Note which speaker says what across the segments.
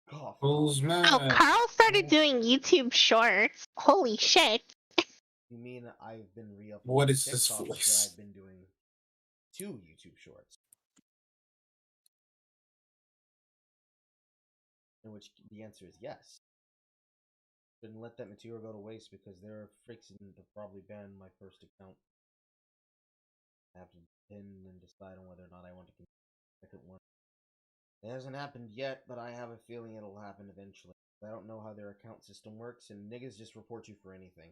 Speaker 1: Cough.
Speaker 2: Who's
Speaker 3: Oh,
Speaker 2: mad?
Speaker 3: Carl started doing YouTube shorts. Holy shit.
Speaker 1: You mean I've been re-uploading
Speaker 2: What is this
Speaker 1: TikToks
Speaker 2: voice?
Speaker 1: that I've been doing 2 YouTube shorts? In which the answer is yes. Didn't let that material go to waste because there are freaks that probably ban my first account. I have to pin and decide on whether or not I want to continue the second one. It hasn't happened yet, but I have a feeling it'll happen eventually. I don't know how their account system works, and niggas just report you for anything.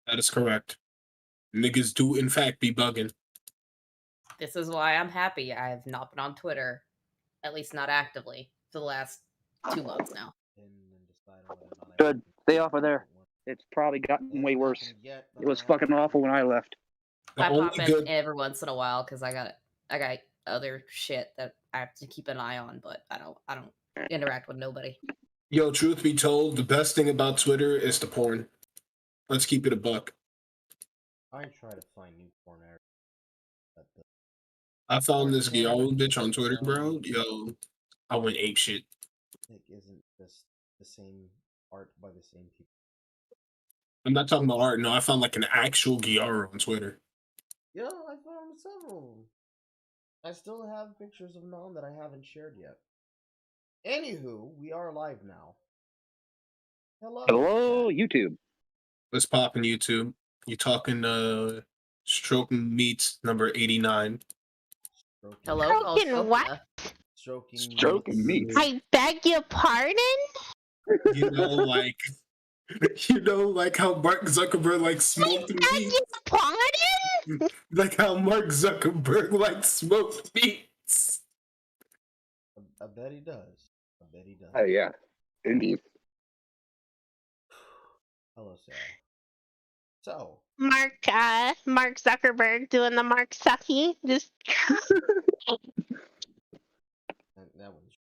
Speaker 2: That is correct. Niggas do, in fact, be bugging.
Speaker 4: This is why I'm happy I have not been on Twitter, at least not actively, for the last 2 months now.
Speaker 5: Good. Stay off of there. It's probably gotten way worse. It was fucking awful when I left.
Speaker 2: The
Speaker 4: I
Speaker 2: only
Speaker 4: pop in
Speaker 2: good-
Speaker 4: every once in a while because I got other shit that I have to keep an eye on, but I don't interact with nobody.
Speaker 2: Yo, truth be told, the best thing about Twitter is the porn. Let's keep it a buck.
Speaker 1: I try to find new porn areas.
Speaker 2: I found this Guillermo bitch on Twitter, bro. Yo, I went ape shit.
Speaker 1: It isn't just the same art by the same people.
Speaker 2: I'm not talking about art. No, I found like an actual Guillermo on Twitter.
Speaker 1: Yeah, I found several. I still have pictures of Nom that I haven't shared yet. Anywho, we are live now. Hello.
Speaker 5: Hello, YouTube.
Speaker 2: Let's pop in YouTube. You talking Stroking Meats number 89.
Speaker 4: Hello,
Speaker 3: Stroking what?
Speaker 5: Stroking meats.
Speaker 3: I beg your pardon?
Speaker 2: You know, like how Mark Zuckerberg like smoked
Speaker 3: I beg
Speaker 2: meat.
Speaker 3: your pardon?
Speaker 2: Like how Mark Zuckerberg like smoked meats.
Speaker 1: I bet he does. I bet he does.
Speaker 5: Oh, yeah. Indeed.
Speaker 1: Hello, Sarah. So,
Speaker 3: Mark Zuckerberg doing the Mark Sucky. Just
Speaker 1: that one's.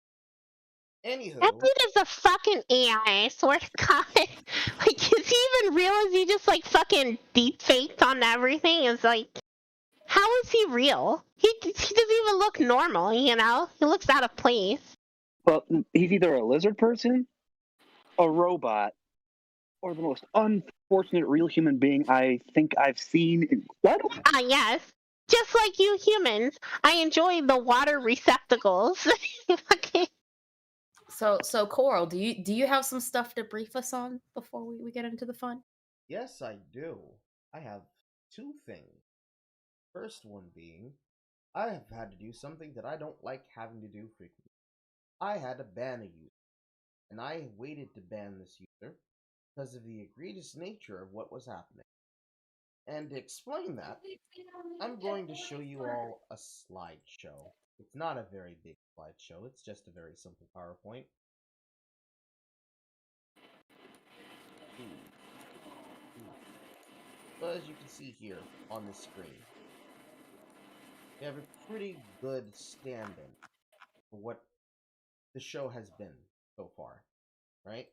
Speaker 1: Anywho,
Speaker 3: that dude is a fucking AI, I swear to God. Like, is he even real? Is he just like fucking deep faked on everything? Is like, how is he real? He doesn't even look normal, you know? He looks out of place.
Speaker 5: Well, he's either a lizard person, a robot, or the most unfortunate real human being I think I've seen in quite a while.
Speaker 3: Ah, yes. Just like you humans, I enjoy the water receptacles. Okay.
Speaker 4: So Coral, do you have some stuff to brief us on before we get into the fun?
Speaker 1: yes, I do. I have 2 things. First one being, I have had to do something that I don't like having to do frequently. I had to ban a user, and I waited to ban this user because of the egregious nature of what was happening. And to explain that, I'm going to show you all a slideshow. It's not a very big slideshow, it's just a very simple PowerPoint. But as you can see here on the screen, we have a pretty good stand-in for what the show has been so far, right?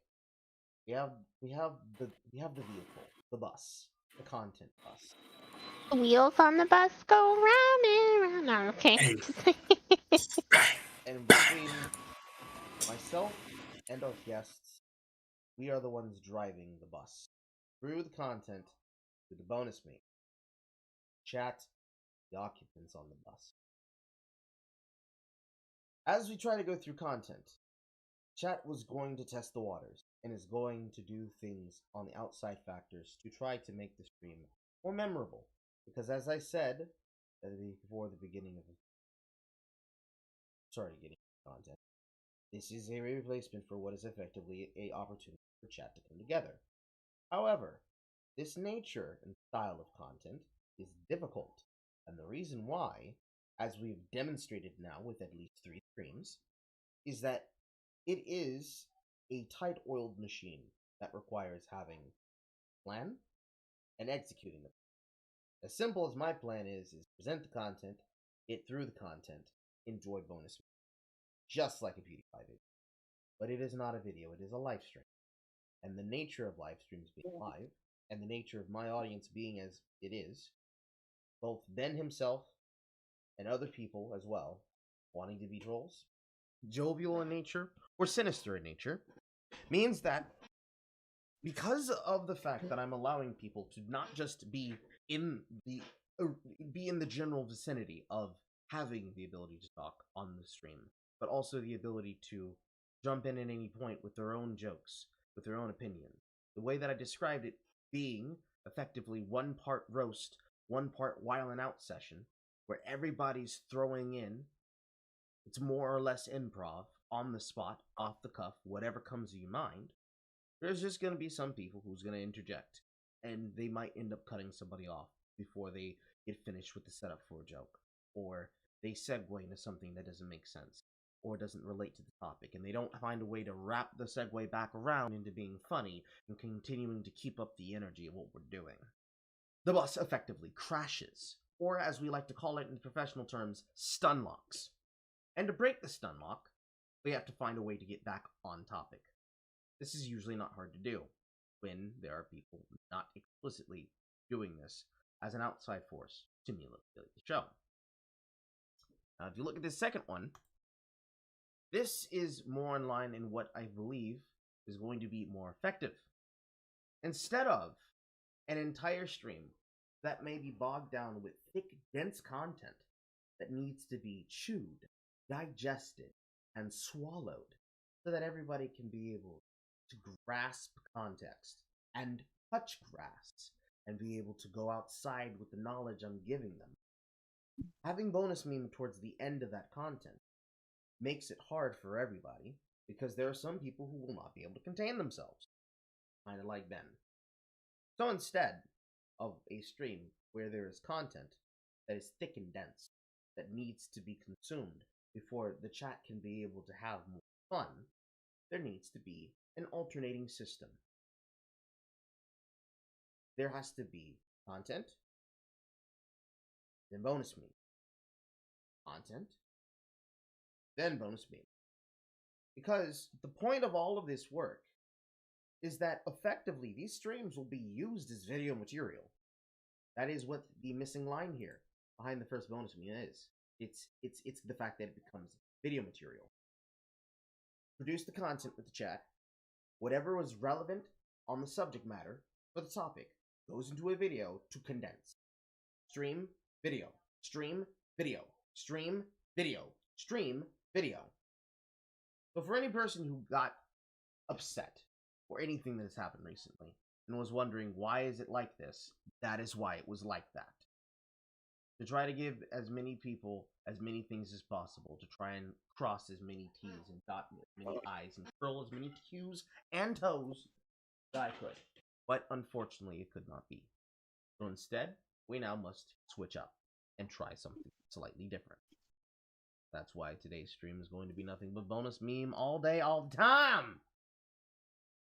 Speaker 1: We have the vehicle, the bus, the content bus.
Speaker 3: The wheels on the bus go round and round. No, okay.
Speaker 1: And between myself and our guests, we are the ones driving the bus through the content to the bonus meet. Chat, the occupants on the bus. As we try to go through content, chat was going to test the waters and is going to do things on the outside factors to try to make the stream more memorable. Because as I said before the beginning of content, this is a replacement for what is effectively an opportunity for chat to come together. However, this nature and style of content is difficult, and the reason why, as we've demonstrated now with at least 3 streams, is that it is a tight-oiled machine that requires having a plan and executing it. As simple as my plan is present the content, get through the content, enjoy bonus, just like a PewDiePie video. But it is not a video, it is a live stream. And the nature of live streams being live, and the nature of my audience being as it is, both Ben himself and other people as well, wanting to be trolls, jovial in nature or sinister in nature, means that because of the fact that I'm allowing people to not just be in the general vicinity of having the ability to talk on the stream, but also the ability to jump in at any point with their own jokes, with their own opinion. The way that I described it being effectively one part roast, one part wildin' out session, where everybody's throwing in, it's more or less improv, on the spot, off the cuff, whatever comes to your mind. There's just going to be some people who's going to interject, and they might end up cutting somebody off before they get finished with the setup for a joke, or they segue into something that doesn't make sense, or doesn't relate to the topic, and they don't find a way to wrap the segue back around into being funny and continuing to keep up the energy of what we're doing. The bus effectively crashes, or as we like to call it in professional terms, stun locks. And to break the stun lock, we have to find a way to get back on topic. This is usually not hard to do when there are people not explicitly doing this as an outside force to manipulate the show. Now, if you look at this second one, this is more in line in what I believe is going to be more effective. Instead of an entire stream that may be bogged down with thick, dense content that needs to be chewed, digested, and swallowed so that everybody can be able to grasp context and touch grass and be able to go outside with the knowledge I'm giving them. Having bonus meme towards the end of that content makes it hard for everybody because there are some people who will not be able to contain themselves, kind of like Ben. So instead of a stream where there is content that is thick and dense that needs to be consumed before the chat can be able to have more fun, there needs to be an alternating system. There has to be content, then bonus meme. Content, then bonus meme. Because the point of all of this work is that effectively these streams will be used as video material. That is what the missing line here behind the first bonus meme is. It's the fact that it becomes video material. Produce the content with the chat. Whatever was relevant on the subject matter for the topic goes into a video to condense. Stream, video. Stream, video. Stream, video. Stream, video. So for any person who got upset or anything that has happened recently and was wondering why is it like this, that is why it was like that. To try to give as many people as many things as possible, to try and cross as many T's and dot as many I's and curl as many Q's and toes that I could. But unfortunately, it could not be. So instead, we now must switch up and try something slightly different. That's why today's stream is going to be nothing but bonus meme all day, all the time.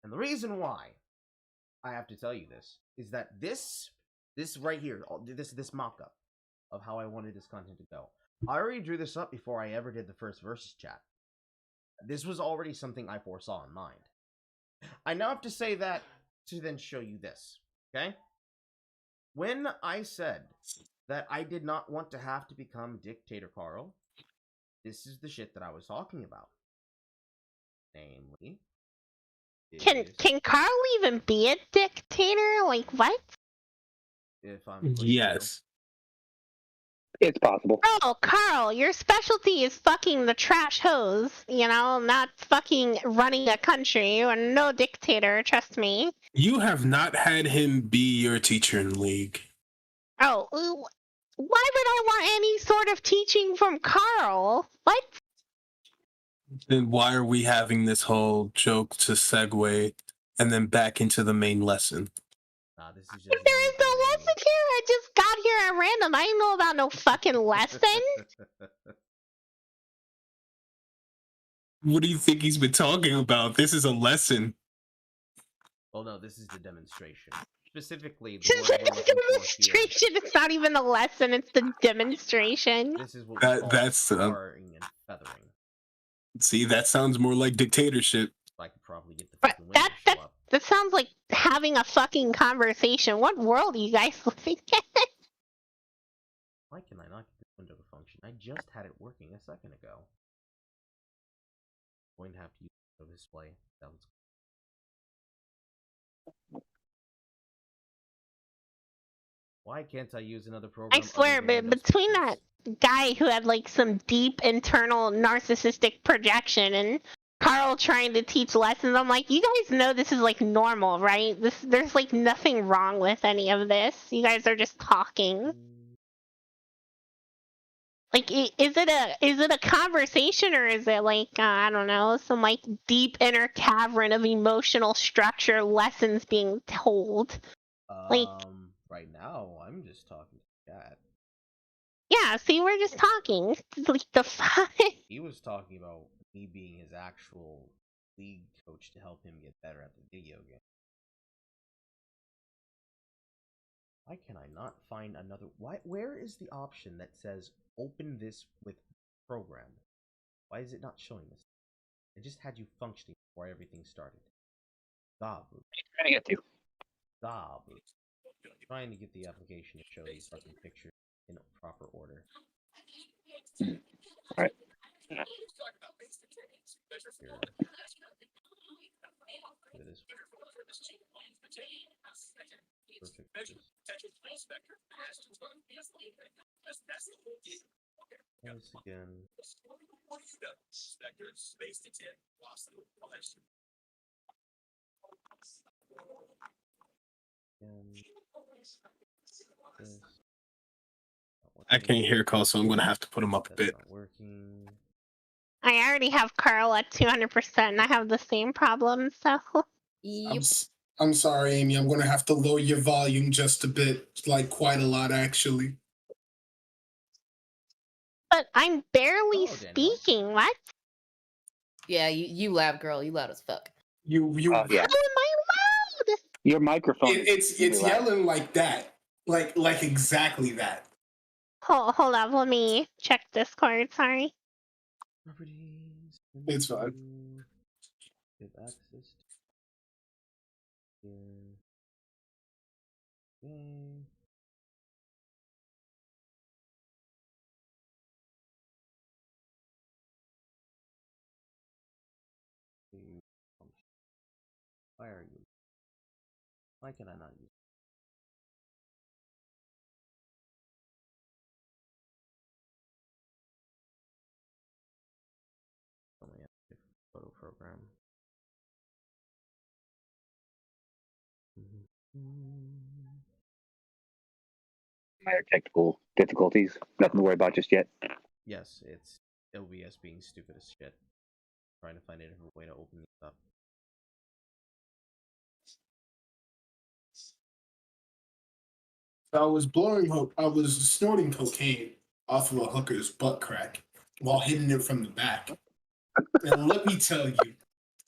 Speaker 1: And the reason why I have to tell you this is that this right here, this mock-up of how I wanted this content to go, I already drew this up before I ever did the first versus chat. This was already something I foresaw in mind. I now have to say that to then show you this, okay? When I said that I did not want to have to become Dictator Carl, this is the shit that I was talking about. Namely,
Speaker 3: Can Carl even be a dictator? Like, what?
Speaker 1: if I'm
Speaker 2: Yes.
Speaker 5: It's possible.
Speaker 3: Oh, Carl, your specialty is fucking the trash hose, you know, not fucking running a country. You are no dictator, trust me.
Speaker 2: You have not had him be your teacher in League.
Speaker 3: Oh, why would I want any sort of teaching from Carl? What?
Speaker 2: Then why are we having this whole joke to segue and then back into the main lesson?
Speaker 1: Nah, this is just
Speaker 3: If there is no lesson here, I just got here at random. I didn't know about no fucking lesson.
Speaker 2: What do you think he's been talking about? This is a lesson.
Speaker 1: Oh no, this is the demonstration. Specifically, the
Speaker 3: It's
Speaker 1: word we're
Speaker 3: the
Speaker 1: looking for here.
Speaker 3: demonstration. It's not even the lesson. It's the demonstration.
Speaker 1: This is what we call
Speaker 2: That's
Speaker 1: sparring and feathering.
Speaker 2: see, that sounds more like dictatorship.
Speaker 1: I could probably get the
Speaker 3: But
Speaker 1: fucking wind to show up.
Speaker 3: that sounds like having a fucking conversation. What world are you guys living in?
Speaker 1: Why can I not get this window to function? I just had it working a second ago. I'm going to have to use the display. That was... Why can't I use another program?
Speaker 3: I swear, but between that guy who had like some deep internal narcissistic projection and Carl trying to teach lessons, I'm like, you guys know this is like normal, right? There's like nothing wrong with any of this. You guys are just talking. Like, is it a conversation, or is it like I don't know, some like deep inner cavern of emotional structure lessons being told? Like,
Speaker 1: right now I'm just talking to Cat.
Speaker 3: yeah, see, we're just talking. Like the fuck.
Speaker 1: He was talking about me being his actual league coach to help him get better at the video game. Why can I not find another? Where is the option that says open this with program? Why is it not showing this? It just had you functioning before everything started. Gob.
Speaker 5: Trying to get to.
Speaker 1: Gob. Trying to get the application to show these fucking pictures in proper order.
Speaker 5: Alright.
Speaker 1: Here. Look at this. Perfect. Once again.
Speaker 2: I can't hear Carl, so I'm gonna have to put him up a bit.
Speaker 1: Not working.
Speaker 3: I already have Carl at 200%, and I have the same problem. So.
Speaker 4: Yep.
Speaker 2: I'm sorry, Amy. I'm gonna have to lower your volume just a bit, like quite a lot, actually.
Speaker 3: But I'm barely speaking. What?
Speaker 4: Yeah, you loud, girl. You loud as fuck.
Speaker 2: You.
Speaker 5: Yeah.
Speaker 3: How am I loud?
Speaker 5: Your microphone.
Speaker 2: It's yelling like that, like exactly that.
Speaker 3: Hold up. Let me check Discord. Sorry.
Speaker 1: Properties.
Speaker 2: It's fine.
Speaker 1: Give access to game. Why are you? Why can I not use? Only active photo program.
Speaker 5: Minor technical difficulties. Nothing to worry about just yet.
Speaker 1: Yes, it's OBS being stupid as shit. Trying to find a different way to open this up.
Speaker 2: I was snorting cocaine off of a hooker's butt crack while hitting it from the back. And let me tell you,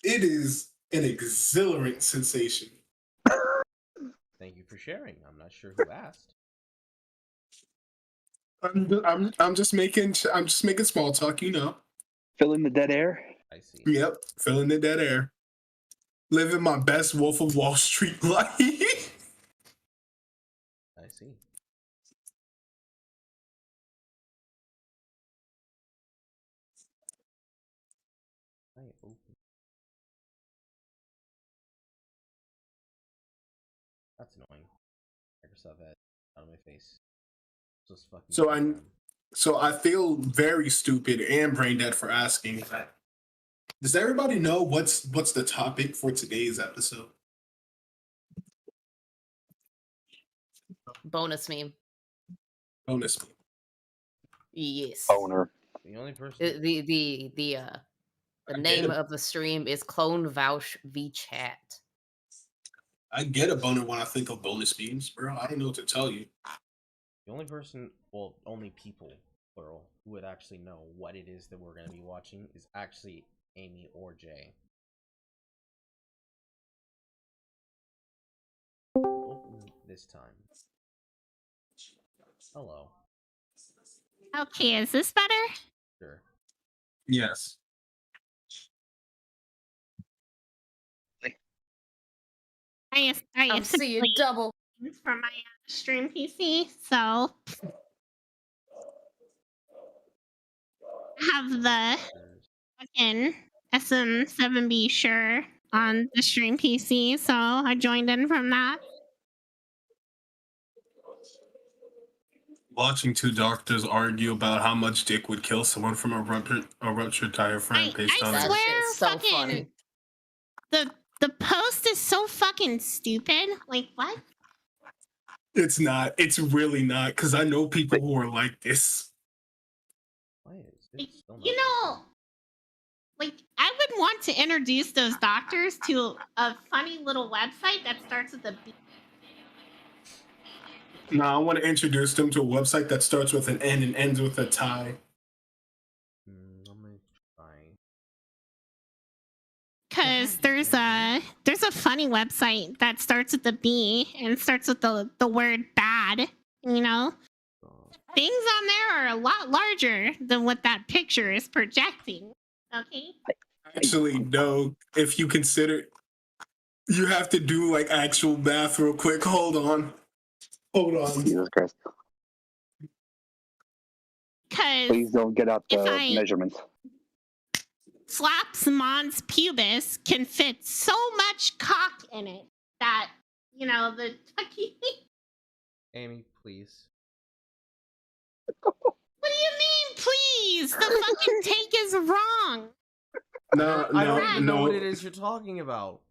Speaker 2: it is an exhilarant sensation.
Speaker 1: Thank you for sharing. I'm not sure who asked.
Speaker 2: I'm just making small talk, you know.
Speaker 5: Filling the dead air.
Speaker 1: I see.
Speaker 2: Yep, filling the dead air. Living my best Wolf of Wall Street life.
Speaker 1: I see. I open. That's annoying. Microsoft Edge out of my face. Just fucking.
Speaker 2: So I feel very stupid and brain dead for asking that. Does everybody know what's the topic for today's episode?
Speaker 4: Bonus meme.
Speaker 2: Bonus meme.
Speaker 4: Yes.
Speaker 5: Owner.
Speaker 1: The only person.
Speaker 4: The name of the stream is CloneVaush v Chat.
Speaker 2: I get a boner when I think of bonus memes, bro. I don't know what to tell you.
Speaker 1: The only person, well, only people, plural, who would actually know what it is that we're going to be watching is actually Amy or Jay. Open this time. Hello.
Speaker 3: Okay, is this better?
Speaker 1: Sure.
Speaker 2: Yes.
Speaker 4: I see you double
Speaker 3: from my stream PC, so have the fucking SM7B sure on the stream PC, so I joined in from that.
Speaker 2: Watching two doctors argue about how much dick would kill someone from a ruptured diaphragm based on
Speaker 3: I
Speaker 4: That
Speaker 3: swear,
Speaker 4: shit's so
Speaker 3: fucking
Speaker 4: funny.
Speaker 3: the post is so fucking stupid. Like what?
Speaker 2: It's not. It's really not, because I know people who are like this.
Speaker 1: Why is
Speaker 3: Like,
Speaker 1: it so much?
Speaker 3: you know, like I would want to introduce those doctors to a funny little website that starts with a B.
Speaker 2: No, I want to introduce them to a website that starts with an N and ends with a tie.
Speaker 1: Let me try.
Speaker 3: Because there's a funny website that starts with the B and starts with the word bad. You know, things on there are a lot larger than what that picture is projecting. Okay.
Speaker 2: Actually, no. If you consider, you have to do like actual math real quick. Hold on.
Speaker 5: Jesus Christ.
Speaker 3: Because
Speaker 5: Please don't get out the
Speaker 3: if I-
Speaker 5: measurements.
Speaker 3: Slaps Mons pubis can fit so much cock in it that, you know, the
Speaker 1: Amy, please.
Speaker 3: What do you mean, please? The fucking take is wrong.
Speaker 1: I don't even know
Speaker 2: no.
Speaker 1: what it is you're talking about.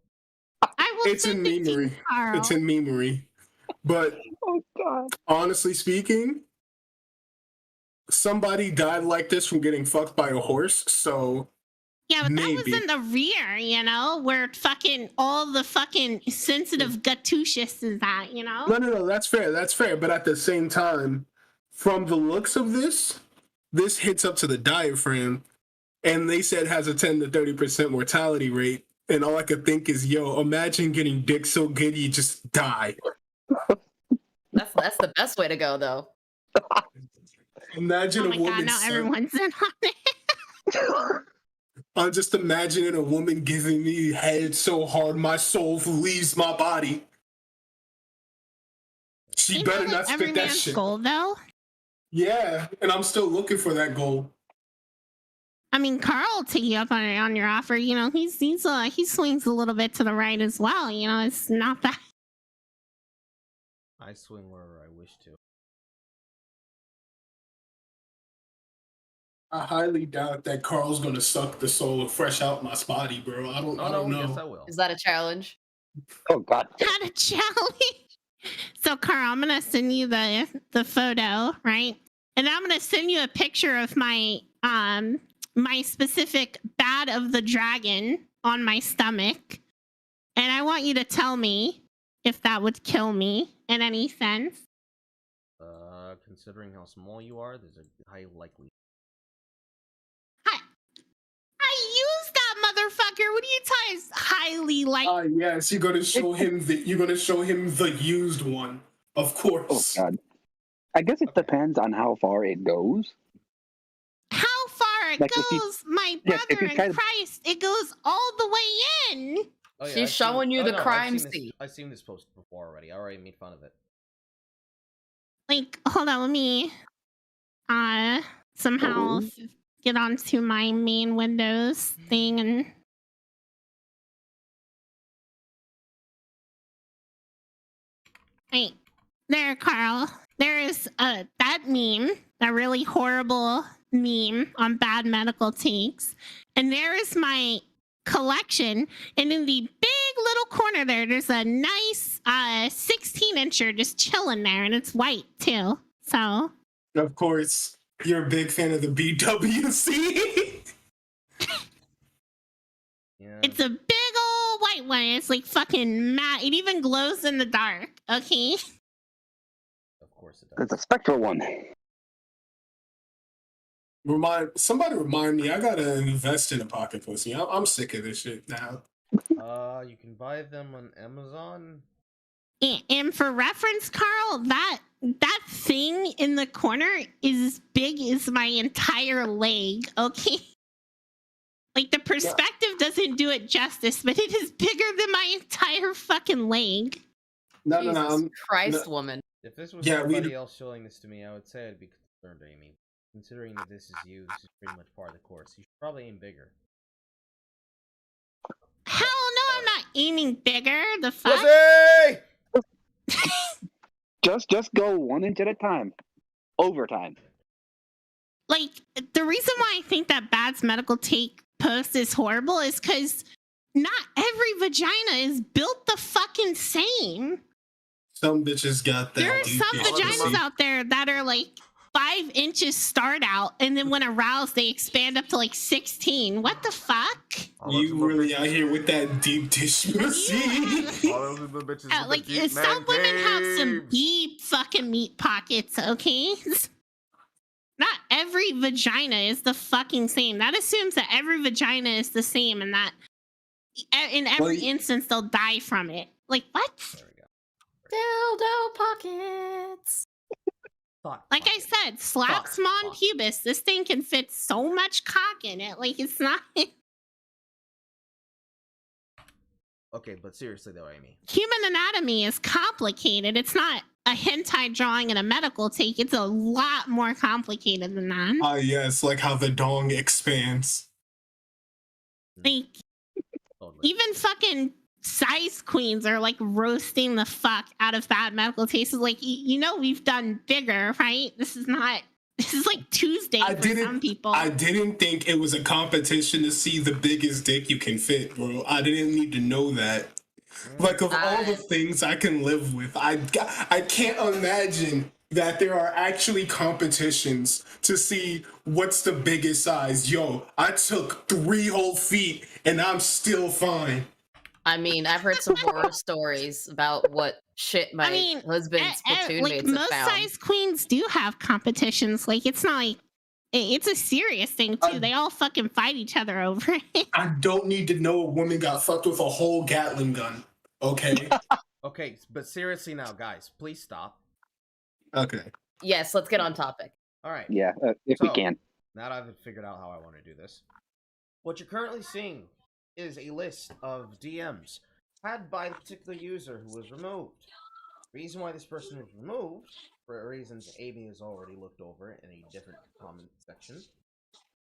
Speaker 3: I will
Speaker 2: It's in
Speaker 3: send it to you,
Speaker 2: memory.
Speaker 3: Carl.
Speaker 2: It's in memory. But
Speaker 5: Oh, God.
Speaker 2: honestly speaking, somebody died like this from getting fucked by a horse, so
Speaker 3: Yeah, but that
Speaker 2: maybe.
Speaker 3: was in the rear, you know, where fucking all the fucking sensitive gatushis is at, you know?
Speaker 2: No, that's fair. But at the same time, from the looks of this hits up to the diaphragm, and they said has a 10 to 30% mortality rate. And all I could think is, yo, imagine getting dick so good you just die.
Speaker 4: That's the best way to go, though.
Speaker 2: Imagine
Speaker 3: Oh
Speaker 2: a
Speaker 3: my god,
Speaker 2: woman.
Speaker 3: now everyone's in on it.
Speaker 2: I'm just imagining a woman giving me head so hard my soul leaves my body. She
Speaker 3: Ain't
Speaker 2: better
Speaker 3: that
Speaker 2: not
Speaker 3: like every
Speaker 2: spit that
Speaker 3: man's
Speaker 2: shit.
Speaker 3: goal, though?
Speaker 2: Yeah, and I'm still looking for that goal.
Speaker 3: I mean, Carl will take you up on your offer. You know, he swings a little bit to the right as well. You know, it's not that.
Speaker 1: I swing wherever I wish to.
Speaker 2: I highly doubt that Carl's gonna suck the soul of fresh out my body, bro. I don't know.
Speaker 1: Yes, I will.
Speaker 4: Is that a challenge?
Speaker 5: Oh, God.
Speaker 3: Not a challenge. So, Carl, I'm gonna send you the photo, right? And I'm gonna send you a picture of my my specific bad of the dragon on my stomach, and I want you to tell me if that would kill me in any sense.
Speaker 1: Considering how small you are, there's a high likelihood.
Speaker 3: I used that motherfucker. What are you talking? Highly like.
Speaker 2: Yes, you're gonna show him the used one, of
Speaker 5: Oh,
Speaker 2: course.
Speaker 5: God. I guess it depends on how far it goes.
Speaker 3: How far it
Speaker 5: Like, if you-
Speaker 3: goes, my
Speaker 5: yeah, if
Speaker 3: brother
Speaker 5: you
Speaker 3: in
Speaker 5: kind of-
Speaker 3: Christ, it goes all the way in.
Speaker 1: Oh, yeah,
Speaker 4: She's showing you the crime scene.
Speaker 1: I've seen this post before already. I already made fun of it.
Speaker 3: Like, hold on, let me somehow get onto my main Windows thing and wait. There, Carl. There is that meme, that really horrible meme on bad medical takes. And there is my collection. And in the big little corner there's a nice 16-incher just chilling there, and it's white too. So
Speaker 2: Of course, you're a big fan of the BWC.
Speaker 1: Yeah.
Speaker 3: it's a big old white one. It's like fucking matte. It even glows in the dark. Okay.
Speaker 1: Of course it
Speaker 5: There's
Speaker 1: does.
Speaker 5: a spectral one.
Speaker 2: Somebody remind me. I gotta invest in a pocket pussy. I'm sick of this shit now.
Speaker 1: You can buy them on Amazon.
Speaker 3: And for reference, Carl, that thing in the corner is as big as my entire leg. Okay. Like the perspective doesn't do it justice, but it is bigger than my entire fucking leg.
Speaker 2: No.
Speaker 4: Jesus Christ, woman.
Speaker 1: If this was
Speaker 2: Yeah,
Speaker 1: somebody else showing this to me, I would say I'd be concerned, Amy. Considering that this is you, this is pretty much part of the course. You should probably aim bigger.
Speaker 3: Hell no, I'm not aiming bigger. The fuck?
Speaker 1: Pussy!
Speaker 5: Just go 1 inch at a time. Overtime.
Speaker 3: Like, the reason why I think that Bad's medical take post is horrible is because not every vagina is built the fucking same.
Speaker 2: Some bitches got that.
Speaker 3: There are
Speaker 2: deep
Speaker 3: some
Speaker 2: dish
Speaker 3: vaginas
Speaker 2: pussy.
Speaker 3: out there that are like 5 inches start out, and then when aroused, they expand up to like 16. What the fuck?
Speaker 2: You really out here with that deep dish pussy?
Speaker 1: All those little bitches with
Speaker 3: Like,
Speaker 1: the deep
Speaker 3: some
Speaker 1: man
Speaker 3: women have some
Speaker 1: caves.
Speaker 3: deep fucking meat pockets, okay? Not every vagina is the fucking same. That assumes that every vagina is the same and that in every instance they'll die from it. Like, what?
Speaker 1: There we go.
Speaker 4: Dildo pockets.
Speaker 3: Like I said, slaps mon pubis. This thing can fit so much cock in it. Like, it's not.
Speaker 1: Okay, but seriously though, Amy.
Speaker 3: Human anatomy is complicated. It's not a hentai drawing and a medical take. It's a lot more complicated than that.
Speaker 2: Ah, yes, like how the dong expands.
Speaker 3: Like, even fucking size queens are like roasting the fuck out of Bad medical taste. Like, you know, we've done bigger, right? This is like Tuesday for some people.
Speaker 2: I didn't think it was a competition to see the biggest dick you can fit, bro. I didn't need to know that. Like, of all the things I can live with, I can't imagine that there are actually competitions to see what's the biggest size. Yo, I took 3 whole feet and I'm still fine.
Speaker 4: I mean, I've heard some horror stories about what shit my husband's platoon
Speaker 3: like,
Speaker 4: mates have
Speaker 3: most
Speaker 4: found.
Speaker 3: size queens do have competitions. Like, it's not like it's a serious thing too. They all fucking fight each other over it.
Speaker 2: I don't need to know a woman got fucked with a whole Gatling gun. Okay.
Speaker 1: Okay, but seriously now, guys, please stop.
Speaker 2: Okay.
Speaker 4: Yes, let's get on topic.
Speaker 1: All right.
Speaker 5: Yeah, if we can.
Speaker 1: Now that I've figured out how I want to do this, what you're currently seeing is a list of DMs had by the particular user who was removed. The reason why this person was removed, for reasons Amy has already looked over in a different comment section,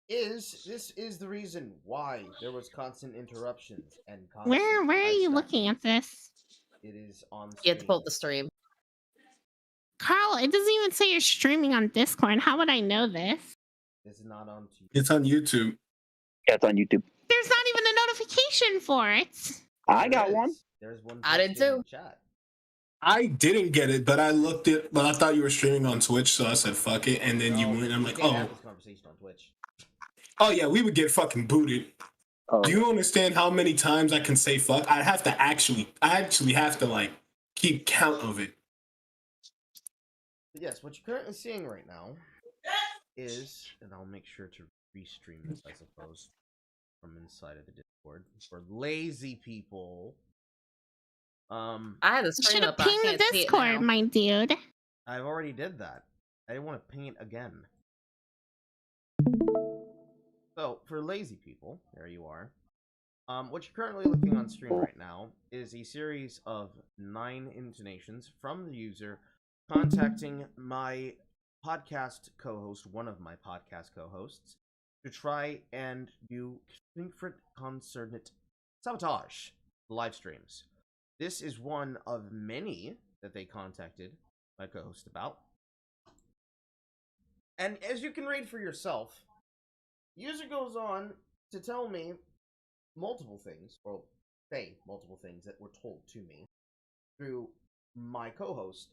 Speaker 1: is this is the reason why there was constant interruptions and constant
Speaker 3: Where are you looking at this?
Speaker 1: It is on
Speaker 4: You have to pull up the stream.
Speaker 3: Carl, it doesn't even say you're streaming on Discord. How would I know this?
Speaker 1: This is not on TV.
Speaker 2: It's on YouTube.
Speaker 5: Yeah, it's on YouTube.
Speaker 3: There's not even a notification for it.
Speaker 5: I got one.
Speaker 1: There's one.
Speaker 4: I did too.
Speaker 1: Chat.
Speaker 2: I didn't get it, but I looked it. But I thought you were streaming on Twitch, so I said fuck it, and then you went. I'm like,
Speaker 1: We can't
Speaker 2: oh,
Speaker 1: have this conversation on Twitch.
Speaker 2: oh yeah, we would get fucking booted.
Speaker 5: Oh.
Speaker 2: Do you understand how many times I can say fuck? I actually have to like keep count of it.
Speaker 1: But yes, what you're currently seeing right now is, and I'll make sure to restream this, I suppose, from inside of the Discord for lazy people.
Speaker 4: I had the stream
Speaker 3: Should have
Speaker 4: up. I
Speaker 3: pinged the
Speaker 4: can't see it
Speaker 3: Discord,
Speaker 4: now.
Speaker 3: my dude.
Speaker 1: I've already did that. I didn't want to ping it again. So, for lazy people, there you are. What you're currently looking on stream right now is a series of 9 intonations from the user contacting my podcast co-host, one of my podcast co-hosts, to try and do concerned sabotage the live streams. This is one of many that they contacted my co-host about. And as you can read for yourself, user goes on to tell me multiple things, or say multiple things that were told to me through my co-host,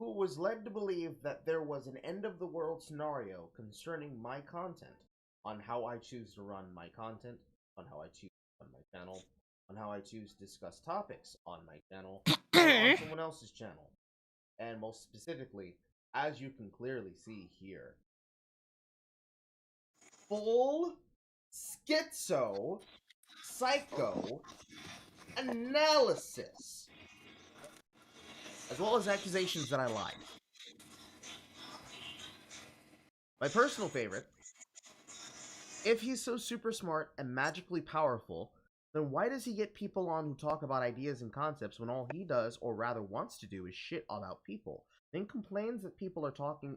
Speaker 1: who was led to believe that there was an end-of-the-world scenario concerning my content, on how I choose to run my content, on how I choose to run my channel, on how I choose to discuss topics on my channel, or on someone else's channel. And most specifically, as you can clearly see here, full schizo psycho analysis, as well as accusations that I lied. My personal favorite: if he's so super smart and magically powerful, then why does he get people on who talk about ideas and concepts when all he does, or rather wants to do, is shit about people? Then complains that people are talking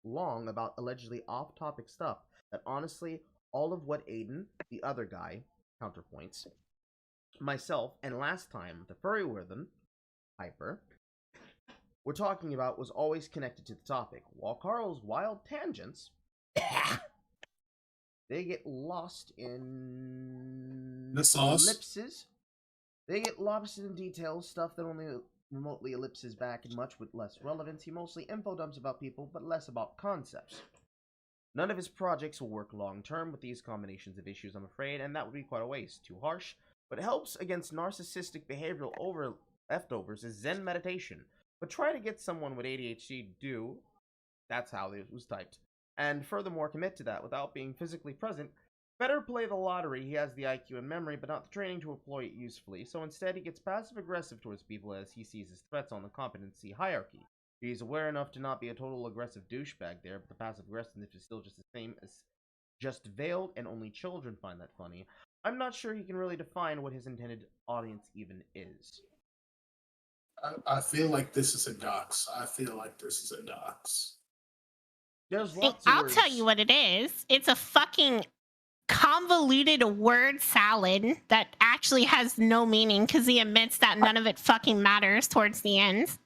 Speaker 1: long about allegedly off-topic stuff that honestly, all of what Aydin, the other guy, counterpoints, myself, and last time, the furry warden, Hyper, we're talking about was always connected to the topic, while Carl's wild tangents, they get lost in
Speaker 2: The sauce.
Speaker 1: ellipses. They get lost in details, stuff that only remotely ellipses back, and much with less relevance. He mostly info dumps about people, but less about concepts. None of his projects will work long-term with these combinations of issues, I'm afraid, and that would be quite a waste. Too harsh, but helps against narcissistic behavioral leftovers is Zen meditation. But try to get someone with ADHD to do, that's how it was typed, and furthermore commit to that without being physically present. Better play the lottery. He has the IQ and memory, but not the training to employ it usefully, so instead he gets passive-aggressive towards people as he sees as threats on the competency hierarchy. He's aware enough to not be a total aggressive douchebag there, but the passive aggressiveness is still just the same as just veiled, and only children find that funny. I'm not sure he can really define what his intended audience even is.
Speaker 2: I feel like this is a dox.
Speaker 1: There's lots of
Speaker 3: I'll
Speaker 1: words.
Speaker 3: tell you what it is. It's a fucking convoluted word salad that actually has no meaning because he admits that none of it fucking matters towards the end.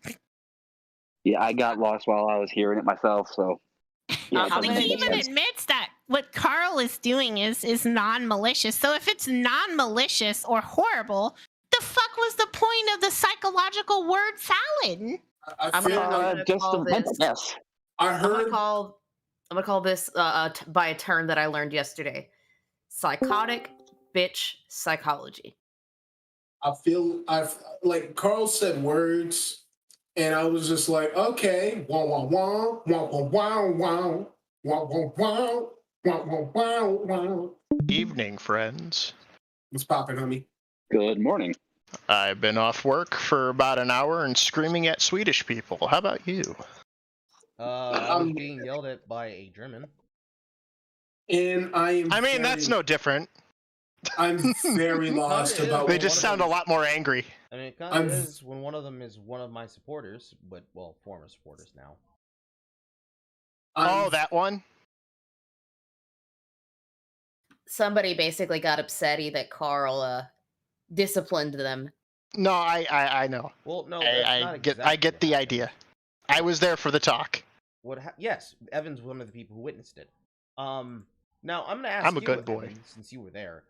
Speaker 5: Yeah, I got lost while I was hearing it myself, so. Yeah, it
Speaker 4: How
Speaker 5: doesn't
Speaker 3: Like,
Speaker 4: many
Speaker 3: he
Speaker 5: make
Speaker 3: even
Speaker 5: sense.
Speaker 3: admits that what Carl is doing is non-malicious. So if it's non-malicious or horrible, the fuck was the point of the psychological word salad?
Speaker 2: I
Speaker 4: I'm
Speaker 2: feel
Speaker 4: gonna-
Speaker 2: like
Speaker 5: Just
Speaker 4: call
Speaker 5: a
Speaker 4: this-
Speaker 5: yes.
Speaker 2: I
Speaker 4: I'm gonna
Speaker 2: heard.
Speaker 4: call this by a term that I learned yesterday: psychotic bitch psychology.
Speaker 2: I've like Carl said words, and I was just like, okay, wow, wow, wow, wow, wow, wow, wow, wow, wow, wow, wow, wow, wow.
Speaker 6: Evening, friends.
Speaker 2: What's poppin', homie?
Speaker 5: Good morning.
Speaker 6: I've been off work for about an hour and screaming at Swedish people. How about you?
Speaker 1: I was being yelled at by a German.
Speaker 2: And
Speaker 6: I mean, that's no different.
Speaker 2: I'm very lost
Speaker 1: Kinda is.
Speaker 2: about.
Speaker 6: They
Speaker 1: Well,
Speaker 6: just
Speaker 1: one of
Speaker 6: sound a
Speaker 1: them-
Speaker 6: lot more angry.
Speaker 1: I mean, it kind
Speaker 2: I'm-
Speaker 1: of is when one of them is one of my supporters, but, well, former supporters now.
Speaker 6: Oh, that one?
Speaker 4: Somebody basically got upsetty that Carl disciplined them.
Speaker 6: No, I know.
Speaker 1: Well, no, that's not
Speaker 6: I
Speaker 1: exactly
Speaker 6: get
Speaker 1: what
Speaker 6: the
Speaker 1: happened.
Speaker 6: idea. I was there for the talk.
Speaker 1: Yes, Evan's one of the people who witnessed it. Now I'm gonna ask
Speaker 6: I'm a
Speaker 1: you,
Speaker 6: good boy.
Speaker 1: Evan, since you were there.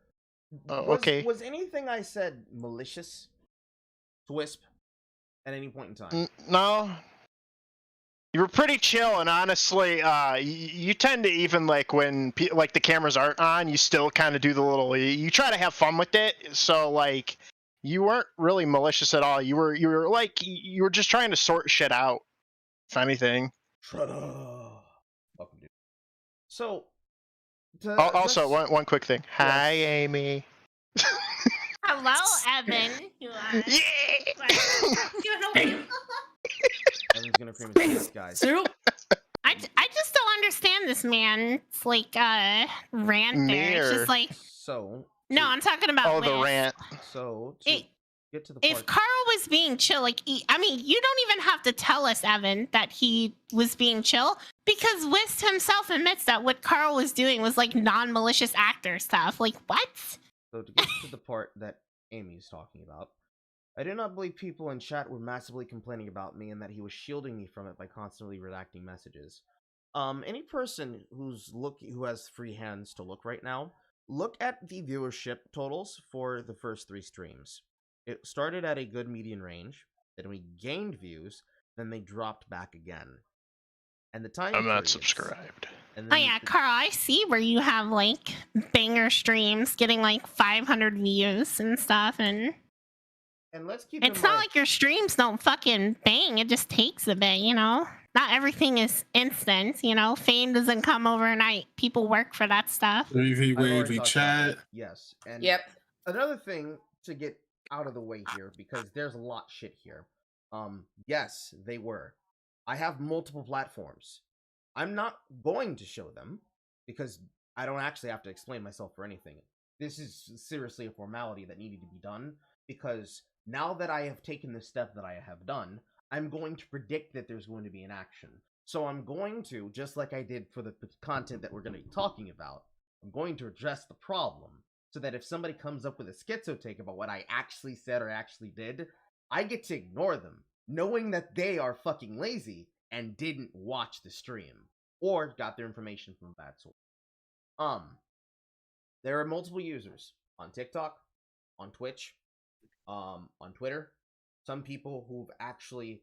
Speaker 6: Okay.
Speaker 1: Was anything I said malicious to Wisp at any point in time?
Speaker 6: No. You were pretty chill, and honestly, you tend to even like when like the cameras aren't on, you still kind of do the little. You try to have fun with it, so like you weren't really malicious at all. You were like you were just trying to sort shit out. If anything.
Speaker 1: Shut up. Welcome, dude. So,
Speaker 6: Also, one quick thing. Hi, Amy.
Speaker 3: Hello, Evan. You are.
Speaker 6: Yeah.
Speaker 1: Evan's gonna cream his face, guys.
Speaker 4: Soup.
Speaker 3: I just don't understand this man. It's like rant there. It's just like
Speaker 1: So,
Speaker 3: no, I'm talking about.
Speaker 6: Oh, the
Speaker 3: Liz.
Speaker 6: rant.
Speaker 1: So to get to the
Speaker 3: If
Speaker 1: part.
Speaker 3: Carl was being chill, like I mean, you don't even have to tell us, Evan, that he was being chill because Wist himself admits that what Carl was doing was like non-malicious actor stuff. Like what?
Speaker 1: So to get to the part that Amy's talking about, I do not believe people in chat were massively complaining about me and that he was shielding me from it by constantly redacting messages. Any person who has free hands to look right now, look at the viewership totals for the first 3 streams. It started at a good median range, then we gained views, then they dropped back again. And the time
Speaker 6: I'm not
Speaker 1: periods-
Speaker 6: subscribed.
Speaker 1: and
Speaker 3: Oh
Speaker 1: then
Speaker 3: yeah, Carl, I see where you have like banger streams getting like 500 views and stuff, and
Speaker 1: And let's keep
Speaker 3: it's
Speaker 1: in
Speaker 3: not
Speaker 1: mind,
Speaker 3: like your streams don't fucking bang. It just takes a bit, you know. Not everything is instant, you know. Fame doesn't come overnight. People work for that stuff.
Speaker 1: I've already
Speaker 2: Wavy
Speaker 1: talked about
Speaker 2: chat.
Speaker 1: that. Yes. And
Speaker 4: Yep.
Speaker 1: another thing to get out of the way here, because there's a lot shit here. Yes, they were. I have multiple platforms. I'm not going to show them because I don't actually have to explain myself for anything. This is seriously a formality that needed to be done because now that I have taken the step that I have done, I'm going to predict that there's going to be an action. So I'm going to, just like I did for the content that we're going to be talking about, I'm going to address the problem so that if somebody comes up with a schizo take about what I actually said or actually did, I get to ignore them, knowing that they are fucking lazy and didn't watch the stream or got their information from a bad source. There are multiple users on TikTok, on Twitch, on Twitter. Some people who've actually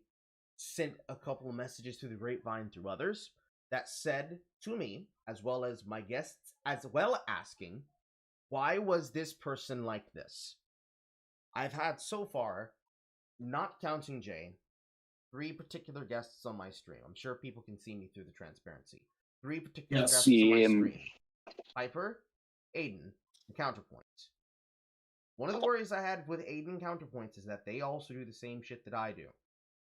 Speaker 1: sent a couple of messages through the grapevine through others that said to me, as well as my guests, as well asking, why was this person like this? I've had so far, not counting Jay, 3 particular guests on my stream. I'm sure people can see me through the transparency. 3 particular guests on my stream. Piper, Aydin, and Counterpoint. One of the worries I had with Aydin and Counterpoints is that they also do the same shit that I do.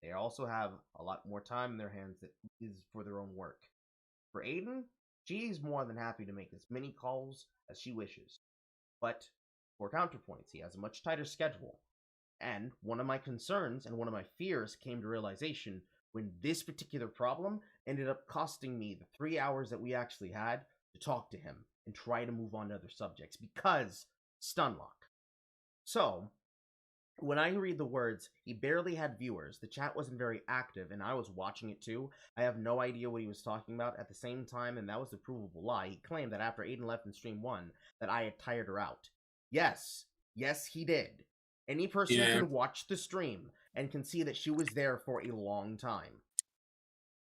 Speaker 1: They also have a lot more time in their hands that is for their own work. For Aydin, she's more than happy to make as many calls as she wishes. But for Counterpoints, he has a much tighter schedule. And one of my concerns and one of my fears came to realization when this particular problem ended up costing me the 3 hours that we actually had to talk to him and try to move on to other subjects because Stunlock. So, when I read the words, he barely had viewers, the chat wasn't very active, and I was watching it too, I have no idea what he was talking about at the same time, and that was the provable lie. He claimed that after Aydin left in stream 1, that I had tired her out. Yes, he did. Any person who can watch the stream and can see that she was there for a long time.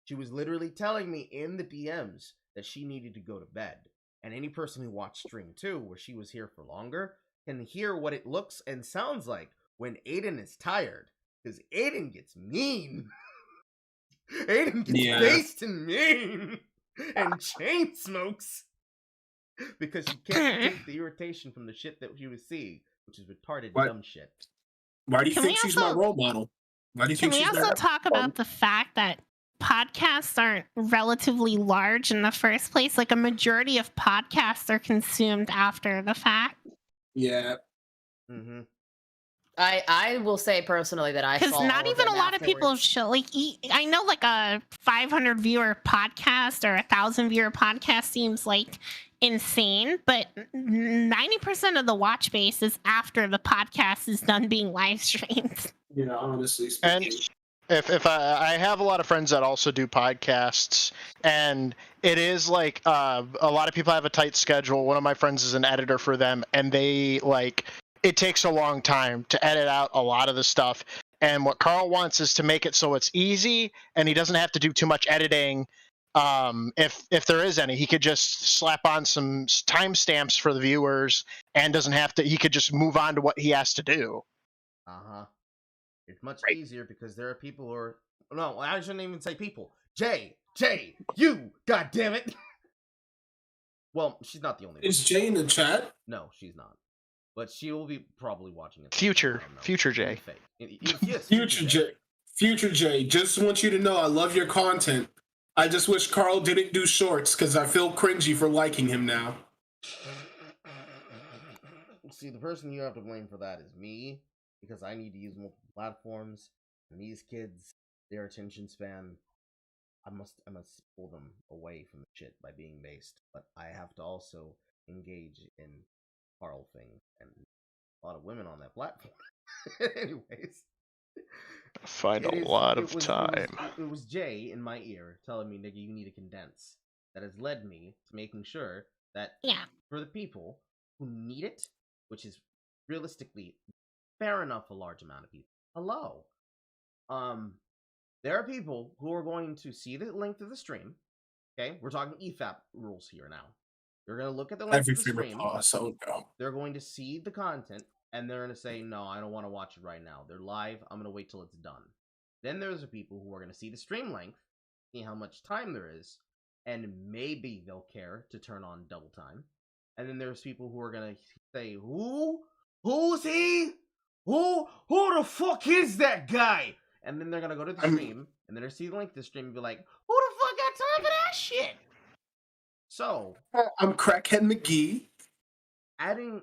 Speaker 1: She was literally telling me in the DMs that she needed to go to bed. And any person who watched stream 2, where she was here for longer, can hear what it looks and sounds like when Aydin is tired. Because Aydin gets mean. Aydin gets based and mean. And chain smokes. Because she can't take the irritation from the shit that she was seeing, which is retarded dumb shit.
Speaker 2: Why do you think she's my role model? Why do you think she's
Speaker 3: Can we also talk about the fact that podcasts aren't relatively large in the first place? Like, a majority of podcasts are consumed after the fact.
Speaker 2: Yeah.
Speaker 1: Mm-hmm.
Speaker 4: I will say personally that I saw
Speaker 3: because not even a lot of people show like I know like a 500 viewer podcast or 1,000 viewer podcast seems like insane, but 90% of the watch base is after the podcast is done being live streamed.
Speaker 2: Yeah, honestly speaking.
Speaker 6: And if I have a lot of friends that also do podcasts, and it is like a lot of people have a tight schedule. One of my friends is an editor for them, and they like. It takes a long time to edit out a lot of the stuff. And what Carl wants is to make it so it's easy and he doesn't have to do too much editing. If there is any, he could just slap on some timestamps for the viewers and doesn't have to, he could just move on to what he has to do.
Speaker 1: Uh-huh. It's much easier because there are people who are, no, I shouldn't even say people. Jay, you, goddammit. Well, she's not the only one.
Speaker 2: Is Jay in the chat?
Speaker 1: No, she's not. But she will be probably watching it.
Speaker 6: Future Jay.
Speaker 1: Yes,
Speaker 2: Future Jay. Just want you to know I love your content. I just wish Carl didn't do shorts because I feel cringy for liking him now.
Speaker 1: See, the person you have to blame for that is me, because I need to use multiple platforms. And these kids, their attention span, I must pull them away from the shit by being based. But I have to also engage in Carl thing, and a lot of women on that platform. Anyways,
Speaker 6: Find a lot of time.
Speaker 1: It was Jay in my ear telling me, "Nigga, you need to condense." That has led me to making sure that for the people who need it, which is realistically fair enough, a large amount of people. Hello, there are people who are going to see the length of the stream. Okay, we're talking EFAP rules here now. They're going to look at the length of the stream. They're going to see the content, and they're going to say, no, I don't want to watch it right now. They're live. I'm going to wait till it's done. Then there's the people who are going to see the stream length, see how much time there is, and maybe they'll care to turn on double time. And then there's people who are going to say, who's he? Who the fuck is that guy? And then they're going to go to the stream, and then they'll see the length of the stream and be like, who the fuck got time for that shit? So,
Speaker 2: I'm Crackhead McGee.
Speaker 1: Adding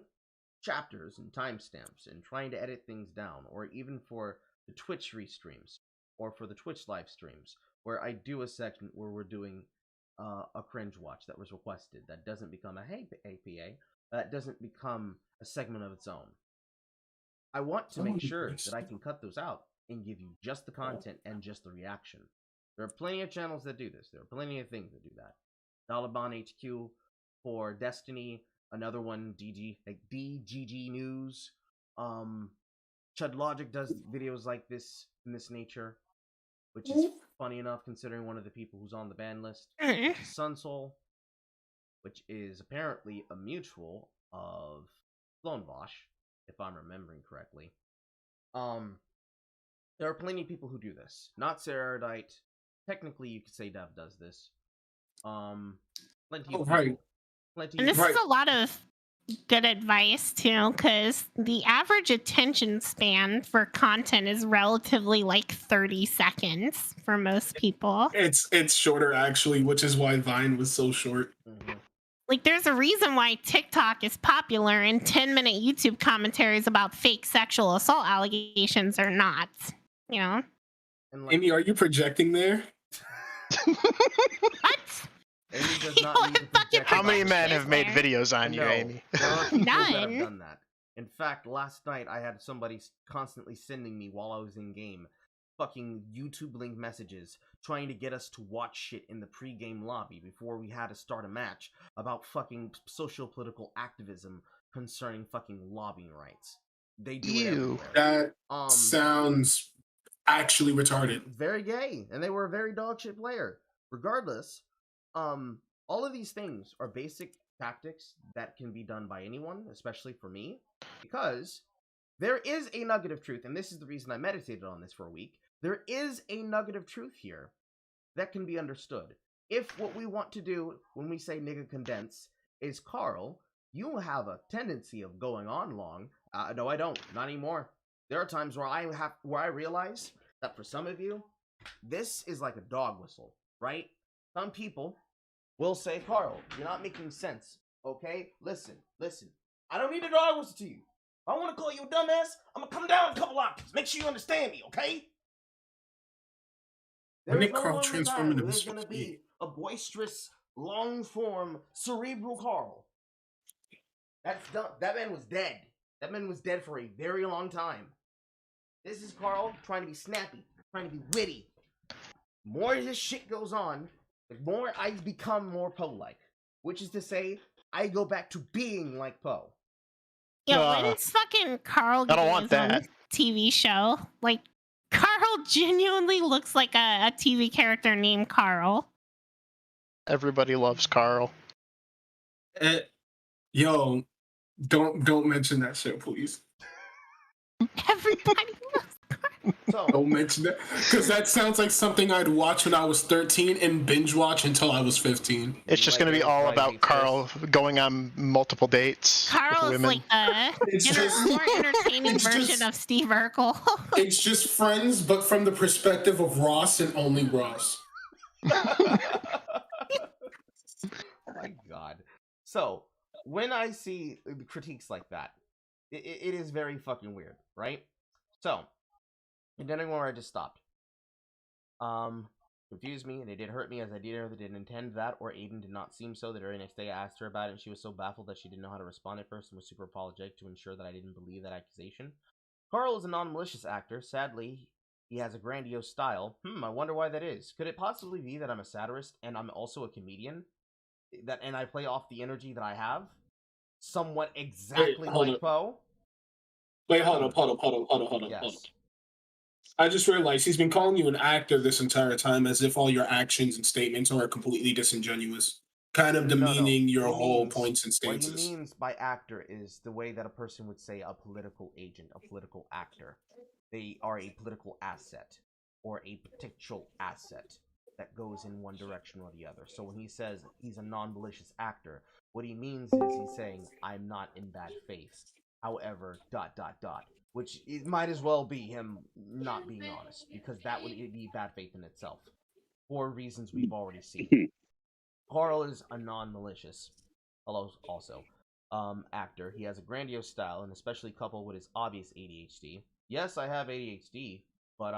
Speaker 1: chapters and timestamps and trying to edit things down, or even for the Twitch restreams, or for the Twitch live streams, where I do a section where we're doing a cringe watch that was requested. That doesn't become a hey APA. That doesn't become a segment of its own. I want to make sure that I can cut those out and give you just the content and just the reaction. There are plenty of channels that do this. There are plenty of things that do that. Taliban HQ for Destiny, another one DGG News. Chud Logic does videos like this in this nature, which is funny enough considering one of the people who's on the ban list. Sunsoul, which is apparently a mutual of CloneVaush, if I'm remembering correctly. There are plenty of people who do this. Not Sarah Erudite. Technically, you could say Dev does this. Plenty of people.
Speaker 3: And this is a lot of good advice too, because the average attention span for content is relatively like 30 seconds for most people.
Speaker 2: It's shorter actually, which is why Vine was so short.
Speaker 3: Like, there's a reason why TikTok is popular and 10-minute YouTube commentaries about fake sexual assault allegations are not. You know?
Speaker 1: And like,
Speaker 2: Amy, are you projecting there?
Speaker 3: What?
Speaker 1: Amy does not need to project.
Speaker 6: How many men have made videos on you, Amy?
Speaker 1: There are people that have
Speaker 3: None.
Speaker 1: done that. In fact, last night I had somebody constantly sending me while I was in game fucking YouTube link messages trying to get us to watch shit in the pre-game lobby before we had to start a match about fucking socio-political activism concerning fucking lobbying rights. They do it everywhere.
Speaker 2: That sounds actually retarded.
Speaker 1: Very gay, and they were a very dog shit player. Regardless, all of these things are basic tactics that can be done by anyone, especially for me, because there is a nugget of truth, and this is the reason I meditated on this for a week. There is a nugget of truth here that can be understood. If what we want to do when we say nigga condense is, Carl, you have a tendency of going on long. No, I don't. Not anymore. There are times where I realize that for some of you, this is like a dog whistle, right? Some people will say, Carl, you're not making sense, okay? Listen. I don't need a dog whistle to you. If I want to call you a dumbass, I'm going to come down a couple octaves. Make sure you understand me, okay? There's no longer time where there's going to be a boisterous, long-form, cerebral Carl. That's done. That man was dead. That man was dead for a very long time. This is Carl trying to be snappy, trying to be witty. The more this shit goes on, the more I become more Poe-like. Which is to say, I go back to being like Poe.
Speaker 3: Yeah, when is fucking Carl getting his own TV show? Like, Carl genuinely looks like a TV character named Carl.
Speaker 6: Everybody loves Carl.
Speaker 2: Yo, don't mention that shit, please.
Speaker 3: Everybody loves
Speaker 1: So,
Speaker 2: Don't mention that, because that sounds like something I'd watch when I was 13 and binge watch until I was 15.
Speaker 6: It's just going to be all about Carl going on multiple dates.
Speaker 3: Carl is like a more entertaining version of Steve Urkel.
Speaker 2: It's just Friends, but from the perspective of Ross and only Ross.
Speaker 1: oh my god. So, when I see critiques like that, it is very fucking weird, right? So, continuing where I just stopped. Confused me, and it did hurt me, as I didn't intend that, or Aydin did not seem so. The very next day I asked her about it, and she was so baffled that she didn't know how to respond at first, and was super apologetic to ensure that I didn't believe that accusation. Carl is a non-malicious actor. Sadly, he has a grandiose style. I wonder why that is. Could it possibly be that I'm a satirist, and I'm also a comedian? And I play off the energy that I have? Somewhat exactly like Poe?
Speaker 2: Wait, hold up.
Speaker 1: Yes.
Speaker 2: I just realized he's been calling you an actor this entire time, as if all your actions and statements are completely disingenuous, kind of demeaning your whole points and stances.
Speaker 1: What he means by actor is the way that a person would say a political agent, a political actor. They are a political asset, or a potential asset that goes in one direction or the other. So when he says he's a non-malicious actor, what he means is he's saying, I'm not in bad faith. However, ... Which it might as well be him not being honest, because that would be bad faith in itself, for reasons we've already seen. Carl is a non-malicious, also, actor. He has a grandiose style, and especially coupled with his obvious ADHD. Yes, I have ADHD, but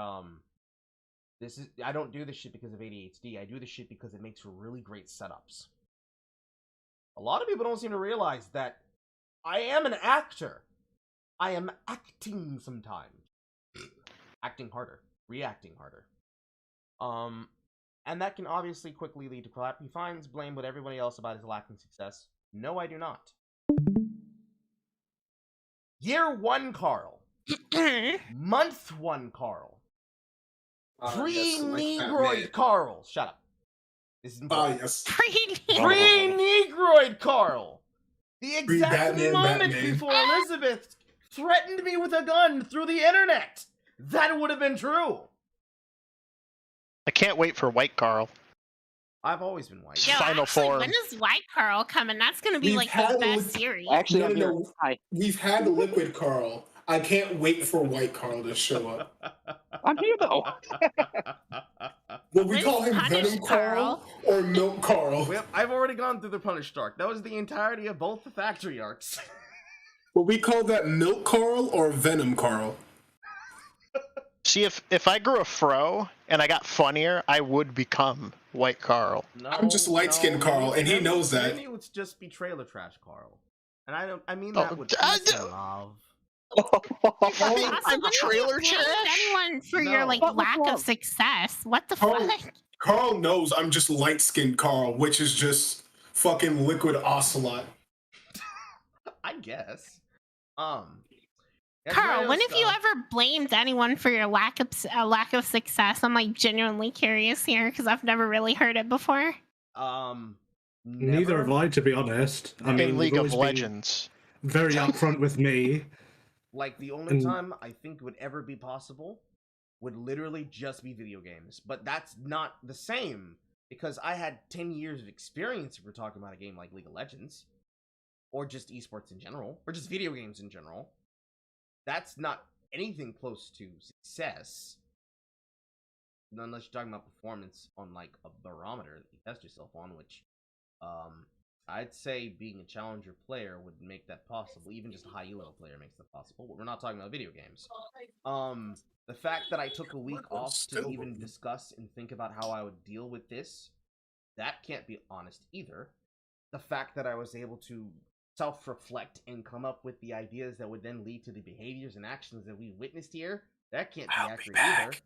Speaker 1: I don't do this shit because of ADHD. I do this shit because it makes for really great setups. A lot of people don't seem to realize that I am an actor. I am acting sometimes. Acting harder. Reacting harder. And that can obviously quickly lead to crap. He finds blame with everybody else about his lack of success. No, I do not. Year 1 Carl. Month 1 Carl. Pre-Negroid Carl. Shut up. This is important.
Speaker 2: Yes.
Speaker 1: Pre-Negroid Carl. The exact moment
Speaker 2: Batman.
Speaker 1: before Elizabeth threatened me with a gun through the internet. That would have been true.
Speaker 6: I can't wait for White Carl.
Speaker 1: I've always been white.
Speaker 3: Yo,
Speaker 6: Final
Speaker 3: actually,
Speaker 6: form.
Speaker 3: when is White Carl coming? That's gonna be
Speaker 2: We've
Speaker 3: like
Speaker 2: had
Speaker 3: the
Speaker 2: a
Speaker 3: best
Speaker 2: look-
Speaker 3: series.
Speaker 5: Actually,
Speaker 2: No,
Speaker 5: I'm
Speaker 2: no,
Speaker 5: here.
Speaker 2: no.
Speaker 5: Hi.
Speaker 2: We've had Liquid Carl. I can't wait for White Carl to show up.
Speaker 5: I'm here though.
Speaker 2: Will we
Speaker 3: When's
Speaker 2: call him
Speaker 3: Punish
Speaker 2: Venom Carl
Speaker 3: Carl?
Speaker 2: or Milk Carl?
Speaker 1: Well, I've already gone through the Punish arc. That was the entirety of both the factory arcs.
Speaker 2: Will we call that Milk Carl or Venom Carl?
Speaker 6: See, if I grew a fro and I got funnier, I would become White Carl.
Speaker 1: No,
Speaker 2: I'm just light-skinned Carl, and he knows that.
Speaker 1: Maybe it would just be trailer trash Carl. And I mean
Speaker 6: Oh,
Speaker 1: that with
Speaker 6: I
Speaker 1: peace
Speaker 6: do-
Speaker 1: and love.
Speaker 3: Also, when you
Speaker 6: trailer
Speaker 3: blame
Speaker 6: trash?
Speaker 3: anyone for your
Speaker 1: No.
Speaker 3: like
Speaker 5: What was
Speaker 3: lack
Speaker 5: wrong?
Speaker 3: of success, what the
Speaker 2: Carl-
Speaker 3: fuck?
Speaker 2: Carl knows I'm just light-skinned Carl, which is just fucking liquid ocelot.
Speaker 1: I guess. As
Speaker 3: Carl,
Speaker 1: Mario
Speaker 3: when have you
Speaker 1: stuff-
Speaker 3: ever blamed anyone for your lack of success? I'm like genuinely curious here because I've never really heard it before.
Speaker 7: Neither have I, to be honest. I mean,
Speaker 6: In
Speaker 7: you've
Speaker 6: League of
Speaker 7: always been
Speaker 6: Legends.
Speaker 7: very upfront with me.
Speaker 1: Like, the only
Speaker 7: And-
Speaker 1: time I think it would ever be possible would literally just be video games. But that's not the same, because I had 10 years of experience if we're talking about a game like League of Legends. Or just esports in general. Or just video games in general. That's not anything close to success. Unless you're talking about performance on, like, a barometer that you test yourself on, which, I'd say being a challenger player would make that possible. Even just a high level player makes that possible. But we're not talking about video games. The fact that I took a week off to even discuss and think about how I would deal with this, that can't be honest either. The fact that I was able to self-reflect and come up with the ideas that would then lead to the behaviors and actions that we witnessed here, that can't be
Speaker 2: I'll be
Speaker 1: accurate
Speaker 2: back.
Speaker 1: either.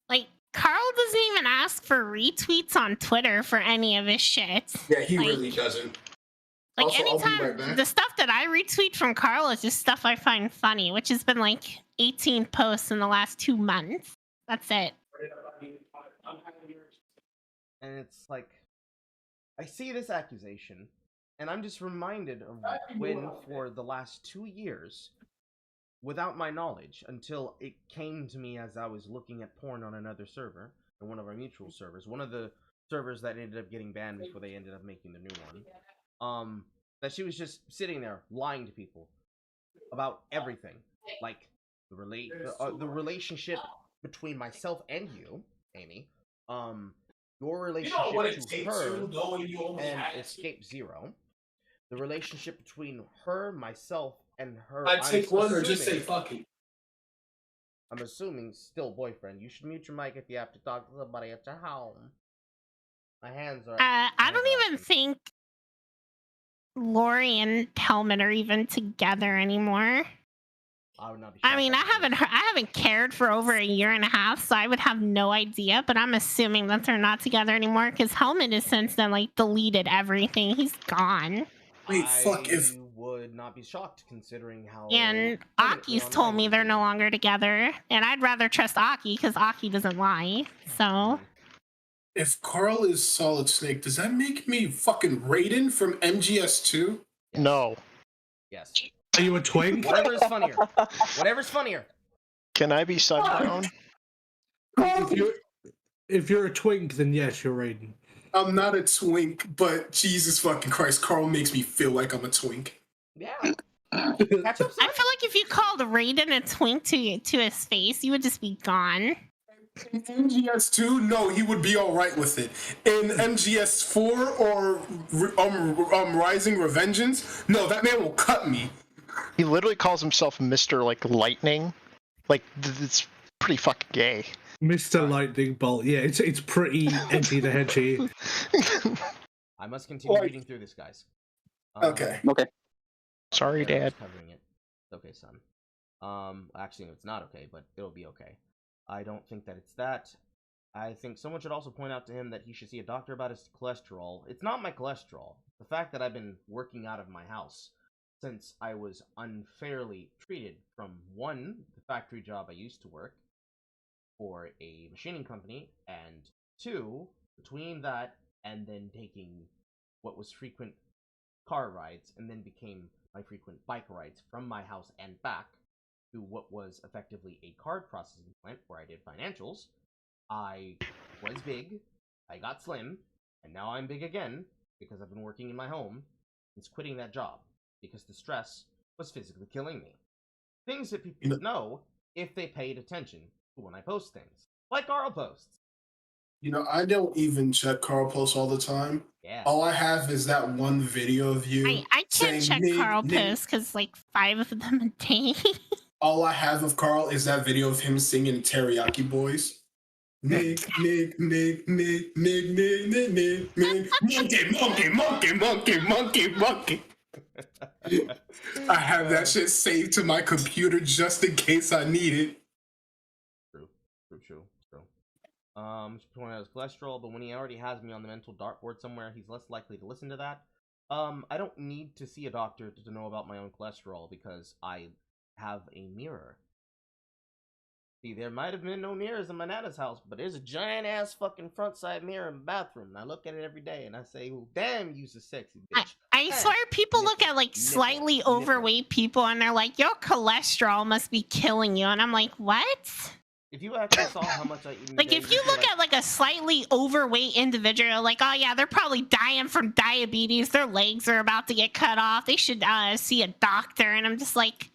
Speaker 3: Like, Carl doesn't even ask for retweets on Twitter for any of his shit.
Speaker 2: Yeah, he
Speaker 3: Like-
Speaker 2: really doesn't.
Speaker 3: Like,
Speaker 2: Also, I'll be
Speaker 3: anytime
Speaker 2: right back.
Speaker 3: the stuff that I retweet from Carl is just stuff I find funny, which has been like 18 posts in the last 2 months. That's it.
Speaker 1: And it's like, I see this accusation, and I'm just reminded of when, for the last 2 years, without my knowledge, until it came to me as I was looking at porn on another server, on one of our mutual servers, one of the servers that ended up getting banned before they ended up making the new one, that she was just sitting there lying to people about everything, like the relationship between myself and you, Amy, your relationship to her and Escape Zero, the relationship between her, myself, and her.
Speaker 2: I'd take one or just say
Speaker 1: assuming-
Speaker 2: fucking.
Speaker 1: I'm assuming still boyfriend. You should mute your mic if you have to talk to somebody at your home. My hands are.
Speaker 3: I don't even think Lori and Helmet are even together anymore.
Speaker 1: I would not be.
Speaker 3: I
Speaker 1: shocked
Speaker 3: mean,
Speaker 1: if
Speaker 3: I
Speaker 1: it was.
Speaker 3: haven't cared for over a year and a half, so I would have no idea. But I'm assuming that they're not together anymore because Helmet has since then like deleted everything. He's gone.
Speaker 2: Wait, fuck, if-
Speaker 1: I would not be shocked considering how.
Speaker 3: And
Speaker 1: permanently
Speaker 3: Aki's told
Speaker 1: online
Speaker 3: me
Speaker 1: he's
Speaker 3: they're
Speaker 1: been.
Speaker 3: no longer together, and I'd rather trust Aki because Aki doesn't lie. So
Speaker 2: If Carl is Solid Snake, does that make me fucking Raiden from MGS2?
Speaker 1: Yes.
Speaker 6: No.
Speaker 1: Yes.
Speaker 7: Are you a twink?
Speaker 1: Whatever is funnier. Whatever's funnier.
Speaker 6: Can I be Sundown?
Speaker 7: If you're a twink, then yes, you're Raiden.
Speaker 2: I'm not a twink, but Jesus fucking Christ, Carl makes me feel like I'm a twink.
Speaker 1: Yeah. Catch up,
Speaker 3: I feel like if you called Raiden a twink to his face, you would just be gone.
Speaker 2: In MGS2, no, he would be all right with it. In MGS4 or Rising Revengeance, no, that man will cut me.
Speaker 6: He literally calls himself Mr. like Lightning. Like it's pretty fucking gay.
Speaker 7: Mr. Lightning Bolt. Yeah, it's pretty edgy the hedgy.
Speaker 1: I must continue reading through this, guys.
Speaker 2: Okay.
Speaker 5: Okay.
Speaker 6: Sorry,
Speaker 1: yeah, I'm
Speaker 6: Dad.
Speaker 1: just covering it. It's okay, son. Actually, it's not okay, but it'll be okay. I don't think that it's that. I think someone should also point out to him that he should see a doctor about his cholesterol. It's not my cholesterol. The fact that I've been working out of my house since I was unfairly treated from one, the factory job I used to work for a machining company, and two, between that and then taking what was frequent car rides and then became my frequent bike rides from my house and back to what was effectively a card processing plant where I did financials. I was big, I got slim, and now I'm big again because I've been working in my home since quitting that job because the stress was physically killing me. Things that people would know if they paid attention to when I post things, like Carl posts.
Speaker 2: I don't even check Carl posts all the time.
Speaker 1: Yeah.
Speaker 2: All I have is that one video of you.
Speaker 3: I can't check
Speaker 2: saying,
Speaker 3: Carl
Speaker 2: Nig.
Speaker 3: posts because like 5 of them a day.
Speaker 2: All I have of Carl is that video of him singing Teriyaki Boys. Nig, nig, nig, nig, nig, nig, nig, nig, nig, monkey, monkey, monkey, monkey, monkey. I have that shit saved to my computer just in case I need it.
Speaker 1: True. Just pointing out his cholesterol, but when he already has me on the mental dartboard somewhere, he's less likely to listen to that. I don't need to see a doctor to know about my own cholesterol because I have a mirror. See, there might have been no mirrors in my Nana's house, but there's a giant ass fucking front side mirror in the bathroom. And I look at it every day and I say, well, damn, you's a sexy bitch.
Speaker 3: I swear people look at like slightly overweight people and they're like, your cholesterol must be killing you. And I'm like, what?
Speaker 1: If you actually saw how much I eat in a
Speaker 3: Like
Speaker 1: day,
Speaker 3: if you look at like a slightly overweight individual, like, oh yeah, they're probably dying from diabetes. Their legs are about to get cut off. They should see a doctor. And I'm just like,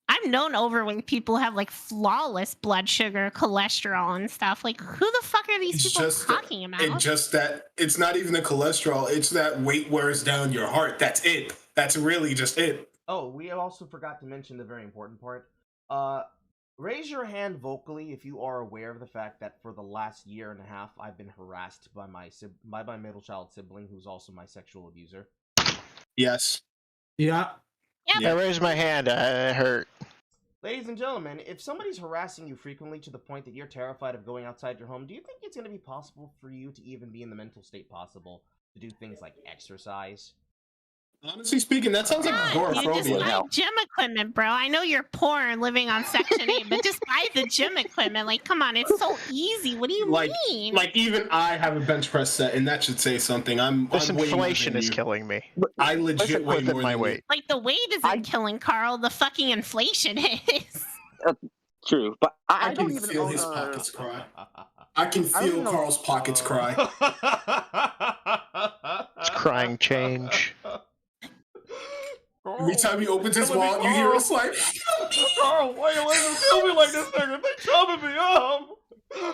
Speaker 3: I've known overweight people have like flawless blood sugar, cholesterol, and stuff. Like, who the fuck are these people talking about?
Speaker 2: It's just that it's not even the cholesterol. It's that weight wears down your heart. That's it. That's really just it.
Speaker 1: Oh, we also forgot to mention the very important part. Raise your hand vocally if you are aware of the fact that for the last year and a half, I've been harassed by my middle child sibling, who's also my sexual abuser.
Speaker 2: Yes.
Speaker 7: Yeah.
Speaker 3: Yep.
Speaker 6: I raised my hand. I hurt.
Speaker 1: Ladies and gentlemen, if somebody's harassing you frequently to the point that you're terrified of going outside your home, do you think it's going to be possible for you to even be in the mental state possible to do things like exercise?
Speaker 2: Honestly speaking, that sounds like
Speaker 3: You just
Speaker 2: agoraphobia.
Speaker 3: buy gym equipment, bro. I know you're poor and living on Section 8, but just buy the gym equipment. Like, come on, it's so easy. What do you mean?
Speaker 2: Like, even I have a bench press set, and that should say something.
Speaker 6: This
Speaker 2: I'm way more
Speaker 6: inflation
Speaker 2: than
Speaker 6: is
Speaker 2: you.
Speaker 6: killing me.
Speaker 2: I legit weigh more
Speaker 6: my
Speaker 2: than
Speaker 6: weight.
Speaker 3: Like, the weight isn't killing Carl. The fucking inflation is.
Speaker 5: True, but I
Speaker 2: I
Speaker 5: don't
Speaker 2: can
Speaker 5: even
Speaker 2: feel
Speaker 5: own
Speaker 2: his
Speaker 5: a-
Speaker 2: pockets cry. I can
Speaker 5: I don't
Speaker 2: feel
Speaker 5: know.
Speaker 2: Carl's pockets cry.
Speaker 6: It's crying change.
Speaker 2: Every time he opens his wallet, you hear us like,
Speaker 1: Carl, why you letting them kill me like this, nigga? They chopping me up.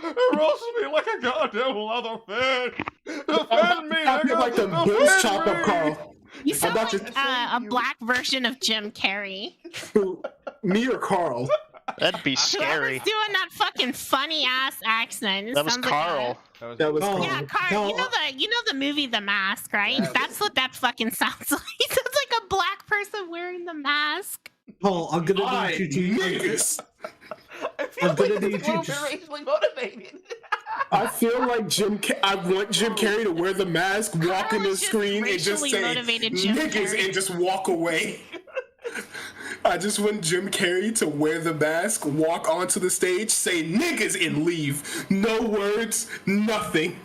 Speaker 1: They're roasting me like a goddamn leather fan. Defend me,
Speaker 2: I feel
Speaker 1: nigga.
Speaker 2: like the Bills
Speaker 1: Defend
Speaker 2: chop up
Speaker 1: me.
Speaker 2: Carl.
Speaker 3: You sound
Speaker 2: about
Speaker 3: like
Speaker 2: to-
Speaker 3: a black version of Jim Carrey.
Speaker 2: Me or Carl?
Speaker 6: That'd be
Speaker 3: Whoever's
Speaker 6: scary.
Speaker 3: doing that fucking funny ass accent.
Speaker 6: That was
Speaker 3: sounds like
Speaker 6: Carl.
Speaker 2: That was
Speaker 7: Oh.
Speaker 2: Carl.
Speaker 3: Yeah, Carl. You know the movie The Mask, right?
Speaker 1: Yeah.
Speaker 3: That's what that fucking sounds like. It sounds like a black person wearing the mask.
Speaker 7: Paul, I'm gonna
Speaker 2: Alright,
Speaker 7: need you to.
Speaker 2: niggas.
Speaker 1: I feel
Speaker 7: I'm gonna
Speaker 1: like
Speaker 7: need
Speaker 1: it's a
Speaker 7: you
Speaker 1: little
Speaker 7: to-
Speaker 1: bit racially motivated.
Speaker 2: I feel like I want Jim Carrey to wear the mask, walk in the
Speaker 3: is just
Speaker 2: screen, and just
Speaker 3: racially
Speaker 2: say
Speaker 3: motivated Jim
Speaker 2: niggas
Speaker 3: Carrey.
Speaker 2: and just walk away. I just want Jim Carrey to wear the mask, walk onto the stage, say niggas, and leave. No words, nothing.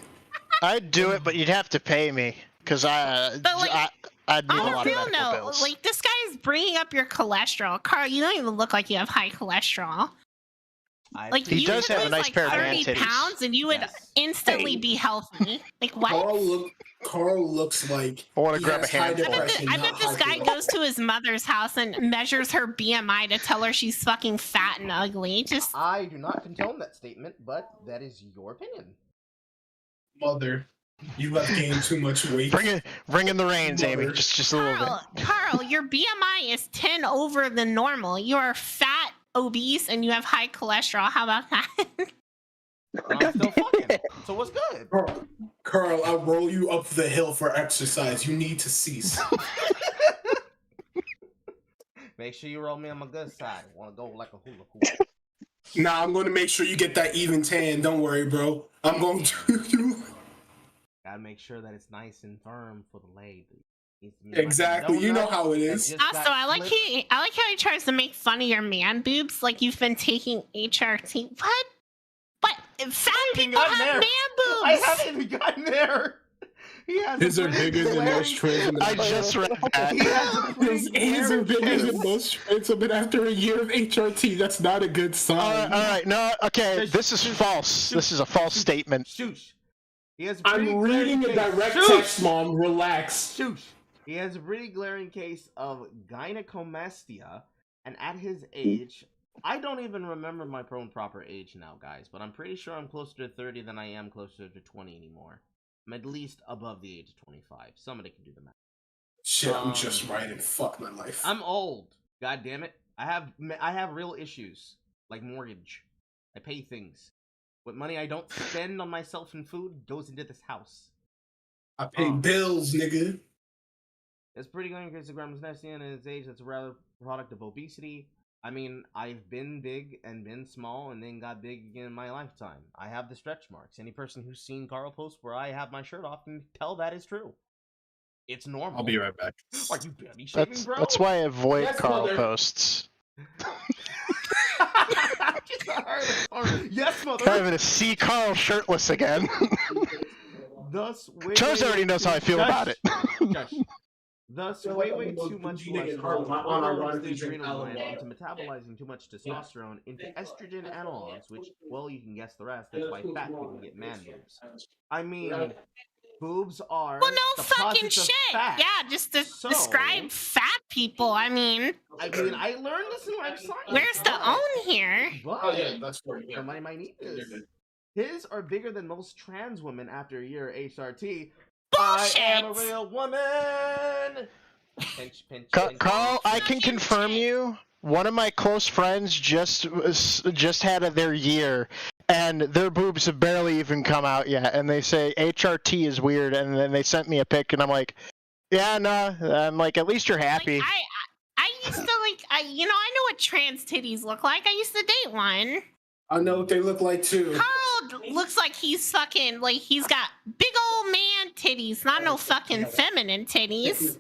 Speaker 6: I'd do it, but you'd have to pay me because I'd need a
Speaker 3: On a
Speaker 6: lot of
Speaker 3: real
Speaker 6: medical
Speaker 3: note,
Speaker 6: bills.
Speaker 3: like this guy's bringing up your cholesterol. Carl, you don't even look like you have high cholesterol. Like
Speaker 6: He
Speaker 3: you
Speaker 6: does
Speaker 3: could
Speaker 6: have a
Speaker 3: lose,
Speaker 6: nice
Speaker 3: like
Speaker 6: pair of
Speaker 3: 30
Speaker 6: man titties.
Speaker 3: pounds and you would
Speaker 1: Yes.
Speaker 3: instantly
Speaker 2: Hey.
Speaker 3: be healthy. Like what?
Speaker 2: Carl looks like
Speaker 6: I wanna
Speaker 2: he
Speaker 6: grab
Speaker 2: has
Speaker 6: a hand.
Speaker 2: high
Speaker 3: I bet,
Speaker 2: depression,
Speaker 3: I
Speaker 2: not
Speaker 3: bet this
Speaker 2: high
Speaker 3: guy
Speaker 2: cholesterol.
Speaker 3: goes to his mother's house and measures her BMI to tell her she's fucking fat and ugly. Just
Speaker 1: I do not condone that statement, but that is your opinion.
Speaker 2: Mother, you have gained too much weight.
Speaker 6: Bring in the reins, Amy.
Speaker 2: Mother.
Speaker 6: Just a little bit.
Speaker 3: Carl, your BMI is 10 over the normal. You are fat, obese, and you have high cholesterol. How about that?
Speaker 1: And I'm still fucking. So what's good?
Speaker 2: Carl, I'll roll you up the hill for exercise. You need to cease.
Speaker 1: Make sure you roll me on my good side. Want to go like a hula hoop.
Speaker 2: Nah, I'm going to make sure you get that even tan. Don't worry, bro. I'm going to.
Speaker 1: Gotta make sure that it's nice and firm for the lady.
Speaker 2: Exactly. You know how it is.
Speaker 3: Also, I like how he tries to make fun of your man boobs, like you've been taking HRT. What? But fat people have man boobs.
Speaker 1: I haven't even gotten there.
Speaker 2: His are bigger than most trans.
Speaker 6: I just read that.
Speaker 2: His are bigger than most trans women after a year of HRT. That's not a good sign.
Speaker 6: All right, no, okay, this is false. This is a false statement.
Speaker 1: Shoosh.
Speaker 2: I'm reading a direct text, Mom. Relax.
Speaker 1: Shoosh. He has a pretty glaring case of gynecomastia, and at his age, I don't even remember my proper age now, guys, but I'm pretty sure I'm closer to 30 than I am closer to 20 anymore. I'm at least above the age of 25. Somebody can do the math.
Speaker 2: Shit, I'm just writing. Fuck my life.
Speaker 1: I'm old. God damn it. I have real issues, like mortgage. I pay things. What money I don't spend on myself and food goes into this house.
Speaker 2: I pay bills, nigga.
Speaker 1: It's pretty good because the grandma's nasty, and at his age, that's a rather product of obesity. I mean, I've been big and been small and then got big again in my lifetime. I have the stretch marks. Any person who's seen Carl post where I have my shirt off can tell that is true. It's normal.
Speaker 2: I'll be right back.
Speaker 1: Are you belly shaving, bro?
Speaker 6: That's why I avoid Carl posts.
Speaker 1: Yes, mother.
Speaker 6: I'm gonna see Carl shirtless again.
Speaker 1: Thus,
Speaker 6: Chose already knows how I feel about it.
Speaker 1: Thus, way too much cholesterol the adrenal gland into metabolizing too much testosterone into estrogen analogs, which, well, you can guess the rest. That's why fat people get man boobs. I mean, boobs are
Speaker 3: no fucking shit.
Speaker 1: Fat.
Speaker 3: Yeah, just to describe fat people. I mean,
Speaker 1: I learned this in life science.
Speaker 3: Where's the own here?
Speaker 1: But that's somebody might need this. His are bigger than most trans women after a year of HRT.
Speaker 3: Bullshit.
Speaker 1: I am a real woman. Pinch,
Speaker 6: Carl, I can confirm you. One of my close friends just had their year, and their boobs have barely even come out yet. And they say HRT is weird, and then they sent me a pic, and I'm like, yeah, no. I'm like, at least you're happy.
Speaker 3: Like, I used to I know what trans titties look like. I used to date one.
Speaker 2: I know what they look like too.
Speaker 3: Carl looks like he's fucking, like, he's got big old man titties, not no fucking feminine titties.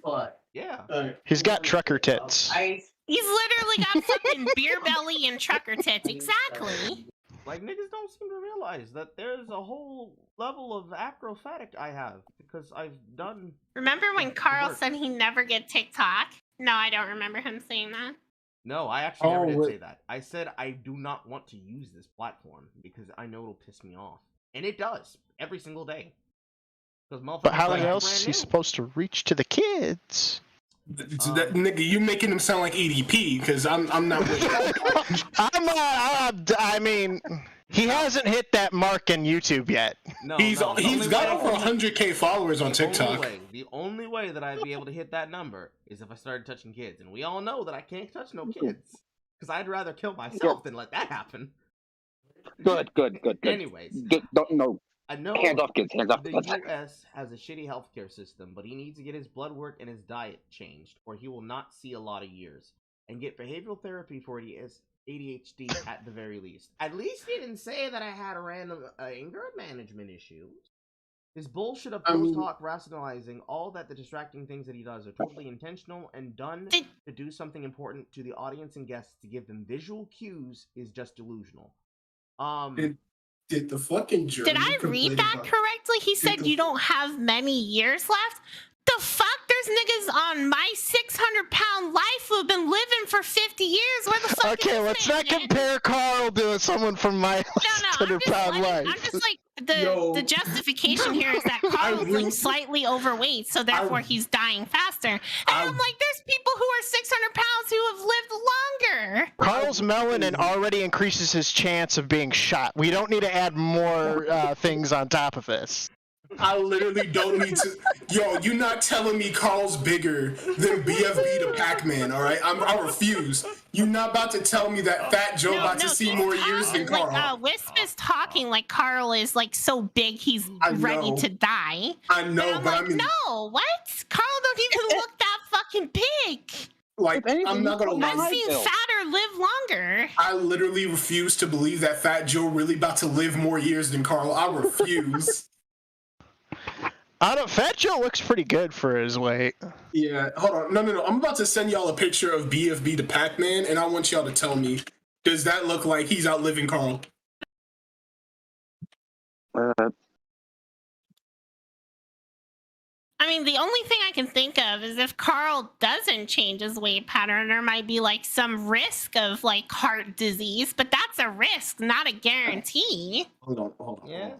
Speaker 1: Yeah.
Speaker 6: He's got trucker tits.
Speaker 3: He's literally got fucking beer belly and trucker tits. Exactly.
Speaker 1: Like, niggas don't seem to realize that there's a whole level of acrobatic I have because I've done.
Speaker 3: Remember when Carl said he never get TikTok? No, I don't remember him saying that.
Speaker 1: No, I actually never did say that. I said I do not want to use this platform because I know it'll piss me off. And it does, every single day.
Speaker 6: But how else is he supposed to reach to the kids?
Speaker 2: Nigga, you making him sound like EDP, because I'm not with you.
Speaker 6: I mean, he hasn't hit that mark in YouTube yet.
Speaker 2: No, he's got over 100K followers on TikTok.
Speaker 1: The only way that I'd be able to hit that number is if I started touching kids. And we all know that I can't touch no kids. Because I'd rather kill myself than let that happen.
Speaker 5: Good.
Speaker 1: Anyways.
Speaker 5: No.
Speaker 1: I know
Speaker 5: hands off kids.
Speaker 1: the U.S. has a shitty healthcare system, but he needs to get his blood work and his diet changed, or he will not see a lot of years. And get behavioral therapy for ADHD at the very least. At least he didn't say that I had a random anger management issue. His bullshit of post-hoc rationalizing all that the distracting things that he does are totally intentional and done to do something important to the audience and guests to give them visual cues is just delusional.
Speaker 2: Did the fucking jury
Speaker 3: Did I read that correctly? He said you don't have many years left? The fuck? There's niggas on my 600-pound life who have been living for 50 years. Where the fuck
Speaker 6: Okay, let's not compare Carl to someone from my 600-pound life.
Speaker 3: I'm just like, the justification here is that Carl's like slightly overweight, so therefore he's dying faster. And I'm like, there's people who are 600 pounds who have lived longer.
Speaker 6: Carl's melanin already increases his chance of being shot. We don't need to add more things on top of this.
Speaker 2: I literally don't need to. Yo, you not telling me Carl's bigger than BFB to Pac-Man, all right? I refuse. You not about to tell me that Fat Joe about to see more years than Carl.
Speaker 3: Like, Wisp is talking like Carl is like so big he's ready to die.
Speaker 2: I know,
Speaker 3: but
Speaker 2: but
Speaker 3: like,
Speaker 2: I mean,
Speaker 3: no, what? Carl don't even look that fucking big.
Speaker 2: like,
Speaker 5: anything,
Speaker 2: I'm not gonna
Speaker 3: I've
Speaker 2: lie.
Speaker 3: seen fatter live longer.
Speaker 2: I literally refuse to believe that Fat Joe really about to live more years than Carl. I refuse.
Speaker 6: Fat Joe looks pretty good for his weight.
Speaker 2: Yeah, hold on. No. I'm about to send y'all a picture of BFB to Pac-Man, and I want y'all to tell me, does that look like he's outliving Carl?
Speaker 3: I mean, the only thing I can think of is if Carl doesn't change his weight pattern, there might be like some risk of like heart disease, but that's a risk, not a guarantee.
Speaker 2: Hold on.
Speaker 1: Yeah.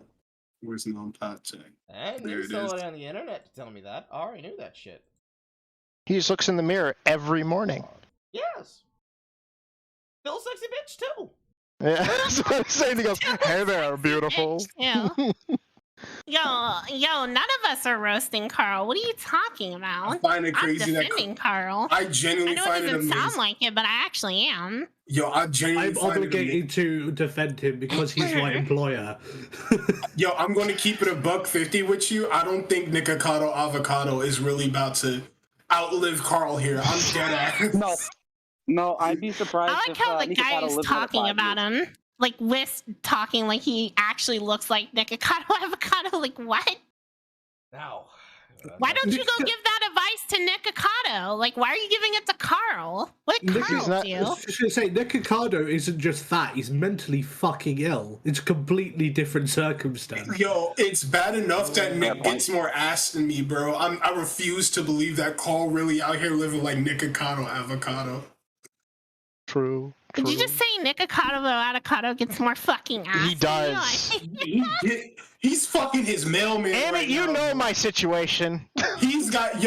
Speaker 2: Where's non-pot check?
Speaker 1: I
Speaker 2: There
Speaker 1: knew
Speaker 2: it
Speaker 1: somebody
Speaker 2: is.
Speaker 1: on the internet to tell me that. I already knew that shit.
Speaker 6: He just looks in the mirror every morning.
Speaker 1: Yes. Still a sexy bitch too.
Speaker 6: Yeah, that's what I'm saying. He goes, "Hey there, beautiful."
Speaker 3: Yeah. Yo, none of us are roasting Carl. What are you talking about?
Speaker 2: I find it crazy
Speaker 3: I'm
Speaker 2: that
Speaker 3: defending Carl.
Speaker 2: I
Speaker 3: I
Speaker 2: genuinely
Speaker 3: know
Speaker 2: find
Speaker 3: it
Speaker 2: it
Speaker 3: doesn't
Speaker 2: amazing.
Speaker 3: sound like it, but I actually am.
Speaker 2: Yo, I genuinely
Speaker 7: I'm
Speaker 2: find it amazing.
Speaker 7: obligated to defend him because he's my employer.
Speaker 2: Yo, I'm going to keep it $150 with you. I don't think Nikocado Avocado is really about to outlive Carl here. I'm dead ass.
Speaker 5: No, I'd be surprised.
Speaker 3: I like how the guy
Speaker 5: Nikocado
Speaker 3: is
Speaker 5: lives
Speaker 3: talking
Speaker 5: another 5
Speaker 3: about
Speaker 5: years.
Speaker 3: him. Like, Wisp talking like he actually looks like Nikocado Avocado. Like, what?
Speaker 1: Now.
Speaker 3: Why don't you go give that advice to Nikocado? Like, why are you giving it to Carl? What did Carl
Speaker 7: I
Speaker 3: do?
Speaker 7: was just gonna say, Nikocado isn't just fat; he's mentally fucking ill. It's a completely different circumstance.
Speaker 2: Yo, it's bad enough that Nick gets more ass than me, bro. I refuse to believe that Carl really out here living like Nikocado Avocado.
Speaker 6: True.
Speaker 3: Did you just say Nikocado Avocado gets more fucking ass?
Speaker 6: He does.
Speaker 2: He's fucking his mailman.
Speaker 6: Damn
Speaker 2: right
Speaker 6: it, you
Speaker 2: now,
Speaker 6: know
Speaker 2: bro.
Speaker 6: my situation.
Speaker 2: He's got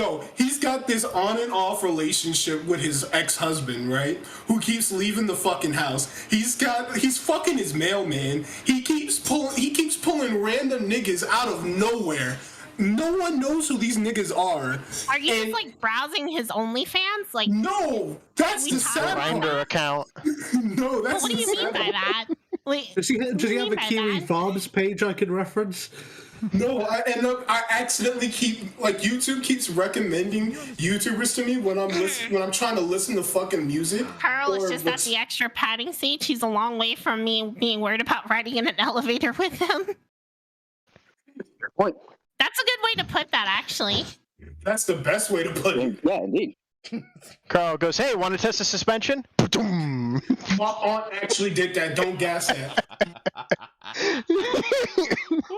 Speaker 2: this on and off relationship with his ex-husband, right? Who keeps leaving the fucking house. He's fucking his mailman. He keeps pulling random niggas out of nowhere. No one knows who these niggas are.
Speaker 3: Are you just like browsing his OnlyFans? Like,
Speaker 2: no, that's the sad
Speaker 6: Grinder account.
Speaker 2: No, that's
Speaker 3: what do you mean by that? Wait,
Speaker 7: Does he have a Kiwi Farms page I can reference?
Speaker 2: No, I accidentally keep YouTube keeps recommending YouTubers to me when I'm trying to listen to fucking music.
Speaker 3: Carl is just at the extra padding stage. He's a long way from me being worried about riding in an elevator with him.
Speaker 5: Good point.
Speaker 3: That's a good way to put that, actually.
Speaker 2: That's the best way to put it.
Speaker 5: Yeah, indeed.
Speaker 6: Carl goes, "Hey, want to test the suspension?"
Speaker 2: My aunt actually did that. Don't gas that.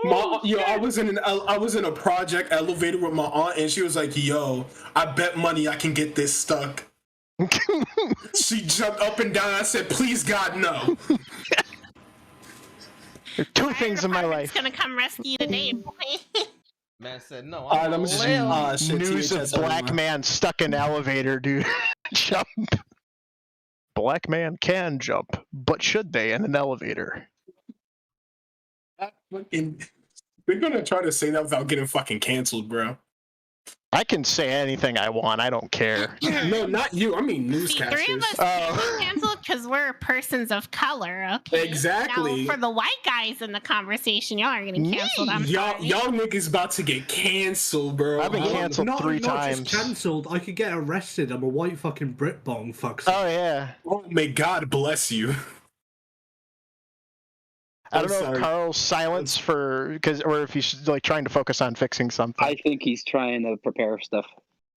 Speaker 2: I was in a project elevator with my aunt, and she was like, "Yo, I bet money I can get this stuck." She jumped up and down. I said, "Please, God, no."
Speaker 6: There are two things in my life.
Speaker 3: Gonna come rescue you today, boy.
Speaker 1: Man said no.
Speaker 2: Let me see.
Speaker 6: News of black man stuck in elevator, dude. Jump. Black man can jump, but should they in an elevator?
Speaker 2: They're gonna try to say that without getting fucking canceled, bro.
Speaker 6: I can say anything I want. I don't care.
Speaker 2: No, not you. I mean newscasters.
Speaker 3: See, 3 of us can't be canceled because we're persons of color, okay?
Speaker 2: Exactly.
Speaker 3: Now, for the white guys in the conversation, y'all are getting canceled. I'm sorry.
Speaker 2: Y'all niggas about to get canceled, bro.
Speaker 6: I've been canceled three times.
Speaker 7: Not just cancelled. I could get arrested. I'm a white fucking Brit bong. Fuck.
Speaker 6: Oh yeah.
Speaker 2: Oh, may God bless you.
Speaker 6: I don't know if Carl's silence or if he's like trying to focus on fixing something.
Speaker 5: I think he's trying to prepare stuff.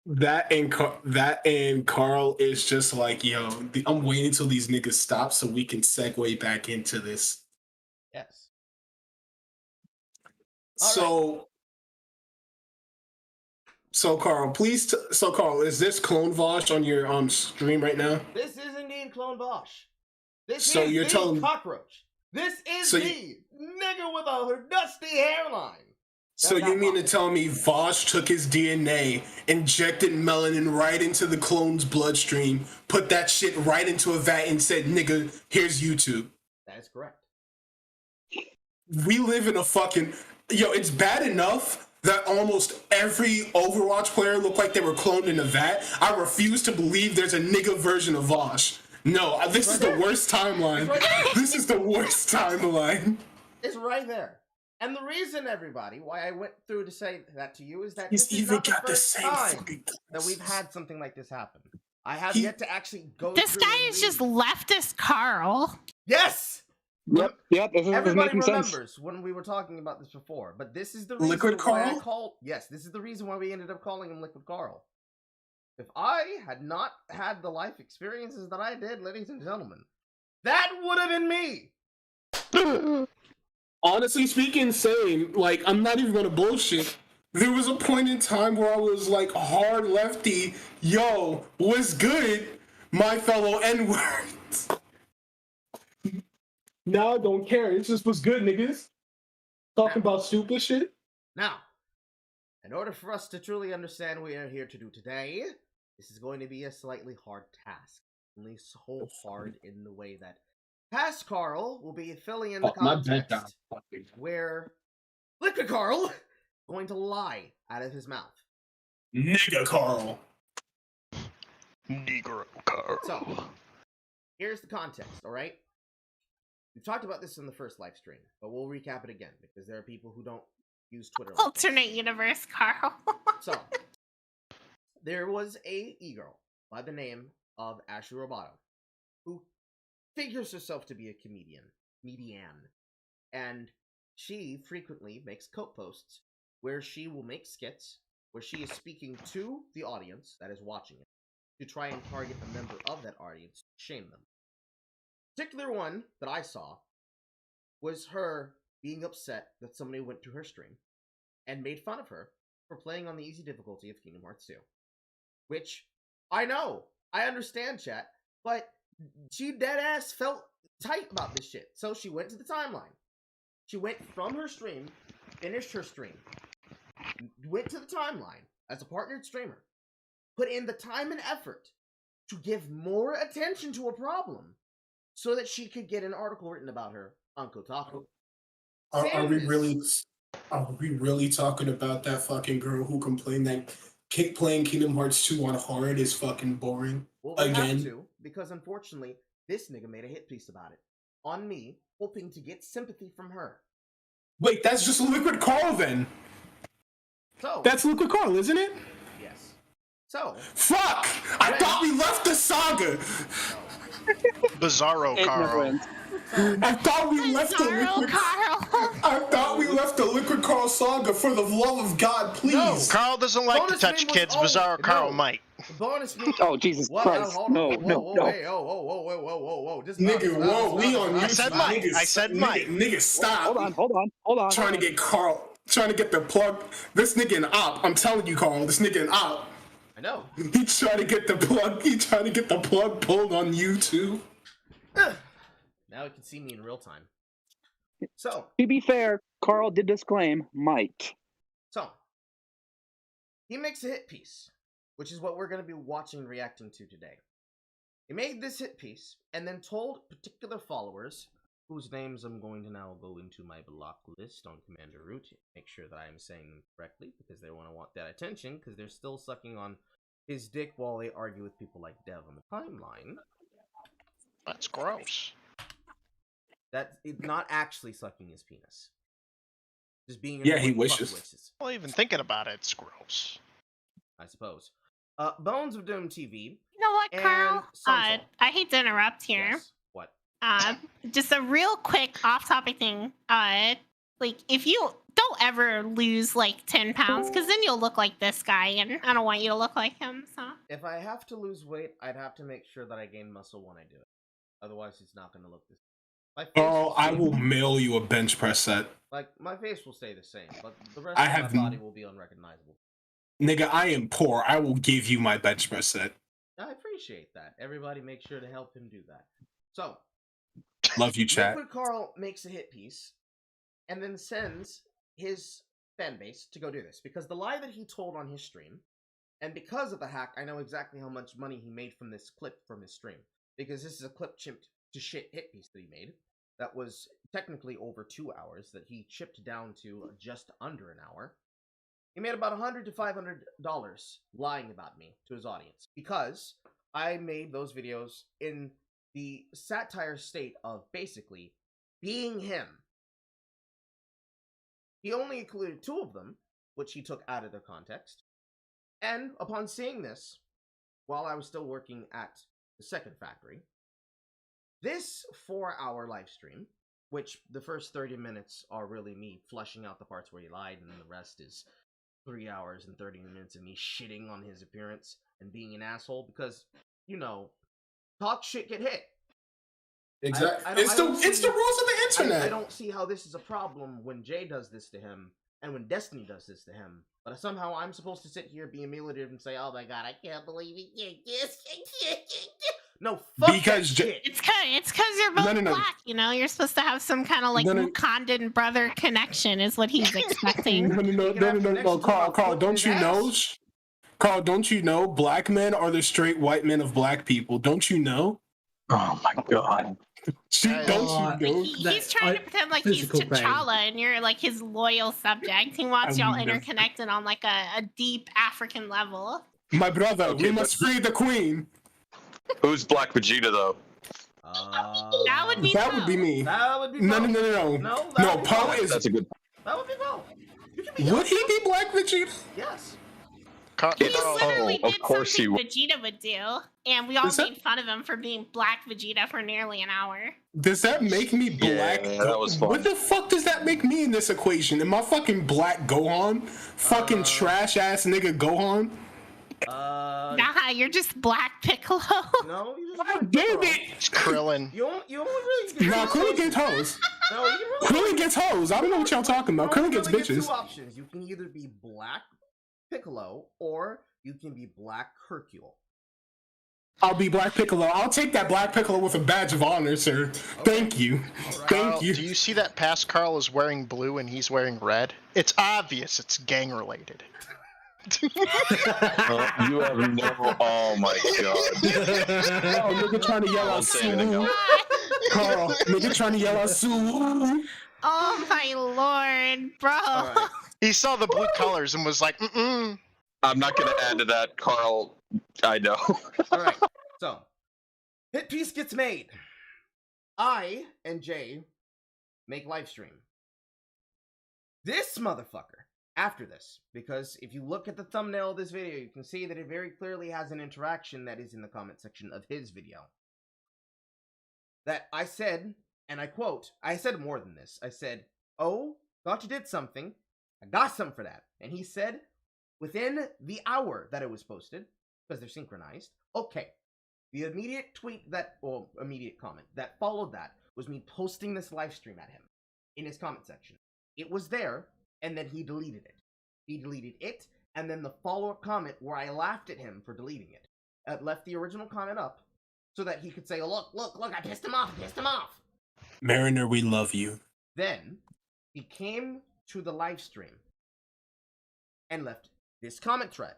Speaker 2: That and Carl is just like, yo, I'm waiting until these niggas stop so we can segue back into this.
Speaker 1: Yes.
Speaker 2: So Carl, Carl, is this CloneVaush on your stream right now?
Speaker 1: This is indeed CloneVaush. This
Speaker 2: So
Speaker 1: is
Speaker 2: you're
Speaker 1: the
Speaker 2: telling-
Speaker 1: cockroach. This is
Speaker 2: So
Speaker 1: the nigga with a dusty hairline.
Speaker 2: So you mean to tell me Vosh took his DNA, injected melanin right into the clone's bloodstream, put that shit right into a vat and said, nigga, here's YouTube?
Speaker 1: That is correct.
Speaker 2: We live in a fucking... it's bad enough that almost every Overwatch player looked like they were cloned in a vat. I refuse to believe there's a nigga version of Vaush. No, this is the worst timeline. This is the worst timeline.
Speaker 1: It's right there. And the reason, everybody, why I went through to say that to you is that
Speaker 2: He's
Speaker 1: this is
Speaker 2: even
Speaker 1: not
Speaker 2: got
Speaker 1: the
Speaker 2: the
Speaker 1: first
Speaker 2: same
Speaker 1: time
Speaker 2: fucking
Speaker 1: that we've had something like this happen. I have
Speaker 2: He-
Speaker 1: yet to actually go
Speaker 3: This
Speaker 1: through
Speaker 3: guy
Speaker 1: and
Speaker 3: is just
Speaker 1: read.
Speaker 3: leftist Carl.
Speaker 1: Yes!
Speaker 5: Yep, this is
Speaker 1: Everybody
Speaker 5: making sense.
Speaker 1: remembers when we were talking about this before, but this is the reason
Speaker 2: Liquid
Speaker 1: why I
Speaker 2: Carl?
Speaker 1: called. Yes, this is the reason why we ended up calling him Liquid Carl. If I had not had the life experiences that I did, ladies and gentlemen, that would have been me.
Speaker 2: Honestly speaking, same. Like, I'm not even gonna bullshit. There was a point in time where I was like hard lefty. Yo, what's good, my fellow N-words? Now I don't care. It's just what's good, niggas. Talking about stupid shit.
Speaker 1: Now, in order for us to truly understand what we are here to do today, this is going to be a slightly hard task. Only so hard in the way that past Carl will be filling in the context where Liquid Carl is going to lie out of his mouth.
Speaker 2: Nigga Carl.
Speaker 6: Negro Carl.
Speaker 1: So, here's the context, alright? We've talked about this in the first live stream, but we'll recap it again because there are people who don't use Twitter.
Speaker 3: Alternate universe Carl.
Speaker 1: So, there was a e-girl by the name of Ashley Roboto who figures herself to be a comedian, and she frequently makes coat posts where she will make skits where she is speaking to the audience that is watching it to try and target a member of that audience, shame them. The particular one that I saw was her being upset that somebody went to her stream and made fun of her for playing on the easy difficulty of Kingdom Hearts 2. Which, I know, I understand, chat, but she deadass felt tight about this shit. So she went to the timeline. She went from her stream, finished her stream, went to the timeline as a partnered streamer, put in the time and effort to give more attention to a problem so that she could get an article written about her on Kotaku.
Speaker 2: Are we really talking about that fucking girl who complained that playing Kingdom Hearts 2 on hard is fucking boring?
Speaker 1: Well, we
Speaker 2: Again?
Speaker 1: have to, because unfortunately, this nigga made a hit piece about it. On me, hoping to get sympathy from her.
Speaker 2: Wait, that's just Liquid Carl then.
Speaker 1: So,
Speaker 2: That's Liquid Carl, isn't it?
Speaker 1: yes. So,
Speaker 2: Fuck! I thought we left the saga!
Speaker 6: Bizarro
Speaker 5: It never
Speaker 6: Carl.
Speaker 5: ends.
Speaker 2: I thought we left the
Speaker 3: Carl,
Speaker 2: Liquid
Speaker 3: Carl.
Speaker 2: I thought we left the Liquid Carl saga. For the love of God, please.
Speaker 1: No.
Speaker 6: Carl doesn't like to
Speaker 1: Bonus
Speaker 6: touch
Speaker 1: meme was
Speaker 6: kids.
Speaker 1: all-
Speaker 6: Bizarro Carl
Speaker 1: no.
Speaker 6: might.
Speaker 1: the bonus me.
Speaker 5: Oh, Jesus Christ. No.
Speaker 1: Hey, whoa. Just
Speaker 2: Nigga, whoa, we on
Speaker 6: I
Speaker 2: YouTube.
Speaker 6: said Mike.
Speaker 2: Niggas,
Speaker 6: I said Mike.
Speaker 2: Nigga, stop.
Speaker 5: Hold on.
Speaker 2: Trying to get Carl. Trying to get the plug. This nigga an op. I'm telling you, Carl. This nigga an op.
Speaker 1: I know.
Speaker 2: He trying to get the plug. He trying to get the plug pulled on YouTube.
Speaker 1: Now you can see me in real time. So,
Speaker 5: To be fair, Carl did disclaim Mike.
Speaker 1: he makes a hit piece, which is what we're going to be watching and reacting to today. He made this hit piece and then told particular followers, whose names I'm going to now go into my block list on Commander Root, make sure that I am saying them correctly, because they want that attention, because they're still sucking on his dick while they argue with people like Dev on the timeline.
Speaker 6: That's gross.
Speaker 1: That it's not actually sucking his penis. Just being
Speaker 2: Yeah, he
Speaker 1: annoying
Speaker 2: wishes.
Speaker 1: fuckwits,
Speaker 6: Well, even thinking about it, it's gross.
Speaker 1: I suppose. Bones of Doom TV.
Speaker 3: You know what, Carl?
Speaker 1: And Sunsoul.
Speaker 3: I hate to interrupt here.
Speaker 1: Yes. What?
Speaker 3: Just a real quick off-topic thing. Like, if you don't ever lose like 10 pounds, because then you'll look like this guy, and I don't want you to look like him. So
Speaker 1: If I have to lose weight, I'd have to make sure that I gain muscle when I do it. Otherwise, it's not going to look this. My face
Speaker 2: Carl, I
Speaker 1: stay-
Speaker 2: will mail you a bench press set.
Speaker 1: Like, my face will stay the same, but the rest
Speaker 2: I
Speaker 1: of
Speaker 2: have
Speaker 1: my body will be unrecognizable.
Speaker 2: Nigga, I am poor. I will give you my bench press set.
Speaker 1: I appreciate that. Everybody make sure to help him do that. So,
Speaker 2: Love you, chat.
Speaker 1: Liquid Carl makes a hit piece, and then sends his fan base to go do this. Because the lie that he told on his stream, and because of the hack, I know exactly how much money he made from this clip from his stream. Because this is a clip chimped to shit hit piece that he made. that was technically over 2 hours that he chipped down to just under an hour. He made about $100 to $500 lying about me to his audience because I made those videos in the satire state of basically being him. He only included 2 of them, which he took out of their context. And upon seeing this, while I was still working at the second factory, this 4-hour live stream, which the first 30 minutes are really me fleshing out the parts where he lied, and then the rest is 3 hours and 30 minutes of me shitting on his appearance and being an asshole because, you know, talk shit, get hit.
Speaker 2: Exactly. It's the rules of the internet.
Speaker 1: I don't see how this is a problem when Jay does this to him and when Destiny does this to him. But somehow I'm supposed to sit here, be emulative, and say, "Oh my god, I can't believe it." No, fuck
Speaker 2: because
Speaker 1: that shit.
Speaker 3: It's because you're both black, you know? You're supposed to have some kind of, like, Wakandan brother connection is what he's expecting.
Speaker 2: No, Carl, don't you know? Carl, don't you know black men are the straight white men of black people? Don't you know?
Speaker 5: Oh my god.
Speaker 2: Don't you know?
Speaker 3: He's trying to pretend like he's T'Challa and you're like his loyal subject. He wants y'all interconnected on like a deep African level.
Speaker 2: My brother, we must free the queen.
Speaker 8: Who's Black Vegeta though?
Speaker 3: That would be
Speaker 1: That would be me.
Speaker 2: No, Poe is.
Speaker 8: That's a good.
Speaker 1: That would be Poe.
Speaker 2: Would he be Black Vegeta?
Speaker 1: Yes.
Speaker 3: He literally did
Speaker 8: of course
Speaker 3: something
Speaker 8: he
Speaker 3: Vegeta would do, and we all made fun of him for being Black Vegeta for nearly an hour.
Speaker 2: Does that make me black?
Speaker 8: Yeah, that was fun.
Speaker 2: What the fuck does that make me in this equation? Am I fucking Black Gohan? Fucking trash ass nigga Gohan?
Speaker 3: Nah, you're just Black Piccolo.
Speaker 1: No, you just
Speaker 2: God damn it!
Speaker 6: It's Krillin.
Speaker 1: You only really.
Speaker 2: Nah, Krillin gets hoes.
Speaker 1: No, you really.
Speaker 2: Krillin gets hoes. I don't know what y'all talking about. Krillin gets bitches.
Speaker 1: 2 options. You can either be Black Piccolo or you can be Black Hercule.
Speaker 2: I'll be Black Piccolo. I'll take that Black Piccolo with a badge of honor, sir. Okay. Thank you.
Speaker 1: Right.
Speaker 2: Thank you.
Speaker 6: Do you see that past Carl is wearing blue and he's wearing red? It's obvious it's gang related.
Speaker 8: You have no. Oh my god.
Speaker 2: Oh, nigga trying to yell out Sue. Carl, nigga trying to yell out Sue.
Speaker 3: Oh my lord, bro.
Speaker 1: Right.
Speaker 6: He saw the blue colors and was like, mm-mm.
Speaker 8: I'm not gonna add to that, Carl. I know.
Speaker 1: Alright, so hit piece gets made. I and Jay make live stream. This motherfucker, after this, because if you look at the thumbnail of this video, you can see that it very clearly has an interaction that is in the comment section of his video. That I said, and I quote, I said more than this. I said, "Oh, thought you did something. I got something for that." And he said, within the hour that it was posted, because they're synchronized, okay. The immediate tweet that, or immediate comment that followed that was me posting this live stream at him in his comment section. It was there, and then he deleted it. He deleted it, and then the follow-up comment where I laughed at him for deleting it. Left the original comment up so that he could say, look, I pissed him off,
Speaker 2: Mariner, we love you.
Speaker 1: Then he came to the live stream and left this comment thread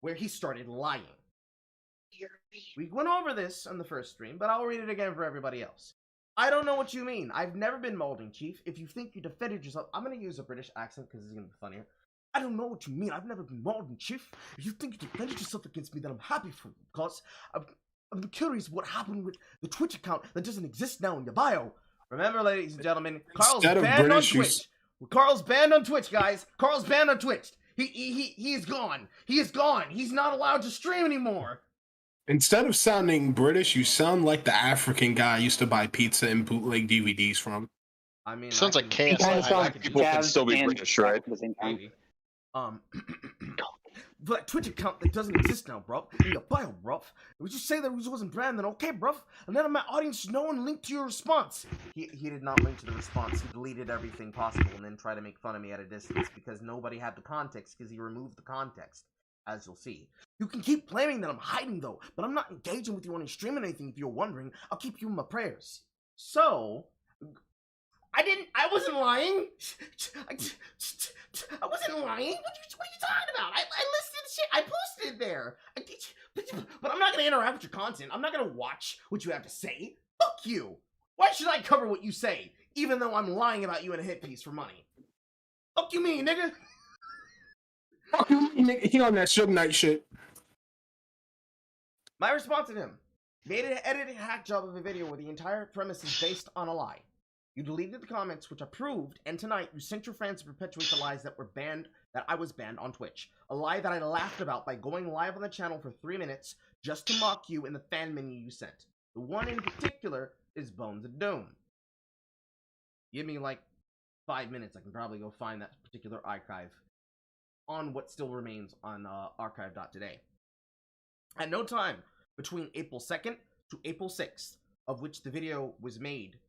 Speaker 1: where he started lying. We went over this on the first stream, but I'll read it again for everybody else. "I don't know what you mean. I've never been molding, Chief. If you think you defended yourself..." I'm going to use a British accent because it's going to be funnier. "I don't know what you mean. I've never been molding, Chief. If you think you defended yourself against me, then I'm happy for you, because I'm curious what happened with the Twitch account that doesn't exist now in your bio." Remember, ladies and gentlemen, Carl's banned on Twitch. Carl's banned on Twitch, guys. Carl's banned on Twitch. He is gone. He is gone. He's not allowed to stream anymore.
Speaker 2: Instead of sounding British, you sound like the African guy I used to buy pizza and bootleg DVDs from.
Speaker 1: I mean,
Speaker 6: Sounds like KSI.
Speaker 8: Black people can still be British, right?
Speaker 1: Maybe. But Twitch account that doesn't exist now, bro. In your bio, bro. We just say that it wasn't brand, then okay, bro. And then my audience know and link to your response. He did not link to the response. He deleted everything possible and then tried to make fun of me at a distance because nobody had the context because he removed the context, as you'll see. You can keep claiming that I'm hiding though, but I'm not engaging with you on any stream or anything if you're wondering. I'll keep you in my prayers. So, I wasn't lying. I wasn't lying. What are you talking about? I listed shit. I posted it there. But I'm not going to interact with your content. I'm not going to watch what you have to say. Fuck you. Why should I cover what you say, even though I'm lying about you in a hit piece for money? Fuck you mean, nigga?
Speaker 2: Fuck you, nigga. He on that Suge Knight shit.
Speaker 1: My response to him: made an edited hack job of a video where the entire premise is based on a lie. You deleted the comments, which I proved, and tonight you sent your friends to perpetuate the lies that I was banned on Twitch. A lie that I laughed about by going live on the channel for 3 minutes just to mock you in the fan menu you sent. The one in particular is Bones of Doom. Give me like 5 minutes, I can probably go find that particular archive on what still remains on archive.today. At no time between April 2nd to April 6th, of which the video was made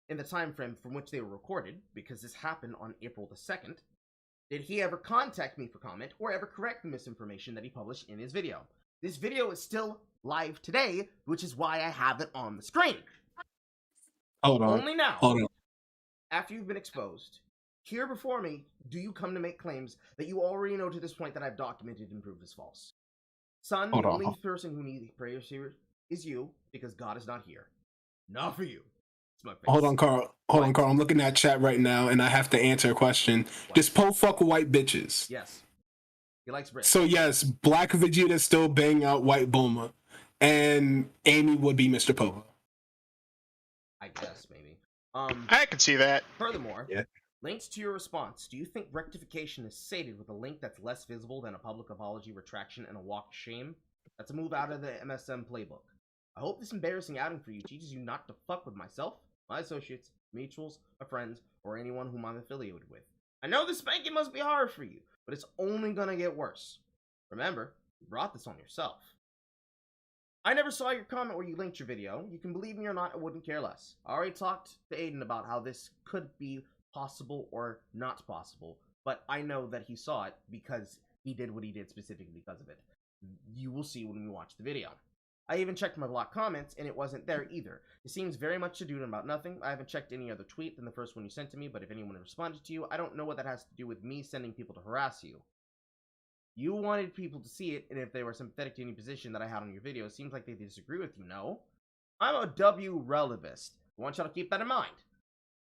Speaker 1: in the time frame from which they were recorded, because this happened on April the 2nd, did he ever contact me for comment or ever correct the misinformation that he published in his video. This video is still live today, which is why I have it on the screen.
Speaker 2: Hold on.
Speaker 1: Only now,
Speaker 2: Hold on.
Speaker 1: after you've been exposed, here before me, do you come to make claims that you already know to this point that I've documented and proved is false. Son, the only person who needs prayers here is you, because God is not here. Not for you. It's my face.
Speaker 2: Hold on, Carl. Hold on, Carl. I'm looking at chat right now, and I have to answer a question. Does Poe fuck white bitches?
Speaker 1: Yes. He likes Brits.
Speaker 2: So yes, Black Vegeta still bang out white Bulma, and Amy would be Mr. Poe.
Speaker 1: I guess, maybe.
Speaker 6: I can see that.
Speaker 1: Furthermore,
Speaker 2: Yeah.
Speaker 1: Links to your response. Do you think rectification is sated with a link that's less visible than a public apology, retraction, and a walk of shame? That's a move out of the MSM playbook. I hope this embarrassing outing for you teaches you not to fuck with myself, my associates, mutuals, my friends, or anyone whom I'm affiliated with. I know the spanking must be hard for you, but it's only gonna get worse. Remember, you brought this on yourself. I never saw your comment where you linked your video. You can believe me or not, I wouldn't care less. I already talked to Aydin about how this could be possible or not possible, but I know that he saw it because he did what he did specifically because of it. You will see when we watch the video. I even checked my blocked comments, and it wasn't there either. It seems very much to do about nothing. I haven't checked any other tweet than the first one you sent to me, but if anyone responded to you, I don't know what that has to do with me sending people to harass you. You wanted people to see it, and if they were sympathetic to any position that I had on your video, it seems like they disagree with you, no? I'm a W relativist. I want y'all to keep that in mind.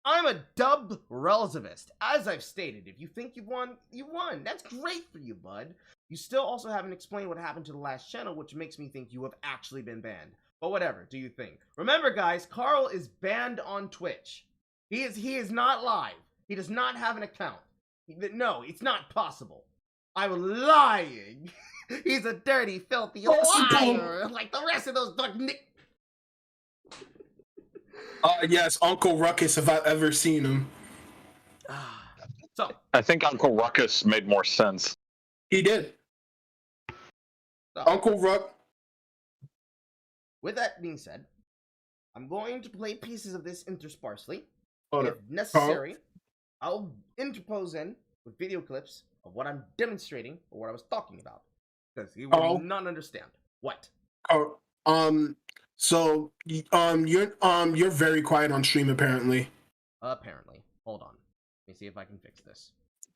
Speaker 1: I'm a dub relativist. As I've stated, if you think you've won, you won. That's great for you, bud. You still also haven't explained what happened to the last channel, which makes me think you have actually been banned. But whatever, do you think? Remember, guys, Carl is banned on Twitch. He is not live. He does not have an account. No, it's not possible. I'm lying. He's a dirty, filthy liar, like the rest of those
Speaker 2: Yes, Uncle Ruckus, if I've ever seen him.
Speaker 1: So
Speaker 8: I think Uncle Ruckus made more sense.
Speaker 2: He did.
Speaker 1: So,
Speaker 2: Uncle Ruck.
Speaker 1: with that being said, I'm going to play pieces of this intersparsely.
Speaker 2: Hold
Speaker 1: If
Speaker 2: up.
Speaker 1: necessary, I'll interpose in with video clips of what I'm demonstrating or what I was talking about. Because he will not understand. What?
Speaker 2: So you're very quiet on stream apparently.
Speaker 1: Apparently. Hold on. Let me see if I can fix this.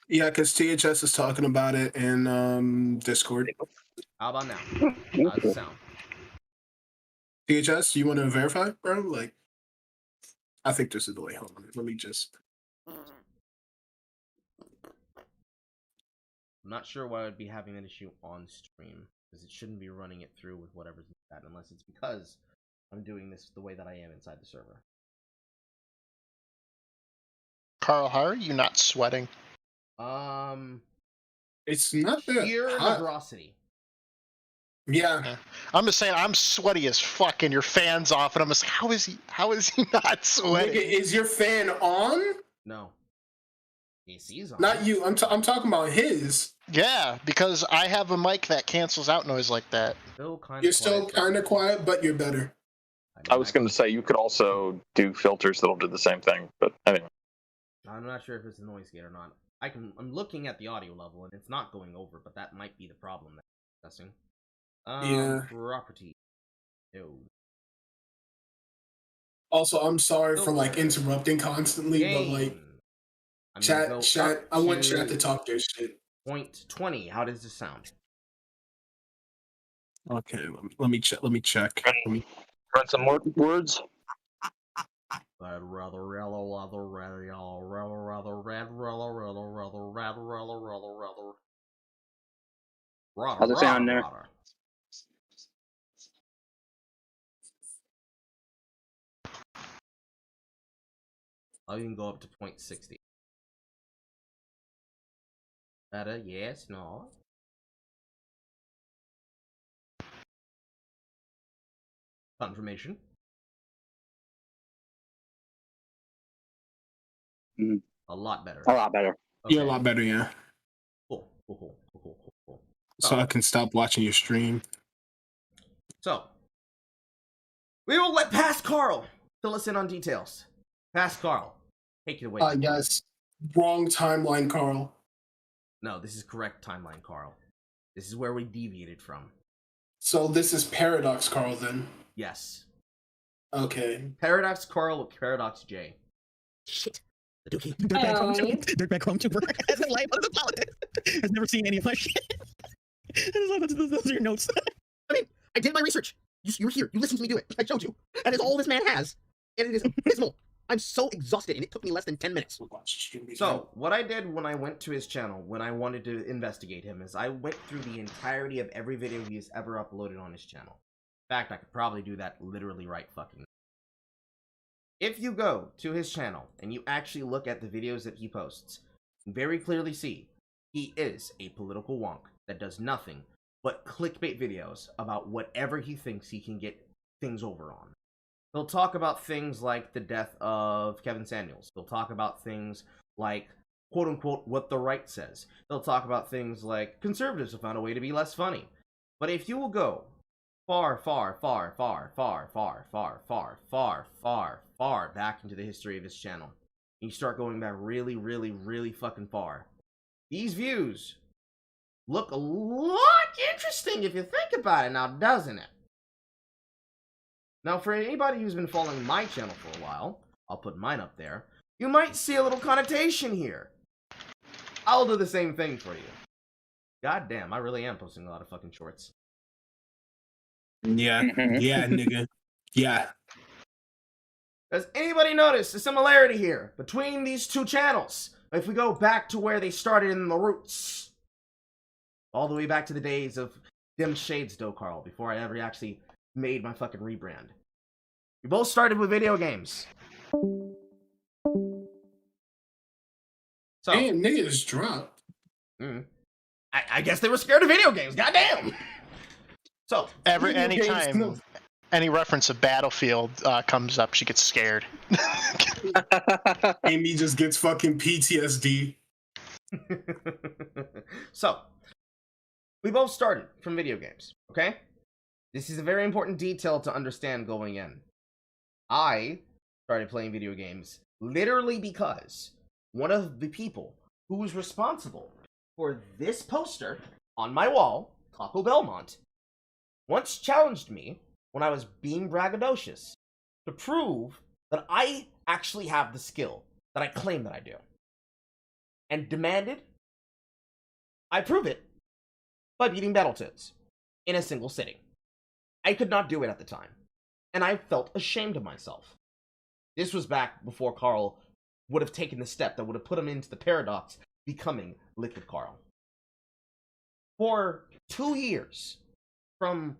Speaker 2: Yeah, because THS is talking about it in Discord.
Speaker 1: How about now? How's it sound?
Speaker 2: THS, you want to verify, bro? Like, I think this is the way. Hold on. Let me just.
Speaker 1: I'm not sure why I would be having that issue on stream, because it shouldn't be running it through with whatever's in that, unless it's because I'm doing this the way that I am inside the server.
Speaker 6: Carl, how are you not sweating?
Speaker 2: It's not that
Speaker 1: Pure
Speaker 2: hot.
Speaker 1: negrosity.
Speaker 2: Yeah.
Speaker 6: I'm just saying I'm sweaty as fuck, and your fan's off, and I'm just how is he not sweating?
Speaker 2: Nigga, is your fan on?
Speaker 1: No. AC's on.
Speaker 2: Not you. I'm talking about his.
Speaker 6: Yeah, because I have a mic that cancels out noise like that.
Speaker 2: You're still kind of quiet, but you're better.
Speaker 8: I was going to say you could also do filters that'll do the same thing, but anyway.
Speaker 1: I'm not sure if it's a noise gate or not. I'm looking at the audio level and it's not going over, but that might be the problem that I'm discussing.
Speaker 2: Yeah.
Speaker 1: Property. No.
Speaker 2: Also, I'm sorry for like interrupting constantly, but like chat. I want chat to talk their shit.
Speaker 1: Point 20. How does this sound?
Speaker 2: Okay, let me check.
Speaker 8: Run some more words.
Speaker 1: Red, rather, yellow, rather, red, yellow, rather, red, rather, red, rather.
Speaker 5: How's it sound there?
Speaker 1: Oh, you can go up to 0.60. Better, yes, no. Confirmation.
Speaker 5: Mm-hmm.
Speaker 1: A lot better.
Speaker 5: A lot better.
Speaker 1: Okay.
Speaker 2: Yeah, a lot better, yeah.
Speaker 1: Cool.
Speaker 2: So I can stop watching your stream.
Speaker 1: So, we will let Past Carl fill us in on details. Past Carl, take it away.
Speaker 2: Yes. Wrong timeline, Carl.
Speaker 1: No, this is correct timeline, Carl. This is where we deviated from.
Speaker 2: So this is Paradox, Carl, then?
Speaker 1: Yes.
Speaker 2: Okay.
Speaker 1: Paradox Carl with Paradox J.
Speaker 9: Shit. The Dirtbag Chrome Tuber hasn't life under the politics. Has never seen any of my shit. Those are your notes. I mean, I did my research. You were here. You listened to me do it. I showed you. And it's all this man has. And it is abysmal. I'm so exhausted, and it took me less than 10 minutes.
Speaker 1: So, what I did when I went to his channel, when I wanted to investigate him, is I went through the entirety of every video he's ever uploaded on his channel. In fact, I could probably do that literally right fucking now. If you go to his channel, and you actually look at the videos that he posts, you very clearly see he is a political wonk that does nothing but clickbait videos about whatever he thinks he can get things over on. He'll talk about things like the death of Kevin Samuels. He'll talk about things like, quote-unquote, what the right says. He'll talk about things like conservatives have found a way to be less funny. But if you will go far back into the history of his channel, and you start going back really fucking far, these views look a lot interesting if you think about it now, doesn't it? Now, for anybody who's been following my channel for a while, I'll put mine up there, you might see a little connotation here. I'll do the same thing for you. God damn, I really am posting a lot of fucking shorts.
Speaker 2: Yeah, yeah, nigga. Yeah.
Speaker 1: Does anybody notice the similarity here between these two channels? If we go back to where they started in the roots. All the way back to the days of them shades, though, Carl, before I ever actually made my fucking rebrand. We both started with video games. So,
Speaker 2: Damn, niggas dropped.
Speaker 1: I guess they were scared of video games, goddamn! So,
Speaker 6: anytime any reference of Battlefield comes up, she gets scared.
Speaker 2: Amy just gets fucking PTSD.
Speaker 1: So, we both started from video games, okay? This is a very important detail to understand going in. I started playing video games literally because one of the people who was responsible for this poster on my wall, Taco Belmont, once challenged me when I was being braggadocious to prove that I actually have the skill that I claim that I do. And demanded I prove it by beating Battletoads in a single sitting. I could not do it at the time, and I felt ashamed of myself. This was back before Carl would have taken the step that would have put him into the paradox, becoming Liquid Carl. For 2 years from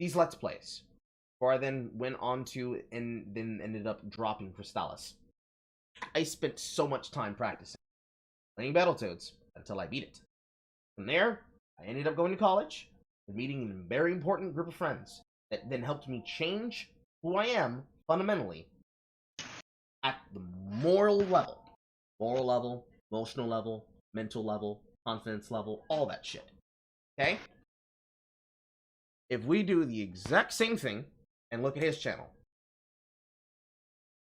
Speaker 1: these Let's Plays, before I then went on to and then ended up dropping Crystallis, I spent so much time practicing, playing Battletoads until I beat it. From there, I ended up going to college, meeting a very important group of friends that then helped me change who I am fundamentally at the moral level, emotional level, mental level, confidence level, all that shit. Okay? If we do the exact same thing and look at his channel,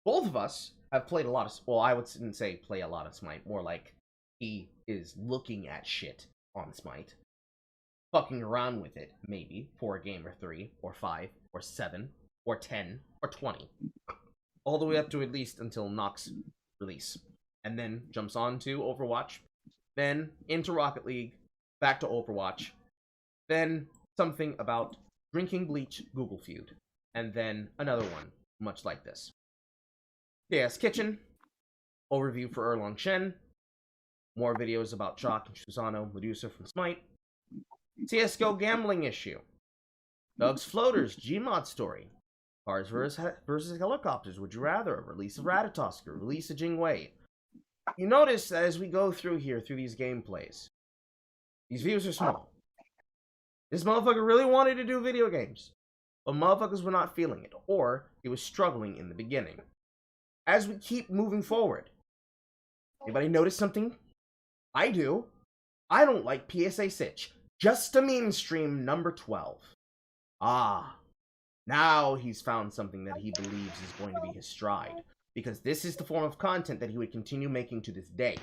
Speaker 1: both of us have played a lot of, well, I wouldn't say play a lot of Smite, more like he is looking at shit on Smite, fucking around with it, maybe, for a game or 3, or 5, or 7, or 10, or 20. All the way up to at least until Nox release. And then jumps on to Overwatch, then into Rocket League, back to Overwatch, then something about drinking bleach Google feud, and then another one, much like this. KS Kitchen, overview for Erlong Shen, more videos about Chalk and Shusano, Medusa from Smite, CSGO gambling issue, Doug's Floaters, Gmod story, Cars versus Helicopters, Would You Rather, release of Ratatosker, release of Jingwei. You notice that as we go through here, through these gameplays, these views are small. This motherfucker really wanted to do video games, but motherfuckers were not feeling it, or he was struggling in the beginning. As we keep moving forward, anybody notice something? I do. I don't like PSA Sitch. Just a meme stream number 12. Ah, now he's found something that he believes is going to be his stride, because this is the form of content that he would continue making to this day.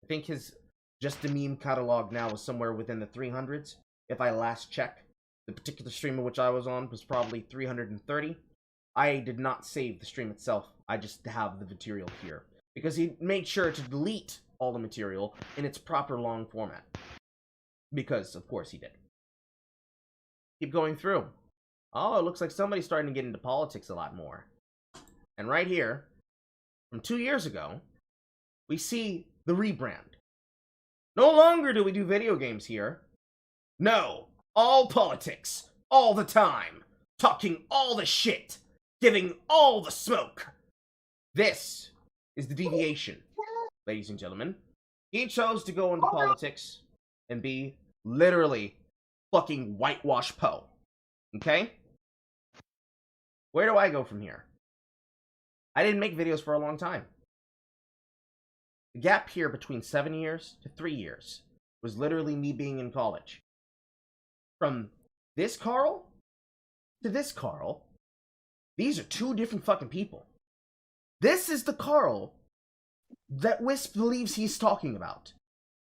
Speaker 1: I think his Just a Meme catalog now is somewhere within the 300s. If I last check, the particular stream of which I was on was probably 330. I did not save the stream itself. I just have the material here, because he made sure to delete all the material in its proper long format. Because, of course, he did. Keep going through. Oh, it looks like somebody's starting to get into politics a lot more. And right here, from 2 years ago, we see the rebrand. No longer do we do video games here. No, all politics, all the time, talking all the shit, giving all the smoke. This is the deviation, ladies and gentlemen. He chose to go into politics and be literally fucking whitewash Poe. Okay? Where do I go from here? I didn't make videos for a long time. The gap here between 7 years to 3 years was literally me being in college. From this Carl to this Carl, these are two different fucking people. This is the Carl that Wisp believes he's talking about.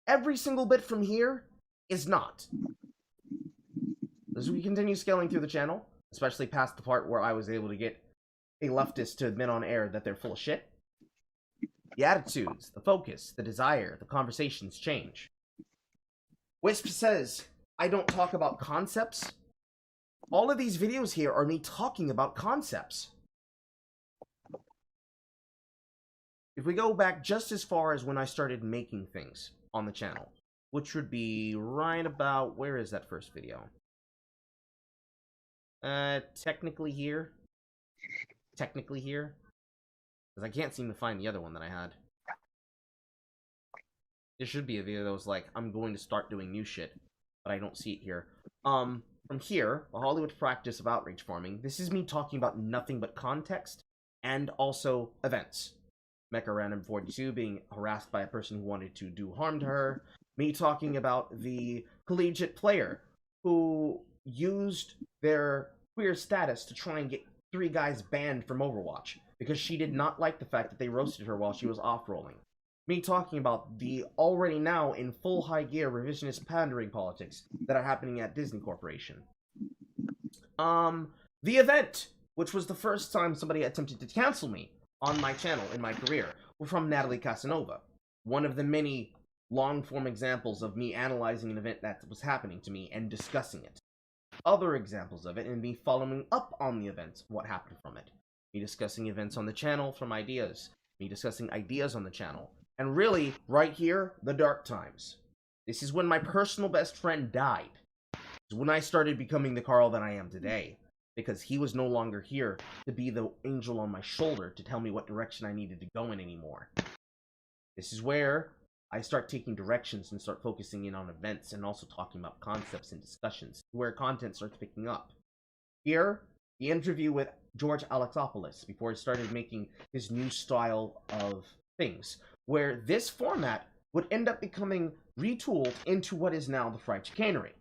Speaker 1: Every single bit from here is not. As we continue scaling through the channel, especially past the part where I was able to get a leftist to admit on air that they're full of shit, the attitudes, the focus, the desire, the conversations change. Wisp says, I don't talk about concepts. All of these videos here are me talking about concepts. If we go back just as far as when I started making things on the channel, which would be right about, where is that first video? Technically here. Technically here. Because I can't seem to find the other one that I had. There should be a video that was like, I'm going to start doing new shit, but I don't see it here. From here, the Hollywood practice of outrage farming, this is me talking about nothing but context, and also events. Mecha Random 42 being harassed by a person who wanted to do harm to her. Me talking about the collegiate player who used their queer status to try and get 3 guys banned from Overwatch because she did not like the fact that they roasted her while she was off-rolling. Me talking about the already now in full high gear revisionist pandering politics that are happening at Disney Corporation. The event, which was the first time somebody attempted to cancel me on my channel in my career, were from Natalie Casanova. One of the many long-form examples of me analyzing an event that was happening to me and discussing it. Other examples of it, and me following up on the events, what happened from it. Me discussing events on the channel from ideas. Me discussing ideas on the channel. And really, right here, the dark times. This is when my personal best friend died. It's when I started becoming the Carl that I am today. Because he was no longer here to be the angel on my shoulder to tell me what direction I needed to go in anymore. This is where I start taking directions and start focusing in on events and also talking about concepts and discussions, where content starts picking up. Here, the interview with George Alexopoulos before he started making his new style of things, where this format would end up becoming retooled into what is now the Fried Chicanery.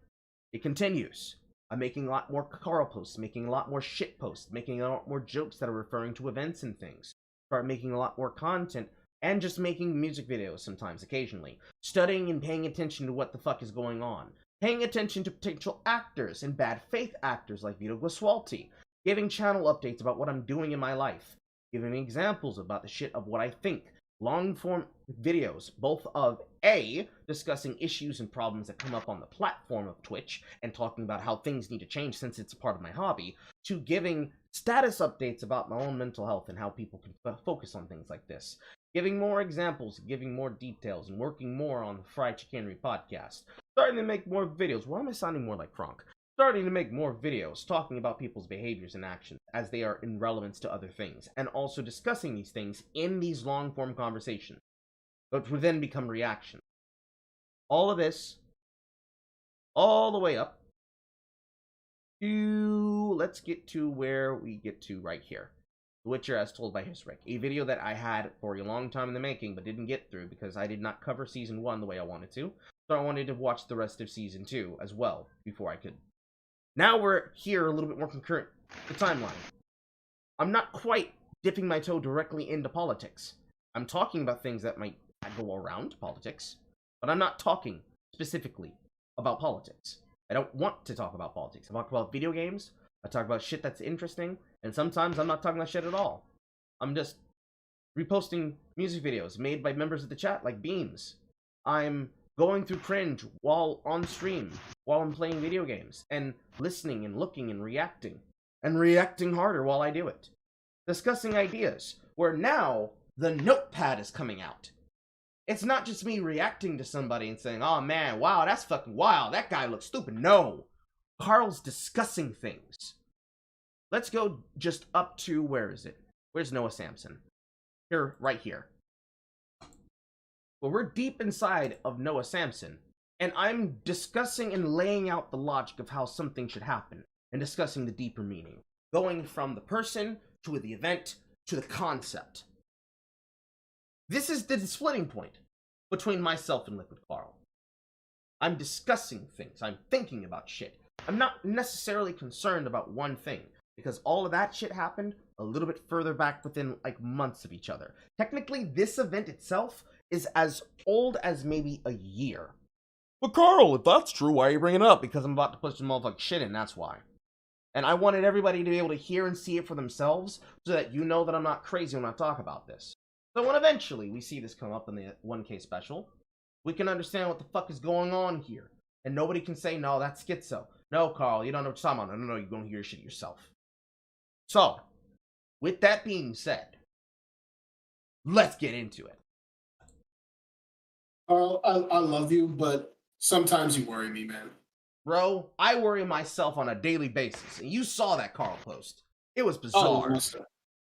Speaker 1: It continues. I'm making a lot more Carl posts, making a lot more shit posts, making a lot more jokes that are referring to events and things. Start making a lot more content, and just making music videos sometimes, occasionally. Studying and paying attention to what the fuck is going on. Paying attention to potential actors and bad faith actors like Vito Guaswalti. Giving channel updates about what I'm doing in my life. Giving examples about the shit of what I think. Long-form videos, both of A, discussing issues and problems that come up on the platform of Twitch and talking about how things need to change since it's a part of my hobby, to giving status updates about my own mental health and how people can focus on things like this. Giving more examples, giving more details, and working more on the Fried Chicanery podcast. Starting to make more videos. Why am I sounding more like Kronk? Starting to make more videos talking about people's behaviors and actions as they are in relevance to other things, and also discussing these things in these long-form conversations, which would then become reaction. All of this, all the way up to, let's get to where we get to right here. The Witcher as told by Hisrick, a video that I had for a long time in the making, but didn't get through because I did not cover Season 1 the way I wanted to, so I wanted to watch the rest of Season 2 as well before I could. Now we're here a little bit more concurrent, the timeline. I'm not quite dipping my toe directly into politics. I'm talking about things that might go around politics, but I'm not talking specifically about politics. I don't want to talk about politics. I talk about video games, I talk about shit that's interesting, and sometimes I'm not talking about shit at all. I'm just reposting music videos made by members of the chat, like Beams. I'm going through cringe while on stream, while I'm playing video games, and listening and looking and reacting harder while I do it. Discussing ideas, where now the notepad is coming out. It's not just me reacting to somebody and saying, oh man, wow, that's fucking wild, that guy looks stupid. No, Carl's discussing things. Let's go just up to, where is it? Where's Noah Samson? Here, right here. Well, we're deep inside of Noah Samson, and I'm discussing and laying out the logic of how something should happen, and discussing the deeper meaning, going from the person to the event to the concept. This is the splitting point between myself and Liquid Carl. I'm discussing things, I'm thinking about shit. I'm not necessarily concerned about one thing, because all of that shit happened a little bit further back within, like, months of each other. Technically, this event itself is as old as maybe a year. But Carl, if that's true, why are you bringing it up? Because I'm about to put some motherfucking shit in, that's why. And I wanted everybody to be able to hear and see it for themselves, so that you know that I'm not crazy when I talk about this. So when eventually we see this come up in the 1K special, we can understand what the fuck is going on here. And nobody can say, no, that's schizo. No, Carl, you don't know what you're talking about. No, you're going to hear shit yourself. So, with that being said, let's get into it.
Speaker 2: Carl, I love you, but sometimes you worry me, man.
Speaker 1: Bro, I worry myself on a daily basis, and you saw that Carl post. It was bizarre.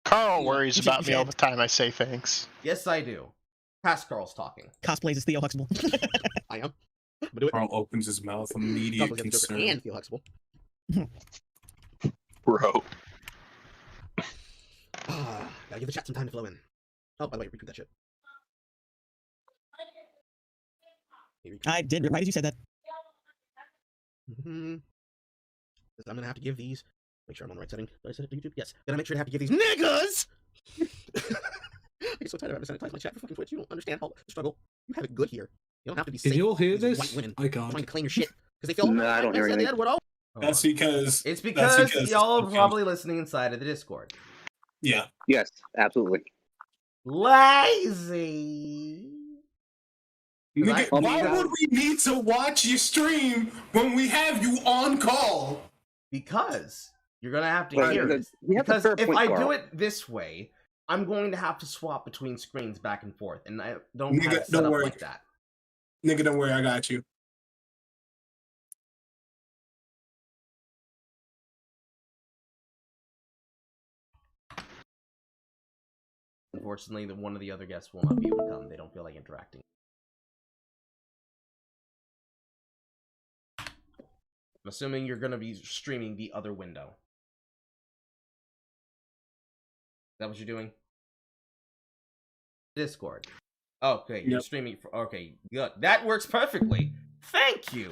Speaker 6: Carl worries about me all the time I say things.
Speaker 1: Yes, I do. Past Carl's talking.
Speaker 9: Cosplays as Theo Huxtable.
Speaker 10: I am. I'm gonna do it.
Speaker 2: Carl opens his mouth, immediate concern.
Speaker 10: And Theo Huxtable.
Speaker 8: Bro.
Speaker 10: Gotta give the chat some time to flow in. Oh, by the way, retweet that shit.
Speaker 9: I did. Right as you said that.
Speaker 10: I'm gonna have to give these. Make sure I'm on the right setting. Did I set it to YouTube? Yes. Then I make sure to have to give these niggas. I get so tired of having to sanitize my chat for fucking Twitch. You don't understand all the struggle. You have it good here. You don't have to be safe.
Speaker 7: Did you all hear
Speaker 10: These
Speaker 7: this?
Speaker 10: white women
Speaker 7: I can't.
Speaker 10: trying to claim your shit because they feel.
Speaker 5: No, I don't hear anything.
Speaker 2: That's because
Speaker 1: It's because y'all are probably listening inside of the Discord.
Speaker 2: Yeah.
Speaker 5: Yes, absolutely.
Speaker 1: Lazy.
Speaker 2: Nigga, why would we need to watch your stream when we have you on call?
Speaker 1: Because you're gonna have to
Speaker 5: Well,
Speaker 1: hear
Speaker 5: the-
Speaker 1: it.
Speaker 5: you have a
Speaker 1: Because
Speaker 5: fair
Speaker 1: if
Speaker 5: point,
Speaker 1: I do
Speaker 5: Carl.
Speaker 1: it this way, I'm going to have to swap between screens back and forth, and I don't have
Speaker 2: Nigga,
Speaker 1: it set
Speaker 2: don't
Speaker 1: up
Speaker 2: worry.
Speaker 1: like that.
Speaker 2: Nigga, don't worry, I got you.
Speaker 1: Unfortunately, one of the other guests will not be able to come. They don't feel like interacting. I'm assuming you're going to be streaming the other window. Is that what you're doing? Discord. Okay, you're
Speaker 2: Yep.
Speaker 1: streaming. Okay, good. That works perfectly. Thank you.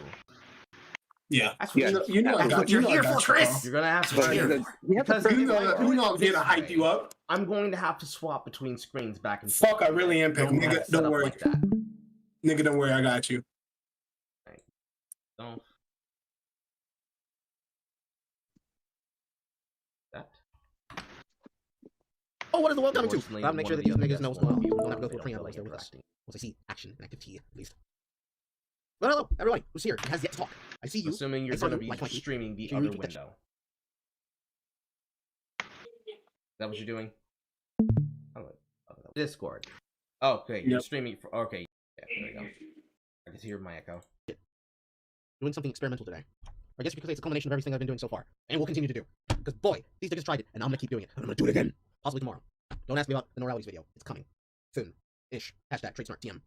Speaker 2: Yeah.
Speaker 1: That's what,
Speaker 5: Yeah.
Speaker 2: You know I
Speaker 1: that's
Speaker 2: got
Speaker 1: what
Speaker 2: you.
Speaker 1: you're
Speaker 2: I
Speaker 1: here
Speaker 2: got
Speaker 1: for,
Speaker 2: you,
Speaker 1: Chris.
Speaker 2: Carl.
Speaker 1: You're going to have to
Speaker 5: But
Speaker 1: hear.
Speaker 5: you have to
Speaker 1: Because
Speaker 2: You
Speaker 1: if I
Speaker 2: know,
Speaker 1: do
Speaker 2: you
Speaker 1: it
Speaker 2: know I'm here to
Speaker 1: this
Speaker 2: hype you
Speaker 1: way,
Speaker 2: up.
Speaker 1: I'm going to have to swap between screens back and
Speaker 2: Fuck, I really am picking.
Speaker 1: Don't have
Speaker 2: Nigga,
Speaker 1: it set
Speaker 2: don't
Speaker 1: up
Speaker 2: worry.
Speaker 1: like that.
Speaker 2: Nigga, don't worry, I got you.
Speaker 1: Don't. That.
Speaker 10: Oh, what is the world coming to?
Speaker 1: Unfortunately,
Speaker 10: Gotta make sure
Speaker 1: one
Speaker 10: that
Speaker 1: of
Speaker 10: these
Speaker 1: the
Speaker 10: niggas know
Speaker 1: other
Speaker 10: what's going on.
Speaker 1: guests
Speaker 10: Don't have to go through a
Speaker 1: won't
Speaker 10: preamble.
Speaker 1: feel
Speaker 10: They're
Speaker 1: like
Speaker 10: relaxed.
Speaker 1: interesting.
Speaker 10: Once I see action and activity, at least. Well, hello, everybody who's here and has yet to talk. I see you.
Speaker 1: Assuming you're
Speaker 10: I saw
Speaker 1: going to
Speaker 10: you,
Speaker 1: be
Speaker 10: like,
Speaker 1: streaming the
Speaker 10: you
Speaker 1: other
Speaker 10: read the
Speaker 1: window. Is that what you're doing? Discord. Oh, okay, you're
Speaker 2: Yep.
Speaker 1: streaming for. Okay, yeah, there we go. I can hear my echo.
Speaker 10: Doing something experimental today. I guess because it's a combination of everything I've been doing so far, and will continue to do. Because boy, these niggas tried it, and I'm gonna keep doing it. And I'm gonna do it again, possibly tomorrow. Don't ask me about the Noralities video. It's coming soon. Ish. Hashtag TradeSmart TM.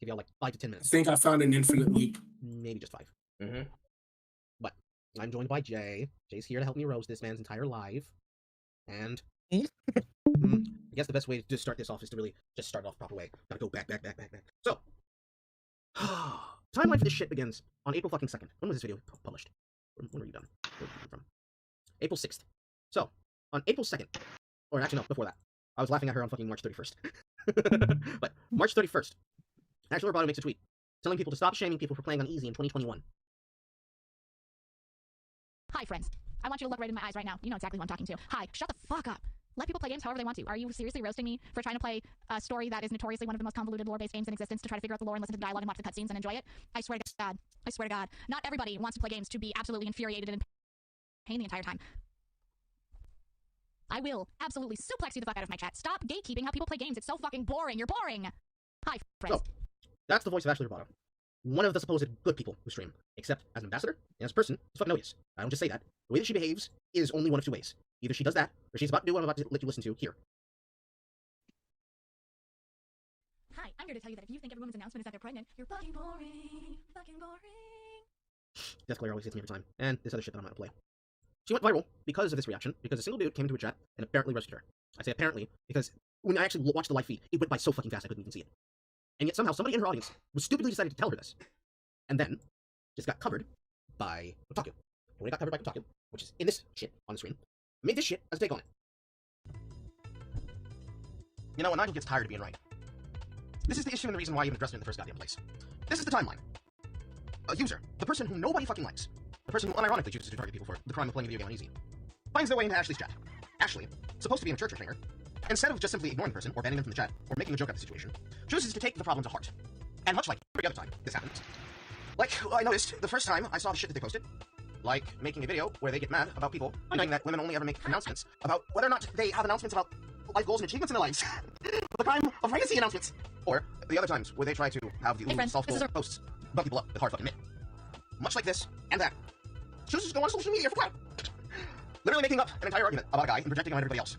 Speaker 10: Give y'all like 5 to 10
Speaker 2: I
Speaker 10: minutes.
Speaker 2: think I found an infinite loop.
Speaker 10: Maybe just 5.
Speaker 1: Mm-hmm.
Speaker 10: But I'm joined by Jay. Jay's here to help me roast this man's entire life. And I guess the best way to start this off is to really just start off the proper way. Gotta go back. So, timeline for this shit begins on April fucking 2nd. When was this video published? When were you done? Where did you come from? April 6th. So, on April 2nd, or actually no, before that, I was laughing at her on fucking March 31st. But March 31st, Ashley Roboto makes a tweet telling people to stop shaming people for playing on easy in 2021.
Speaker 11: Hi, friends. I want you to look right in my eyes right now. You know exactly who I'm talking to. Hi, shut the fuck up. Let people play games however they want to. Are you seriously roasting me for trying to play a story that is notoriously one of the most convoluted lore-based games in existence to try to figure out the lore and listen to the dialogue and watch the cutscenes and enjoy it? I swear to God. I swear to God. Not everybody wants to play games to be absolutely infuriated and in pain the entire time. I will absolutely suplex you the fuck out of my chat. Stop gatekeeping how people play games. It's so fucking boring. You're boring. Hi, friends.
Speaker 10: So, that's the voice of Ashley Roboto. One of the supposed good people who stream. Except as an ambassador and as a person, it's fucking odious. I don't just say that. The way that she behaves is only one of two ways. Either she does that, or she's about to do what I'm about to let you listen to here.
Speaker 11: Hi, I'm here to tell you that if you think every woman's announcement is that they're pregnant, you're fucking boring. Fucking boring.
Speaker 10: Death Claire always hits me every time. And this other shit that I'm gonna play. She went viral because of this reaction, because a single dude came into a chat and apparently roasted her. I say apparently, because when I actually watched the live feed, it went by so fucking fast I couldn't even see it. And yet somehow somebody in her audience was stupidly decided to tell her this. And then, just got covered by Kotaku. And when it got covered by Kotaku, which is in this shit on the screen, made this shit as a take on it. You know, when Nigel gets tired of being right. This is the issue and the reason why I even addressed it in the first goddamn place. This is the timeline. A user, the person who nobody fucking likes, the person who unironically chooses to target people for the crime of playing a video game on easy, finds their way into Ashley's chat. Ashley, supposed to be a mature trainer, instead of just simply ignoring the person or banning them from the chat or making a joke out of the situation, chooses to take the problem to heart. And much like every other time this happens, like I noticed the first time I saw the shit that they posted, like making a video where they get mad about people finding that women only ever make announcements about whether or not they have announcements about life goals and achievements in their lives. The crime of pregnancy announcements. Or the other times where they try to have the self-goal posts bug people up with hard fucking admit. Much like this and that. Chooses to go on social media for clout. Literally making up an entire argument about a guy and projecting on everybody else.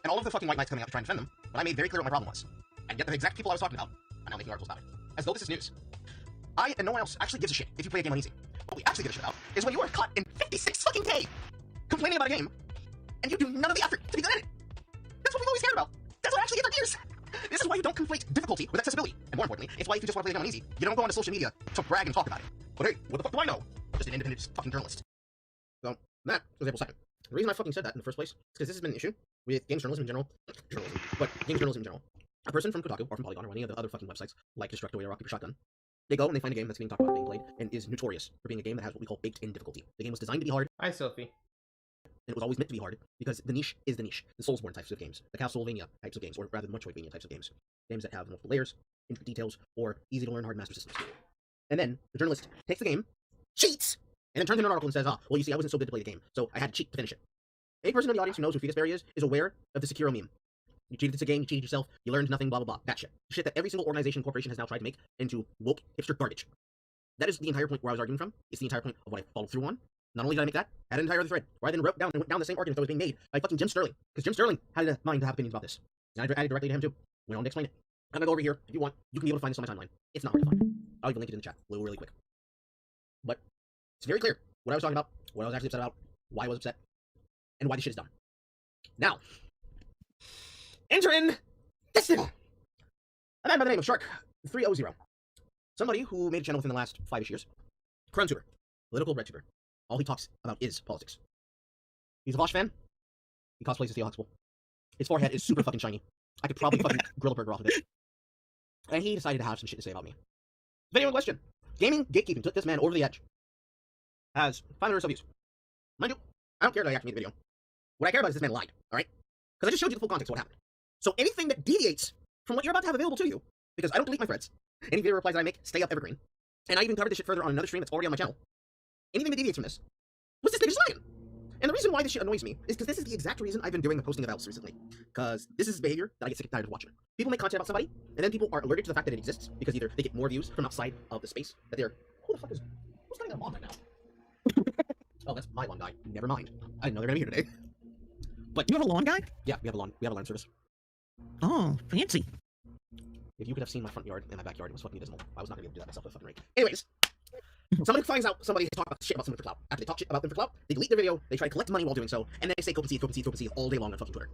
Speaker 10: And all of the fucking white knights coming out to try and defend them, when I made very clear what my problem was. And yet the exact people I was talking about are now making articles about it. As though this is news. I and no one else actually gives a shit if you play a game on easy. What we actually give a shit about is when you are caught in 56 fucking K complaining about a game, and you do none of the effort to be good at it. That's what we always care about. That's what actually gets our gears. This is why you don't conflate difficulty with accessibility. And more importantly, it's why if you just want to play a game on easy, you don't go onto social media to brag and talk about it. But hey, what the fuck do I know? Just an independent fucking journalist. So, that was April 2nd. The reason I fucking said that in the first place is because this has been an issue with games journalism in general. But games journalism in general. A person from Kotaku, or from Polygon, or any of the other fucking websites, like Destructoid or Rock Paper Shotgun, they go and they find a game that's being talked about being played, and is notorious for being a game that has what we call baked-in difficulty. The game was designed to be hard.
Speaker 1: Hi, Sophie.
Speaker 10: And it was always meant to be hard, because the niche is the niche. The Soulsborne types of games, the Castlevania types of games, or rather the Metroidvania types of games. Games that have multiple layers, intricate details, or easy-to-learn hard master systems. And then, the journalist takes the game, cheats, and then turns in an article and says, well, you see, I wasn't so good to play the game, so I had to cheat to finish it. Any person in the audience who knows who Fetus Berry is aware of the Sekiro meme. You cheated, it's a game, you cheated yourself, you learned nothing, blah, blah, blah. That shit. Shit that every single organization and corporation has now tried to make into woke, hipster garbage. That is the entire point where I was arguing from. It's the entire point of what I followed through on. Not only did I make that, I had an entire other thread where I then wrote down and went down the same argument that was being made by fucking Jim Sterling. Because Jim Sterling had a mind to have opinions about this. And I added directly to him too. Went on to explain it. I'm gonna go over here. If you want, you can be able to find this on my timeline. It's not hard to find. I'll even link it in the chat really quick. But it's very clear what I was talking about, what I was actually upset about, why I was upset, and why this shit is dumb. Now, enter in this thing. A man by the name of Shark300. Somebody who made a channel within the last 5-ish years. Crown tuber. Political red tuber. All he talks about is politics. He's a Vaush fan. He cosplays as Theo Huxtable. His forehead is super fucking shiny. I could probably fucking grill a burger off of it. And he decided to have some shit to say about me. Video in question. Gaming gatekeeping took this man over the edge. Has 500 or so views. Mind you, I don't care that I actually made a video. What I care about is this man lied, alright? Because I just showed you the full context of what happened. So anything that deviates from what you're about to have available to you, because I don't delete my threads, any video replies that I make stay up evergreen, and I even covered this shit further on another stream that's already on my channel. Anything that deviates from this was this nigga's lying. And the reason why this shit annoys me is because this is the exact reason I've been doing the posting of else recently. Because this is behavior that I get sick and tired of watching. People make content about somebody, and then people are alerted to the fact that it exists, because either they get more views from outside of the space that they're, who the fuck is, who's getting that lawn right now? Oh, that's my lawn guy. Never mind. I didn't know they're gonna be here today. But
Speaker 9: You have a lawn guy?
Speaker 10: yeah, we have a lawn service.
Speaker 9: Oh, fancy.
Speaker 10: If you could have seen my front yard and my backyard, it was fucking dismal. I was not gonna be able to do that myself with a fucking rake. Anyways, somebody finds out somebody talked about shit about someone for clout. After they talk shit about them for clout, they delete their video, they try to collect money while doing so, and then they say Copenhagen all day long on fucking Twitter.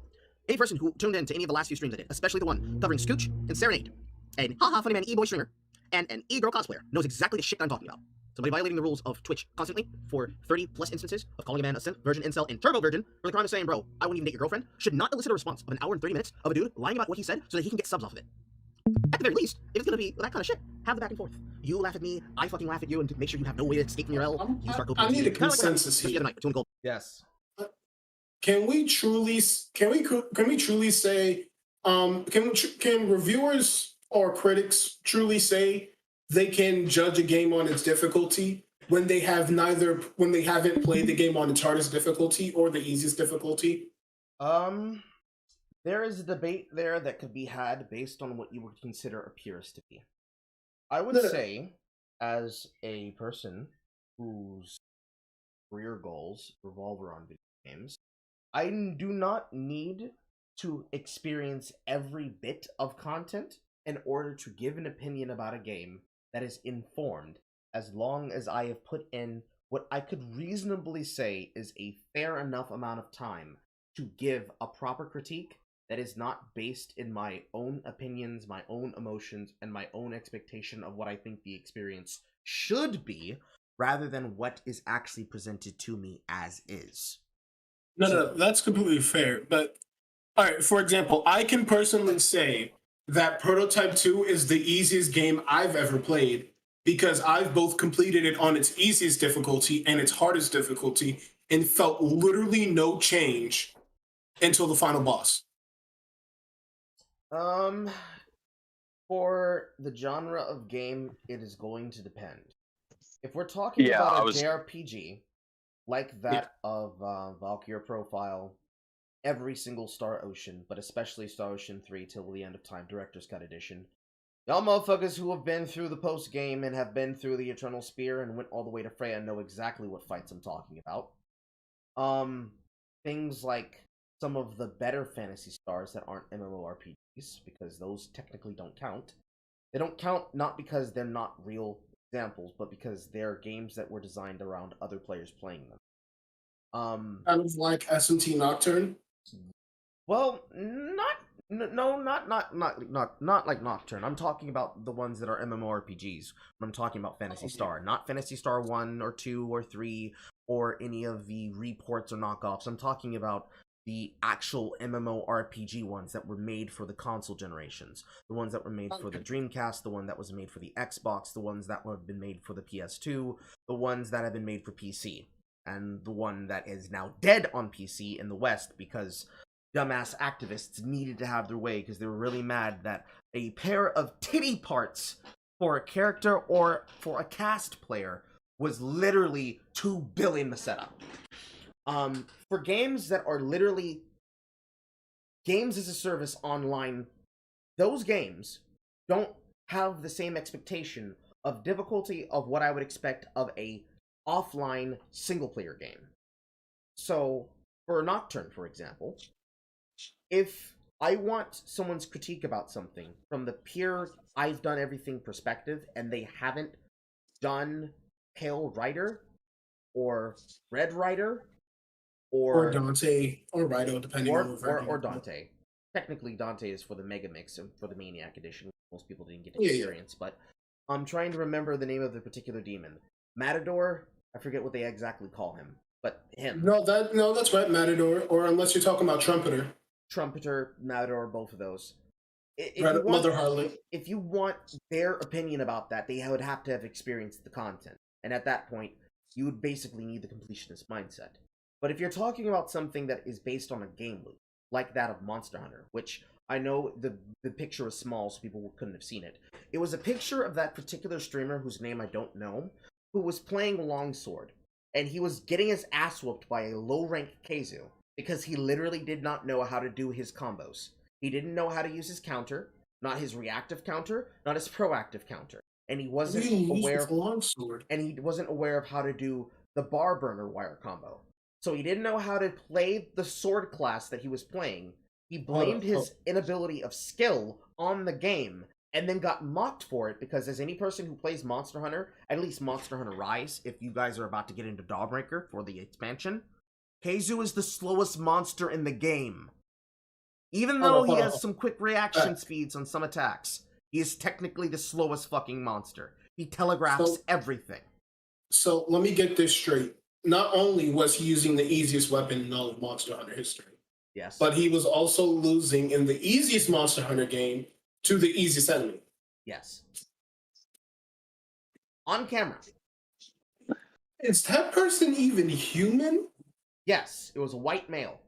Speaker 10: Any person who tuned in to any of the last few streams I did, especially the one covering Scooch and Serenade, and haha funny man e-boy streamer, and an e-girl cosplayer, knows exactly the shit I'm talking about. Somebody violating the rules of Twitch constantly for 30 plus instances of calling a man a simp, virgin, incel, and turbo virgin for the crime of saying, bro, I wouldn't even date your girlfriend, should not elicit a response of an hour and 30 minutes of a dude lying about what he said so that he can get subs off of it. At the very least, if it's gonna be that kind of shit, have the back and forth. You laugh at me, I fucking laugh at you, and to make sure you have no way to escape from your L, you start
Speaker 2: I need a consensus here.
Speaker 1: Yes.
Speaker 2: Can we truly say can reviewers or critics truly say they can judge a game on its difficulty when they haven't played the game on its hardest difficulty or the easiest difficulty?
Speaker 1: There is a debate there that could be had based on what you would consider a purist to be. I would say, as a person whose career goals revolve around video games, I do not need to experience every bit of content in order to give an opinion about a game that is informed, as long as I have put in what I could reasonably say is a fair enough amount of time to give a proper critique that is not based in my own opinions, my own emotions, and my own expectation of what I think the experience should be, rather than what is actually presented to me as is.
Speaker 2: No, that's completely fair. But, all right, for example, I can personally say that Prototype 2 is the easiest game I've ever played because I've both completed it on its easiest difficulty and its hardest difficulty and felt literally no change until the final boss.
Speaker 1: For the genre of game, it is going to depend. If we're talking about a JRPG, like that of Valkyria Profile, every single Star Ocean, but especially Star Ocean 3 till the end of time, Director's Cut Edition, y'all motherfuckers who have been through the post-game and have been through the Eternal Spear and went all the way to Freya know exactly what fights I'm talking about. Things like some of the better Phantasy Stars that aren't MMORPGs, because those technically don't count. They don't count not because they're not real examples, but because they're games that were designed around other players playing them.
Speaker 2: Kind of like S&T Nocturne?
Speaker 1: Well, not like Nocturne. I'm talking about the ones that are MMORPGs. When I'm talking about Phantasy Star, not Phantasy Star 1 or 2 or 3 or any of the reports or knockoffs. I'm talking about the actual MMORPG ones that were made for the console generations. The ones that were made for the Dreamcast, the one that was made for the Xbox, the ones that have been made for the PS2, the ones that have been made for PC, and the one that is now dead on PC in the West because dumbass activists needed to have their way because they were really mad that a pair of titty parts for a character or for a cast player was literally 2 billion to set up. For games that are literally games as a service online, those games don't have the same expectation of difficulty of what I would expect of a offline single-player game. So, for Nocturne, for example, if I want someone's critique about something from the pure I've done everything perspective, and they haven't done Pale Rider, or Red Rider,
Speaker 2: or Dante, or Rido, depending on the version.
Speaker 1: Or Dante. Technically, Dante is for the Mega Mix and for the Maniac Edition. Most people didn't get to experience, but I'm trying to remember the name of the particular demon. Matador? I forget what they exactly call him, but him.
Speaker 2: No, that's right, Matador, or unless you're talking about Trumpeter.
Speaker 1: Trumpeter, Matador, both of those.
Speaker 2: Mother Harley.
Speaker 1: If you want their opinion about that, they would have to have experienced the content. And at that point, you would basically need the completionist mindset. But if you're talking about something that is based on a game loop, like that of Monster Hunter, which I know the picture was small, so people couldn't have seen it. It was a picture of that particular streamer whose name I don't know, who was playing Longsword, and he was getting his ass whooped by a low-rank Keizu because he literally did not know how to do his combos. He didn't know how to use his counter, not his reactive counter, not his proactive counter, and he wasn't aware of
Speaker 2: Longsword.
Speaker 1: And he wasn't aware of how to do the bar burner wire combo. So he didn't know how to play the sword class that he was playing. He blamed his inability of skill on the game, and then got mocked for it, because as any person who plays Monster Hunter, at least Monster Hunter Rise, if you guys are about to get into Dawnbreaker for the expansion, Keizu is the slowest monster in the game. Even though he has some quick reaction speeds on some attacks, he is technically the slowest fucking monster. He telegraphs everything.
Speaker 2: So let me get this straight. Not only was he using the easiest weapon in all of Monster Hunter history,
Speaker 1: yes,
Speaker 2: but he was also losing in the easiest Monster Hunter game to the easiest enemy.
Speaker 1: Yes. On camera.
Speaker 2: Is that person even human?
Speaker 1: Yes, it was a white male.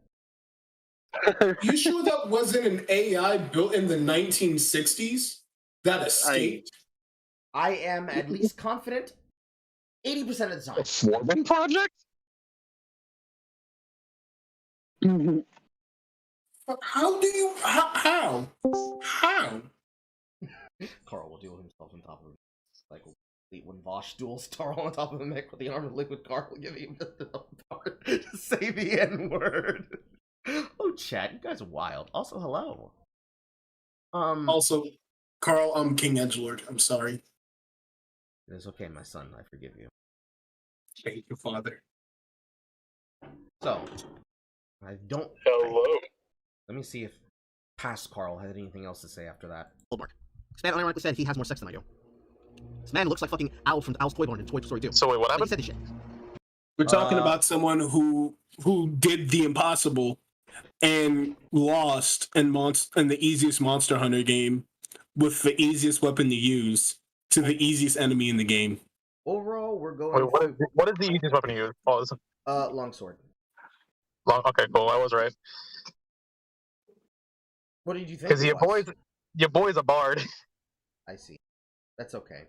Speaker 2: You sure that wasn't an AI built in the 1960s that escaped?
Speaker 1: I am at least confident 80% of the time.
Speaker 8: A Swarming project?
Speaker 2: How do you... How?
Speaker 1: Carl will deal with himself on top of him. Like when Vosh duels Carl on top of a mech with the arm of liquid, Carl will give him the power to say the N-word. Oh, chat, you guys are wild. Also, hello.
Speaker 2: Also, Carl, I'm King Edgelord. I'm sorry.
Speaker 1: It's okay, my son. I forgive you.
Speaker 2: Thank you, Father.
Speaker 1: So, I don't...
Speaker 8: Hello.
Speaker 1: Let me see if past Carl had anything else to say after that.
Speaker 10: Mark. This man unironically said he has more sex than I do. This man looks like fucking Owl from Owl's Toy Barn in Toy Story 2.
Speaker 8: So wait, what happened?
Speaker 10: He said this shit.
Speaker 2: We're talking about someone who did the impossible and lost in the easiest Monster Hunter game with the easiest weapon to use to the easiest enemy in the game.
Speaker 1: Overall, we're going...
Speaker 8: Wait, what is the easiest weapon to use? Oh, is it...
Speaker 1: Longsword.
Speaker 8: Okay, cool. I was right.
Speaker 1: What did you think?
Speaker 8: Because your boy's a bard.
Speaker 1: I see. That's okay.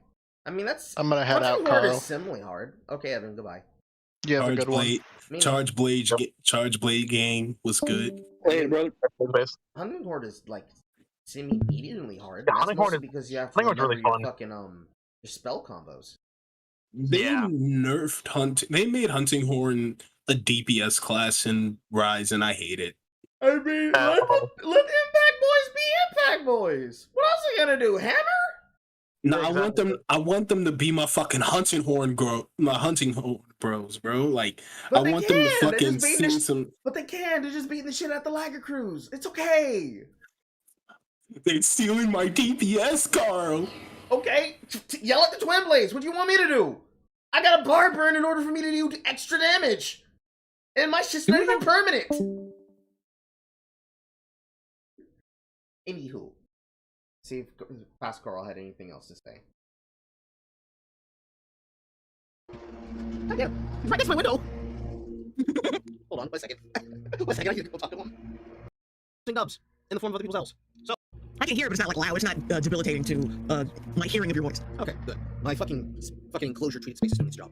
Speaker 1: I mean, that's...
Speaker 6: I'm gonna head out, Carl.
Speaker 1: Is similarly hard. Okay, Evan, goodbye.
Speaker 6: You have a good one.
Speaker 2: Charge Blade gang was good.
Speaker 5: Hey, brother.
Speaker 1: Hunting Horde is like semi-mediumly hard.
Speaker 8: Yeah,
Speaker 1: That's
Speaker 8: Hunting Horde
Speaker 1: mostly because you have to remember
Speaker 8: really
Speaker 1: your
Speaker 8: fun.
Speaker 1: fucking your spell combos.
Speaker 2: They nerfed hunting. They made Hunting Horn a DPS class in Rise, and I hate it.
Speaker 1: I mean, let Impact Boys be Impact Boys. What else are you gonna do? Hammer?
Speaker 2: No, I want them to be my fucking Hunting Horn bros, bro. Like,
Speaker 1: But
Speaker 2: I want them to fucking see some.
Speaker 1: But they can. They're just beating the shit out the Lager crews. It's okay.
Speaker 2: They're stealing my DPS, Carl.
Speaker 1: Okay, yell at the Twin Blades. What do you want me to do? I got a bar burn in order for me to do extra damage, and my shit's not even permanent. Anywho, see if past Carl had anything else to say.
Speaker 10: God damn, he's right next to my window. Hold on, wait a second. Wait a second, I need to go talk to him. Dubs in the form of other people's elves. So I can hear it, but it's not like loud. It's not debilitating to my hearing of your voice. Okay, good. My fucking enclosure treated space is doing its job.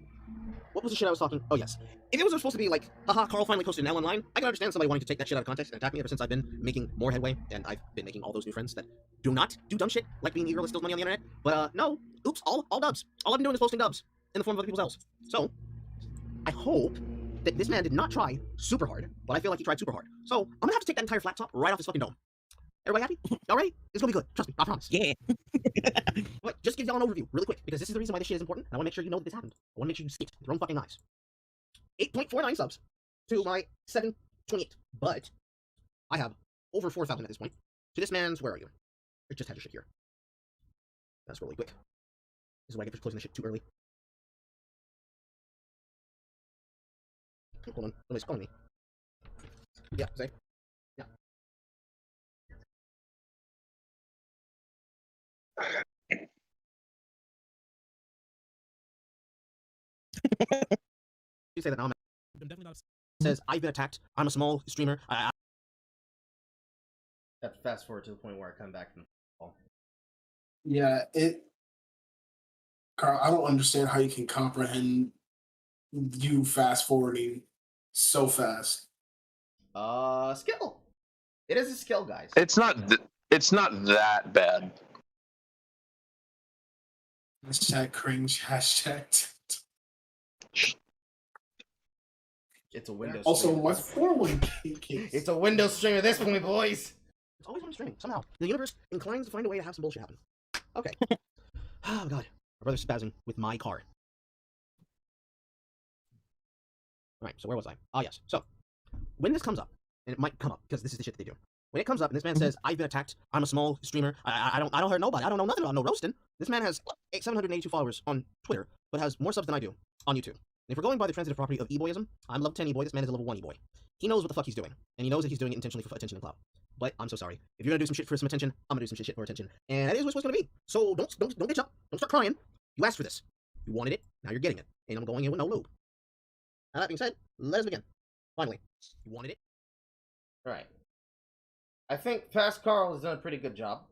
Speaker 10: What was the shit I was talking? Oh yes. If it was supposed to be like, haha, Carl finally posted an L online, I can understand somebody wanting to take that shit out of context and attack me ever since I've been making more headway, and I've been making all those new friends that do not do dumb shit, like being eager to steal money on the internet. But no, oops, all dubs. All I've been doing is posting dubs in the form of other people's L's. So, I hope that this man did not try super hard, but I feel like he tried super hard. So, I'm gonna have to take that entire flat top right off his fucking dome. Everybody happy? Y'all ready? It's gonna be good. Trust me, I promise. Yeah. But just give y'all an overview really quick, because this is the reason why this shit is important, and I wanna make sure you know that this happened. I wanna make sure you see it with your own fucking eyes. 8.49 subs to my 728, but I have over 4,000 at this point. To this man's, where are you? I just had your shit here. That's really quick. This is why I get for closing the shit too early. Hold on, somebody's calling me. Yeah, say. Yeah. You say that now, man. Says, I've been attacked. I'm a small streamer.
Speaker 1: Have to fast forward to the point where I come back from football.
Speaker 2: Yeah, Carl, I don't understand how you can comprehend you fast forwarding so fast.
Speaker 1: Skill. It is a skill, guys.
Speaker 8: It's not that bad.
Speaker 2: Hashtag cringe. Hashtag.
Speaker 1: It's a Windows.
Speaker 2: Also,
Speaker 1: stream.
Speaker 2: my 401k.
Speaker 1: It's a Windows stream at this point, boys.
Speaker 10: It's always on streaming, somehow. The universe inclines to find a way to have some bullshit happen. Okay. Oh, God. My brother's spazzing with my car. Alright, so where was I? Oh, yes. So, when this comes up, and it might come up, because this is the shit that they do. When it comes up and this man says, I've been attacked, I'm a small streamer, I don't hurt nobody, I don't know nothing about no roasting. This man has 782 followers on Twitter, but has more subs than I do on YouTube. And if we're going by the transitive property of e-boyism, I'm level 10 e-boy, this man is a level 1 e-boy. He knows what the fuck he's doing, and he knows that he's doing it intentionally for attention and clout. But I'm so sorry. If you're gonna do some shit for some attention, I'm gonna do some shit for attention. And that is what it's gonna be. So don't bitch up. Don't start crying. You asked for this. You wanted it, now you're getting it. And I'm going in with no lube. Now that being said, let us begin. Finally. You wanted it?
Speaker 1: Alright. I think Fast Carl has done a pretty good job.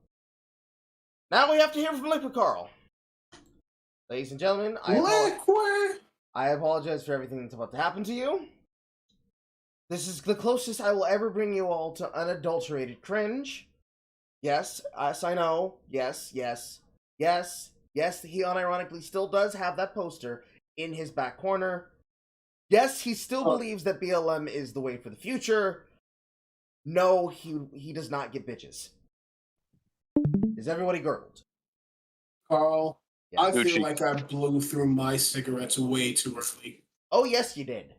Speaker 1: Now we have to hear from Liquid Carl. Ladies and gentlemen, I apologize for everything that's about to happen to you. This is the closest I will ever bring you all to unadulterated cringe. Yes, I know. Yes. He unironically still does have that poster in his back corner. Yes, he still believes that BLM is the way for the future. No, he does not get bitches. Is everybody gurgled?
Speaker 2: Carl,
Speaker 1: Yes.
Speaker 2: I feel like I blew through my cigarettes way too early.
Speaker 1: Oh, yes, you did.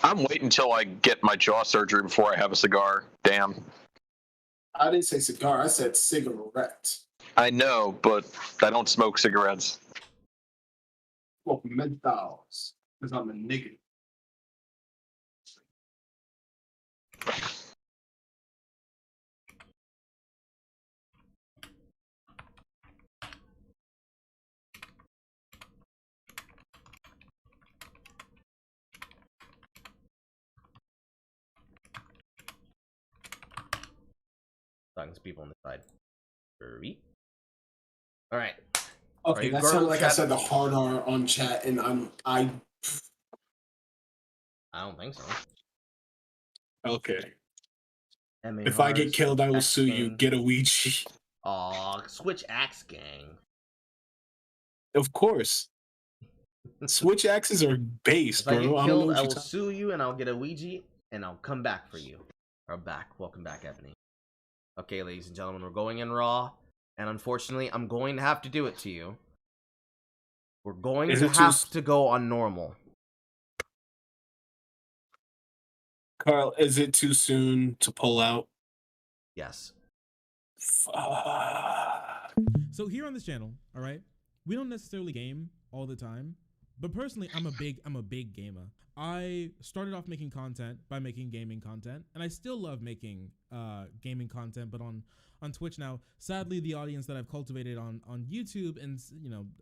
Speaker 8: I'm waiting until I get my jaw surgery before I have a cigar. Damn.
Speaker 2: I didn't say cigar, I said cigarette.
Speaker 8: I know, but I don't smoke cigarettes.
Speaker 2: Well, menthols, because I'm a nigga.
Speaker 1: Talking to people on the side. Alright.
Speaker 2: Okay, that sounded like I said the hard R on chat, and I
Speaker 1: don't think so.
Speaker 2: Okay. If I get killed, I will sue you. Get a Ouija.
Speaker 1: Aw, Switch Axe Gang.
Speaker 2: Of course. Switch axes are base,
Speaker 1: If
Speaker 2: bro.
Speaker 1: I get
Speaker 2: I
Speaker 1: killed, I will sue you, and I'll get a Ouija, and I'll come back for you. Welcome back, Ebony. Okay, ladies and gentlemen, we're going in raw, and unfortunately, I'm going to have to do it to you. We're going to have to go on normal.
Speaker 2: Carl, is it too soon to pull out?
Speaker 1: Yes.
Speaker 12: So here on this channel, all right, we don't necessarily game all the time, but personally, I'm a big gamer. I started off making content by making gaming content, and I still love making gaming content, but on Twitch now. Sadly, the audience that I've cultivated on YouTube and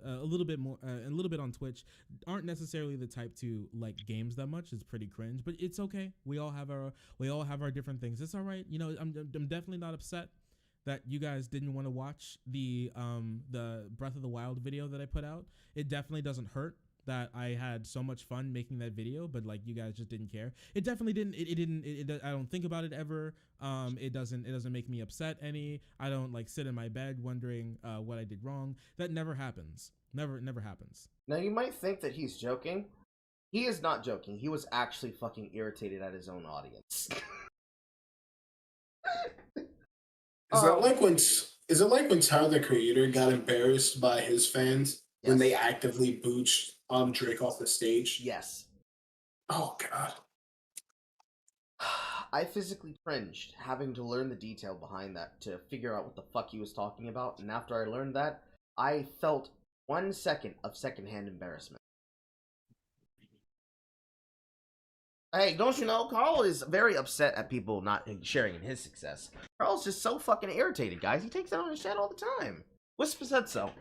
Speaker 12: a little bit more, a little bit on Twitch, aren't necessarily the type to like games that much. It's pretty cringe, but it's okay. We all have our different things. It's all right. You know, I'm definitely not upset that you guys didn't want to watch the Breath of the Wild video that I put out. It definitely doesn't hurt that I had so much fun making that video, but like you guys just didn't care. It definitely didn't. It didn't. I don't think about it ever. It doesn't make me upset any. I don't like sit in my bed wondering what I did wrong. That never happens. Never happens.
Speaker 1: Now you might think that he's joking. He is not joking. He was actually fucking irritated at his own audience.
Speaker 2: Is it like when Tyler the Creator got embarrassed by his fans when they actively booched Drake off the stage?
Speaker 1: Yes.
Speaker 2: Oh god.
Speaker 1: I physically cringed having to learn the detail behind that to figure out what the fuck he was talking about, and after I learned that, I felt 1 second of secondhand embarrassment. Hey, don't you know, Carl is very upset at people not sharing in his success. Carl's just so fucking irritated, guys. He takes that on his chat all the time. Whisper said so.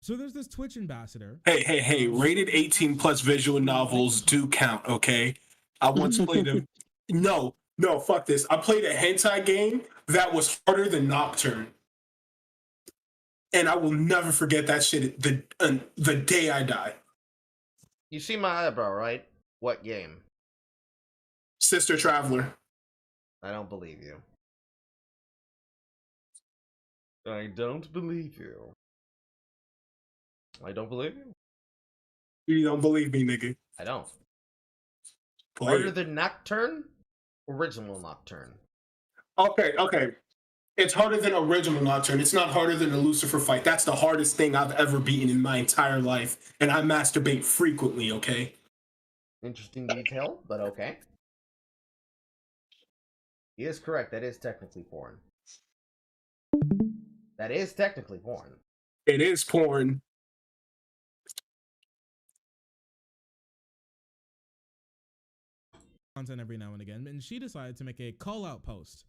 Speaker 12: So there's this Twitch ambassador.
Speaker 2: Hey, rated 18 plus visual novels do count, okay? I once played a no, fuck this. I played a hentai game that was harder than Nocturne. And I will never forget that shit the day I die.
Speaker 1: You see my eyebrow, right? What game?
Speaker 2: Sister Traveler.
Speaker 1: I don't believe you. I don't believe you. I don't believe you.
Speaker 2: You don't believe me, nigga.
Speaker 1: I don't.
Speaker 2: Play
Speaker 1: Harder
Speaker 2: it.
Speaker 1: than Nocturne? Original Nocturne.
Speaker 2: Okay. It's harder than original Nocturne. It's not harder than a Lucifer fight. That's the hardest thing I've ever beaten in my entire life. And I masturbate frequently, okay?
Speaker 1: Interesting detail, but okay. He is correct. That is technically porn. That is technically porn.
Speaker 2: It is porn.
Speaker 12: Content every now and again, and she decided to make a call-out post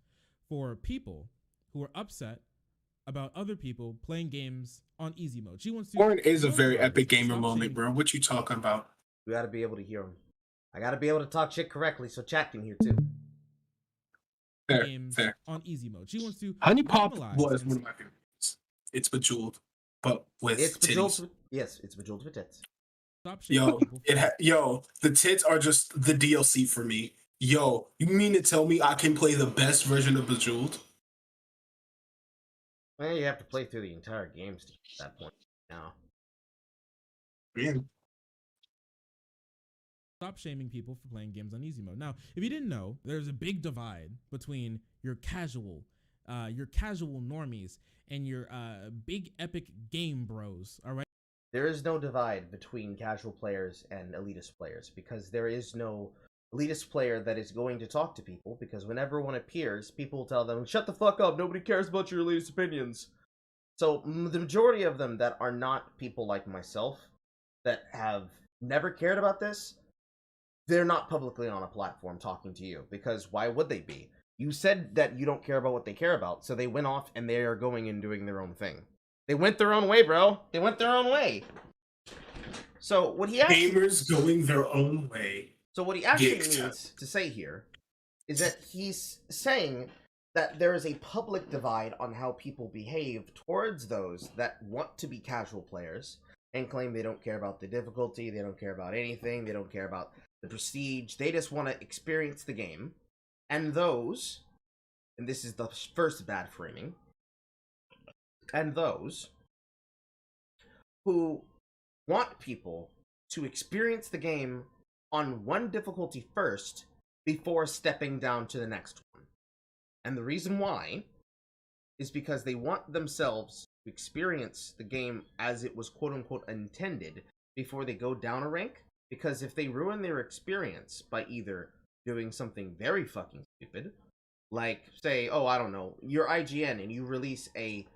Speaker 12: for people who are upset about other people playing games on easy mode. She wants to.
Speaker 2: Porn is a very epic gamer moment, bro. What you talking about?
Speaker 1: We gotta be able to hear him. I gotta be able to talk shit correctly so chat can hear too.
Speaker 2: Fair.
Speaker 12: On easy mode. She wants to.
Speaker 2: Honey Pop was one of my favorites. It's Bejeweled, but with titties.
Speaker 1: Yes, it's Bejeweled with tits.
Speaker 2: Yo, the tits are just the DLC for me. Yo, you mean to tell me I can play the best version of Bejeweled?
Speaker 1: Well, you have to play through the entire game to that point now.
Speaker 2: Yeah.
Speaker 12: Stop shaming people for playing games on easy mode. Now, if you didn't know, there's a big divide between your casual normies and your big epic game bros. All right.
Speaker 1: There is no divide between casual players and elitist players because there is no elitist player that is going to talk to people because whenever one appears, people will tell them, shut the fuck up, nobody cares about your elitist opinions. So the majority of them that are not people like myself that have never cared about this, they're not publicly on a platform talking to you because why would they be? You said that you don't care about what they care about, so they went off and they are going and doing their own thing. They went their own way, bro. They went their own way. So what he actually...
Speaker 2: Gamers going their own way.
Speaker 1: So what he actually means to say here is that he's saying that there is a public divide on how people behave towards those that want to be casual players and claim they don't care about the difficulty, they don't care about anything, they don't care about the prestige, they just want to experience the game. And those, and this is the first bad framing, and those who want people to experience the game on one difficulty first before stepping down to the next one. And the reason why is because they want themselves to experience the game as it was quote-unquote intended before they go down a rank, because if they ruin their experience by either doing something very fucking stupid, like, say, oh, I don't know, you're IGN and you release a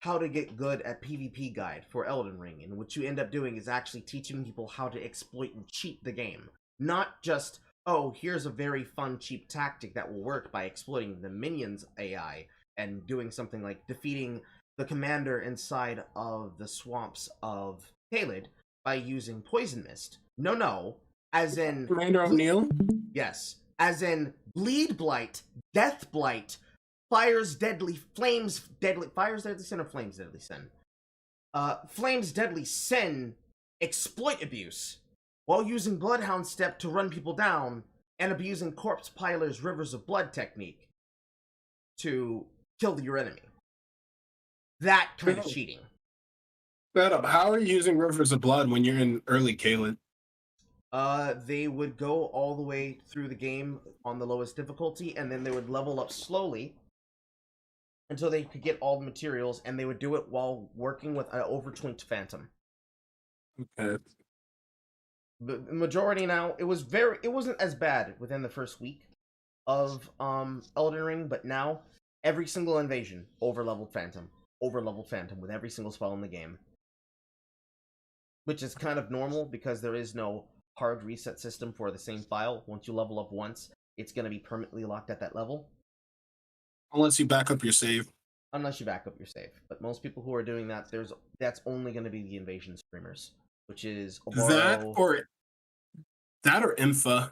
Speaker 1: how to get good at PvP guide for Elden Ring, and what you end up doing is actually teaching people how to exploit and cheat the game. Not just, oh, here's a very fun, cheap tactic that will work by exploiting the minions AI and doing something like defeating the commander inside of the swamps of Caelid by using Poison Mist. No, as in...
Speaker 2: Commander O'Neill?
Speaker 1: Yes, as in Bleed Blight, Death Blight, Fire's Deadly, Flames Deadly, Fire's Deadly Sin or Flames Deadly Sin? Flames Deadly Sin, exploit abuse, while using Bloodhound Step to run people down, and abusing Corpse Piler's Rivers of Blood technique to kill your enemy. That kind of cheating.
Speaker 2: Shut up. How are you using Rivers of Blood when you're in early Caelid?
Speaker 1: They would go all the way through the game on the lowest difficulty, and then they would level up slowly until they could get all the materials, and they would do it while working with an overtwinked Phantom.
Speaker 2: Okay.
Speaker 1: The majority now, it wasn't as bad within the first week of Elden Ring, but now every single invasion over-leveled Phantom with every single spell in the game. Which is kind of normal because there is no hard reset system for the same file. Once you level up once, it's going to be permanently locked at that level.
Speaker 2: Unless you back up your save.
Speaker 1: Unless you back up your save. But most people who are doing that, that's only going to be the invasion streamers, which is
Speaker 2: That
Speaker 1: Oboro.
Speaker 2: or Infa.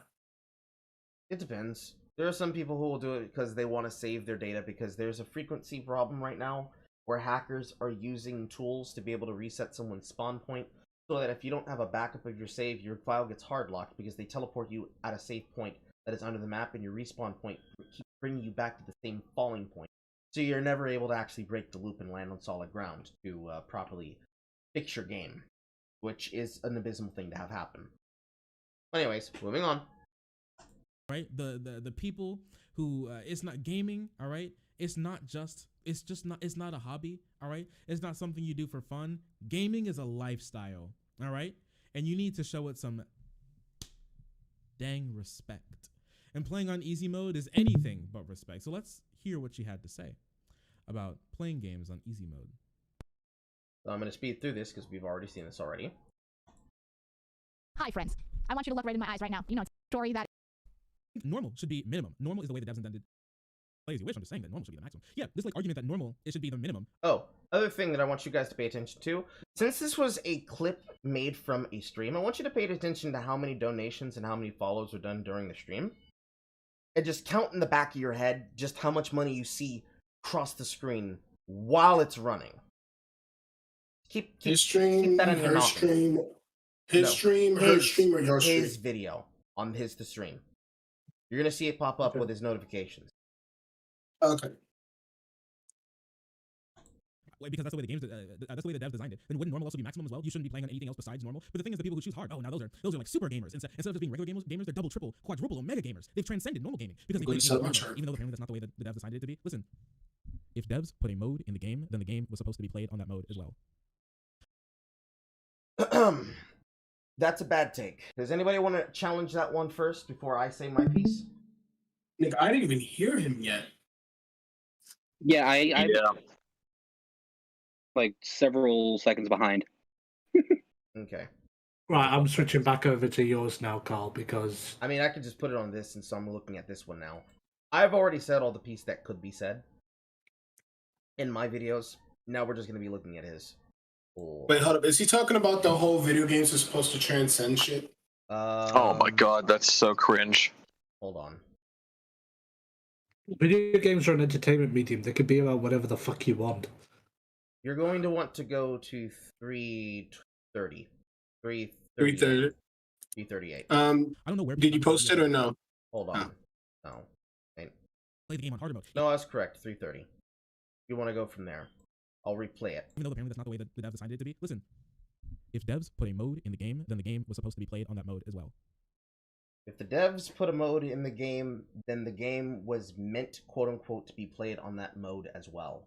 Speaker 1: It depends. There are some people who will do it because they want to save their data, because there's a frequency problem right now where hackers are using tools to be able to reset someone's spawn point, so that if you don't have a backup of your save, your file gets hard locked because they teleport you at a safe point that is under the map, and your respawn point keeps bringing you back to the same falling point. So you're never able to actually break the loop and land on solid ground to properly fix your game, which is an abysmal thing to have happen. Anyways, moving on.
Speaker 12: Right, the people who it's not gaming. All right, it's not a hobby. All right, it's not something you do for fun. Gaming is a lifestyle. All right, and you need to show it some dang respect. And playing on easy mode is anything but respect. So let's hear what she had to say about playing games on easy mode.
Speaker 1: So I'm going to speed through this because we've already seen this already.
Speaker 11: Hi, friends. I want you to look right in my eyes right now. You know, it's a story that...
Speaker 12: Normal should be minimum. Normal is the way the devs intended. Play as you wish. I'm just saying that normal should be the maximum. Yeah, this argument that normal, it should be the minimum.
Speaker 1: Oh, other thing that I want you guys to pay attention to. Since this was a clip made from a stream, I want you to pay attention to how many donations and how many follows are done during the stream. And just count in the back of your head just how much money you see cross the screen while it's running. Keep
Speaker 2: his stream,
Speaker 1: keep that in your
Speaker 2: her
Speaker 1: noggin.
Speaker 2: stream, his stream, her stream, or your stream.
Speaker 1: His video on the stream. You're gonna see it pop up with his notifications.
Speaker 2: Okay.
Speaker 12: Wait, because that's the way the games, that's the way the devs designed it. Then wouldn't normal also be maximum as well? You shouldn't be playing on anything else besides normal. But the thing is, the people who choose hard, oh, now those are like super gamers. Instead of just being regular gamers, they're double, triple, quadruple, omega gamers. They've transcended normal gaming because they play even though apparently that's not the way the devs designed it to be. Listen, if devs put a mode in the game, then the game was supposed to be played on that mode as well.
Speaker 1: That's a bad take. Does anybody want to challenge that one first before I say my piece?
Speaker 2: Nick, I didn't even hear him yet.
Speaker 5: Yeah, I like several seconds behind.
Speaker 1: Okay.
Speaker 7: Right, I'm switching back over to yours now, Carl, because...
Speaker 1: I mean, I could just put it on this, and so I'm looking at this one now. I've already said all the piece that could be said in my videos. Now we're just going to be looking at his.
Speaker 2: Wait, hold up. Is he talking about the whole video games are supposed to transcend shit?
Speaker 8: Oh my god, that's so cringe.
Speaker 1: Hold on.
Speaker 7: Video games are an entertainment medium. They could be about whatever the fuck you want.
Speaker 1: You're going to want to go to 330.
Speaker 2: 330.
Speaker 1: 338.
Speaker 12: I don't know where.
Speaker 2: Did you post it or no?
Speaker 1: Hold on. No.
Speaker 12: Play the game on harder mode.
Speaker 1: No, that's correct. 330. You want to go from there. I'll replay it.
Speaker 12: Even though apparently that's not the way the devs designed it to be. Listen, if devs put a mode in the game, then the game was supposed to be played on that mode as well.
Speaker 1: If the devs put a mode in the game, then the game was meant, quote unquote, to be played on that mode as well.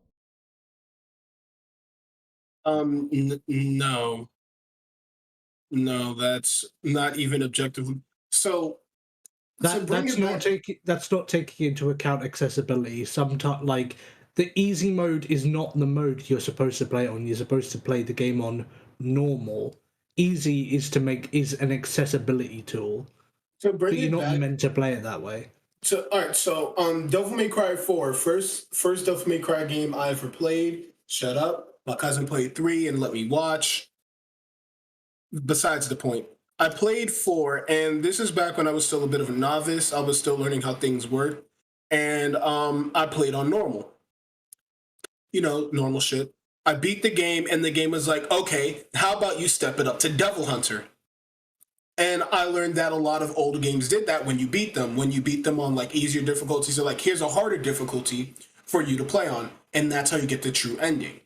Speaker 2: No. No, that's not even objective. So
Speaker 7: that's not taking into account accessibility. Sometimes, like, the easy mode is not the mode you're supposed to play on. You're supposed to play the game on normal. Easy is an accessibility tool.
Speaker 2: So bring
Speaker 7: but you're
Speaker 2: it
Speaker 7: not
Speaker 2: back.
Speaker 7: meant to play it that way.
Speaker 2: So all right, so Devil May Cry 4, first Devil May Cry game I ever played. Shut up. My cousin played 3 and let me watch. Besides the point. I played 4, and this is back when I was still a bit of a novice. I was still learning how things work. And I played on normal. You know, normal shit. I beat the game, and the game was like, okay, how about you step it up to Devil Hunter? And I learned that a lot of old games did that when you beat them. When you beat them on like easier difficulties, they're like, here's a harder difficulty for you to play on. And that's how you get the true ending.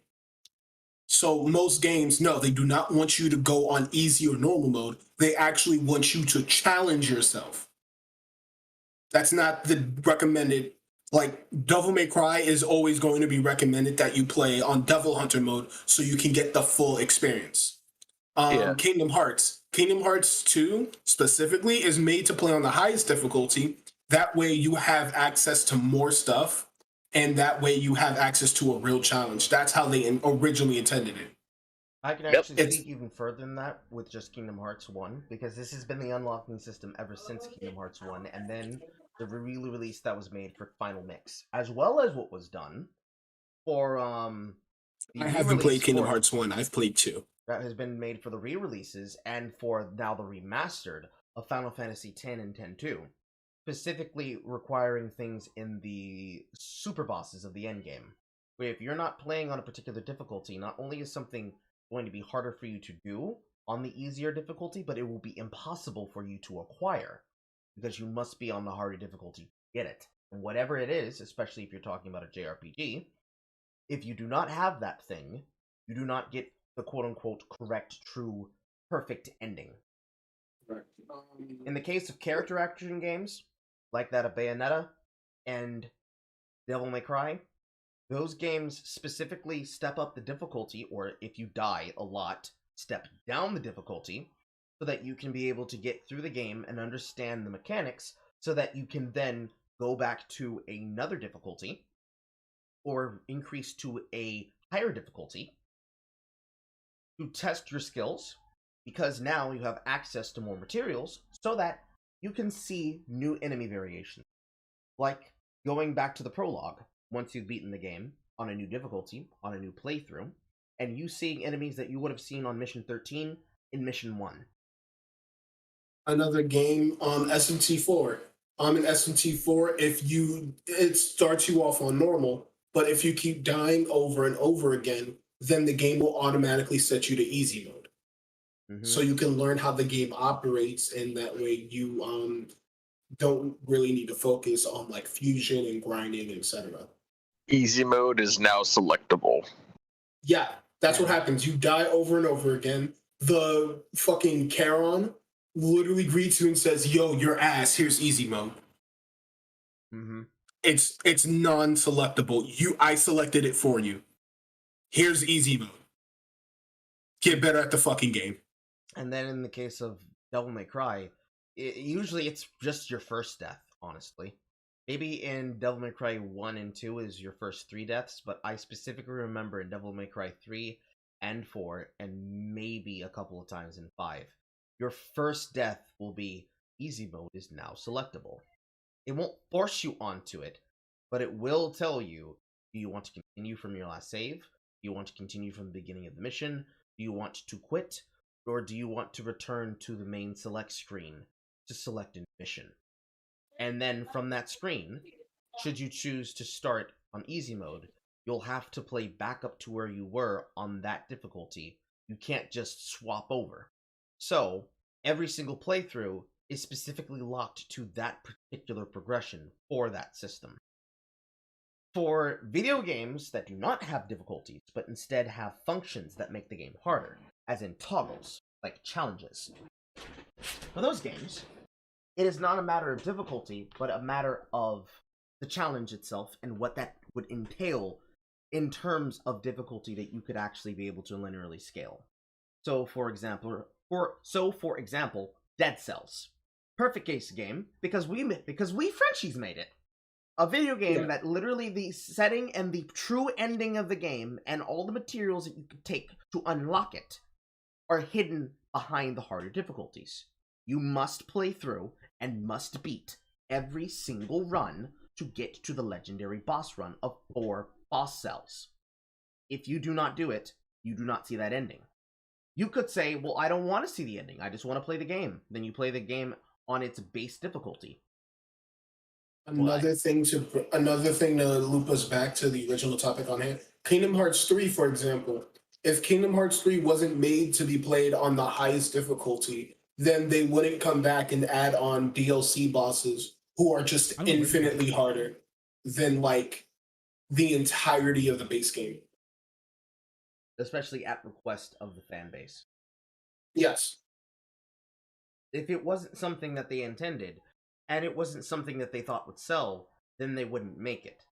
Speaker 2: So most games, no, they do not want you to go on easy or normal mode. They actually want you to challenge yourself. That's not the recommended. Like, Devil May Cry is always going to be recommended that you play on Devil Hunter mode so you can get the full experience. Kingdom Hearts 2 specifically is made to play on the highest difficulty. That way you have access to more stuff, and that way you have access to a real challenge. That's how they originally intended it.
Speaker 1: I can actually speak even further than that with just Kingdom Hearts 1, because this has been the unlocking system ever since Kingdom Hearts 1, and then the release that was made for Final Mix, as well as what was done for the
Speaker 2: I haven't played
Speaker 1: re-release
Speaker 2: Kingdom
Speaker 1: for-
Speaker 2: Hearts 1. I've played 2.
Speaker 1: that has been made for the re-releases and for now the remastered of Final Fantasy X and X-2, specifically requiring things in the super bosses of the endgame. Where if you're not playing on a particular difficulty, not only is something going to be harder for you to do on the easier difficulty, but it will be impossible for you to acquire, because you must be on the harder difficulty to get it. And whatever it is, especially if you're talking about a JRPG, if you do not have that thing, you do not get the quote-unquote correct, true, perfect ending. In the case of character action games, like that of Bayonetta and Devil May Cry, those games specifically step up the difficulty, or if you die a lot, step down the difficulty, so that you can be able to get through the game and understand the mechanics, so that you can then go back to another difficulty, or increase to a higher difficulty, to test your skills, because now you have access to more materials, so that you can see new enemy variations. Like going back to the prologue, once you've beaten the game, on a new difficulty, on a new playthrough, and you seeing enemies that you would have seen on Mission 13 in Mission 1.
Speaker 2: Another game on SMT4. In SMT4, it starts you off on normal, but if you keep dying over and over again, then the game will automatically set you to easy mode.
Speaker 1: Mm-hmm.
Speaker 2: So you can learn how the game operates, and that way you don't really need to focus on like fusion and grinding, etc.
Speaker 8: Easy mode is now selectable.
Speaker 2: Yeah, that's what happens. You die over and over again. The fucking Charon literally greets you and says, "Yo, your ass. Here's easy mode."
Speaker 1: Mm-hmm.
Speaker 2: It's non-selectable. I selected it for you. Here's easy mode. Get better at the fucking game.
Speaker 1: And then in the case of Devil May Cry, usually it's just your first death, honestly. Maybe in Devil May Cry 1 and 2 is your first 3 deaths, but I specifically remember in Devil May Cry 3 and 4, and maybe a couple of times in 5, your first death will be easy mode is now selectable. It won't force you onto it, but it will tell you, do you want to continue from your last save? Do you want to continue from the beginning of the mission? Do you want to quit? Or do you want to return to the main select screen to select a mission? And then from that screen, should you choose to start on easy mode, you'll have to play back up to where you were on that difficulty. You can't just swap over. So, every single playthrough is specifically locked to that particular progression for that system. For video games that do not have difficulties, but instead have functions that make the game harder, as in toggles, like challenges, for those games, it is not a matter of difficulty, but a matter of the challenge itself and what that would entail in terms of difficulty that you could actually be able to linearly scale. So, for example, Dead Cells, perfect case game because we Frenchies made it. A video game that literally the setting and the true ending of the game and all the materials that you could take to unlock it are hidden behind the harder difficulties. You must play through and must beat every single run to get to the legendary boss run of 4 boss cells. If you do not do it, you do not see that ending. You could say, well, I don't want to see the ending. I just want to play the game. Then you play the game on its base difficulty.
Speaker 2: Another thing to loop us back to the original topic on hand. Kingdom Hearts 3, for example. If Kingdom Hearts 3 wasn't made to be played on the highest difficulty, then they wouldn't come back and add on DLC bosses who are just infinitely harder than like the entirety of the base game.
Speaker 1: Especially at request of the fan base.
Speaker 2: Yes.
Speaker 1: If it wasn't something that they intended, and it wasn't something that they thought would sell, then they wouldn't make it.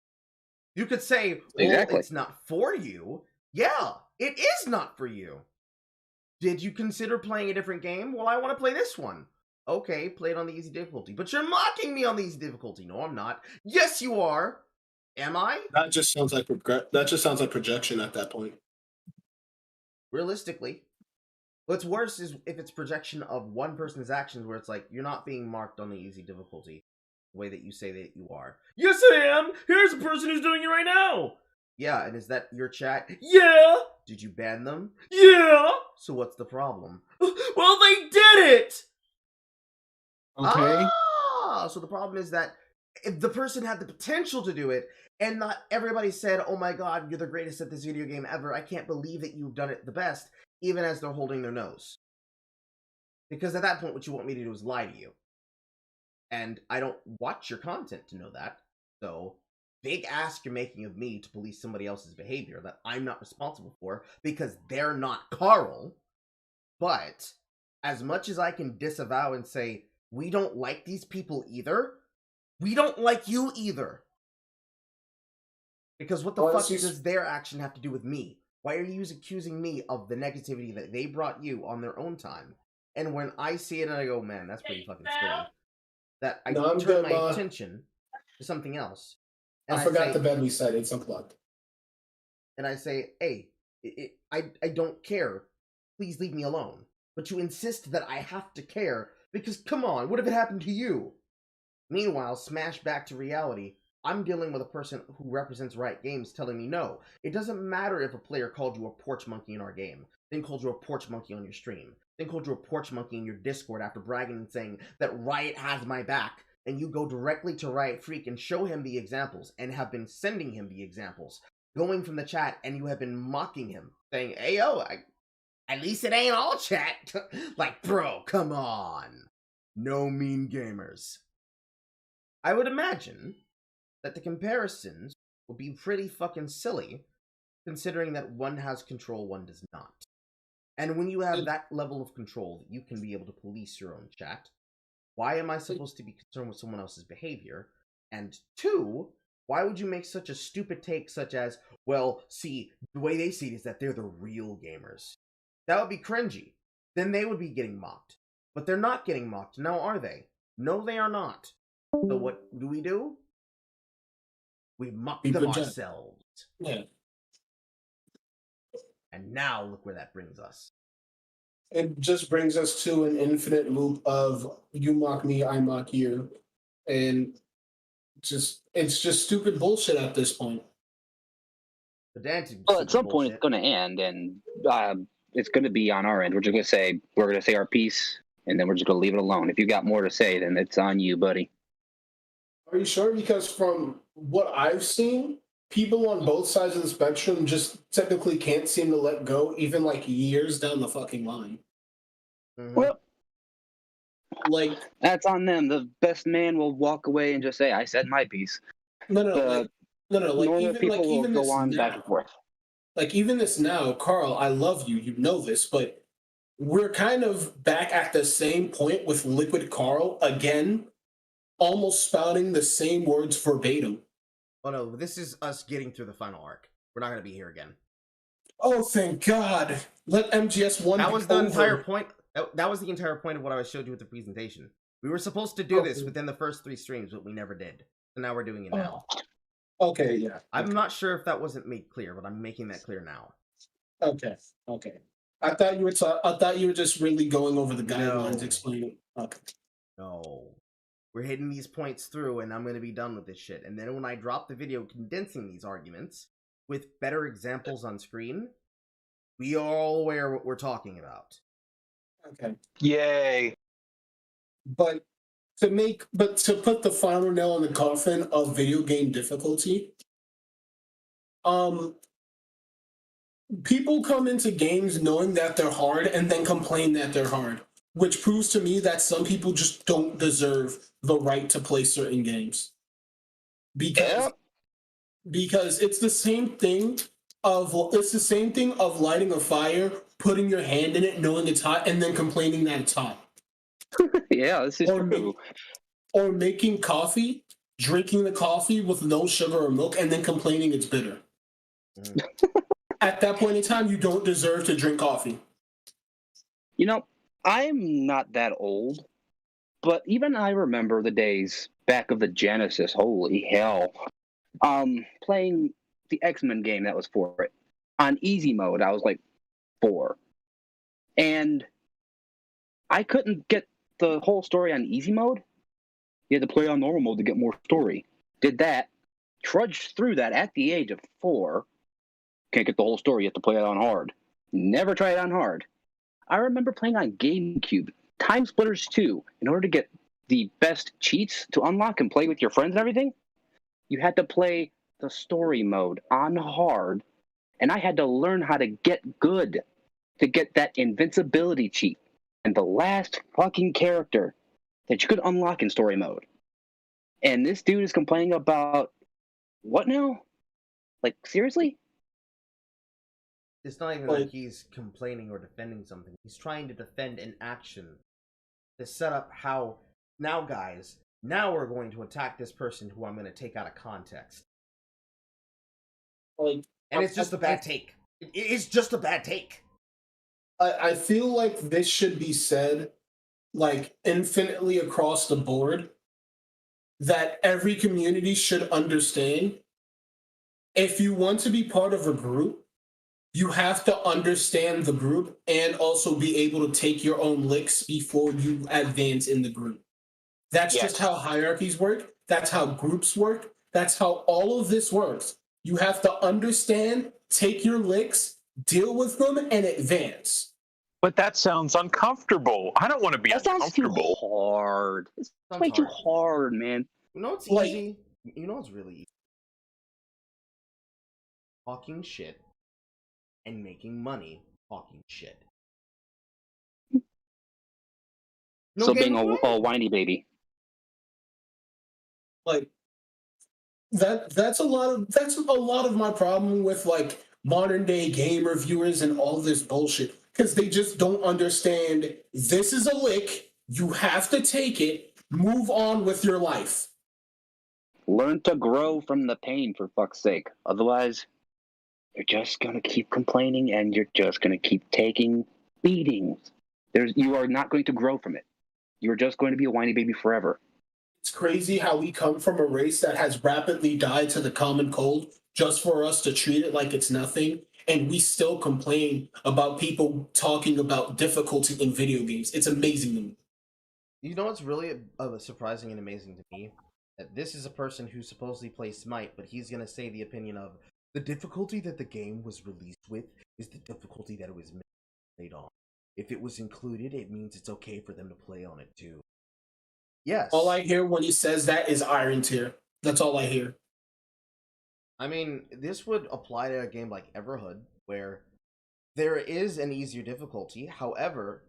Speaker 1: You could say, well, it's not for you. Yeah, it is not for you. Did you consider playing a different game? Well, I want to play this one. Okay, play it on the easy difficulty. But you're mocking me on the easy difficulty. No, I'm not. Yes, you are. Am I?
Speaker 2: That just sounds like projection at that point.
Speaker 1: Realistically. What's worse is if it's projection of one person's actions where it's like, you're not being marked on the easy difficulty the way that you say that you are. Yes, I am! Here's a person who's doing it right now! Yeah, and is that your chat?
Speaker 13: Yeah!
Speaker 1: Did you ban them?
Speaker 13: Yeah!
Speaker 1: So what's the problem?
Speaker 13: Well, they did it!
Speaker 2: Okay.
Speaker 1: So the problem is that if the person had the potential to do it, and not everybody said, oh my god, you're the greatest at this video game ever, I can't believe that you've done it the best, even as they're holding their nose. Because at that point, what you want me to do is lie to you. And I don't watch your content to know that. So, big ask you're making of me to police somebody else's behavior that I'm not responsible for because they're not Carl. But, as much as I can disavow and say, we don't like these people either, we don't like you either. Because what the fuck does their action have to do with me? Why are you accusing me of the negativity that they brought you on their own time? And when I see it and I go, man, that's pretty fucking silly. That I turn my attention to something else.
Speaker 2: And I forgot the bed we said. It's unplugged.
Speaker 1: And I say, hey, I don't care. Please leave me alone. But you insist that I have to care because, come on, what if it happened to you? Meanwhile, smash back to reality. I'm dealing with a person who represents Riot Games telling me no. It doesn't matter if a player called you a porch monkey in our game, then called you a porch monkey on your stream, then called you a porch monkey in your Discord after bragging and saying that Riot has my back, and you go directly to Riot Freak and show him the examples, and have been sending him the examples, going from the chat, and you have been mocking him, saying, hey, yo, at least it ain't all chat. Like, bro, come on. No mean gamers. I would imagine that the comparisons will be pretty fucking silly, considering that one has control, one does not. And when you have that level of control that you can be able to police your own chat, why am I supposed to be concerned with someone else's behavior? And two, why would you make such a stupid take such as, well, see, the way they see it is that they're the real gamers. That would be cringy. Then they would be getting mocked. But they're not getting mocked, now are they? No, they are not. So what do? We mock them ourselves.
Speaker 2: Yeah.
Speaker 1: And now look where that brings us.
Speaker 2: It just brings us to an infinite loop of you mock me, I mock you. And it's just stupid bullshit at this point.
Speaker 5: Well, at some point it's going to end, and it's going to be on our end. We're going to say our piece, and then we're just going to leave it alone. If you got more to say, then it's on you, buddy.
Speaker 2: Are you sure? Because from what I've seen, people on both sides of the spectrum just technically can't seem to let go, even like years down the fucking line.
Speaker 1: Mm-hmm.
Speaker 5: Well,
Speaker 2: like
Speaker 5: that's on them. The best man will walk away and just say, "I said my piece."
Speaker 2: No. Like
Speaker 5: normal people will
Speaker 2: even
Speaker 5: go
Speaker 2: this
Speaker 5: on
Speaker 2: now,
Speaker 5: back and forth.
Speaker 2: Like even this now, Carl, I love you. You know this, but we're kind of back at the same point with Liquid Carl again, almost spouting the same words verbatim.
Speaker 1: Oh no, this is us getting through the final arc. We're not going to be here again.
Speaker 2: Oh, thank God. Let MGS1
Speaker 1: That was the
Speaker 2: over.
Speaker 1: entire point. That was the entire point of what I showed you with the presentation. We were supposed to do this within the first 3 streams, but we never did. So now we're doing it now.
Speaker 2: Okay, yeah.
Speaker 1: I'm not sure if that wasn't made clear, but I'm making that clear now.
Speaker 2: Okay. I thought you were just really going over the guidelines, explaining. Okay.
Speaker 1: No. We're hitting these points through, and I'm going to be done with this shit. And then when I drop the video condensing these arguments with better examples on screen, we are all aware what we're talking about.
Speaker 2: Okay.
Speaker 8: Yay.
Speaker 2: But to put the final nail in the coffin of video game difficulty, people come into games knowing that they're hard and then complain that they're hard, which proves to me that some people just don't deserve the right to play certain games. Because it's the same thing of lighting a fire, putting your hand in it, knowing it's hot, and then complaining that it's hot.
Speaker 5: Yeah, this is true.
Speaker 2: Or making coffee, drinking the coffee with no sugar or milk, and then complaining it's bitter. At that point in time, you don't deserve to drink coffee.
Speaker 5: You know, I'm not that old, but even I remember the days back of the Genesis. Holy hell. Playing the X-Men game that was for it. On easy mode, I was like 4. And I couldn't get the whole story on easy mode. You had to play on normal mode to get more story. Did that. trudged through that at the age of 4. Can't get the whole story. You have to play it on hard. Never try it on hard. I remember playing on GameCube, Time Splitters 2. In order to get the best cheats to unlock and play with your friends and everything, you had to play the story mode on hard, and I had to learn how to get good to get that invincibility cheat and the last fucking character that you could unlock in story mode. And this dude is complaining about what now? Like, seriously?
Speaker 1: It's not even like he's complaining or defending something. He's trying to defend an action to set up how, now guys, now we're going to attack this person who I'm going to take out of context.
Speaker 2: Like,
Speaker 1: and it's just a bad take. It is just a bad take.
Speaker 2: I feel like this should be said, like, infinitely across the board, that every community should understand if you want to be part of a group, you have to understand the group and also be able to take your own licks before you advance in the group. That's just how hierarchies work. That's how groups work. That's how all of this works. You have to understand, take your licks, deal with them, and advance.
Speaker 8: But that sounds uncomfortable. I don't want to be uncomfortable.
Speaker 5: Sounds too hard. It's way too hard, man.
Speaker 1: You know what's easy? You know what's really easy? Talking shit and making money talking shit.
Speaker 5: No, so being a whiny baby.
Speaker 2: Like that's a lot of my problem with like modern day game reviewers and all this bullshit, because they just don't understand this is a lick, you have to take it, move on with your life.
Speaker 5: Learn to grow from the pain, for fuck's sake. Otherwise, you're just going to keep complaining and you're just going to keep taking beatings. You are not going to grow from it. You're just going to be a whiny baby forever.
Speaker 2: It's crazy how we come from a race that has rapidly died to the common cold just for us to treat it like it's nothing, and we still complain about people talking about difficulty in video games. It's amazing to me.
Speaker 1: You know what's really surprising and amazing to me? That this is a person who supposedly plays Smite, but he's going to say the opinion of, the difficulty that the game was released with is the difficulty that it was made on. If it was included, it means it's okay for them to play on it too. Yes.
Speaker 2: All I hear when he says that is Iron Tier. That's all I hear.
Speaker 1: I mean, this would apply to a game like Everhood, where there is an easier difficulty. However,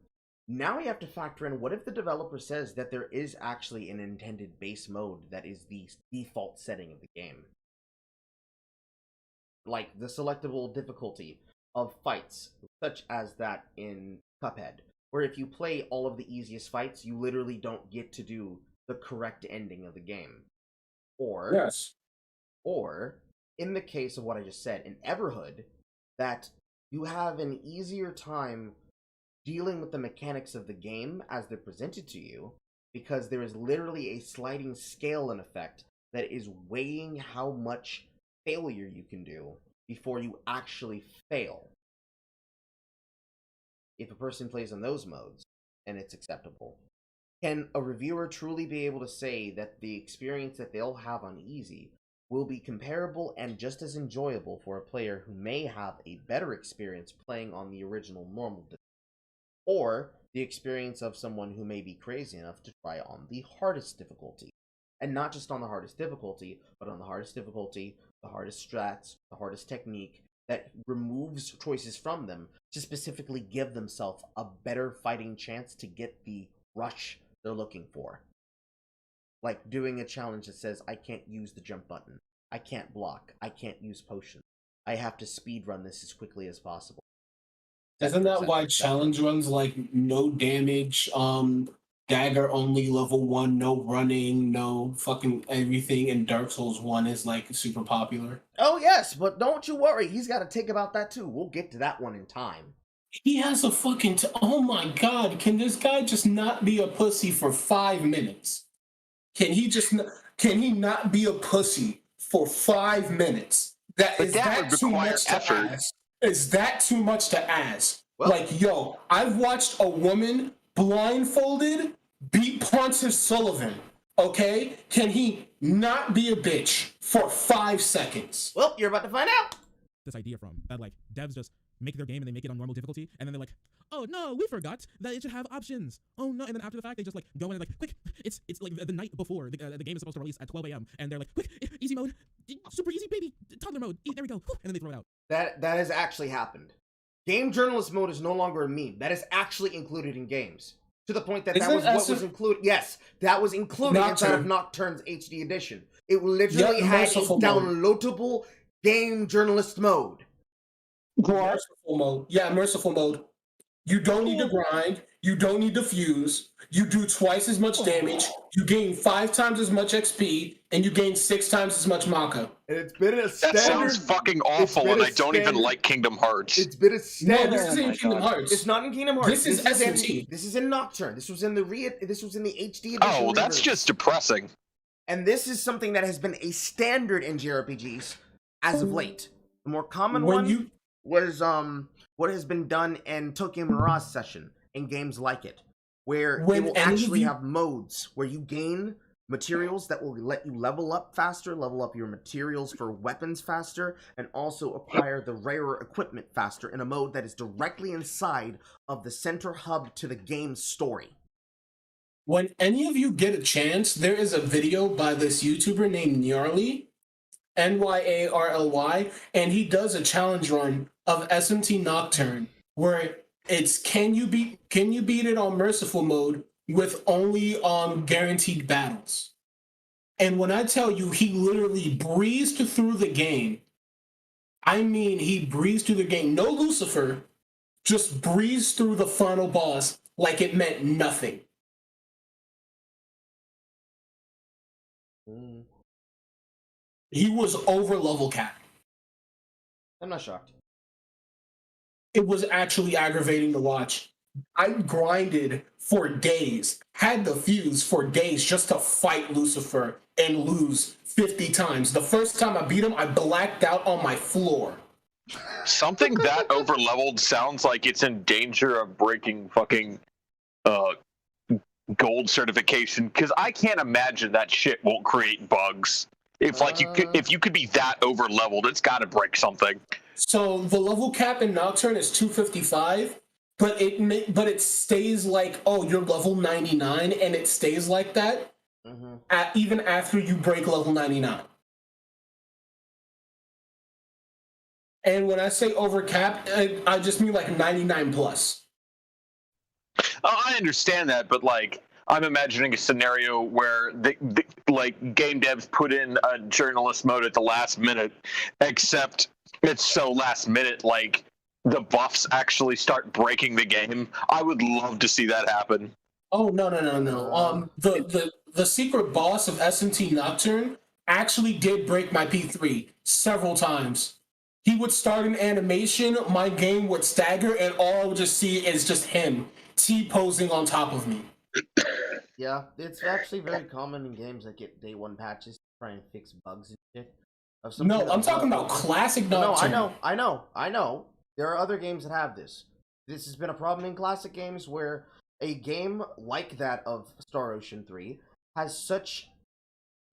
Speaker 1: now you have to factor in, what if the developer says that there is actually an intended base mode that is the default setting of the game? Like the selectable difficulty of fights, such as that in Cuphead, where if you play all of the easiest fights, you literally don't get to do the correct ending of the game. Or, or in the case of what I just said, in Everhood, that you have an easier time dealing with the mechanics of the game as they're presented to you, because there is literally a sliding scale in effect that is weighing how much failure you can do before you actually fail. If a person plays on those modes, and it's acceptable, can a reviewer truly be able to say that the experience that they'll have on easy will be comparable and just as enjoyable for a player who may have a better experience playing on the original normal difficulty, or the experience of someone who may be crazy enough to try on the hardest difficulty? And not just on the hardest difficulty, but on the hardest difficulty, the hardest strats, the hardest technique, that removes choices from them to specifically give themselves a better fighting chance to get the rush they're looking for. Like doing a challenge that says, I can't use the jump button, I can't block, I can't use potions, I have to speed run this as quickly as possible.
Speaker 2: Isn't that why challenge runs like no damage, dagger only level 1, no running, no fucking everything in Dark Souls 1 is like super popular?
Speaker 1: Oh yes, but don't you worry, he's got to think about that too. We'll get to that one in time.
Speaker 2: He has a fucking oh my god, can this guy just not be a pussy for 5 minutes? Can he not be a pussy for 5 minutes? Is that too much to ask? Is that too much to ask? Well, like, yo, I've watched a woman blindfolded beat Pontius Sullivan Okay? Can he not be a bitch for 5 seconds?
Speaker 1: Well, you're about to find out.
Speaker 12: This idea from that like devs just make their game and they make it on normal difficulty, and then they're like, oh no, we forgot that it should have options. Oh no, and then after the fact they just like go in and like, quick, it's like the night before the game is supposed to release at 12 a.m. and they're like, quick, easy mode, super easy baby, toddler mode, there we go, and then they throw it out.
Speaker 1: That has actually happened. Game journalist mode is no longer a meme. That is actually included in games. To the point that that was what was included. Yes, that was included inside of Nocturne's HD edition. It literally had a downloadable game journalist mode.
Speaker 2: Merciful mode. Yeah, merciful mode. You don't need to grind. You don't need to fuse. You do twice as much damage. You gain 5 times as much XP, and you gain 6 times as much Maka.
Speaker 1: It's been a standard.
Speaker 8: That sounds fucking awful, and I don't even like Kingdom Hearts.
Speaker 1: It's been a standard.
Speaker 2: No, this is in Kingdom Hearts.
Speaker 1: It's not in Kingdom Hearts.
Speaker 2: This is SMT.
Speaker 1: This is in Nocturne. This was in the HD edition.
Speaker 8: Oh, well, that's just depressing.
Speaker 1: And this is something that has been a standard in JRPGs as of late. The more common one was what has been done in Tokyo Mirage Session in games like it, where they will actually have modes where you gain materials that will let you level up faster, level up your materials for weapons faster, and also acquire the rarer equipment faster in a mode that is directly inside of the center hub to the game's story.
Speaker 2: When any of you get a chance, there is a video by this YouTuber named Nyarly, Nyarly, and he does a challenge run of SMT Nocturne where it's can you beat it on merciful mode with only guaranteed battles. And when I tell you he literally breezed through the game, I mean he breezed through the game. No Lucifer, just breezed through the final boss like it meant nothing. He was over level cap.
Speaker 1: I'm not shocked.
Speaker 2: It was actually aggravating to watch. I grinded for days, had the fuse for days just to fight Lucifer and lose 50 times. The first time I beat him, I blacked out on my floor.
Speaker 8: Something that over-leveled sounds like it's in danger of breaking fucking gold certification, because I can't imagine that shit won't create bugs. If you could be that over-leveled, it's got to break something.
Speaker 2: So the level cap in Nocturne is 255, but it stays like, oh, you're level 99, and it stays like that even after you break level 99. And when I say over cap, I just mean like 99 plus.
Speaker 8: I understand that, but like, I'm imagining a scenario where like game devs put in a journalist mode at the last minute, except it's so last minute, like the buffs actually start breaking the game. I would love to see that happen.
Speaker 2: Oh no. The secret boss of SMT Nocturne actually did break my P3 several times. He would start an animation, my game would stagger, and all I would just see is just him T-posing on top of me.
Speaker 1: Yeah, it's actually very common in games that get day one patches to try and fix bugs and shit.
Speaker 2: No, I'm talking about classic Nocturne.
Speaker 1: No, I know. There are other games that have this. This has been a problem in classic games where a game like that of Star Ocean 3 has such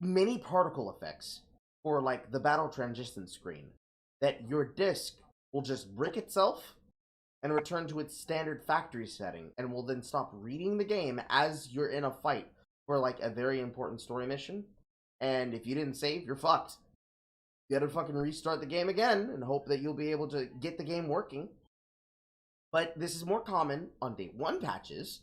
Speaker 1: many particle effects for like the battle transition screen that your disc will just brick itself and return to its standard factory setting, and will then stop reading the game as you're in a fight for like a very important story mission. And if you didn't save, you're fucked. You gotta fucking restart the game again and hope that you'll be able to get the game working. But this is more common on day one patches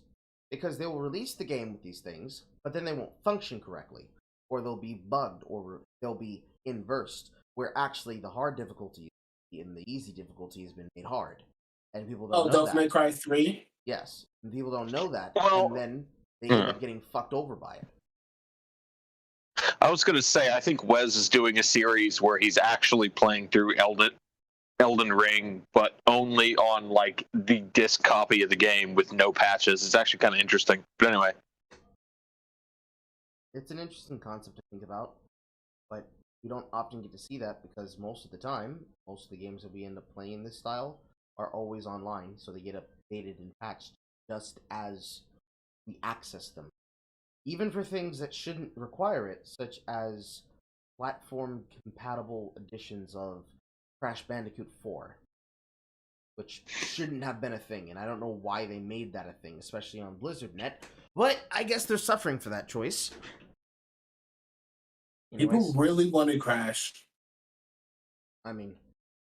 Speaker 1: because they will release the game with these things, but then they won't function correctly, or they'll be bugged, or they'll be inversed, where actually the hard difficulty and the easy difficulty has been made hard. And people don't know
Speaker 2: Devil May Cry 3?
Speaker 1: Yes. And people don't know that, and then they end up getting fucked over by it.
Speaker 8: I was going to say, I think Wes is doing a series where he's actually playing through Elden Ring, but only on, like, the disc copy of the game with no patches. It's actually kind of interesting. But anyway.
Speaker 1: It's an interesting concept to think about, but you don't often get to see that because most of the time, most of the games that we end up playing in this style are always online, so they get updated and patched just as we access them. even for things that shouldn't require it, such as platform-compatible editions of Crash Bandicoot 4, which shouldn't have been a thing, and I don't know why they made that a thing, especially on BlizzardNet, but I guess they're suffering for that choice.
Speaker 2: People really wanted Crash.
Speaker 1: I mean,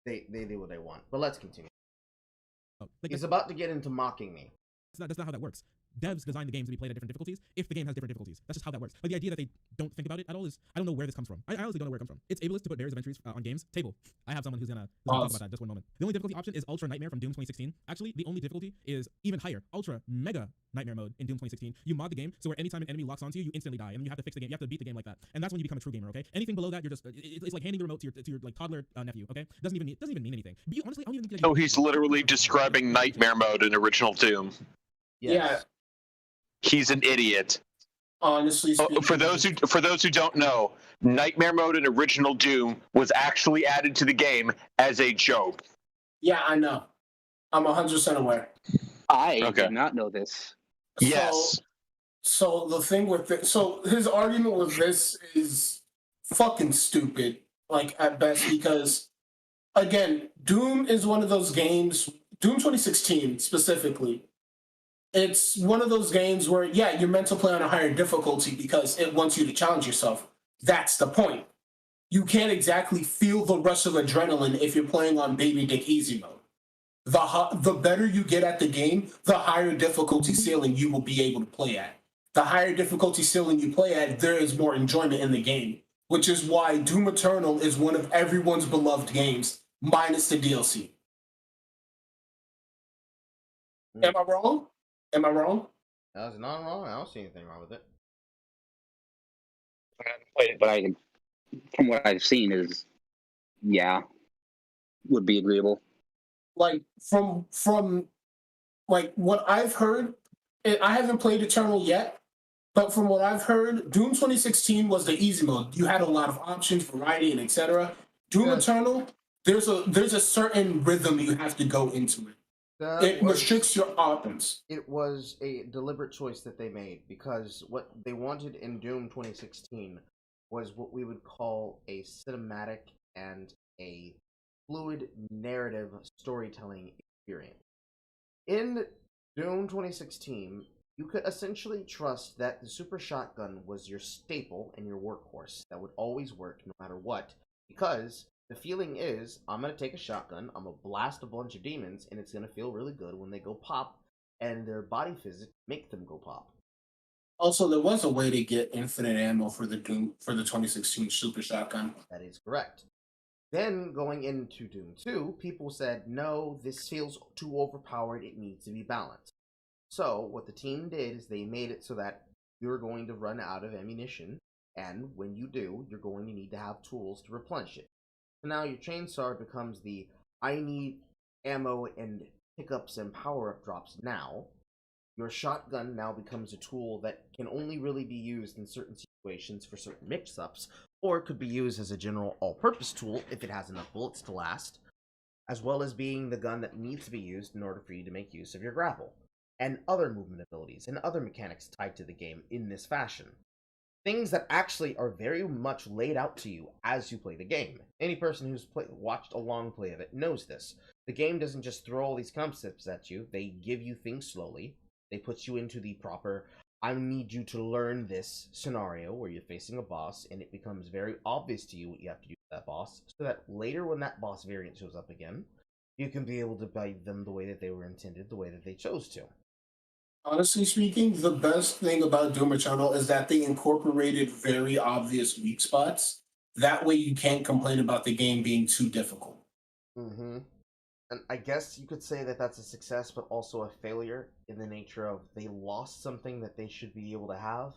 Speaker 1: they do what they want, but let's continue.
Speaker 12: Like
Speaker 1: He's about to get into mocking me.
Speaker 12: That's not how that works. Devs design the games to be played at different difficulties if the game has different difficulties. That's just how that works. Like the idea that they don't think about it at all is, I don't know where this comes from. I honestly don't know where it comes from. It's ableist to put barriers of entries on games. Table. I have someone who's gonna talk about that just one moment. The only difficulty option is Ultra Nightmare from Doom 2016. Actually, the only difficulty is even higher. Ultra Mega Nightmare mode in Doom 2016. You mod the game so where anytime an enemy locks onto you, you instantly die, and you have to fix the game. You have to beat the game like that, and that's when you become a true gamer. Okay. Anything below that, you're just it's like handing the remote to your like toddler nephew. Okay. Doesn't even mean anything. But you, honestly, I don't even think.
Speaker 8: So he's literally describing Nightmare mode in original Doom.
Speaker 2: Yes. Yeah.
Speaker 8: He's an idiot.
Speaker 2: Honestly speaking,
Speaker 8: for those who don't know, Nightmare mode in original Doom was actually added to the game as a joke.
Speaker 2: Yeah, I know. I'm 100% aware.
Speaker 5: I did not know this.
Speaker 8: Yes.
Speaker 2: So the thing with it, so his argument with this is fucking stupid, like at best, because again, Doom is one of those games. Doom 2016 specifically. It's one of those games where, yeah, you're meant to play on a higher difficulty because it wants you to challenge yourself. That's the point. You can't exactly feel the rush of adrenaline if you're playing on Baby Dick Easy mode. The better you get at the game, the higher difficulty ceiling you will be able to play at. The higher difficulty ceiling you play at, there is more enjoyment in the game, which is why Doom Eternal is one of everyone's beloved games, minus the DLC. Am I wrong? Am I wrong?
Speaker 1: That's not wrong. I don't see anything wrong with it.
Speaker 5: I haven't played it, but from what I've seen is, yeah, would be agreeable.
Speaker 2: Like from like what I've heard, I haven't played Eternal yet, but from what I've heard, Doom 2016 was the easy mode. You had a lot of options, variety, and etc. Doom Eternal, there's a certain rhythm you have to go into it. It restricts your options.
Speaker 1: It was a deliberate choice that they made because what they wanted in Doom 2016 was what we would call a cinematic and a fluid narrative storytelling experience. In Doom 2016, you could essentially trust that the super shotgun was your staple and your workhorse that would always work no matter what, because the feeling is, I'm going to take a shotgun, I'm going to blast a bunch of demons, and it's going to feel really good when they go pop, and their body physics make them go pop.
Speaker 2: Also, there was a way to get infinite ammo for the 2016 Super Shotgun.
Speaker 1: That is correct. Then, going into Doom 2, people said, no, this feels too overpowered, it needs to be balanced. So, what the team did is they made it so that you're going to run out of ammunition, and when you do, you're going to need to have tools to replenish it. So now your chainsaw becomes the I need ammo and pickups and power-up drops now. Your shotgun now becomes a tool that can only really be used in certain situations for certain mix-ups, or could be used as a general all-purpose tool if it has enough bullets to last, as well as being the gun that needs to be used in order for you to make use of your grapple, and other movement abilities and other mechanics tied to the game in this fashion. Things that actually are very much laid out to you as you play the game. Any person who's watched a long play of it knows this. The game doesn't just throw all these concepts at you, they give you things slowly. They put you into the proper, I need you to learn this scenario where you're facing a boss, and it becomes very obvious to you what you have to do with that boss, so that later when that boss variant shows up again, you can be able to fight them the way that they were intended, the way that they chose to.
Speaker 2: Honestly speaking, the best thing about Doom Eternal is that they incorporated very obvious weak spots. That way you can't complain about the game being too difficult.
Speaker 1: Mm-hmm. And I guess you could say that that's a success, but also a failure in the nature of they lost something that they should be able to have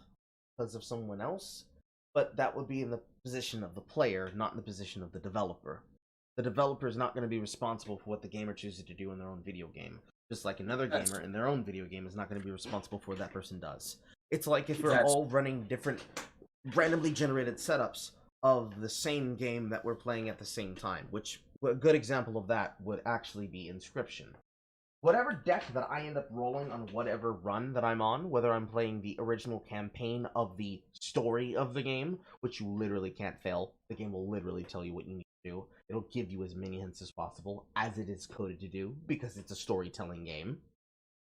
Speaker 1: because of someone else. But that would be in the position of the player, not in the position of the developer. The developer is not going to be responsible for what the gamer chooses to do in their own video game. Just like another gamer in their own video game is not going to be responsible for what that person does. It's like if we're all running different randomly generated setups of the same game that we're playing at the same time, which a good example of that would actually be Inscription. whatever deck that I end up rolling on whatever run that I'm on, whether I'm playing the original campaign of the story of the game, which you literally can't fail. The game will literally tell you what you need to do. It'll give you as many hints as possible, as it is coded to do, because it's a storytelling game.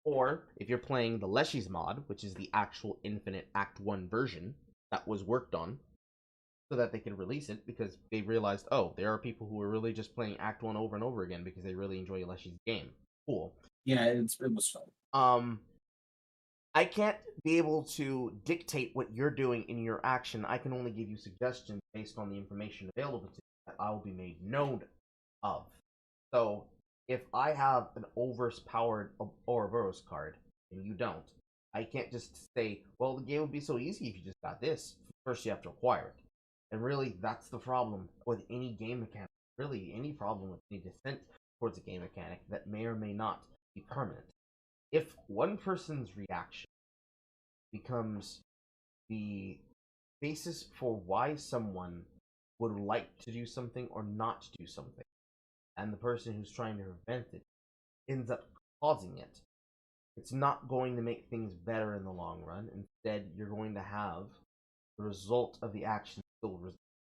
Speaker 1: Or, if you're playing the Leshy's mod, which is the actual Infinite Act 1 version that was worked on, so that they could release it, because they realized, oh, there are people who are really just playing Act 1 over and over again because they really enjoy Leshy's game. Cool.
Speaker 2: Yeah, it was fun.
Speaker 1: I can't be able to dictate what you're doing in your action. I can only give you suggestions based on the information available to you that I will be made known of. So, if I have an overpowered Ouroboros card, and you don't, I can't just say, well, the game would be so easy if you just got this. First, you have to acquire it. And really, that's the problem with any game mechanic. Really, any problem with any descent towards a game mechanic that may or may not be permanent. If one person's reaction becomes the basis for why someone would like to do something or not do something, and the person who's trying to prevent it ends up causing it, it's not going to make things better in the long run. Instead, you're going to have the result of the action still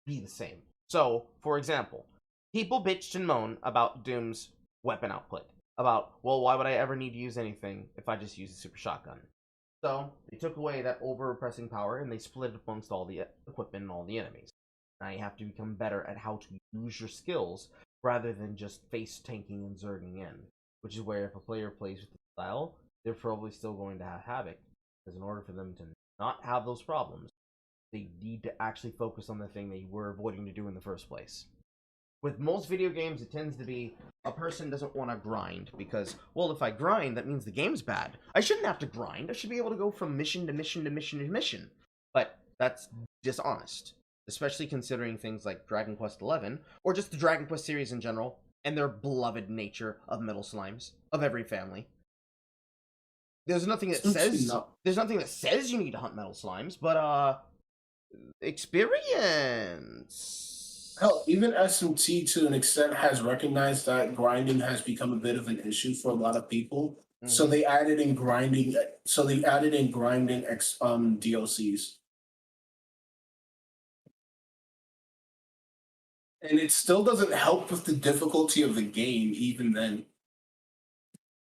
Speaker 1: be the same. So, for example, people bitched and moaned about Doom's weapon output. About, well, why would I ever need to use anything if I just use a super shotgun? So, they took away that over-repressing power and they split it amongst all the equipment and all the enemies. Now you have to become better at how to use your skills rather than just face tanking and zerging in. Which is where if a player plays with the style, they're probably still going to have Havoc. Because in order for them to not have those problems, they need to actually focus on the thing they were avoiding to do in the first place. With most video games, it tends to be a person doesn't want to grind because, well, if I grind, that means the game's bad. I shouldn't have to grind. I should be able to go from mission to mission to mission to mission. But that's dishonest, especially considering things like Dragon Quest XI, or just the Dragon Quest series in general, and their beloved nature of metal slimes, of every family. There's nothing that says you need to hunt metal slimes, but experience.
Speaker 2: Hell, even SMT to an extent has recognized that grinding has become a bit of an issue for a lot of people. Mm-hmm. So they added in grinding. DLCs, and it still doesn't help with the difficulty of the game. Even then,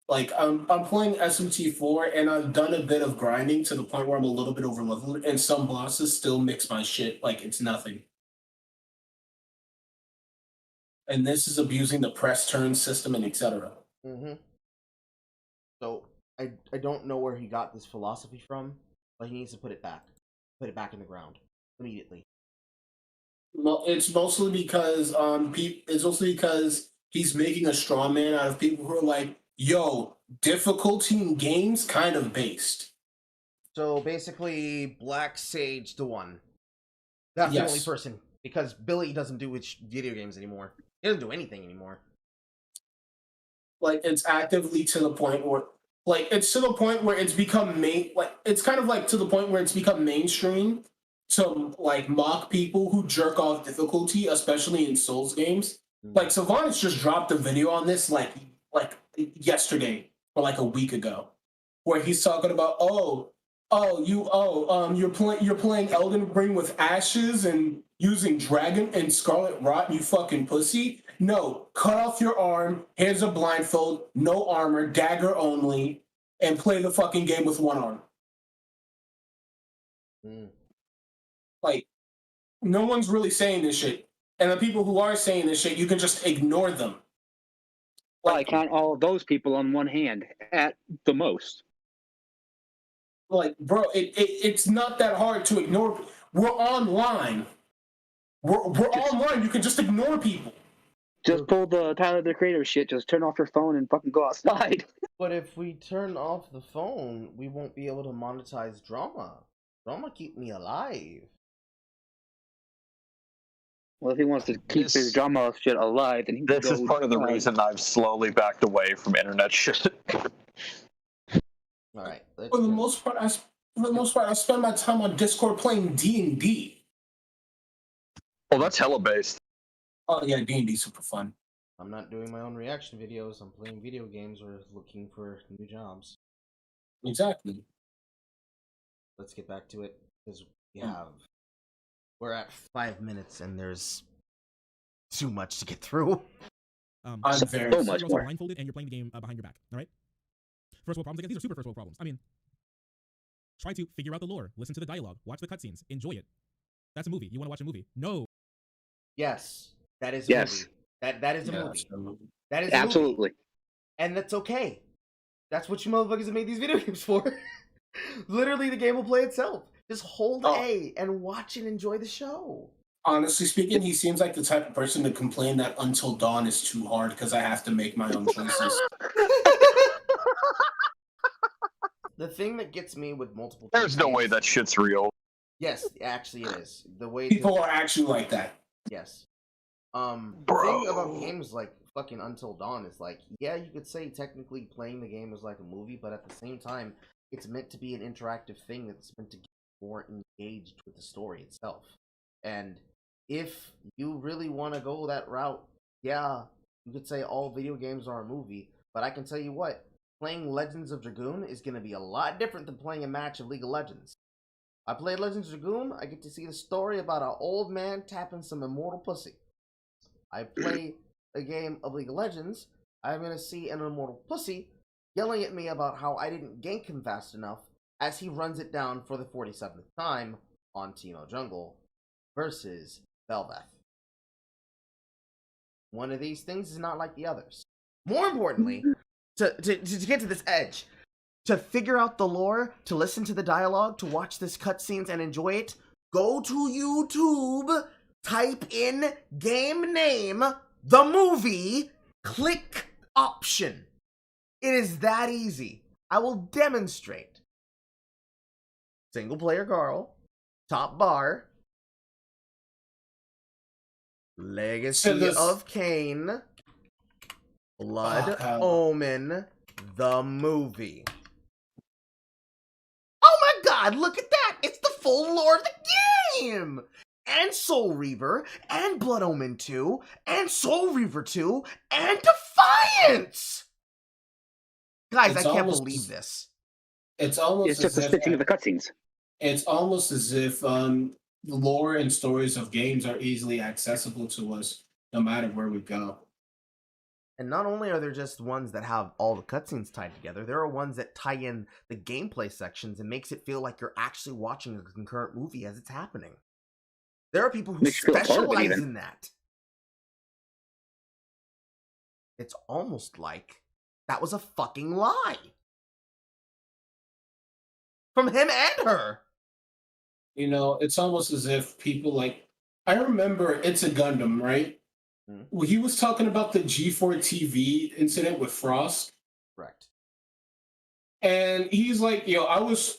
Speaker 2: like I'm playing SMT4 and I've done a bit of grinding to the point where I'm a little bit over leveled, and some bosses still mix my shit like it's nothing. And this is abusing the press turn system and etc.
Speaker 1: Mm-hmm. So I don't know where he got this philosophy from, but he needs to put it back in the ground immediately.
Speaker 2: Well, it's mostly because he's making a straw man out of people who are like, yo, difficulty in games kind of based.
Speaker 1: So basically, Black Sage to 1. That's the only person, because Billy doesn't do video games anymore. He doesn't do anything anymore.
Speaker 2: Like, it's actively to the point where, like, it's to the point where it's become it's kind of like to the point where it's become mainstream to, like, mock people who jerk off difficulty, especially in Souls games. Mm-hmm. Like, Sylvanas just dropped a video on this, like yesterday, or like a week ago, where he's talking about, you're playing Elden Ring with ashes and using Dragon and Scarlet Rot, you fucking pussy. No, cut off your arm, here's a blindfold, no armor, dagger only, and play the fucking game with one arm. Mm. Like, no one's really saying this shit. And the people who are saying this shit, you can just ignore them.
Speaker 5: Well, I count all of those people on one hand, at the most.
Speaker 2: Like, bro, it's not that hard to ignore. We're online. We're online. You can just ignore people.
Speaker 5: Just pull the Tyler, the Creator shit. Just turn off your phone and fucking go outside.
Speaker 1: But if we turn off the phone, we won't be able to monetize drama. Drama keep me alive.
Speaker 5: Well, if he wants to keep his drama shit alive, then
Speaker 8: this is part of the reason I've slowly backed away from internet shit.
Speaker 1: All right.
Speaker 2: For the most part, I spend my time on Discord playing D&D.
Speaker 8: Well, that's hella based.
Speaker 2: Oh yeah, D&D super fun.
Speaker 1: I'm not doing my own reaction videos. I'm playing video games or looking for new jobs.
Speaker 2: Exactly.
Speaker 1: Let's get back to it because we're at 5 minutes and there's too much to get through.
Speaker 2: I'm very
Speaker 12: you're
Speaker 2: much
Speaker 12: also
Speaker 2: more.
Speaker 12: blindfolded and you're playing the game behind your back. All right. First world problems. Again, these are super first world problems. I mean, try to figure out the lore, listen to the dialogue, watch the cutscenes, enjoy it. That's a movie. You want to watch a movie? No.
Speaker 1: Yes, that is a movie. That is a movie. That is a
Speaker 5: absolutely.
Speaker 1: movie. And that's okay. That's what you motherfuckers have made these video games for. Literally, the game will play itself. Just hold A and watch and enjoy the show.
Speaker 2: Honestly speaking, he seems like the type of person to complain that Until Dawn is too hard because I have to make my own choices.
Speaker 1: The thing that gets me with multiple
Speaker 8: There's no way that shit's real.
Speaker 1: Yes, actually it is. The way
Speaker 2: People are actually like that.
Speaker 1: Yes. The thing about games like fucking Until Dawn is like, yeah, you could say technically playing the game is like a movie, but at the same time, it's meant to be an interactive thing that's meant to get more engaged with the story itself. And if you really want to go that route, yeah, you could say all video games are a movie, but I can tell you what, playing Legends of Dragoon is going to be a lot different than playing a match of League of Legends. I played Legends of Dragoon, I get to see the story about an old man tapping some immortal pussy. I play a game of League of Legends, I'm going to see an immortal pussy yelling at me about how I didn't gank him fast enough as he runs it down for the 47th time on Teemo Jungle versus Velveth. One of these things is not like the others. More importantly, to get to this edge, to figure out the lore, to listen to the dialogue, to watch this cutscenes and enjoy it, go to YouTube, type in game name, the movie, click option. It is that easy. I will demonstrate. SinglePlayerCarl, top bar, Legacy of Kain, Blood Omen, the movie. Oh my god, look at that! It's the full lore of the game! And Soul Reaver, and Blood Omen 2, and Soul Reaver 2, and Defiance! Guys, I can't believe this.
Speaker 2: It's almost
Speaker 5: It's just the stitching of the cutscenes.
Speaker 2: It's almost as if the lore and stories of games are easily accessible to us, no matter where we go.
Speaker 1: And not only are there just ones that have all the cutscenes tied together, there are ones that tie in the gameplay sections and makes it feel like you're actually watching a concurrent movie as it's happening. There are people who specialize in that. It's almost like that was a fucking lie. From him and her.
Speaker 2: You know, it's almost as if people like... I remember It's a Gundam, right? Well, he was talking about the G4 TV incident with Frost.
Speaker 1: Correct.
Speaker 2: And he's like, I was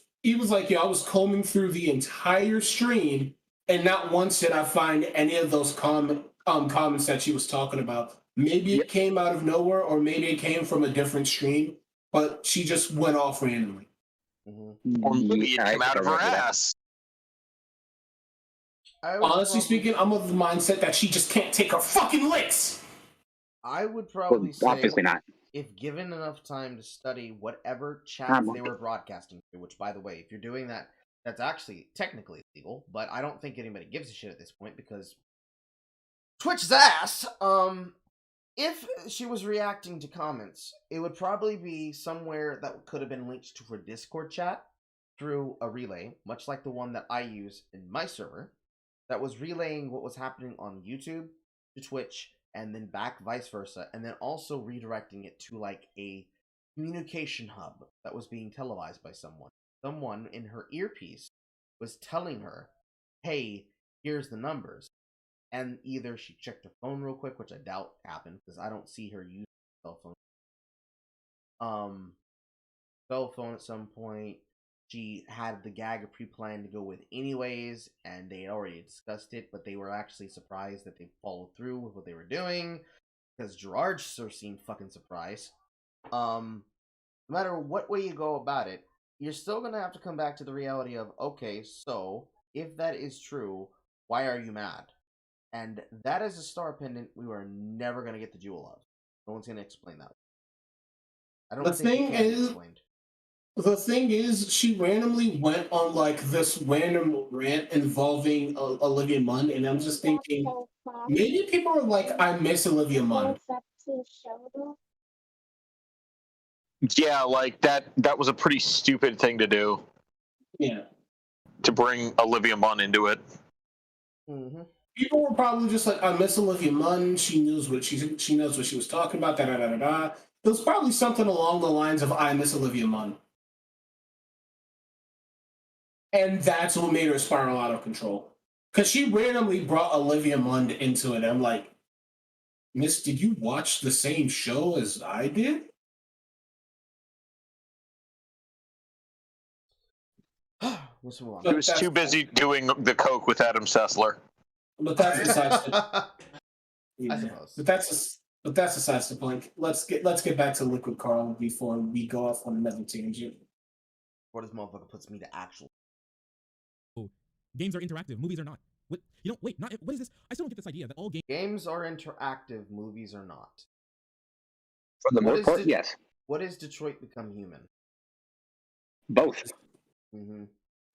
Speaker 2: combing through the entire stream, and not once did I find any of those comments that she was talking about. Maybe it came out of nowhere, or maybe it came from a different stream, but she just went off randomly.
Speaker 8: Or maybe it came out of her ass.
Speaker 2: Honestly speaking, I'm of the mindset that she just can't take her fucking licks.
Speaker 1: I would probably say,
Speaker 5: obviously not.
Speaker 1: If given enough time to study whatever chats they were broadcasting to, which, by the way, if you're doing that, that's actually technically illegal, but I don't think anybody gives a shit at this point because Twitch's ass. If she was reacting to comments, it would probably be somewhere that could have been linked to her Discord chat through a relay, much like the one that I use in my server, that was relaying what was happening on YouTube to Twitch and then back vice versa, and then also redirecting it to like a communication hub that was being televised by someone. Someone in her earpiece was telling her, hey, here's the numbers. And either she checked her phone real quick, which I doubt happened because I don't see her use cell phone. Cell phone at some point. She had the gag pre-planned to go with anyways, and they had already discussed it, but they were actually surprised that they followed through with what they were doing, because Gerard sure seemed fucking surprised. No matter what way you go about it, you're still going to have to come back to the reality of, okay, so, if that is true, why are you mad? And that is a star pendant we were never going to get the jewel of. No one's going to explain that. I don't think it can be explained.
Speaker 2: The thing is, she randomly went on like this random rant involving Olivia Munn, and I'm just thinking, maybe people are like, I miss Olivia Munn.
Speaker 8: Yeah, like that was a pretty stupid thing to do.
Speaker 2: Yeah.
Speaker 8: To bring Olivia Munn into it.
Speaker 2: Mm-hmm. People were probably just like, I miss Olivia Munn. She knows what she knows what she was talking about. Da da da da da. It was probably something along the lines of I miss Olivia Munn. And that's what made her spiral out of control. Because she randomly brought Olivia Munn into it. I'm like, Miss, did you watch the same show as I did?
Speaker 8: He was too busy doing the coke with Adam Sessler.
Speaker 2: But that's besides the I suppose. But that's besides the point. Let's get back to Liquid Carl before we go off on another tangent.
Speaker 1: What this motherfucker puts me to actual.
Speaker 12: Games are interactive, movies are not. What wait, not what is this? I still don't get this idea that all
Speaker 1: games are interactive, movies are not.
Speaker 5: For the most part, yes.
Speaker 1: What is Detroit Become Human?
Speaker 5: Both.
Speaker 1: Mm-hmm.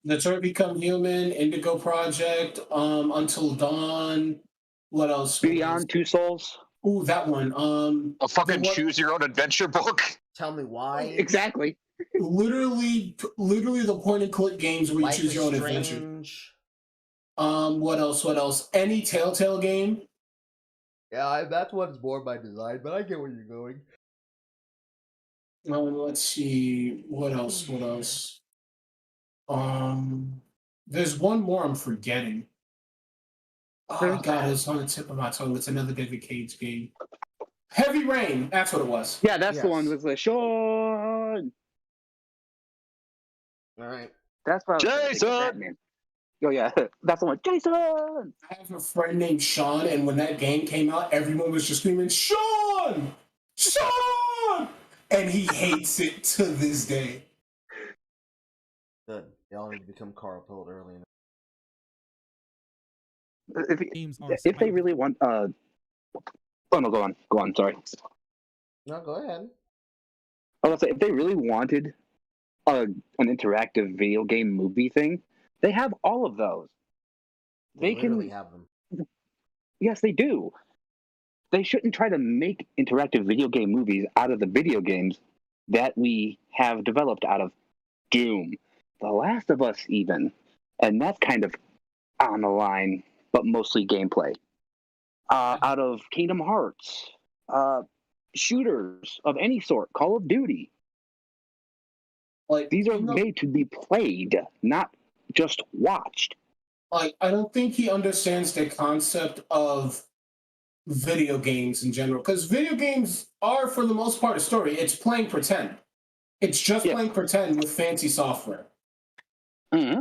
Speaker 2: Detroit Become Human, Indigo Project, Until Dawn. What else?
Speaker 5: Beyond Two Souls.
Speaker 2: Ooh, that one.
Speaker 8: A fucking choose your own adventure book.
Speaker 1: Tell me why.
Speaker 5: Exactly.
Speaker 2: Literally the point and click games where you choose your own adventure. What else? Any Telltale game.
Speaker 1: Yeah, that one's more by design, but I get where you're going.
Speaker 2: Let's see. What else? There's one more I'm forgetting. Oh god, it's on the tip of my tongue. It's another David Cage game. Heavy Rain. That's what it was.
Speaker 5: Yeah, that's the one with the Sean.
Speaker 1: All right.
Speaker 5: That's what Jason. Oh yeah, that's the one. Jason.
Speaker 2: I have a friend named Sean, and when that game came out, everyone was just screaming, "Sean! Sean!" And he hates it to this day.
Speaker 1: Good. They all need to become Carl Pilt early enough.
Speaker 5: If they really want, oh no, go on. Sorry.
Speaker 1: No, go ahead.
Speaker 5: I was say if they really wanted an interactive video game movie thing, they have all of those. They can
Speaker 1: have them.
Speaker 5: Yes, they do. They shouldn't try to make interactive video game movies out of the video games that we have developed out of Doom, The Last of Us, even, and that's kind of on the line, but mostly gameplay. Out of Kingdom Hearts, shooters of any sort, Call of Duty.
Speaker 2: Like
Speaker 5: these are made to be played, not just watched.
Speaker 2: Like I don't think he understands the concept of video games in general, because video games are, for the most part, a story. It's playing pretend. It's just playing pretend with fancy software.
Speaker 5: Mm-hmm.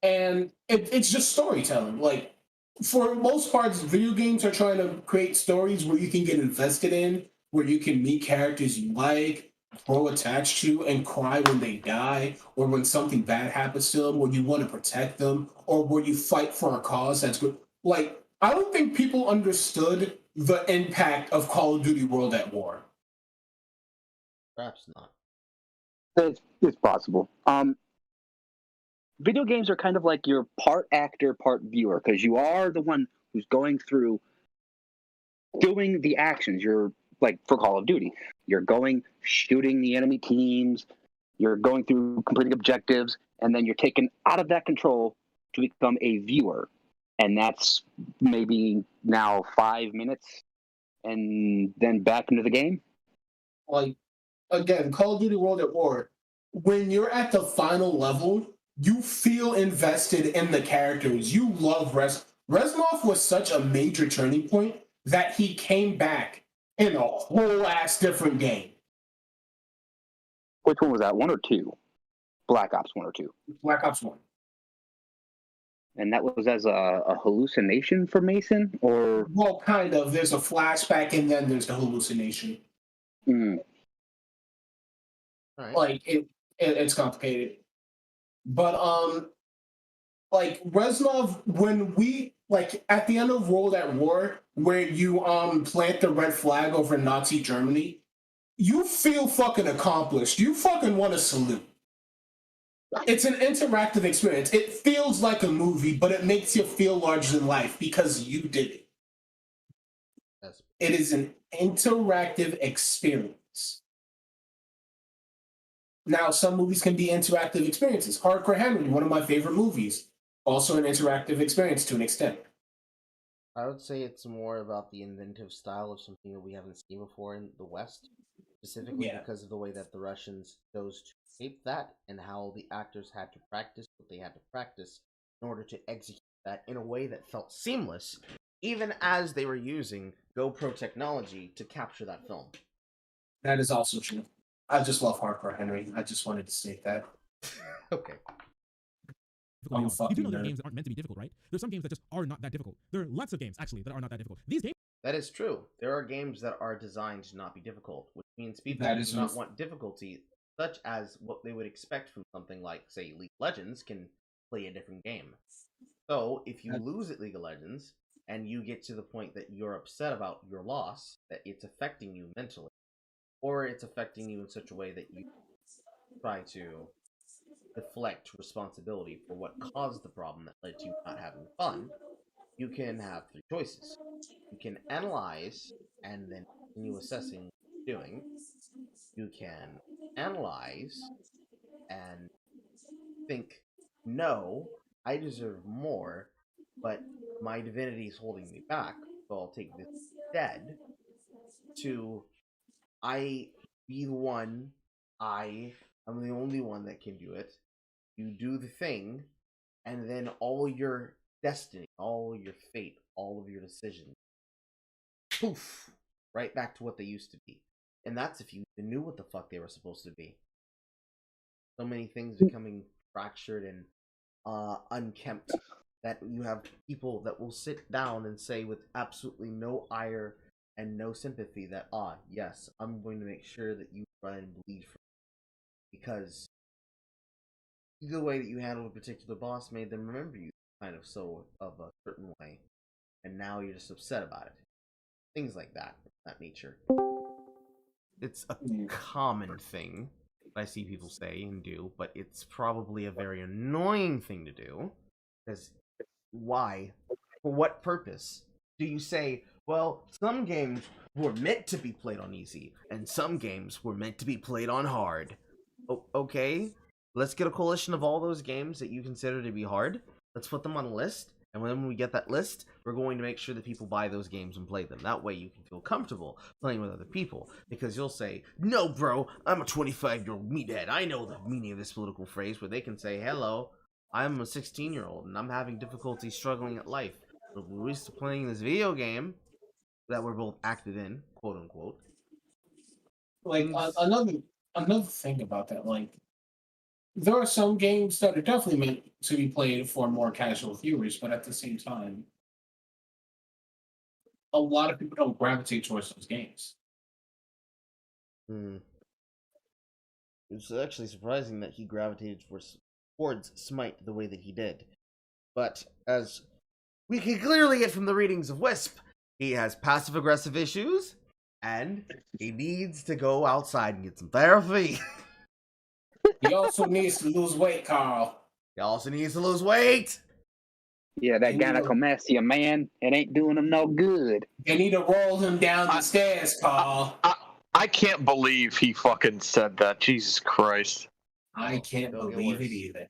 Speaker 2: And it's just storytelling. Like, for most parts, video games are trying to create stories where you can get invested in, where you can meet characters you like, grow attached to, and cry when they die, or when something bad happens to them, where you want to protect them, or where you fight for a cause that's good. Like, I don't think people understood the impact of Call of Duty World at War.
Speaker 1: Perhaps not.
Speaker 5: It's possible. Video games are kind of like you're part actor, part viewer, because you are the one who's going through doing the actions. You're like for Call of Duty, you're going shooting the enemy teams, you're going through completing objectives, and then you're taken out of that control to become a viewer. And that's maybe now 5 minutes, and then back into the game.
Speaker 2: Like, again, Call of Duty World at War, when you're at the final level, you feel invested in the characters. You love Reznov was such a major turning point that he came back in a whole ass different game.
Speaker 5: Which one was that? 1 or 2? Black Ops 1 or 2?
Speaker 2: Black Ops 1.
Speaker 5: And that was as a hallucination for Mason, or?
Speaker 2: Well, kind of. There's a flashback, and then there's the hallucination.
Speaker 5: Mm.
Speaker 1: Right.
Speaker 2: Like it's complicated, but like Reznov, when we like at the end of World at War, where you plant the red flag over Nazi Germany, you feel fucking accomplished. You fucking want to salute. It's an interactive experience. It feels like a movie, but it makes you feel larger than life because you did it. It is an interactive experience. Now, some movies can be interactive experiences. Hardcore Henry, one of my favorite movies, also an interactive experience to an extent.
Speaker 1: I would say it's more about the inventive style of something that we haven't seen before in the West, specifically because of the way that the Russians chose to shape that and how the actors had to practice what they had to practice in order to execute that in a way that felt seamless, even as they were using GoPro technology to capture that film.
Speaker 2: That is also true. I just love Hardcore Henry. I just wanted to state that.
Speaker 1: Okay.
Speaker 2: I'm a
Speaker 12: You
Speaker 2: fucking
Speaker 12: do know there are
Speaker 2: nerd.
Speaker 12: games that aren't meant to be difficult, right? There's some games that just are not that difficult. There are lots of games, actually, that are not that difficult. These games...
Speaker 1: That is true. There are games that are designed to not be difficult, which means people
Speaker 2: That
Speaker 1: who
Speaker 2: is
Speaker 1: do not
Speaker 2: true.
Speaker 1: want difficulty, such as what they would expect from something like, say, League of Legends, can play a different game. So, if you lose at League of Legends, and you get to the point that you're upset about your loss, that it's affecting you mentally, or it's affecting you in such a way that you try to deflect responsibility for what caused the problem that led to you not having fun, you can have three choices. You can analyze and then continue assessing what you're doing. You can analyze and think, no, I deserve more, but my divinity is holding me back, so I'll take this instead. To, I be the one, I am the only one that can do it. You do the thing, and then all your destiny, all your fate, all of your decisions, poof, right back to what they used to be. And that's if you knew what the fuck they were supposed to be. So many things becoming fractured and unkempt that you have people that will sit down and say with absolutely no ire and no sympathy that, yes, I'm going to make sure that you try and bleed for me. Because the way that you handled a particular boss made them remember you kind of so of a certain way. And now you're just upset about it. Things like that nature. It's a common thing I see people say and do, but it's probably a very annoying thing to do. Because why? For what purpose? Do you say, well, some games were meant to be played on easy, and some games were meant to be played on hard? Okay, let's get a coalition of all those games that you consider to be hard. Let's put them on a list, and when we get that list, we're going to make sure that people buy those games and play them. That way you can feel comfortable playing with other people. Because you'll say, no, bro, I'm a 25-year-old meathead. I know the meaning of this political phrase, where they can say, hello, I'm a 16-year-old, and I'm having difficulty struggling at life. But we're used to playing this video game that we're both active in, quote unquote.
Speaker 2: Like, another thing about that, like, there are some games that are definitely meant to be played for more casual viewers, but at the same time, a lot of people don't gravitate towards those games.
Speaker 1: It's actually surprising that he gravitated towards Smite the way that he did. But as we can clearly get from the readings of Wisp, he has passive-aggressive issues, and he needs to go outside and get some therapy.
Speaker 2: He also needs to lose weight, Carl.
Speaker 1: He also needs to lose weight.
Speaker 5: Yeah, that gynecomastia, man, it ain't doing him no good.
Speaker 2: They need to roll him down the stairs, Carl.
Speaker 8: I can't believe he fucking said that. Jesus Christ.
Speaker 2: I can't believe it either.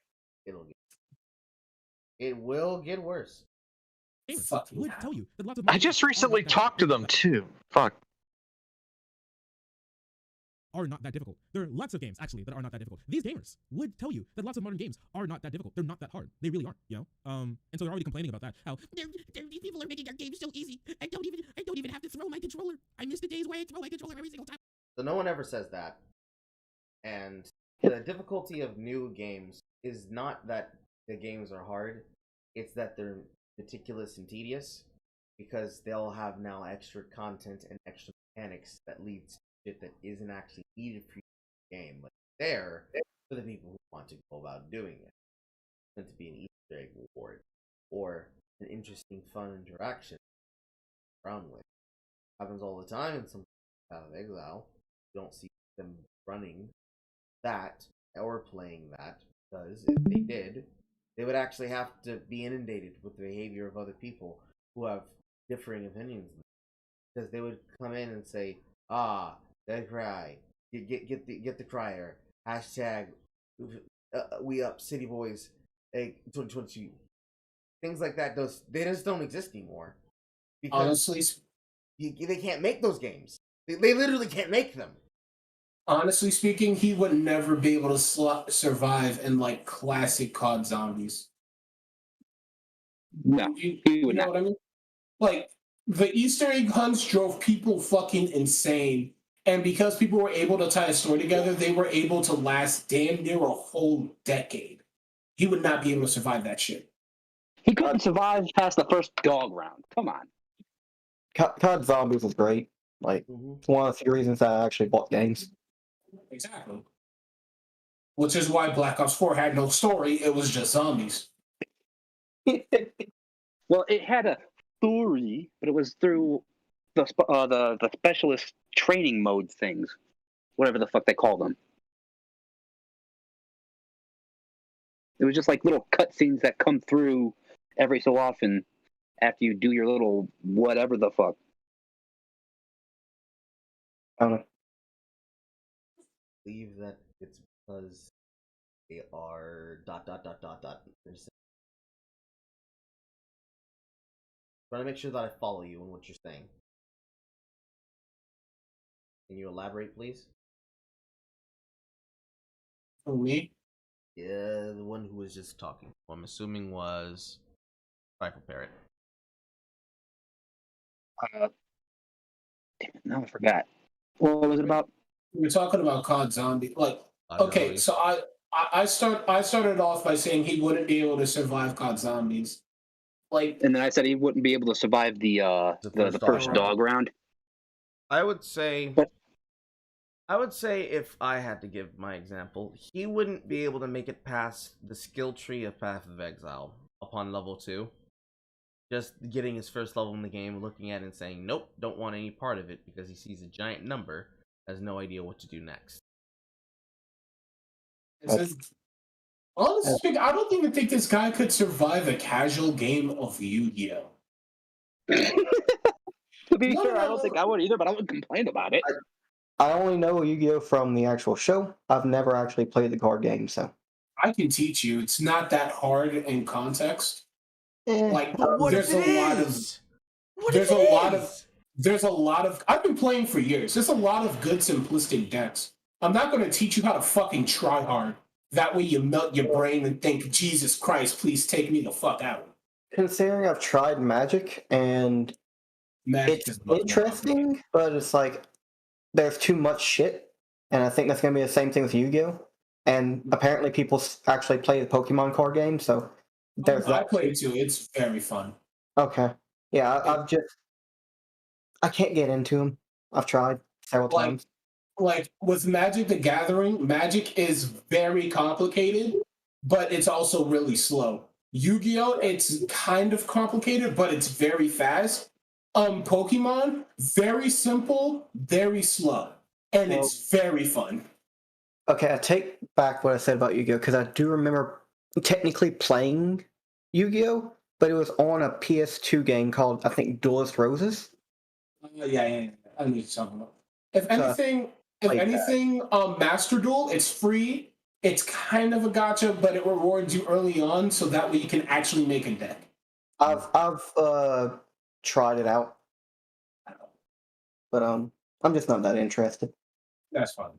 Speaker 1: It will get worse.
Speaker 12: Would tell you that lots of
Speaker 8: I just recently talked to them too. Fuck.
Speaker 12: Are not that difficult. There are lots of games, actually, that are not that difficult. These gamers would tell you that lots of modern games are not that difficult. They're not that hard. They really aren't, you know? And so they're already complaining about that. How these people are making our games so easy. I don't even have to throw my controller. I miss the days where I throw my controller every single time.
Speaker 1: So no one ever says that. And the difficulty of new games is not that the games are hard. It's that they're meticulous and tedious. Because they'll have now extra content and extra mechanics that leads to shit that isn't actually needed for your game, but there for the people who want to go about doing it. It's meant to be an Easter egg reward, or an interesting, fun interaction around with. Happens all the time in some Path of Exile. You don't see them running that or playing that, because if they did, they would actually have to be inundated with the behavior of other people who have differing opinions. Because they would come in and say, "Ah, dead cry, get the crier, hashtag we up city boys, 2022." Things like that. They just don't exist anymore. Because
Speaker 2: honestly,
Speaker 1: they can't make those games. They literally can't make them.
Speaker 2: Honestly speaking, he would never be able to survive in like classic COD zombies.
Speaker 5: No,
Speaker 2: you know what I mean? Like the Easter egg hunts drove people fucking insane, and because people were able to tie a story together, they were able to last damn near a whole decade. He would not be able to survive that shit.
Speaker 5: He couldn't survive past the first dog round. Come on.
Speaker 14: COD Zombies was great. Like, it's one of the few reasons I actually bought games.
Speaker 2: Exactly. Which is why Black Ops 4 had no story, it was just zombies.
Speaker 5: Well, it had a story, but it was through the specialist training mode things, whatever the fuck they call them. It was just like little cutscenes that come through every so often after you do your little whatever the fuck.
Speaker 14: I don't know.
Speaker 1: I believe that it's because they are ... There's... Trying to make sure that I follow you in what you're saying. Can you elaborate, please?
Speaker 2: For me?
Speaker 1: Yeah, the one who was just talking. Who I'm assuming was Rifle Parrot.
Speaker 5: Damn it, now I forgot. What was it about?
Speaker 2: We're talking about COD Zombie. Like, okay, so I started off by saying he wouldn't be able to survive COD Zombies. Like,
Speaker 5: and then I said he wouldn't be able to survive the first dog round.
Speaker 1: I would say if I had to give my example, he wouldn't be able to make it past the skill tree of Path of Exile upon level 2. Just getting his first level in the game, looking at it and saying, nope, don't want any part of it, because he sees a giant number, has no idea what to do next.
Speaker 2: Honestly, I don't even think this guy could survive a casual game of Yu-Gi-Oh!
Speaker 5: To be fair, I don't think I would either, but I wouldn't complain about it.
Speaker 14: I only know Yu-Gi-Oh! From the actual show. I've never actually played the card game, so.
Speaker 2: I can teach you. It's not that hard in context. Like, there's a lot of I've been playing for years. There's a lot of good simplistic decks. I'm not going to teach you how to fucking try hard. That way you melt your brain and think, Jesus Christ, please take me the fuck out.
Speaker 14: Considering I've tried Magic, and it's interesting, but it's like, there's too much shit, and I think that's going to be the same thing with Yu-Gi-Oh! And apparently people actually play the Pokemon card game, so there's that.
Speaker 2: I play it too. It's very fun.
Speaker 14: Okay. Yeah, I can't get into them. I've tried several times.
Speaker 2: Like, with Magic the Gathering, Magic is very complicated, but it's also really slow. Yu-Gi-Oh! It's kind of complicated, but it's very fast. Pokemon, very simple, very slow, and it's very fun.
Speaker 14: Okay, I take back what I said about Yu-Gi-Oh! Because I do remember technically playing Yu-Gi-Oh! But it was on a PS2 game called, I think, Duelist Roses.
Speaker 2: Yeah. I know what you're talking about. If anything, Master Duel, it's free. It's kind of a gacha, but it rewards you early on, so that way you can actually make a deck.
Speaker 14: I've tried it out, but I'm just not that interested.
Speaker 2: That's fine.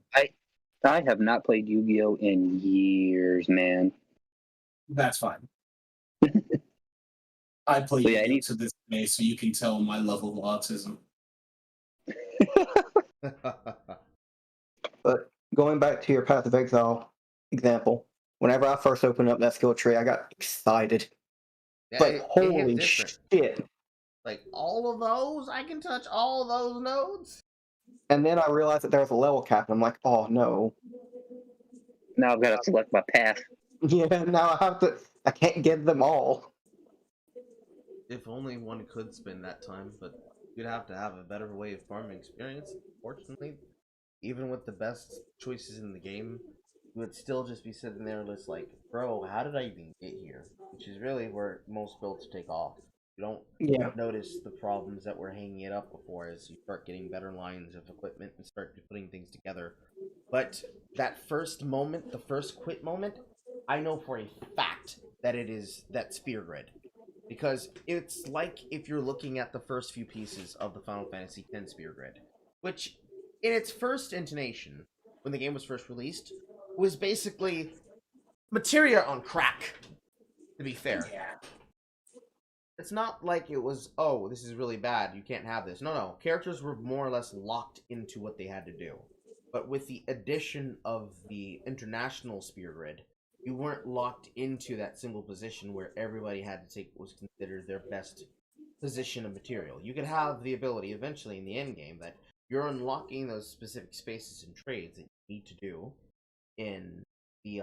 Speaker 5: I have not played Yu-Gi-Oh! In years, man.
Speaker 2: That's fine. I play Yu-Gi-Oh! To this day, so you can tell my level of autism.
Speaker 14: But going back to your Path of Exile example, whenever I first opened up that skill tree, I got excited.
Speaker 1: Yeah,
Speaker 14: like, holy shit.
Speaker 1: Like, all of those? I can touch all those nodes?
Speaker 14: And then I realized that there was a level cap, and I'm like, oh no.
Speaker 5: Now I've got to select my path.
Speaker 14: Yeah, now I can't get them all.
Speaker 1: If only one could spend that time, but you'd have to have a better way of farming experience. Fortunately, even with the best choices in the game, you would still just be sitting there just like, bro, how did I even get here? Which is really where most builds take off. You don't notice the problems that were hanging it up before as you start getting better lines of equipment and start putting things together. But that first moment, the first quit moment, I know for a fact that it is that spear grid. Because it's like if you're looking at the first few pieces of the Final Fantasy X spear grid, which in its first intonation, when the game was first released, was basically materia on crack, to be fair. It's not like it was, oh, this is really bad, you can't have this. No. Characters were more or less locked into what they had to do. But with the addition of the international spear grid, you weren't locked into that single position where everybody had to take what was considered their best position of material. You could have the ability eventually in the end game that you're unlocking those specific spaces and trades that you need to do in the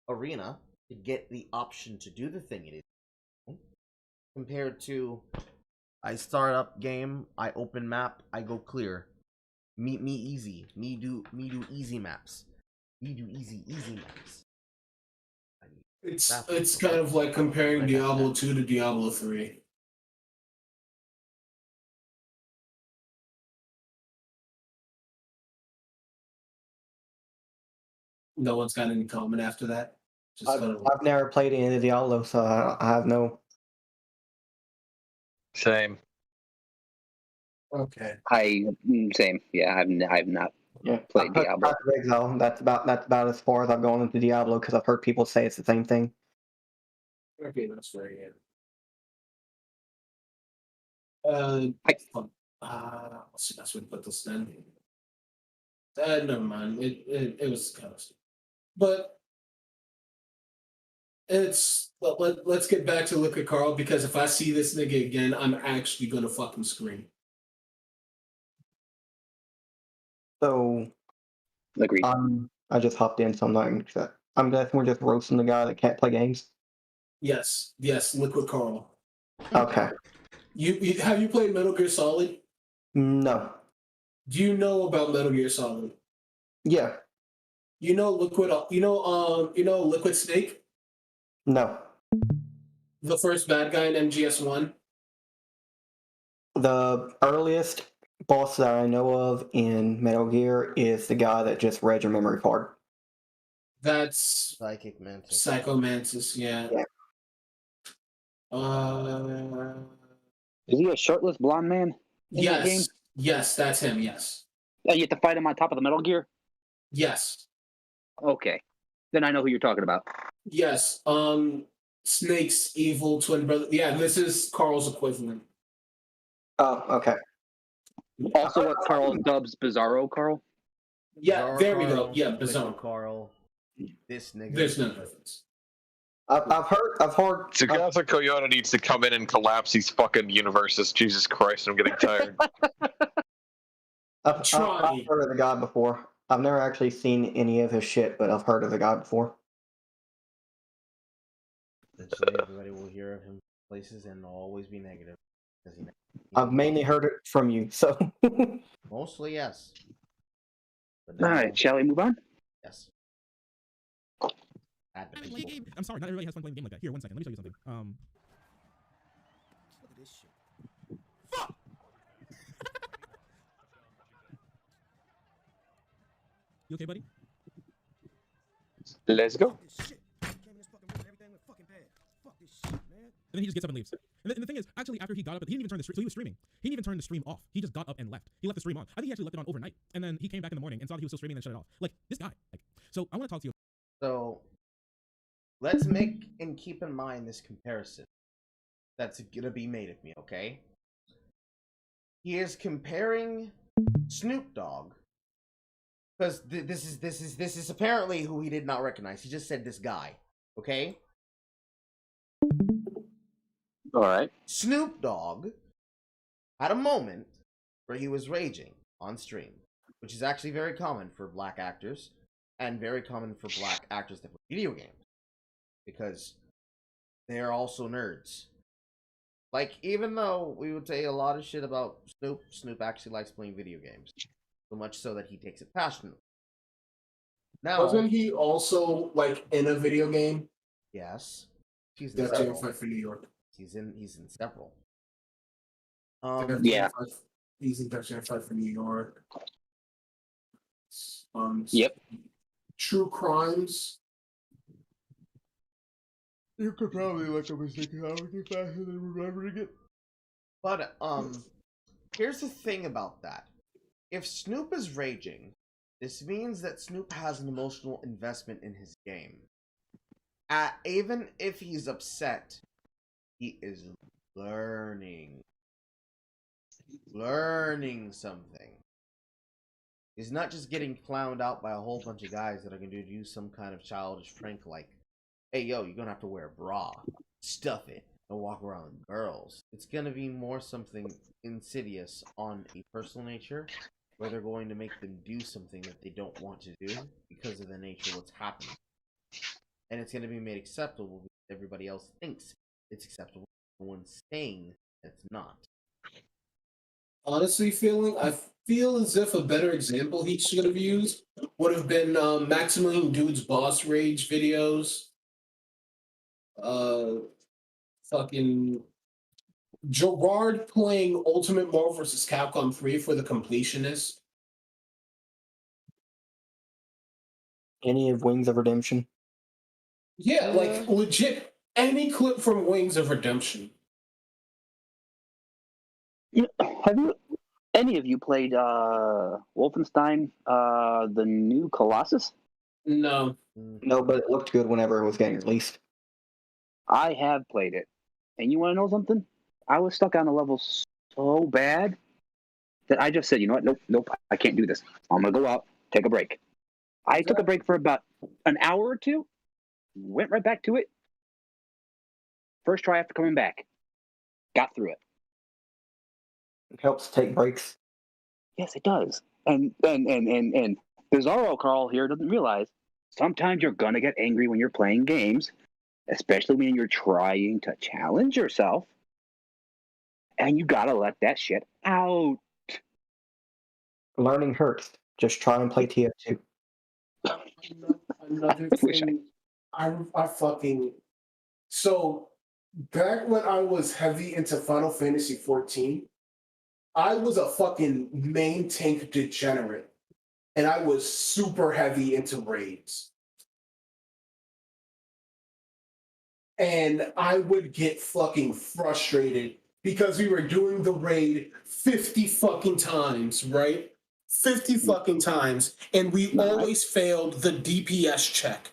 Speaker 1: arena to get the option to do the thing it is. Compared to, I start up game, I open map, I go clear. Me easy. Me do easy maps. Me do easy maps.
Speaker 2: It's kind of like comparing Diablo 2 to Diablo 3. No one's got any comment after that.
Speaker 14: I've never played any of the Diablo, so I have no.
Speaker 8: Same.
Speaker 2: Okay.
Speaker 5: Same. Yeah, I've not played Diablo.
Speaker 14: Exile. That's about as far as I've gone into Diablo because I've heard people say it's the same thing.
Speaker 2: Okay, that's very good. Let's see, that's what put this in. Never mind. It was kind of stupid. But let's get back to Liquid Carl, because if I see this nigga again, I'm actually gonna fucking scream.
Speaker 14: So,
Speaker 5: agreed.
Speaker 14: I just hopped in, so I'm not upset. I'm guessing we're just roasting the guy that can't play games.
Speaker 2: Yes, Liquid Carl.
Speaker 14: Okay.
Speaker 2: You have you played Metal Gear Solid?
Speaker 14: No.
Speaker 2: Do you know about Metal Gear Solid?
Speaker 14: Yeah.
Speaker 2: You know Liquid. You know Liquid Snake.
Speaker 14: No.
Speaker 2: The first bad guy in MGS1.
Speaker 14: The earliest boss that I know of in Metal Gear is the guy that just read your memory card.
Speaker 2: That's
Speaker 1: Psychic Mantis.
Speaker 2: Psycho Mantis, yeah.
Speaker 5: Is he a shirtless blonde man in that game?
Speaker 2: Yes, that's him. Yes.
Speaker 5: Oh, you have to fight him on top of the Metal Gear?
Speaker 2: Yes.
Speaker 5: Okay, then I know who you're talking about.
Speaker 2: Yes. Snake's evil twin brother. Yeah, this is Carl's equivalent.
Speaker 14: Oh, okay.
Speaker 5: Also, what Carl dubs Bizarro Carl?
Speaker 2: Yeah,
Speaker 1: Bizarro
Speaker 2: there we go.
Speaker 1: Carl,
Speaker 2: Yeah,
Speaker 1: Liquid
Speaker 2: Bizarro
Speaker 1: Carl. This nigga.
Speaker 2: There's no difference.
Speaker 14: I've heard.
Speaker 8: Tsukasa Koyota needs to come in and collapse these fucking universes. Jesus Christ, I'm getting tired.
Speaker 14: I've heard of the guy before. I've never actually seen any of his shit, but I've heard of the guy before.
Speaker 1: Eventually, everybody will hear of him places and they'll always be negative.
Speaker 14: I've mainly heard it from you, so.
Speaker 1: Mostly, yes.
Speaker 5: All right, shall we move on?
Speaker 1: Yes.
Speaker 12: I'm sorry, not everybody has fun playing a game like that. Here, 1 second. Let me tell you something.
Speaker 10: Look at this shit. Fuck!
Speaker 12: You okay, buddy?
Speaker 8: Let's go.
Speaker 12: And then he just gets up and leaves. And the thing is, actually, after he got up, he didn't even turn the stream. So he was streaming. He didn't even turn the stream off. He just got up and left. He left the stream on. I think he actually left it on overnight. And then he came back in the morning and saw that he was still streaming and shut it off. Like, this guy. Like, so I want to talk to you.
Speaker 1: So, let's make and keep in mind this comparison that's gonna be made of me, okay? He is comparing Snoop Dogg, because this is apparently who he did not recognize. He just said this guy, okay?
Speaker 5: All right.
Speaker 1: Snoop Dogg had a moment where he was raging on stream, which is actually very common for black actors and very common for black actors that play video games, because they are also nerds. Like, even though we would say a lot of shit about Snoop, Snoop actually likes playing video games. So much so that he takes it passionately. Now,
Speaker 2: wasn't he also like in a video game?
Speaker 1: Yes. He's in
Speaker 2: Death Jam
Speaker 1: several.
Speaker 2: Fight for New York.
Speaker 1: He's in several.
Speaker 5: Yeah.
Speaker 2: He's in Death Jam Fight for New York.
Speaker 5: Yep.
Speaker 2: True Crimes.
Speaker 1: You could probably look up his technology faster than remembering it. But here's the thing about that. If Snoop is raging, this means that Snoop has an emotional investment in his game. Even if he's upset, he is learning something. He's not just getting clowned out by a whole bunch of guys that are going to do some kind of childish prank like, hey, yo, you're going to have to wear a bra, stuff it, and walk around with girls. It's going to be more something insidious on a personal nature, where they're going to make them do something that they don't want to do because of the nature of what's happening. And it's going to be made acceptable because everybody else thinks it's acceptable. No one's saying it's not.
Speaker 2: Honestly, I feel as if a better example he should have used would have been Maximilian Dude's Boss Rage videos. Fucking Gerard playing Ultimate Marvel vs. Capcom 3 for the completionist.
Speaker 14: Any of Wings of Redemption?
Speaker 2: Yeah, like legit any clip from Wings of Redemption.
Speaker 5: Have any of you played Wolfenstein, the new Colossus?
Speaker 2: No.
Speaker 14: No, but it looked good whenever it was getting released.
Speaker 5: I have played it. And you want to know something? I was stuck on a level so bad that I just said, you know what? Nope, I can't do this. I'm going to go out, take a break. I took a break for about an hour or two, went right back to it. First try after coming back. Got through it.
Speaker 14: It helps take breaks.
Speaker 5: Yes, it does. And Bizarro Carl here doesn't realize sometimes you're gonna get angry when you're playing games, especially when you're trying to challenge yourself, and you gotta let that shit out.
Speaker 14: Learning hurts. Just try and play TF2.
Speaker 2: Another thing, I fucking so back when I was heavy into Final Fantasy 14. I was a fucking main tank degenerate, and I was super heavy into raids. And I would get fucking frustrated because we were doing the raid 50 fucking times, right? 50 fucking times, and we always failed the DPS check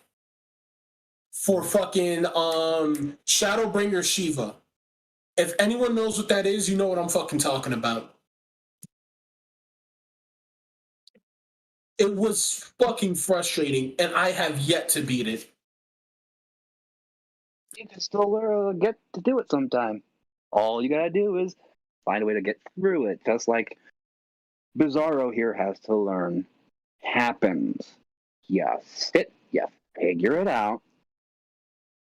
Speaker 2: for fucking Shadowbringer Shiva. If anyone knows what that is, you know what I'm fucking talking about. It was fucking frustrating, and I have yet to beat it.
Speaker 5: You can still get to do it sometime. All you gotta do is find a way to get through it, just like Bizarro here has to learn. Happens. You sit, you figure it out,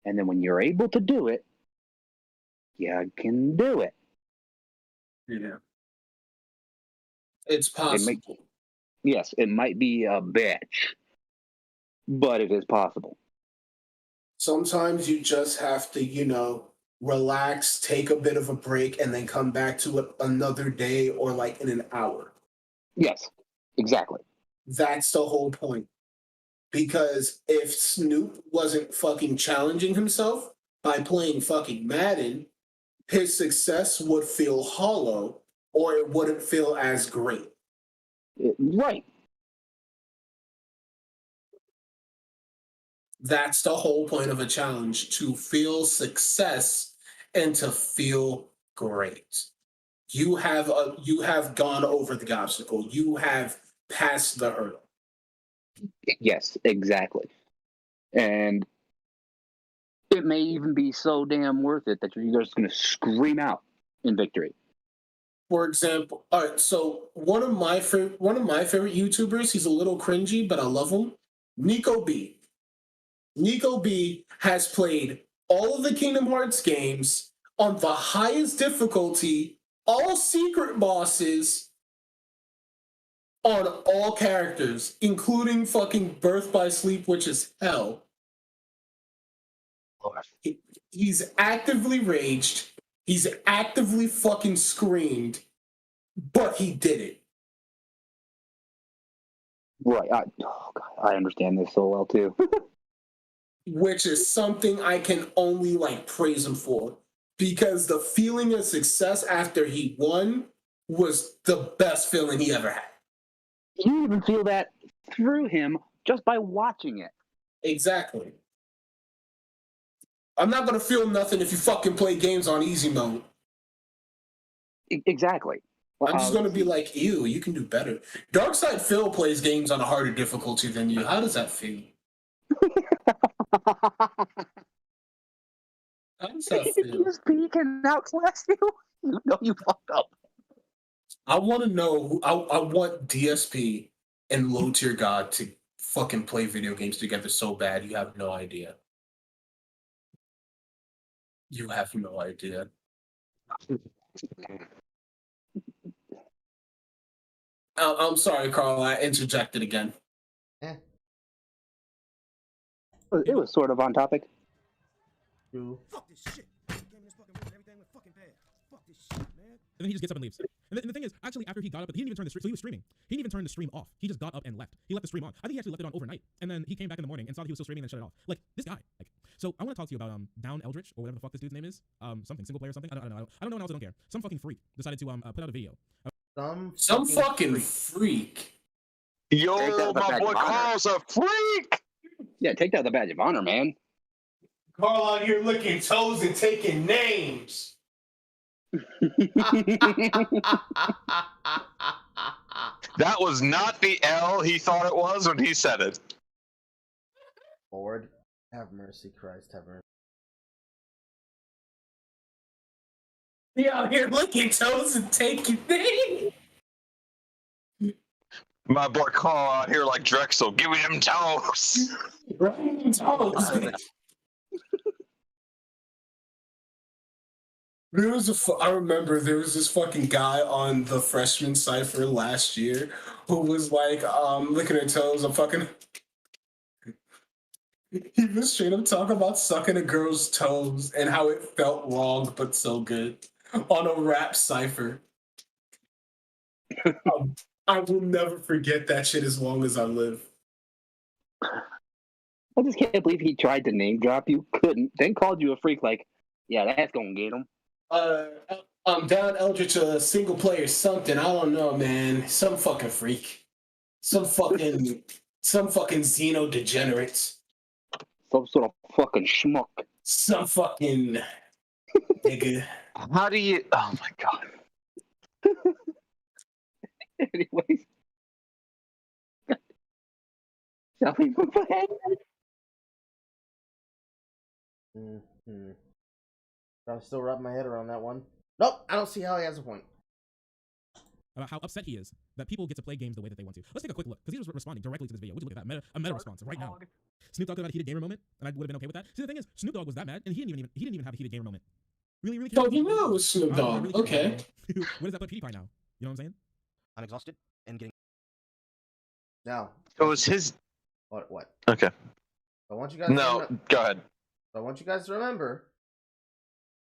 Speaker 5: and then when you're able to do it, you can do it.
Speaker 2: Yeah. It's possible.
Speaker 5: Yes, it might be a bitch, but it is possible.
Speaker 2: Sometimes you just have to, relax, take a bit of a break, and then come back to it another day or like in an hour.
Speaker 5: Yes, exactly.
Speaker 2: That's the whole point. Because if Snoop wasn't fucking challenging himself by playing fucking Madden, his success would feel hollow or it wouldn't feel as great.
Speaker 5: Right.
Speaker 2: That's the whole point of a challenge, to feel success and to feel great. You have gone over the obstacle. You have passed the hurdle.
Speaker 5: Yes, exactly. And it may even be so damn worth it that you're just going to scream out in victory.
Speaker 2: For example, all right. So one of my favorite YouTubers. He's a little cringy, but I love him. Nico B. Nico B has played all of the Kingdom Hearts games, on the highest difficulty, all secret bosses on all characters, including fucking Birth by Sleep, which is hell. He's actively raged. He's actively fucking screamed, but he did it.
Speaker 5: Right. I understand this so well too.
Speaker 2: Which is something I can only like praise him for, because the feeling of success after he won was the best feeling he ever had.
Speaker 5: You even feel that through him just by watching it.
Speaker 2: Exactly. I'm not gonna feel nothing if you fucking play games on easy mode.
Speaker 5: Exactly.
Speaker 2: I'm just gonna be like, ew, you can do better. Darkside Phil plays games on a harder difficulty than you. How does that feel? How does that feel?
Speaker 5: DSP can outclass you. You know you fucked up.
Speaker 2: I want to know. I want DSP and Low Tier God to fucking play video games together so bad. You have no idea. You have no idea. I'm sorry, Carl. I interjected again.
Speaker 1: Eh.
Speaker 5: It was sort of on topic.
Speaker 12: Fuck this shit. Everything was fucking bad. Fuck this shit, man. And then he just gets up and leaves. And the thing is, actually, after he got up, he didn't even turn the stream. So he was streaming. He didn't even turn the stream off. He just got up and left. He left the stream on. I think he actually left it on overnight. And then he came back in the morning and saw that he was still streaming and shut it off. Like this guy. Like, so I want to talk to you about Down Eldritch or whatever the fuck this dude's name is. Something single player or something. I don't know. I don't know, and I also don't care. Some fucking freak decided to put out a video.
Speaker 2: Some fucking freak.
Speaker 8: Yo, my boy Carl's a freak.
Speaker 5: Yeah, take that the badge of honor, man.
Speaker 2: Carl out here licking toes and taking names.
Speaker 8: That was not the L he thought it was when he said it.
Speaker 1: Lord, have mercy, Christ, have mercy.
Speaker 2: He out here licking toes and taking names.
Speaker 8: My boy Carl out here like Drexel. Give me them toes.
Speaker 2: I remember there was this fucking guy on the freshman cipher last year who was like, licking her toes. He was straight up talking about sucking a girl's toes and how it felt wrong but so good on a rap cipher. I will never forget that shit as long as I live.
Speaker 5: I just can't believe he tried to name drop you, couldn't, then called you a freak like, yeah, that's gonna get him.
Speaker 2: Down Eldritch, single player something. I don't know, man. Some fucking freak. Some fucking Xeno degenerates.
Speaker 5: Some sort of fucking schmuck.
Speaker 2: Some fucking nigga.
Speaker 8: How do you... Oh my god.
Speaker 5: Anyways. Shall we move ahead?
Speaker 1: Mm-hmm. I'm still wrapping my head around that one. Nope, I don't see how he has a point.
Speaker 12: About how upset he is that people get to play games the way that they want to. Let's take a quick look, because he was responding directly to this video. Would you look at that? A meta response right now. Snoop Dogg got a heated gamer moment, and I would have been okay with that. See, the thing is, Snoop Dogg was that mad, and he didn't even have a heated gamer moment. Really?
Speaker 2: Oh, you knew it was Snoop Dogg.
Speaker 12: Really
Speaker 2: okay.
Speaker 12: What does that put PewDiePie now? You know what I'm saying?
Speaker 10: I'm exhausted and getting...
Speaker 1: Now.
Speaker 8: It was his...
Speaker 1: What?
Speaker 8: Okay.
Speaker 1: I want you guys
Speaker 8: go ahead.
Speaker 1: I want you guys to remember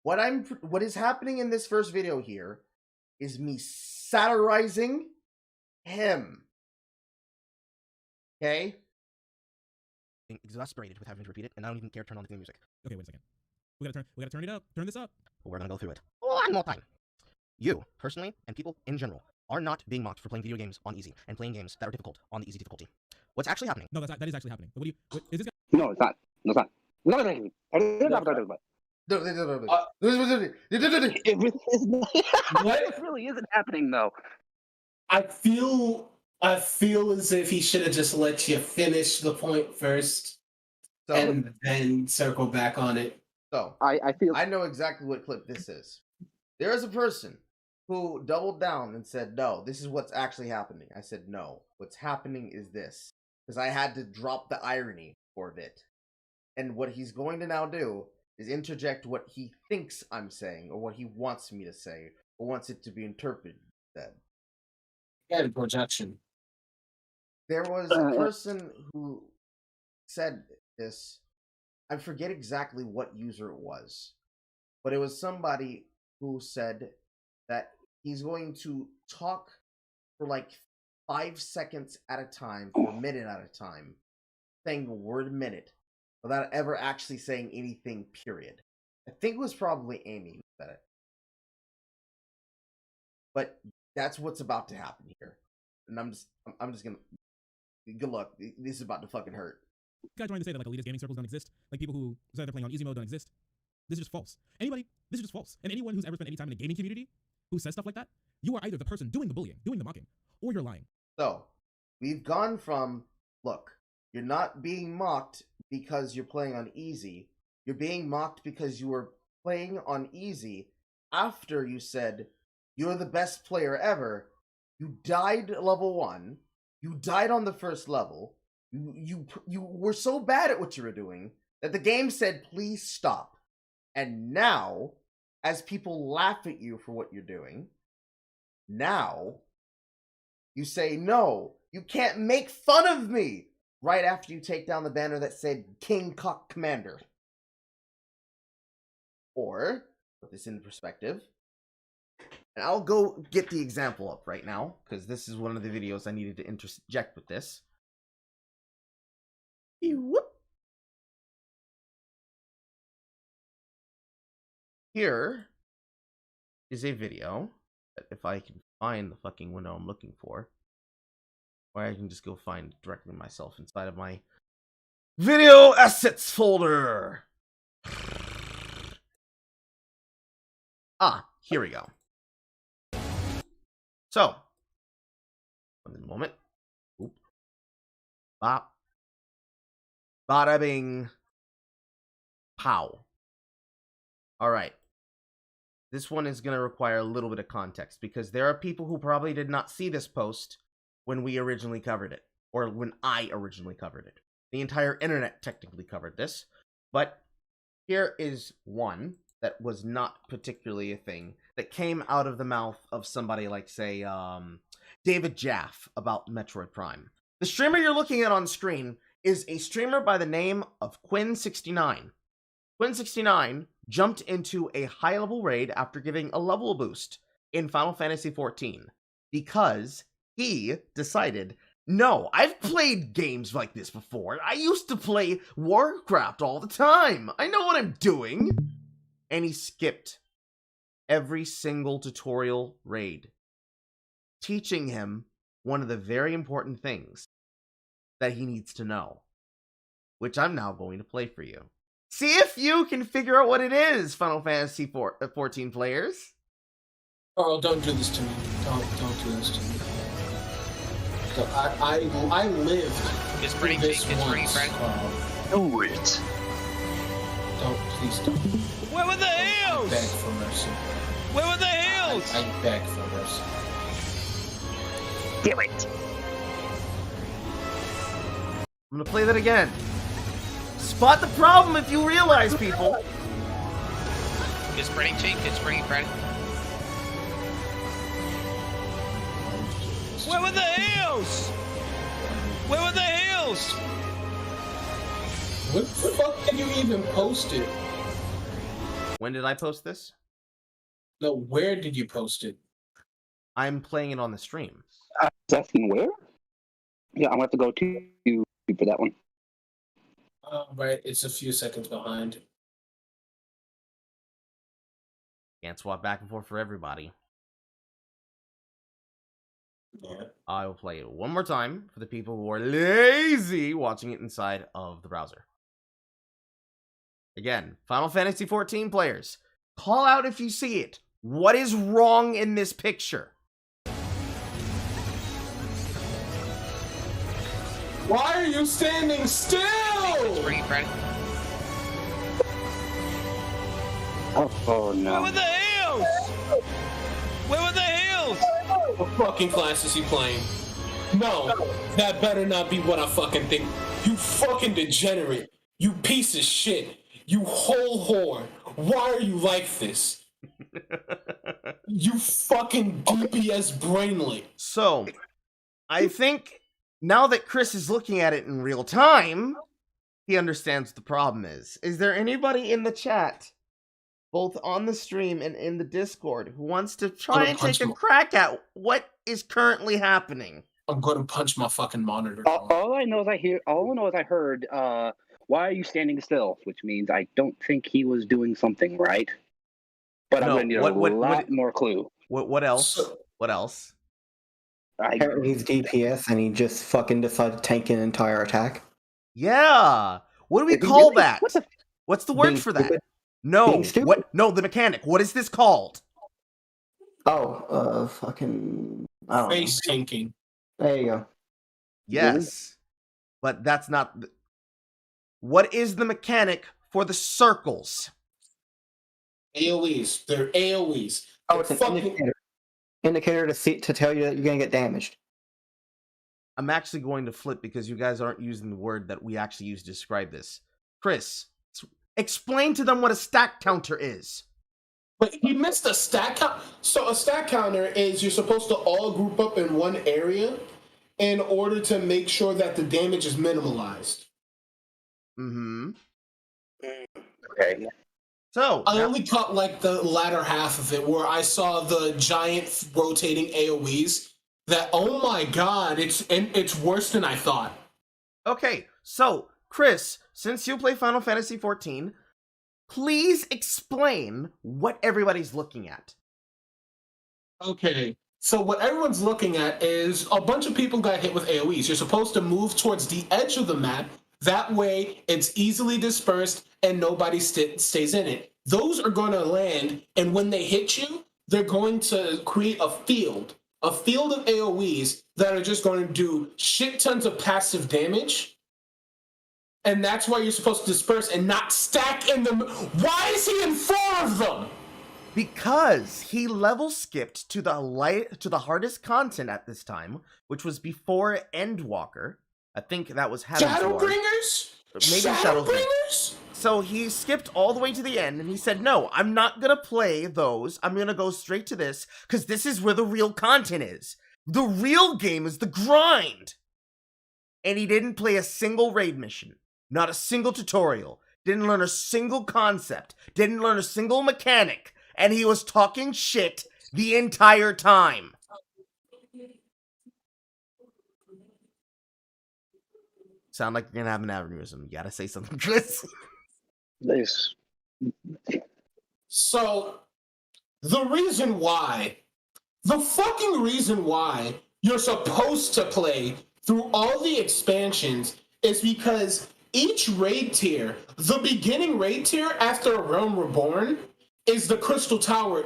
Speaker 1: what is happening in this first video here is me satirizing him. Okay?
Speaker 10: Being exasperated with having to repeat it, and I don't even care to turn on the theme music.
Speaker 12: Okay, wait a second. We gotta turn it up. Turn this up.
Speaker 10: But we're gonna go through it one more time. You, personally, and people in general, are not being mocked for playing video games on easy and playing games that are difficult on the easy difficulty. What's actually happening?
Speaker 12: No, that is actually happening. What is this guy?
Speaker 5: No, it's not. No, it's not. What? It really isn't happening, though.
Speaker 2: I feel as if he should have just let you finish the point first, and then circle back on it.
Speaker 1: So
Speaker 5: I
Speaker 1: know exactly what clip this is. There is a person who doubled down and said, "No, this is what's actually happening." I said, "No, what's happening is this," because I had to drop the irony for a bit. And what he's going to now do is interject what he thinks I'm saying, or what he wants me to say, or wants it to be interpreted.
Speaker 2: And projection.
Speaker 1: There was a person who said this. I forget exactly what user it was, but it was somebody who said that he's going to talk for like 5 seconds at a time, for a minute at a time, saying the word minute, without ever actually saying anything, period. I think it was probably Amy who said it. But that's what's about to happen here. And I'm just gonna... Good luck. This is about to fucking hurt.
Speaker 12: Guys trying to say that like elitist gaming circles don't exist, like people who say they're playing on easy mode don't exist. This is just false. This is just false. And anyone who's ever spent any time in a gaming community who says stuff like that, you are either the person doing the bullying, doing the mocking, or you're lying.
Speaker 1: So, we've gone from, look, you're not being mocked because you're playing on easy. You're being mocked because you were playing on easy after you said you're the best player ever. You died at level 1. You died on the first level. You were so bad at what you were doing that the game said, please stop. And now, as people laugh at you for what you're doing, now you say, no, you can't make fun of me, right after you take down the banner that said King Cock Commander. Or, put this into perspective, and I'll go get the example up right now, because this is one of the videos I needed to interject with this. Here is a video that, if I can find the fucking window I'm looking for, or I can just go find directly myself inside of my video assets folder. Here we go. So, one moment. Oop. Bop. Bada bing. Pow. Alright. This one is going to require a little bit of context, because there are people who probably did not see this post when we originally covered it, or when I originally covered it. The entire internet technically covered this, but here is one that was not particularly a thing that came out of the mouth of somebody like, say, David Jaff about Metroid Prime. The streamer you're looking at on screen is a streamer by the name of Quinn69. Quinn69 jumped into a high-level raid after giving a level boost in Final Fantasy XIV because he decided, no, I've played games like this before. I used to play Warcraft all the time. I know what I'm doing. And he skipped every single tutorial raid, teaching him one of the very important things that he needs to know, which I'm now going to play for you. See if you can figure out what it is, Final Fantasy 14 players.
Speaker 2: Carl, don't do this to me. Don't do this to me. So I lived.
Speaker 15: It's pretty cheap. It's pretty friend.
Speaker 8: Do it.
Speaker 2: Don't, please don't.
Speaker 15: Where were the hills?
Speaker 2: I beg for mercy.
Speaker 15: Where were the hills?
Speaker 2: I beg for mercy.
Speaker 8: Do it.
Speaker 1: I'm gonna play that again. Spot the problem if you realize, people.
Speaker 15: It's pretty cheap. It's pretty friend. Where were the hills? Where were the hills?
Speaker 2: What the fuck did you even post it?
Speaker 1: When did I post this?
Speaker 2: No, where did you post it?
Speaker 1: I'm playing it on the stream.
Speaker 5: Asking where? Yeah, I'm gonna have to go to you for that one.
Speaker 2: Right, it's a few seconds behind.
Speaker 1: Can't swap back and forth for everybody.
Speaker 2: Yeah.
Speaker 1: I will play it one more time for the people who are lazy watching it inside of the browser. Again, Final Fantasy XIV players, call out if you see it. What is wrong in this picture?
Speaker 2: Why are you standing still?
Speaker 15: Pretty friend.
Speaker 5: Oh no.
Speaker 15: Where were the hills? Where were the hills?
Speaker 2: What fucking class is he playing? No, that better not be what I fucking think. You fucking degenerate. You piece of shit. You whole whore. Why are you like this? You fucking DPS brainlet.
Speaker 1: So, I think now that Chris is looking at it in real time, he understands what the problem is. Is there anybody in the chat, both on the stream and in the Discord, who wants to try and take a crack at what is currently happening?
Speaker 2: I'm going to punch my fucking monitor.
Speaker 5: All I know is I heard, why are you standing still? Which means I don't think he was doing something right. But I'm going to need a lot more clue.
Speaker 1: What else? What else?
Speaker 14: Apparently he's DPS and he just fucking decided to tank an entire attack.
Speaker 1: Yeah. What do we call that? What's the word for that? No. What? No, the mechanic. What is this called?
Speaker 14: Oh, fucking. I don't know.
Speaker 2: Face tanking.
Speaker 14: There you go.
Speaker 1: Yes. But that's not. What is the mechanic for the circles?
Speaker 2: AoEs. They're AoEs.
Speaker 14: Oh, it's an indicator. Indicator to tell you that you're going to get damaged.
Speaker 1: I'm actually going to flip because you guys aren't using the word that we actually use to describe this. Chris, explain to them what a stack counter is.
Speaker 2: But he missed a stack count. So a stack counter is you're supposed to all group up in one area in order to make sure that the damage is minimalized.
Speaker 1: Mm-hmm.
Speaker 5: Okay.
Speaker 1: So
Speaker 2: I only caught like the latter half of it where I saw the giant rotating AoEs that, oh my god, it's worse than I thought.
Speaker 1: Okay, so Chris, since you play Final Fantasy XIV, please explain what everybody's looking at.
Speaker 2: Okay, so what everyone's looking at is a bunch of people got hit with AoEs. You're supposed to move towards the edge of the map. That way, it's easily dispersed and nobody stays in it. Those are going to land, and when they hit you, they're going to create a field of AoEs that are just going to do shit tons of passive damage. And that's why you're supposed to disperse and not stack in them. Why is he in 4 of them?
Speaker 1: Because he level skipped to the hardest content at this time, which was before Endwalker. I think that was
Speaker 2: Shadowbringers?
Speaker 1: Maybe Shadowbringers? So he skipped all the way to the end, and he said, no, I'm not gonna play those. I'm gonna go straight to this, because this is where the real content is. The real game is the grind! And he didn't play a single raid mission. Not a single tutorial. Didn't learn a single concept. Didn't learn a single mechanic. And he was talking shit the entire time. Sound like you're gonna have an aneurysm. You gotta say something, Chris.
Speaker 5: This.
Speaker 2: So, the fucking reason why you're supposed to play through all the expansions is because each raid tier, the beginning raid tier after A Realm Reborn, is the Crystal Tower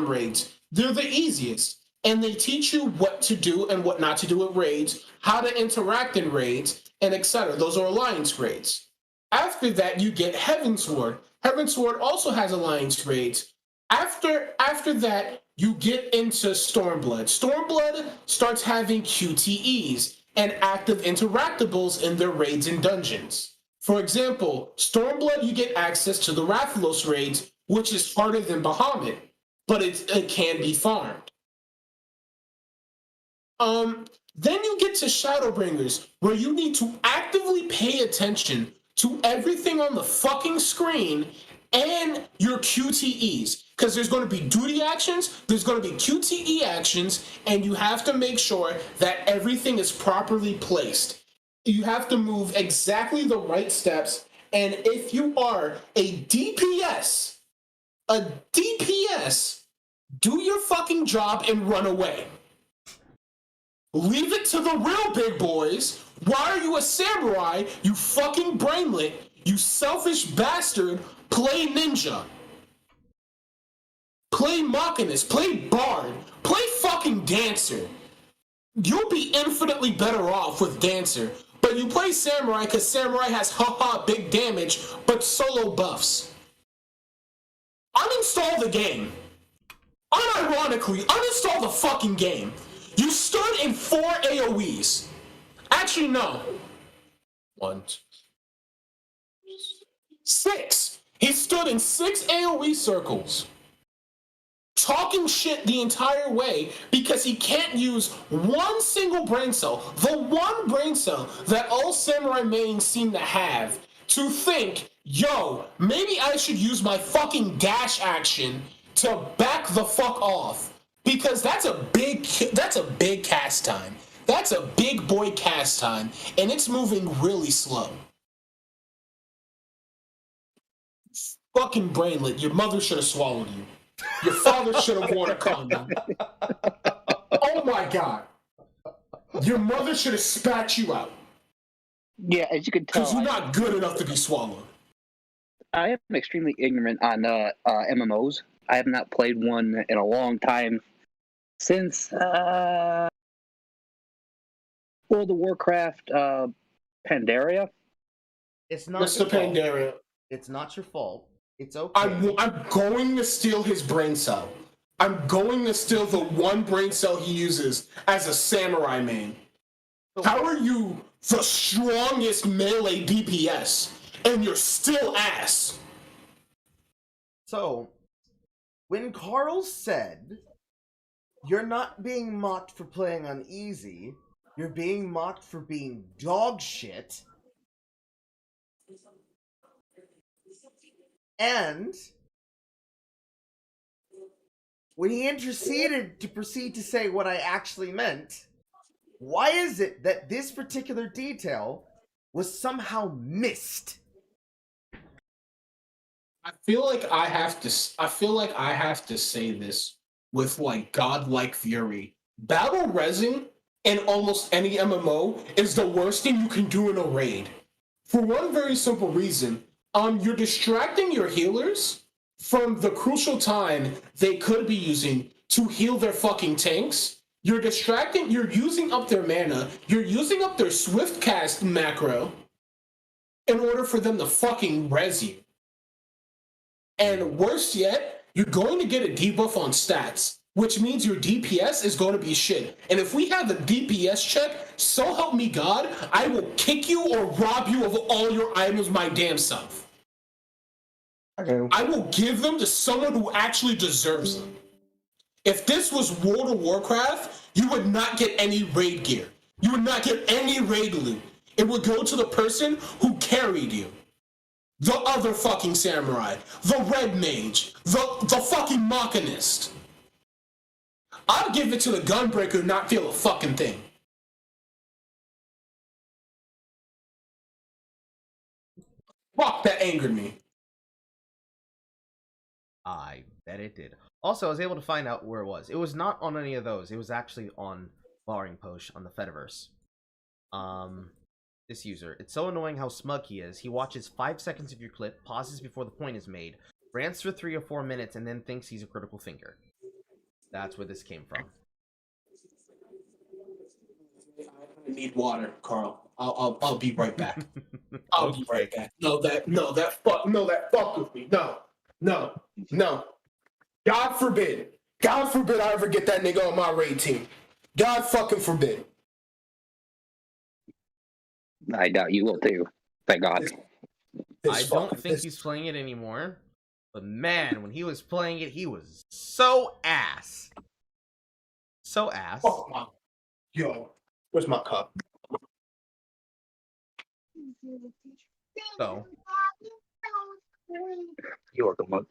Speaker 2: raids. They're the easiest. And they teach you what to do and what not to do at raids, how to interact in raids, and etc. Those are alliance raids. After that, you get Heavensward. Heavensward also has alliance raids. After that, you get into Stormblood. Stormblood starts having QTEs and active interactables in their raids and dungeons. For example, Stormblood, you get access to the Rathalos raids, which is harder than Bahamut, but it can be farmed. Then you get to Shadowbringers, where you need to actively pay attention to everything on the fucking screen and your QTEs. Because there's going to be duty actions, there's going to be QTE actions, and you have to make sure that everything is properly placed. You have to move exactly the right steps, and if you are a DPS, do your fucking job and run away. Leave it to the real big boys. Why are you a samurai, you fucking brainlet, you selfish bastard? Play ninja. Play Machinist. Play Bard. Play fucking Dancer. You'll be infinitely better off with Dancer. But you play Samurai because Samurai has haha big damage, but solo buffs. Uninstall the game. Unironically, uninstall the fucking game. You stood in 4 AoEs. Actually, no. 1, 2. 6. He stood in 6 AoE circles, talking shit the entire way because he can't use one single brain cell, the one brain cell that all samurai mains seem to have, to think, yo, maybe I should use my fucking dash action to back the fuck off. Because that's a big cast time. That's a big boy cast time, and it's moving really slow. Fucking brainlet, your mother should have swallowed you. Your father should have worn a condom. Oh my god. Your mother should have spat you out.
Speaker 5: Yeah, as you can tell,
Speaker 2: because you're not good enough to be swallowed.
Speaker 5: I am extremely ignorant on MMOs. I have not played one in a long time since World of Warcraft Pandaria.
Speaker 1: It's not
Speaker 2: Mr.
Speaker 1: your fault.
Speaker 2: Pandaria.
Speaker 1: It's not your fault. It's okay.
Speaker 2: I'm going to steal his brain cell. I'm going to steal the one brain cell he uses as a samurai main. How are you the strongest melee DPS and you're still ass?
Speaker 1: So, when Carl said, you're not being mocked for playing on easy, you're being mocked for being dog shit, and when he proceeded to say what I actually meant, why is it that this particular detail was somehow missed?
Speaker 2: I feel like I have to say this with like godlike fury. Battle resin in almost any MMO is the worst thing you can do in a raid. For one very simple reason. You're distracting your healers from the crucial time they could be using to heal their fucking tanks. You're using up their mana, you're using up their swift cast macro in order for them to fucking res you. And worse yet, you're going to get a debuff on stats, which means your DPS is going to be shit. And if we have a DPS check, so help me God, I will kick you or rob you of all your items my damn self. I will give them to someone who actually deserves them. If this was World of Warcraft, you would not get any raid gear. You would not get any raid loot. It would go to the person who carried you. The other fucking samurai. The red mage. The fucking machinist. I'll give it to the gunbreaker and not feel a fucking thing. Fuck, that angered me.
Speaker 1: I bet it did. Also, I was able to find out where it was. It was not on any of those. It was actually on Barring Post on the Fediverse. This user. It's so annoying how smug he is. He watches 5 seconds of your clip, pauses before the point is made, rants for 3 or 4 minutes, and then thinks he's a critical thinker. That's where this came from.
Speaker 2: I need water, Carl. I'll be right back. I'll be right back. No, that fuck with me. No. God forbid I ever get that nigga on my raid team. God fucking forbid.
Speaker 5: I doubt you will too. Thank God.
Speaker 1: I don't think he's playing it anymore. But man, when he was playing it, he was so ass. So ass.
Speaker 2: Oh, yo, where's my cup?
Speaker 1: So.
Speaker 5: You're the mug.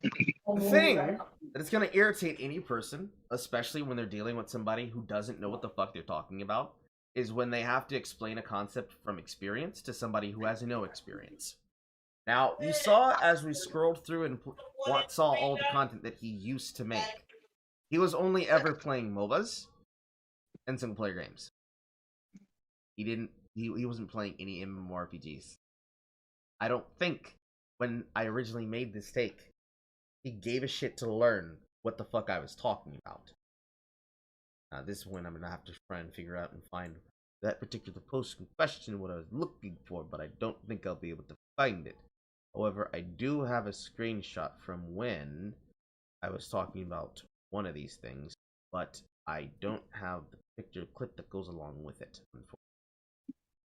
Speaker 1: The thing that it's going to irritate any person, especially when they're dealing with somebody who doesn't know what the fuck they're talking about, is when they have to explain a concept from experience to somebody who has no experience. Now, you saw as we scrolled through and saw all the content that he used to make. He was only ever playing MOBAs and single-player games. He wasn't playing any MMORPGs. I don't think when I originally made this take, he gave a shit to learn what the fuck I was talking about. This one I'm gonna have to try and figure out and find that particular post in question, what I was looking for, but I don't think I'll be able to find it. However, I do have a screenshot from when I was talking about one of these things, but I don't have the picture clip that goes along with it.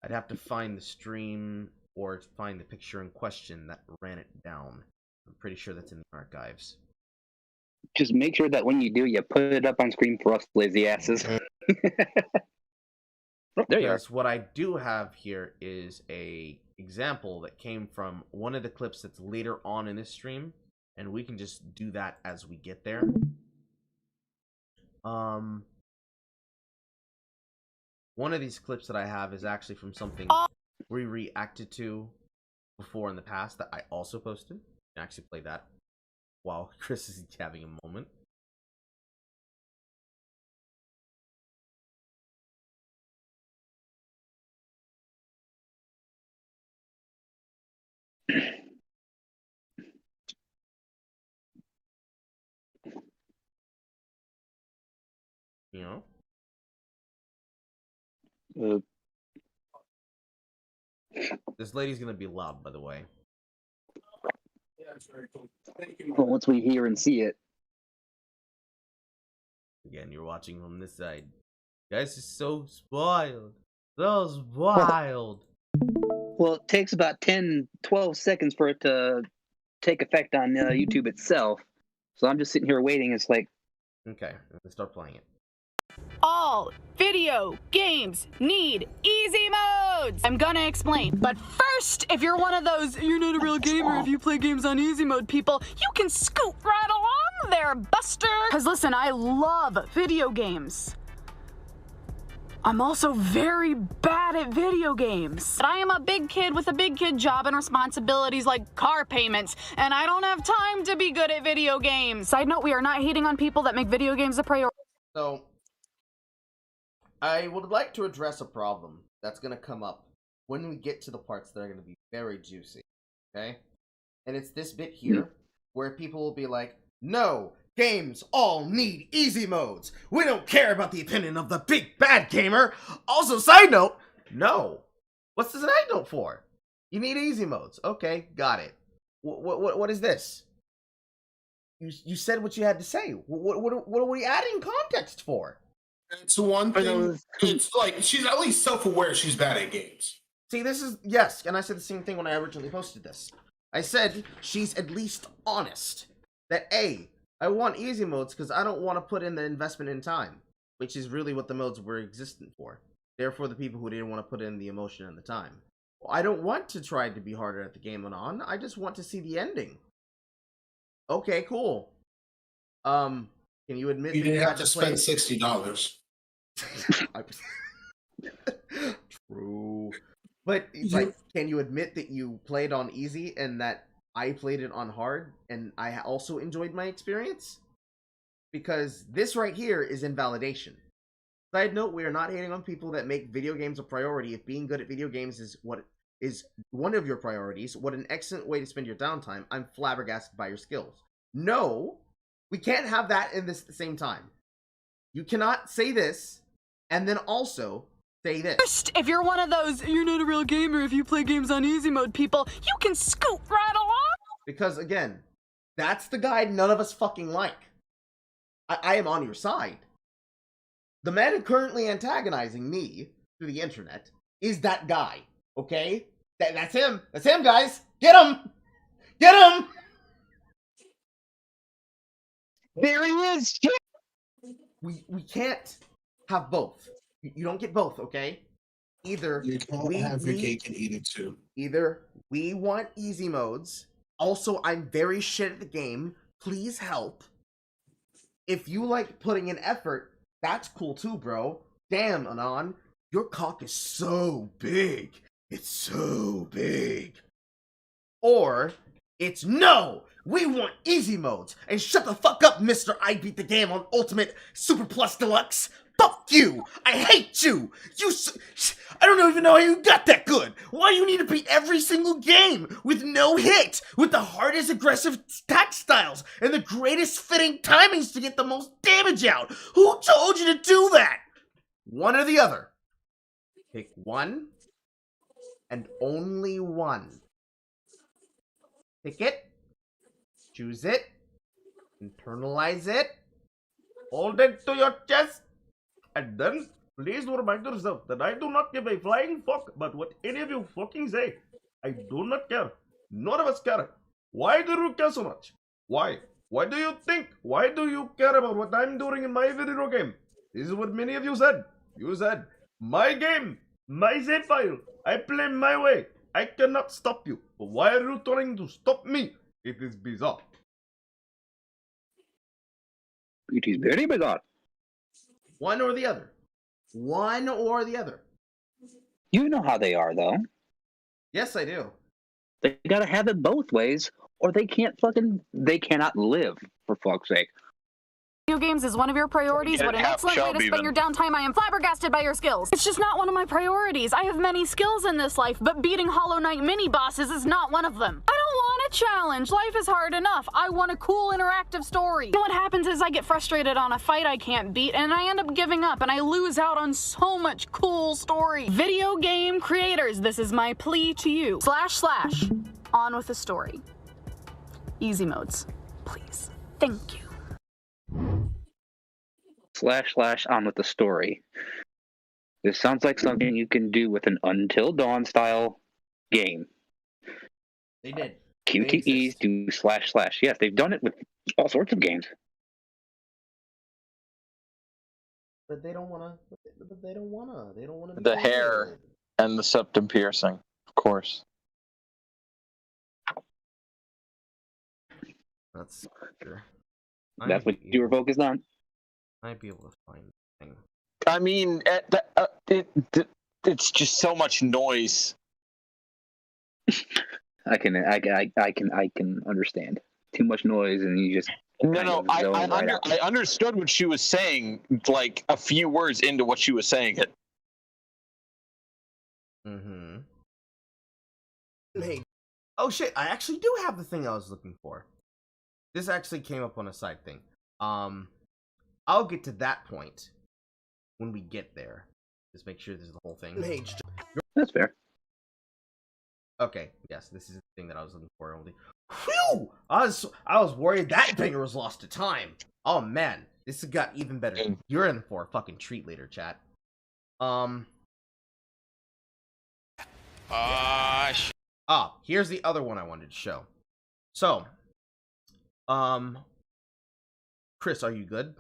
Speaker 1: I'd have to find the stream or find the picture in question that ran it down. I'm pretty sure that's in the archives.
Speaker 5: Just make sure that when you do, you put it up on screen for us lazy asses. Oh, there you are.
Speaker 1: Because what I do have here is a example that came from one of the clips that's later on in this stream, and we can just do that as we get there. One of these clips that I have is actually from something we reacted to before in the past that I also posted. I can actually play that while Chris is having a moment. You know? This lady's gonna be loud, by the way.
Speaker 2: Yeah, it's very cool. Thank you.
Speaker 5: Well, once we hear and see it.
Speaker 1: Again, you're watching from this side. Guys, is so spoiled. So spoiled.
Speaker 5: Well, it takes about 10, 12 seconds for it to take effect on YouTube itself. So I'm just sitting here waiting. It's like...
Speaker 1: Okay, let's start playing it.
Speaker 16: All video games need easy modes. I'm gonna explain. But first, if you're one of those, you're not a real gamer if you play games on easy mode people, you can scoot right along there, Buster. Because listen, I love video games. I'm also very bad at video games. But I am a big kid with a big kid job and responsibilities like car payments, and I don't have time to be good at video games. Side note, we are not hating on people that make video games a priority.
Speaker 1: So, I would like to address a problem that's going to come up when we get to the parts that are going to be very juicy, okay? And it's this bit here, where people will be like, no, games all need easy modes. We don't care about the opinion of the big bad gamer. Also, side note, no. What's the side note for? You need easy modes. Okay, got it. What is this? You said what you had to say. What are we adding context for?
Speaker 2: It's one thing. It's like she's at least self-aware she's bad at games.
Speaker 1: See, this is yes, and I said the same thing when I originally posted this. I said she's at least honest that A, I want easy modes because I don't want to put in the investment in time, which is really what the modes were existent for. Therefore, the people who didn't want to put in the emotion and the time. Well, I don't want to try to be harder at the game and on. I just want to see the ending. Okay, cool. Can you admit
Speaker 2: You
Speaker 1: that
Speaker 2: didn't
Speaker 1: you
Speaker 2: have
Speaker 1: had
Speaker 2: to
Speaker 1: play...
Speaker 2: spend $60.
Speaker 1: True. But it's like, can you admit that you played on easy and that I played it on hard and I also enjoyed my experience? Because this right here is invalidation. Side note, we are not hating on people that make video games a priority. If being good at video games is what is one of your priorities, what an excellent way to spend your downtime. I'm flabbergasted by your skills. No, we can't have that in this at the same time. You cannot say this and then also say this.
Speaker 16: First, if you're one of those, you're not a real gamer if you play games on easy mode people, you can scoot right along.
Speaker 1: Because again, that's the guy none of us fucking like. I am on your side. The man currently antagonizing me through the internet is that guy, okay? That's him. That's him, guys. Get him! Get him!
Speaker 5: There he is!
Speaker 1: We can't have both. You don't get both, okay? Either
Speaker 2: you can't have your cake and eat it too.
Speaker 1: Either we want easy modes. Also, I'm very shit at the game. Please help. If you like putting in effort, that's cool too, bro. Damn, Anon, your cock is so big. It's so big. Or it's no, we want easy modes. And shut the fuck up, Mr. I beat the game on Ultimate Super Plus Deluxe. Fuck you! I hate you! I don't even know how you got that good! Why do you need to beat every single game with no hit, with the hardest aggressive attack styles, and the greatest fitting timings to get the most damage out? Who told you to do that? One or the other. Pick one, and only one. Pick it, choose it, internalize it, hold it to your chest, and then, please remind yourself that I do not give a flying fuck about what any of you fucking say.
Speaker 13: I do not care. None of us care. Why do you care so much? Why? Why do you think? Why do you care about what I'm doing in my video game? This is what many of you said. You said, my game, my save file. I play my way. I cannot stop you. But why are you trying to stop me? It is bizarre.
Speaker 5: It is very bizarre.
Speaker 1: One or the other. One or the other.
Speaker 5: You know how they are, though.
Speaker 1: Yes, I do.
Speaker 5: They gotta have it both ways, or they cannot live, for fuck's sake.
Speaker 16: Video games is one of your priorities. What an excellent way to spend your downtime. I am flabbergasted by your skills. It's just not one of my priorities. I have many skills in this life, but beating Hollow Knight mini bosses is not one of them. I don't want a challenge. Life is hard enough. I want a cool interactive story. And what happens is I get frustrated on a fight I can't beat, and I end up giving up, and I lose out on so much cool story. Video game creators, this is my plea to you. / on with the story. Easy modes, please. Thank you.
Speaker 5: / on with the story. This sounds like something you can do with an Until Dawn style game.
Speaker 1: They did.
Speaker 5: QTEs do / Yes, they've done it with all sorts of games.
Speaker 1: But they don't wanna. But they don't wanna. They don't wanna.
Speaker 8: The hair and the septum piercing, of course.
Speaker 1: That's sure.
Speaker 5: That's what you were focused on.
Speaker 1: Might be able to find the thing.
Speaker 8: I mean, it's just so much noise.
Speaker 5: I can understand. Too much noise, and you just
Speaker 8: I understood what she was saying, like a few words into what she was saying it.
Speaker 1: Mm-hmm. Hey, oh shit! I actually do have the thing I was looking for. This actually came up on a side thing. I'll get to that point when we get there. Just make sure this is the whole thing.
Speaker 5: That's fair.
Speaker 1: Okay, yes, this is the thing that I was looking for. Whew! I was worried that banger was lost to time. Oh man, this has got even better. You're in for a fucking treat later, chat. Here's the other one I wanted to show. So, Chris, are you good?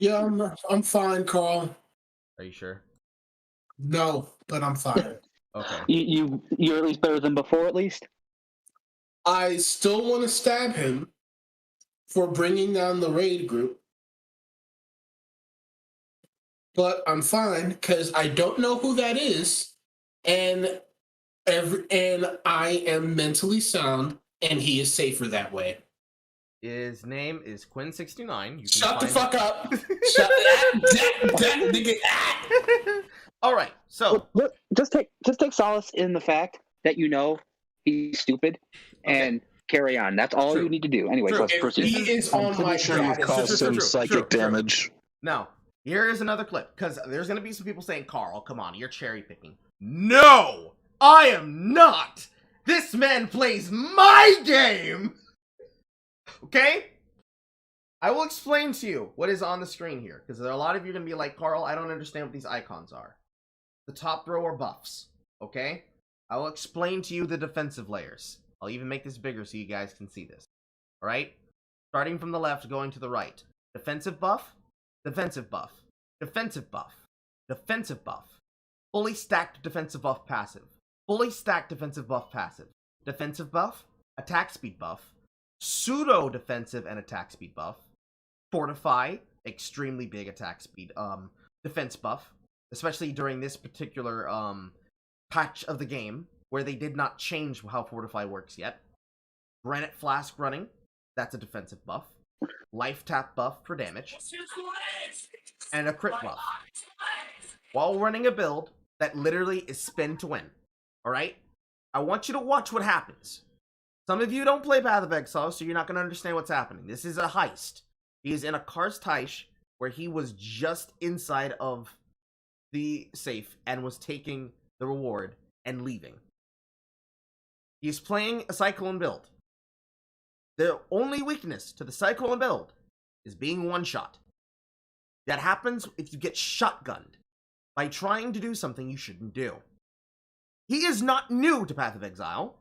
Speaker 2: Yeah, I'm fine, Carl.
Speaker 1: Are you sure?
Speaker 2: No, but I'm fine.
Speaker 1: Okay.
Speaker 5: You're at least better than before, at least?
Speaker 2: I still want to stab him for bringing down the raid group. But I'm fine, because I don't know who that is, and I am mentally sound, and he is safer that way.
Speaker 1: His name is Quinn69.
Speaker 2: Shut the fuck up! Shut that nigga.
Speaker 1: All right, so
Speaker 5: look, just take solace in the fact that you know he's stupid, and carry on. That's all you need to do. Anyways, let's proceed.
Speaker 2: He is on my track.
Speaker 8: Cause some psychic damage.
Speaker 1: Now, here is another clip, because there's going to be some people saying, Carl, come on, you're cherry picking. No, I am not. This man plays my game. Okay? I will explain to you what is on the screen here, because there are a lot of you going to be like, Carl, I don't understand what these icons are. The top row are buffs, okay? I will explain to you the defensive layers. I'll even make this bigger so you guys can see this. Alright? Starting from the left, going to the right. Defensive buff, defensive buff, defensive buff, defensive buff. Fully stacked defensive buff passive. Fully stacked defensive buff passive. Defensive buff, attack speed buff, pseudo defensive and attack speed buff. Fortify, extremely big attack speed defense buff, especially during this particular patch of the game where they did not change how Fortify works yet. Granite Flask running, that's a defensive buff. Life tap buff for damage. And a crit buff. While running a build that literally is spin to win. Alright? I want you to watch what happens. Some of you don't play Path of Exile, so you're not going to understand what's happening. This is a heist. He is in a Karstaish where he was just inside of the safe and was taking the reward and leaving. He's playing a Cyclone build. The only weakness to the Cyclone build is being one-shot. That happens if you get shotgunned by trying to do something you shouldn't do. He is not new to Path of Exile.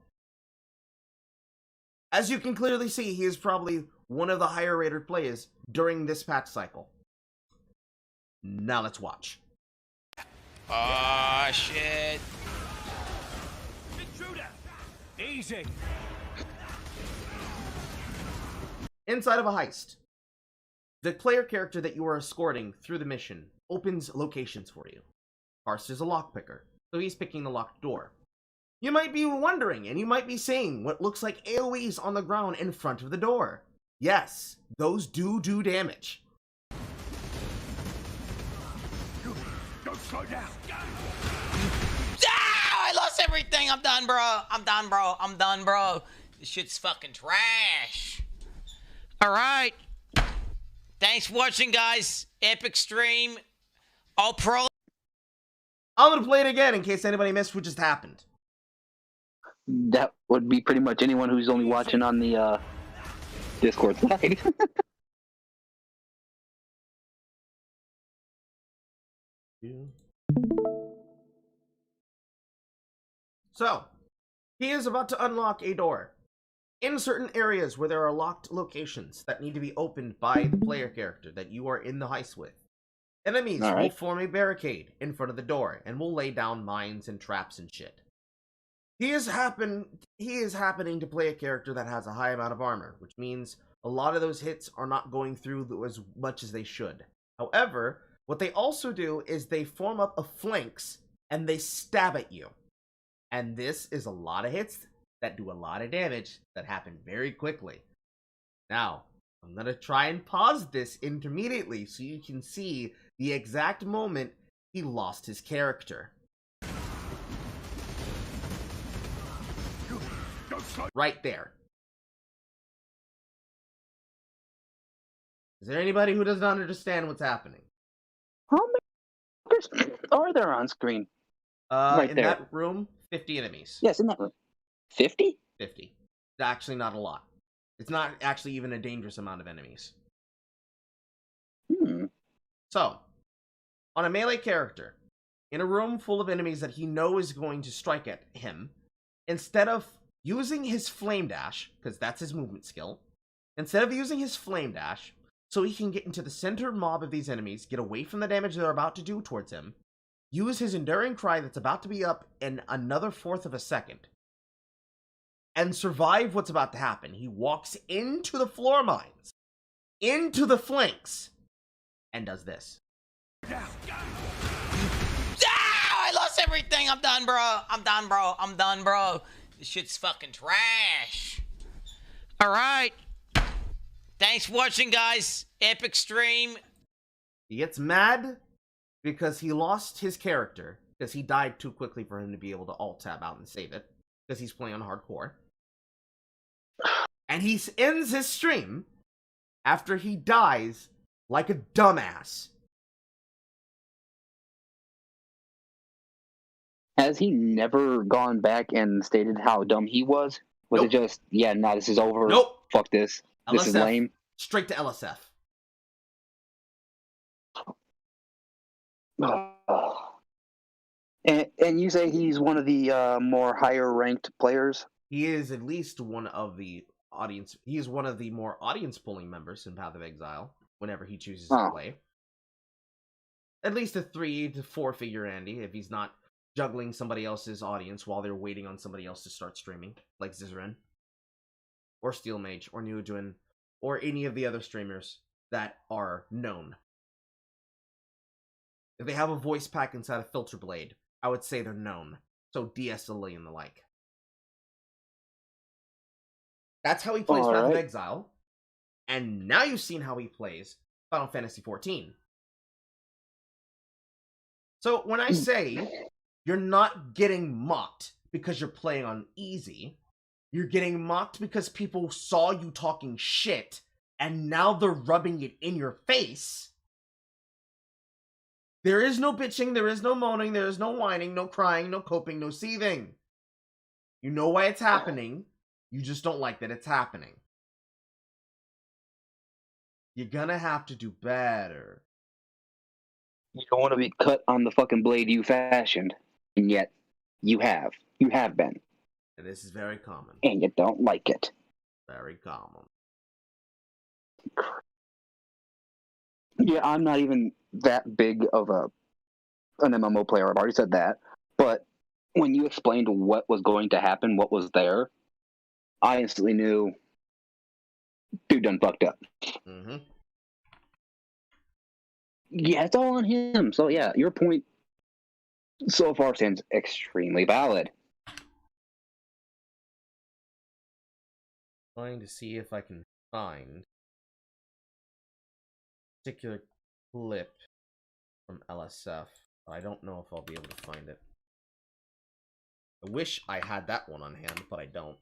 Speaker 1: As you can clearly see, he is probably one of the higher rated players during this patch cycle. Now let's watch.
Speaker 15: Oh, shit.
Speaker 17: Intruder! Easy.
Speaker 1: Inside of a heist, the player character that you are escorting through the mission opens locations for you. Karst is a lockpicker, so he's picking the locked door. You might be wondering, and you might be seeing what looks like AoEs on the ground in front of the door. Yes, those do damage.
Speaker 17: Don't slow down.
Speaker 15: Ah, I lost everything. I'm done, bro. I'm done, bro. I'm done, bro. This shit's fucking trash. All right. Thanks for watching, guys. Epic stream. All pro.
Speaker 1: I'm gonna play it again in case anybody missed what just happened.
Speaker 5: That would be pretty much anyone who's only watching on the Discord side.
Speaker 1: So, he is about to unlock a door. In certain areas where there are locked locations that need to be opened by the player character that you are in the heist with, enemies will form a barricade in front of the door and will lay down mines and traps and shit. He is happening to play a character that has a high amount of armor, which means a lot of those hits are not going through as much as they should. However, what they also do is they form up a flanks and they stab at you. And this is a lot of hits that do a lot of damage that happen very quickly. Now, I'm going to try and pause this intermediately so you can see the exact moment he lost his character. Right there. Is there anybody who does not understand what's happening?
Speaker 5: How many are there on screen?
Speaker 1: Right in there. That room, 50 enemies.
Speaker 5: Yes, in that room. 50?
Speaker 1: 50. It's actually not a lot. It's not actually even a dangerous amount of enemies. So, on a melee character, in a room full of enemies that he knows is going to strike at him, instead of using his flame dash, because that's his movement skill, instead of using his flame dash, so he can get into the center mob of these enemies, get away from the damage they're about to do towards him, use his enduring cry that's about to be up in another 1/4 of a second, and survive what's about to happen. He walks into the floor mines, into the flanks, and does this.
Speaker 15: I lost everything. I'm done, bro. I'm done, bro. I'm done, bro. This shit's fucking trash. All right. Thanks for watching, guys. Epic stream.
Speaker 1: He gets mad because he lost his character, because he died too quickly for him to be able to alt-tab out and save it, because he's playing on hardcore. And he ends his stream after he dies like a dumbass.
Speaker 5: Has he never gone back and stated how dumb he was? Was it just, yeah, nah, this is over.
Speaker 1: Nope.
Speaker 5: Fuck this. This
Speaker 1: LSF,
Speaker 5: is lame.
Speaker 1: Straight to LSF.
Speaker 5: And you say he's one of the more higher ranked players?
Speaker 1: He is at least one of the audience. He is one of the more audience pulling members in Path of Exile whenever he chooses to play. At least a 3 to 4 figure Andy if he's not juggling somebody else's audience while they're waiting on somebody else to start streaming, like Zizaran, or Steel Mage, or Neojuin, or any of the other streamers that are known. If they have a voice pack inside of Filter Blade, I would say they're known. So DSLE and the like. That's how he plays Path of Exile. And now you've seen how he plays Final Fantasy XIV. So when I say you're not getting mocked because you're playing on easy, you're getting mocked because people saw you talking shit, and now they're rubbing it in your face. There is no bitching, there is no moaning, there is no whining, no crying, no coping, no seething. You know why it's happening, you just don't like that it's happening. You're gonna have to do better.
Speaker 5: You don't want to be cut on the fucking blade you fashioned, and yet You have. You have been.
Speaker 1: And this is very common.
Speaker 5: And you don't like it.
Speaker 1: Very common.
Speaker 5: Yeah, I'm not even that big of an MMO player. I've already said that. But when you explained what was going to happen, what was there, I instantly knew dude done fucked up.
Speaker 1: Mm-hmm.
Speaker 5: Yeah, it's all on him. So yeah, your point so far stands extremely valid.
Speaker 1: Trying to see if I can find a particular clip from LSF, but I don't know if I'll be able to find it. I wish I had that one on hand, but I don't.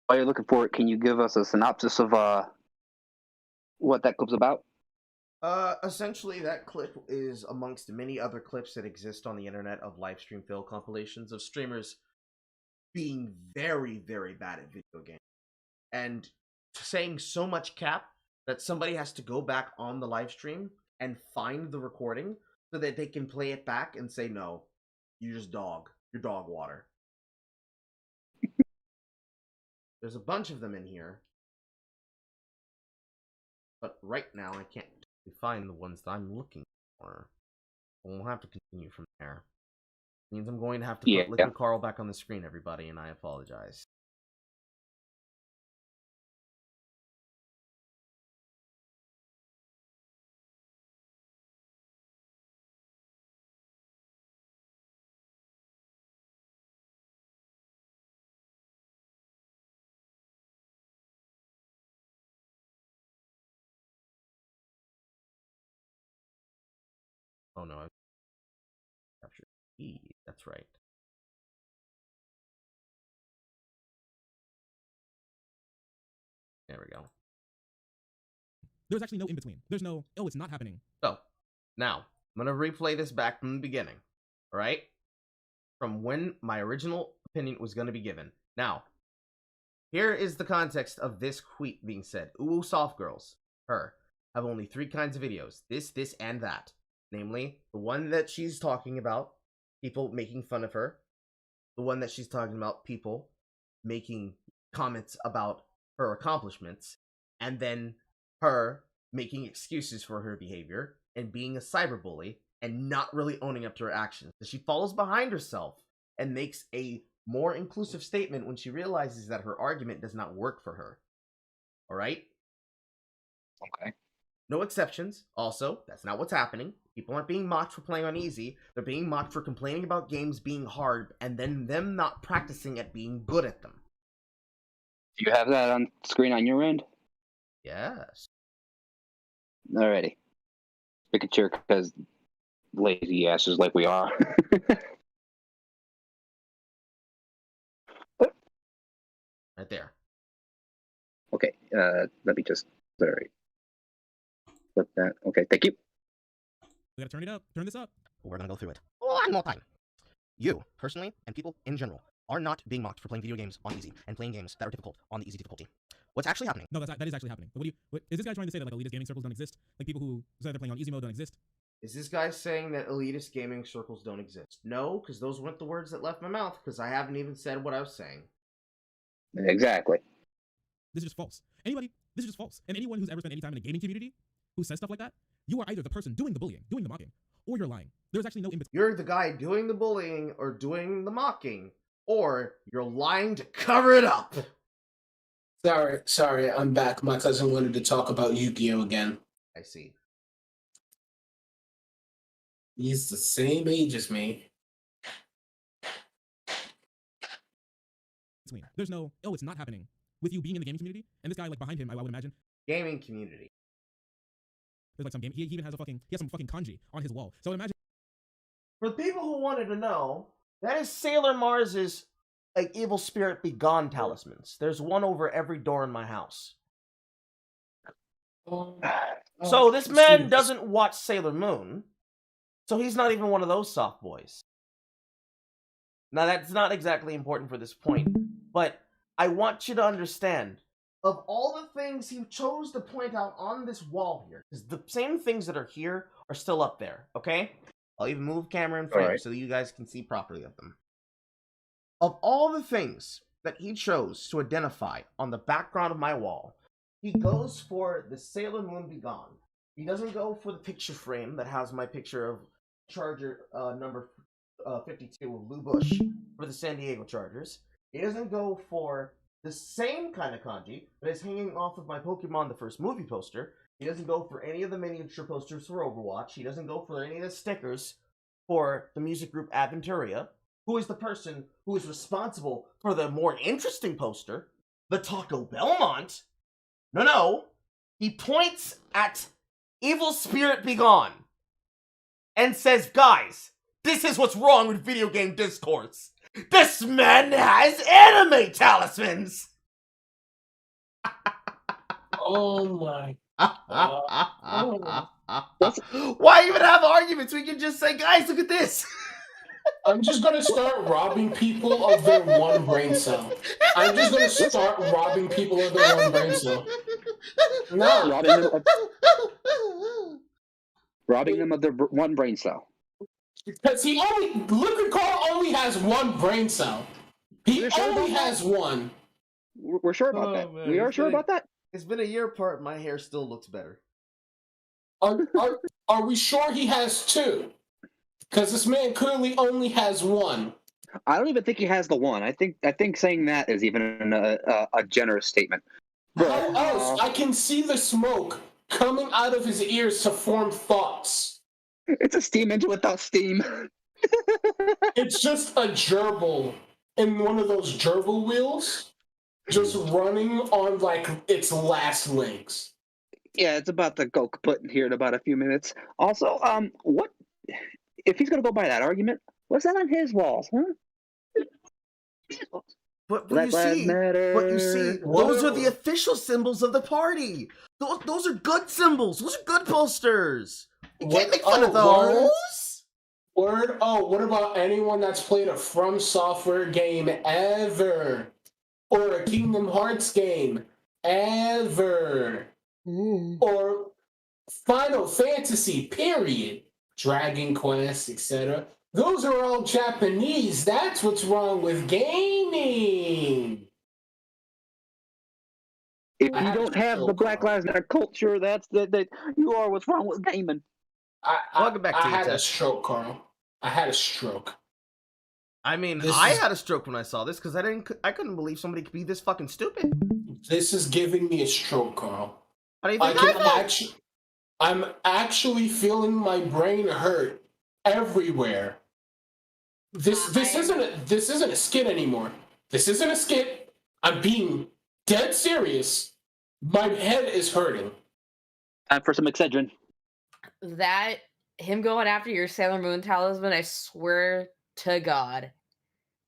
Speaker 5: While you're looking for it, can you give us a synopsis of what that clip's about?
Speaker 1: Essentially, that clip is amongst many other clips that exist on the internet of live stream fail compilations of streamers being very, very bad at video games. And saying so much cap that somebody has to go back on the live stream and find the recording so that they can play it back and say, no, you just dog. You're dog water. There's a bunch of them in here. But right now, I can't find the ones that I'm looking for. We'll have to continue from there. It means I'm going to have to put Liquid Carl back on the screen, everybody, and I apologize. Oh no, I've captured E. That's right. There we go.
Speaker 12: There's actually no in between. There's no, oh, it's not happening.
Speaker 1: So, now, I'm going to replay this back from the beginning. Alright? From when my original opinion was going to be given. Now, here is the context of this tweet being said. Ooh, soft girls, her, have only 3 kinds of videos. This, and that. Namely, the one that she's talking about, people making fun of her. The one that she's talking about, people making comments about her accomplishments. And then her making excuses for her behavior and being a cyberbully and not really owning up to her actions. She follows behind herself and makes a more inclusive statement when she realizes that her argument does not work for her. Alright?
Speaker 5: Okay.
Speaker 1: No exceptions. Also, that's not what's happening. People aren't being mocked for playing on easy. They're being mocked for complaining about games being hard and then them not practicing at being good at them.
Speaker 5: Do you have that on screen on your end?
Speaker 1: Yes.
Speaker 5: Alrighty. Making sure, because lazy asses like we are.
Speaker 1: Right there.
Speaker 5: Okay, let me just, sorry. Flip that. Okay, thank you.
Speaker 12: We gotta turn it up. Turn this up.
Speaker 10: We're gonna go through it one more time. You, personally, and people in general, are not being mocked for playing video games on easy and playing games that are difficult on the easy difficulty. What's actually happening?
Speaker 12: No, that is actually happening. But what is this guy trying to say that like elitist gaming circles don't exist? Like people who say they're playing on easy mode don't exist?
Speaker 1: Is this guy saying that elitist gaming circles don't exist? No, because those weren't the words that left my mouth, because I haven't even said what I was saying.
Speaker 5: Exactly.
Speaker 12: This is just false. This is just false. And anyone who's ever spent any time in a gaming community who says stuff like that, you are either the person doing the bullying, doing the mocking, or you're lying. There's actually no in between.
Speaker 1: You're the guy doing the bullying or doing the mocking, or you're lying to cover it up.
Speaker 2: Sorry, I'm back. My cousin wanted to talk about Yu-Gi-Oh again.
Speaker 1: I see.
Speaker 2: He's the same age as me.
Speaker 12: There's no, oh, it's not happening. With you being in the gaming community, and this guy like behind him, I would imagine.
Speaker 1: Gaming community.
Speaker 12: There's like some game. He even has he has some fucking kanji on his wall. So I would imagine.
Speaker 1: For the people who wanted to know, that is Sailor Mars's like evil spirit be gone talismans. There's one over every door in my house. So this man doesn't watch Sailor Moon, so he's not even one of those soft boys. Now that's not exactly important for this point, but I want you to understand, of all the things he chose to point out on this wall here, because the same things that are here are still up there, okay? I'll even move camera and frame so that you guys can see properly of them. Of all the things that he chose to identify on the background of my wall, he goes for the Sailor Moon Be Gone. He doesn't go for the picture frame that has my picture of Charger number 52 of Lou Bush for the San Diego Chargers. He doesn't go for the same kind of kanji that is hanging off of my Pokemon the First Movie poster. He doesn't go for any of the miniature posters for Overwatch. He doesn't go for any of the stickers for the music group Aventuria, who is the person who is responsible for the more interesting poster, the Taco Belmont. No. He points at Evil Spirit Be Gone and says, guys, this is what's wrong with video game discourse. This man has anime talismans!
Speaker 2: Oh my.
Speaker 1: Why even have arguments? We can just say, guys, look at this.
Speaker 2: I'm just gonna start robbing people of their one brain cell. I'm just gonna start robbing people of their one brain cell. No.
Speaker 5: Robbing them of their one brain cell.
Speaker 2: Because Liquid Carl only has one brain cell. He only has one.
Speaker 5: We're sure about that.
Speaker 1: Man.
Speaker 5: We are sure about that.
Speaker 1: It's been a year apart. My hair still looks better.
Speaker 2: Are we sure he has two? Because this man clearly only has one.
Speaker 5: I don't even think he has the one. I think saying that is even a generous statement.
Speaker 2: How else? I can see the smoke coming out of his ears to form thoughts.
Speaker 5: It's a steam engine without steam.
Speaker 2: It's just a gerbil in one of those gerbil wheels, just running on like its last legs.
Speaker 5: Yeah, it's about to go kaput here in about a few minutes. Also, what if he's gonna go by that argument? What's that on his walls, huh?
Speaker 1: But you see, those are the official symbols of the party. Those are good symbols. Those are good posters. You can't make fun of those.
Speaker 2: Word. Oh, what about anyone that's played a From Software game ever? Or a Kingdom Hearts game ever? Or Final Fantasy, period. Dragon Quest, etc. Those are all Japanese. That's what's wrong with gaming.
Speaker 5: If you don't have the Black Lives Matter culture, that's that you are what's wrong with gaming.
Speaker 1: Welcome back to
Speaker 2: I had a stroke, Carl. I had a stroke.
Speaker 1: I mean, I had a stroke when I saw this because I couldn't believe somebody could be this fucking stupid.
Speaker 2: This is giving me a stroke, Carl.
Speaker 1: How do you think I felt?
Speaker 2: I'm actually feeling my brain hurt everywhere. This isn't a skit anymore. This isn't a skit. I'm being dead serious. My head is hurting.
Speaker 5: Time for some Excedrin.
Speaker 4: That him going after your Sailor Moon talisman, I swear to God,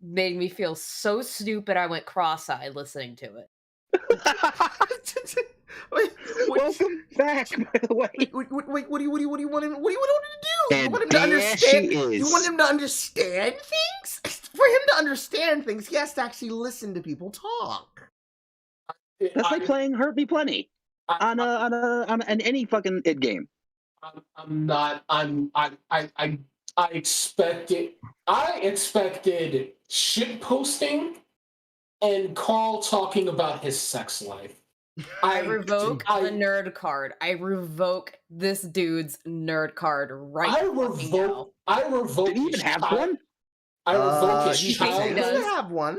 Speaker 4: made me feel so stupid I went cross-eyed listening to it.
Speaker 5: Welcome back, by the way.
Speaker 1: Wait, what do you want him to do? You want him to understand? You want him to understand things? For him to understand things, he has to actually listen to people talk.
Speaker 5: That's like playing Hurt Me Plenty on any fucking id game.
Speaker 2: I expected shit posting and Carl talking about his sex life.
Speaker 4: I revoke the nerd card. I revoke this dude's nerd card right now.
Speaker 2: I revoke.
Speaker 5: Did he even have one?
Speaker 2: I revoke his childhood.
Speaker 1: He doesn't have one.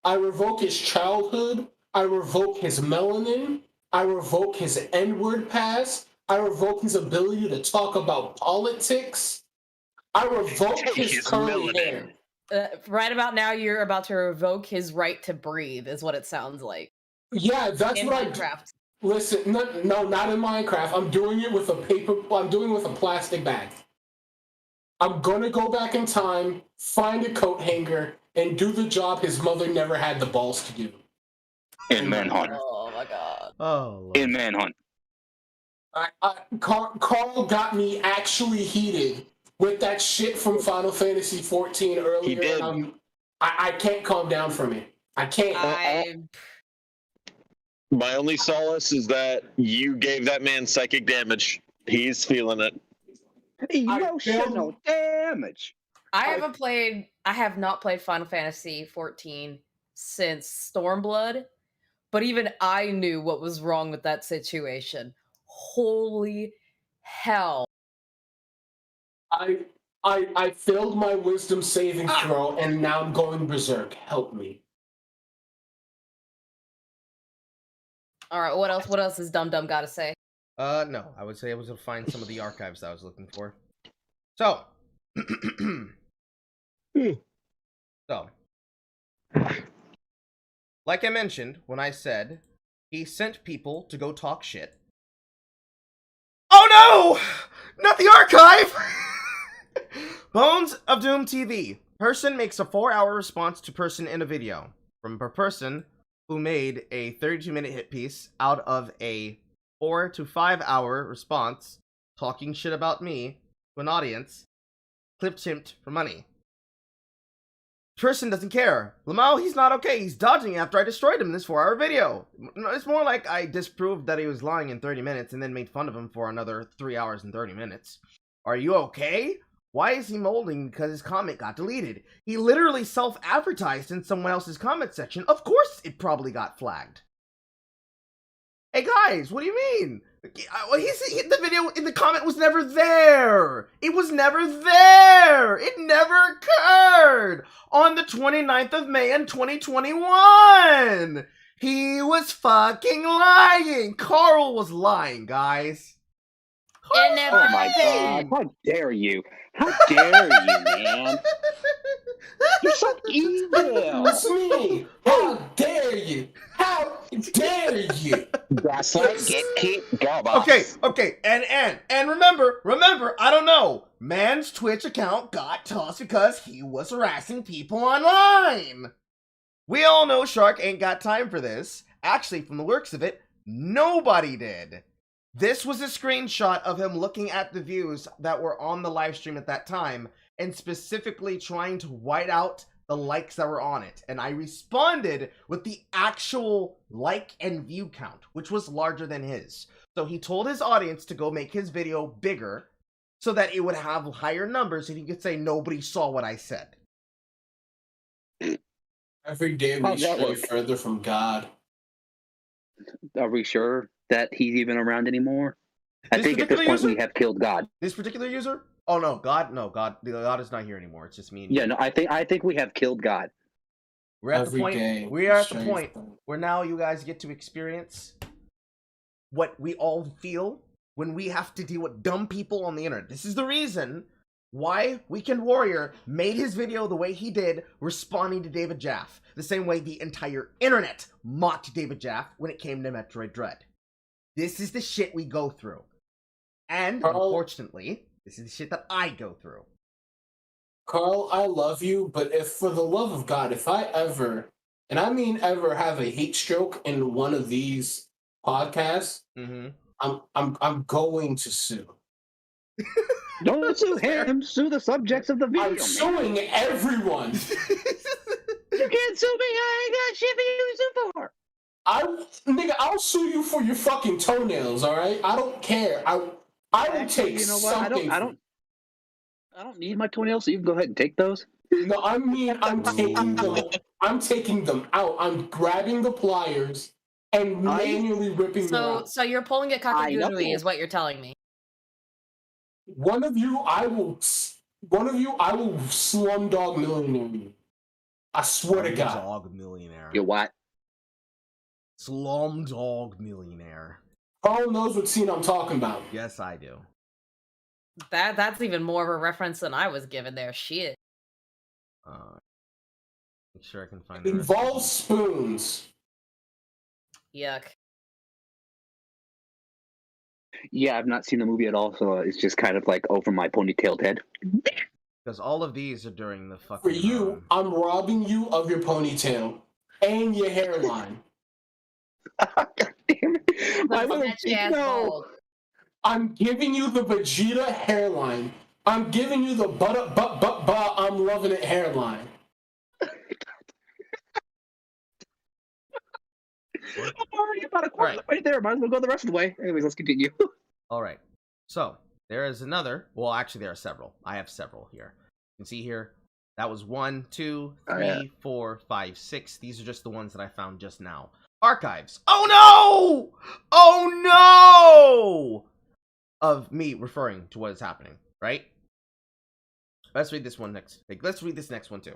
Speaker 2: I revoke his childhood. I revoke his melanin. I revoke his N-word pass. I revoke his ability to talk about politics. I revoke his curly hair.
Speaker 4: Right about now, you're about to revoke his right to breathe, is what it sounds like.
Speaker 2: Yeah, that's
Speaker 4: in
Speaker 2: what
Speaker 4: Minecraft.
Speaker 2: Listen, no, not in Minecraft. I'm doing it with a paper. I'm doing it with a plastic bag. I'm gonna go back in time, find a coat hanger, and do the job his mother never had the balls to do.
Speaker 5: In Manhunt.
Speaker 4: Oh my god.
Speaker 1: Oh, Lord.
Speaker 5: In Manhunt.
Speaker 2: Carl got me actually heated with that shit from Final Fantasy 14 earlier.
Speaker 5: He did.
Speaker 2: And I can't calm down from it. I can't.
Speaker 8: My only solace is that you gave that man psychic damage. He's feeling it.
Speaker 5: Emotional damage.
Speaker 4: I have not played Final Fantasy 14 since Stormblood, but even I knew what was wrong with that situation. Holy hell.
Speaker 2: I failed my wisdom saving throw, and now I'm going berserk. Help me.
Speaker 4: All right, what else? What else has Dum Dum got to say?
Speaker 1: No, I would say I was able to find some of the archives that I was looking for. So, like I mentioned when I said he sent people to go talk shit. Oh no! Not the archive! Bones of Doom TV. Person makes a 4-hour response to person in a video. From a person who made a 32-minute hit piece out of a 4 to 5 hour response talking shit about me to an audience, clip-chimped for money. Person doesn't care. Lamau, he's not okay. He's dodging after I destroyed him in this 4-hour video. It's more like I disproved that he was lying in 30 minutes and then made fun of him for another 3 hours and 30 minutes. Are you okay? Why is he molding because his comment got deleted? He literally self-advertised in someone else's comment section. Of course it probably got flagged. Hey guys, what do you mean? The video in the comment was never there. It was never there. It never occurred on the 29th of May in 2021. He was fucking lying. Carl was lying, guys.
Speaker 5: Oh my god, how dare you? How dare you, man? You're so evil.
Speaker 2: It's me. How dare you? How dare you?
Speaker 5: Gaslight, get kicked, go boss.
Speaker 1: Okay, and remember, I don't know. Man's Twitch account got tossed because he was harassing people online. We all know Shark ain't got time for this. Actually, from the looks of it, nobody did. This was a screenshot of him looking at the views that were on the live stream at that time and specifically trying to white out the likes that were on it. And I responded with the actual like and view count, which was larger than his. So he told his audience to go make his video bigger so that it would have higher numbers and he could say nobody saw what I said.
Speaker 2: Every day we stray further from God.
Speaker 5: Are we sure that he's even around anymore? I think at this point we have killed God.
Speaker 1: This particular user? Oh no, God is not here anymore. It's just me and you.
Speaker 5: Yeah, no, I think we have killed God.
Speaker 1: We're at the point. We are at the point where now you guys get to experience what we all feel when we have to deal with dumb people on the internet. This is the reason why Weekend Warrior made his video the way he did, responding to David Jaff. The same way the entire internet mocked David Jaff when it came to Metroid Dread. This is the shit we go through. And, unfortunately, this is the shit that I go through.
Speaker 2: Carl, I love you, but if for the love of God, if I ever, and I mean ever, have a hate stroke in one of these podcasts, I'm going to sue.
Speaker 5: Don't sue him, sue the subjects of the video.
Speaker 2: I'm suing everyone.
Speaker 5: You can't sue me, I ain't got shit for you to sue for.
Speaker 2: I'll sue you for your fucking toenails, alright? I don't care. I will take something.
Speaker 5: I don't need my toenails, so you can go ahead and take those.
Speaker 2: No, I mean I'm taking them. I'm taking them out. I'm grabbing the pliers and manually ripping them out.
Speaker 4: So you're pulling a kakagurui is what you're telling me.
Speaker 2: One of you I will slumdog millionaire you. I swear to God.
Speaker 1: Slumdog millionaire.
Speaker 5: You what?
Speaker 1: Slumdog millionaire.
Speaker 2: Carl knows what scene I'm talking about.
Speaker 1: Yes, I do.
Speaker 4: That's even more of a reference than I was given there. Shit.
Speaker 1: Make sure I can find
Speaker 2: It involves spoons.
Speaker 4: Yuck.
Speaker 5: Yeah, I've not seen the movie at all, so it's just kind of like over my ponytailed head.
Speaker 1: Because all of these are during the
Speaker 2: For
Speaker 1: fucking.
Speaker 2: you, I'm robbing you of your ponytail and your hairline.
Speaker 5: No.
Speaker 2: I'm giving you the Vegeta hairline. I'm giving you the I'm loving it hairline.
Speaker 5: I'm already about a quarter right there. Might as well go the rest of the way. Anyways, let's continue.
Speaker 1: All right. So there is another. Well, actually, there are several. I have several here. You can see here. That was 1, 2, 3, 4, 5, 6. These are just the ones that I found just now. Archives. Oh no! Oh no! Of me referring to what is happening, right? Let's read this one next. Let's read this next one too.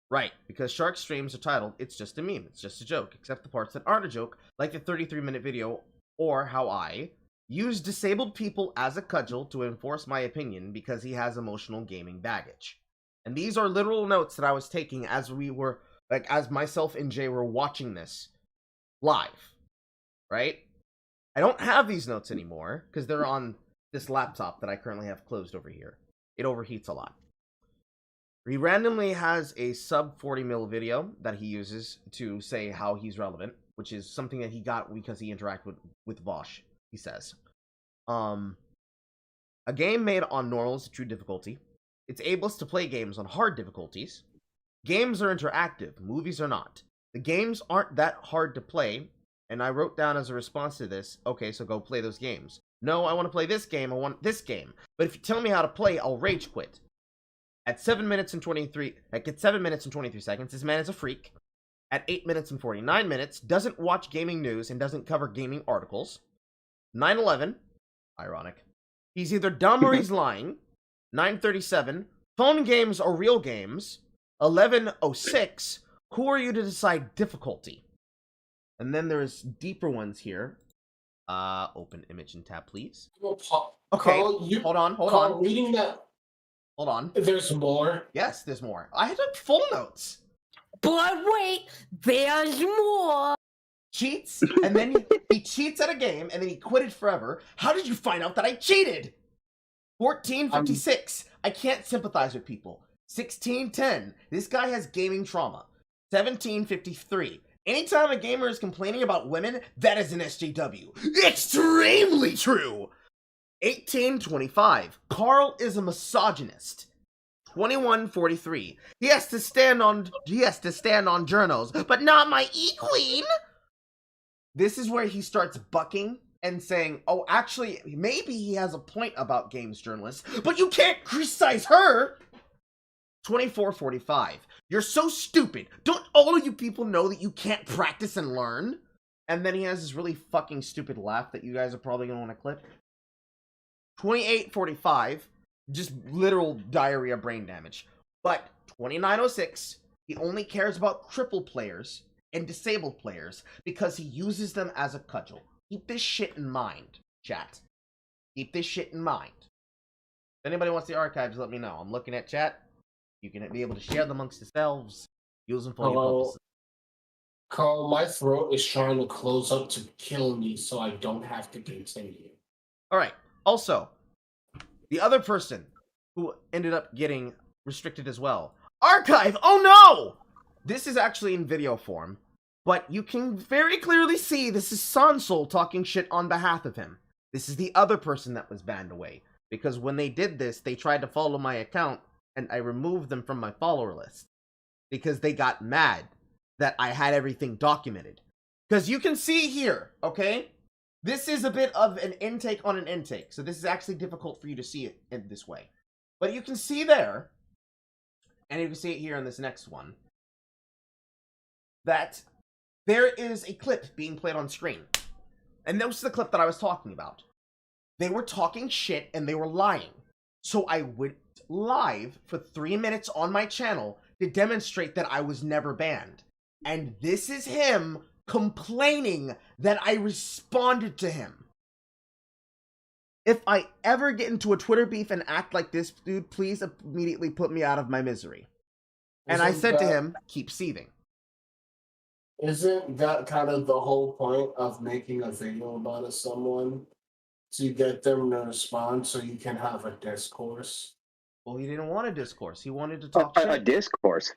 Speaker 1: Right, because Shark streams are titled, "It's just a meme, it's just a joke," except the parts that aren't a joke, like the 33-minute video, or how I use disabled people as a cudgel to enforce my opinion because he has emotional gaming baggage. And these are literal notes that I was taking as we were, like, as myself and Jay were watching this live, right? I don't have these notes anymore, because they're on this laptop that I currently have closed over here. It overheats a lot. He randomly has a sub 40mm video that he uses to say how he's relevant, which is something that he got because he interacted with Vaush, he says. A game made on normal is true difficulty. It's able to play games on hard difficulties. Games are interactive, movies are not. The games aren't that hard to play, and I wrote down as a response to this, okay, so go play those games. No, I want to play this game, I want this game. But if you tell me how to play, I'll rage quit. At 7 minutes and 23 seconds, this man is a freak. At 8 minutes and 49 minutes, doesn't watch gaming news and doesn't cover gaming articles. 9/11, ironic. He's either dumb or he's lying. 9:37, phone games are real games. 11:06, who are you to decide difficulty? And then there's deeper ones here. Open image and tab, please. Okay, hold on.
Speaker 2: Reading that.
Speaker 1: Hold on.
Speaker 2: There's more.
Speaker 1: Yes, there's more. I had full notes.
Speaker 4: But wait, there's more.
Speaker 1: Cheats, and then he cheats at a game, and then he quit it forever. How did you find out that I cheated? 14:56. I can't sympathize with people. 16:10. This guy has gaming trauma. 17:53. Anytime a gamer is complaining about women, that is an SJW. Extremely true. 18:25. Carl is a misogynist. 21:43. He has to stand on journos, but not my E-Queen. This is where he starts bucking and saying, oh, actually, maybe he has a point about games journalists, but you can't criticize her. 24:45. You're so stupid. Don't all of you people know that you can't practice and learn? And then he has this really fucking stupid laugh that you guys are probably going to want to clip. 28:45, just literal diarrhea brain damage. But 29:06, he only cares about crippled players and disabled players because he uses them as a cudgel. Keep this shit in mind, chat. Keep this shit in mind. If anybody wants the archives, let me know. I'm looking at chat. You can be able to share them amongst yourselves. Use them for your purposes.
Speaker 2: Carl, my throat is trying to close up to kill me so I don't have to continue.
Speaker 1: Alright. Also, the other person who ended up getting restricted as well. Archive! Oh no! This is actually in video form, but you can very clearly see this is Sansol talking shit on behalf of him. This is the other person that was banned away, because when they did this, they tried to follow my account, and I removed them from my follower list, because they got mad that I had everything documented. Because you can see here, okay? This is a bit of an intake on an intake, so this is actually difficult for you to see it in this way. But you can see there, and you can see it here in this next one, that there is a clip being played on screen. And that was the clip that I was talking about. They were talking shit and they were lying. So I went live for 3 minutes on my channel to demonstrate that I was never banned. And this is him complaining that I responded to him. If I ever get into a Twitter beef and act like this, dude, please immediately put me out of my misery. And I said to him, keep seething.
Speaker 2: Isn't that kind of the whole point of making a video about it, someone? To get them to respond so you can have a discourse?
Speaker 1: Well, he didn't want a discourse. He wanted to talk shit.
Speaker 5: A discourse?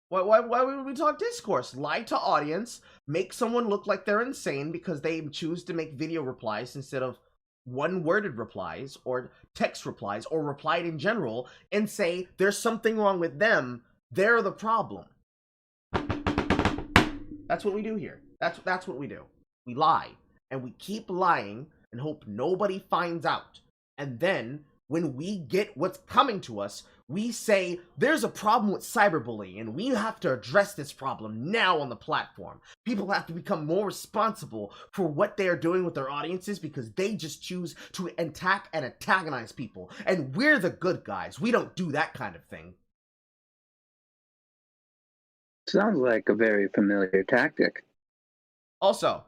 Speaker 1: Why would we talk discourse? Lie to audience, make someone look like they're insane because they choose to make video replies instead of one-worded replies or text replies or replied in general, and say there's something wrong with them, they're the problem. That's what we do here. That's what we do. We lie, and we keep lying and hope nobody finds out. And then, when we get what's coming to us, we say, there's a problem with cyberbullying, and we have to address this problem now on the platform. People have to become more responsible for what they are doing with their audiences because they just choose to attack and antagonize people. And we're the good guys. We don't do that kind of thing.
Speaker 5: Sounds like a very familiar tactic.
Speaker 1: Also,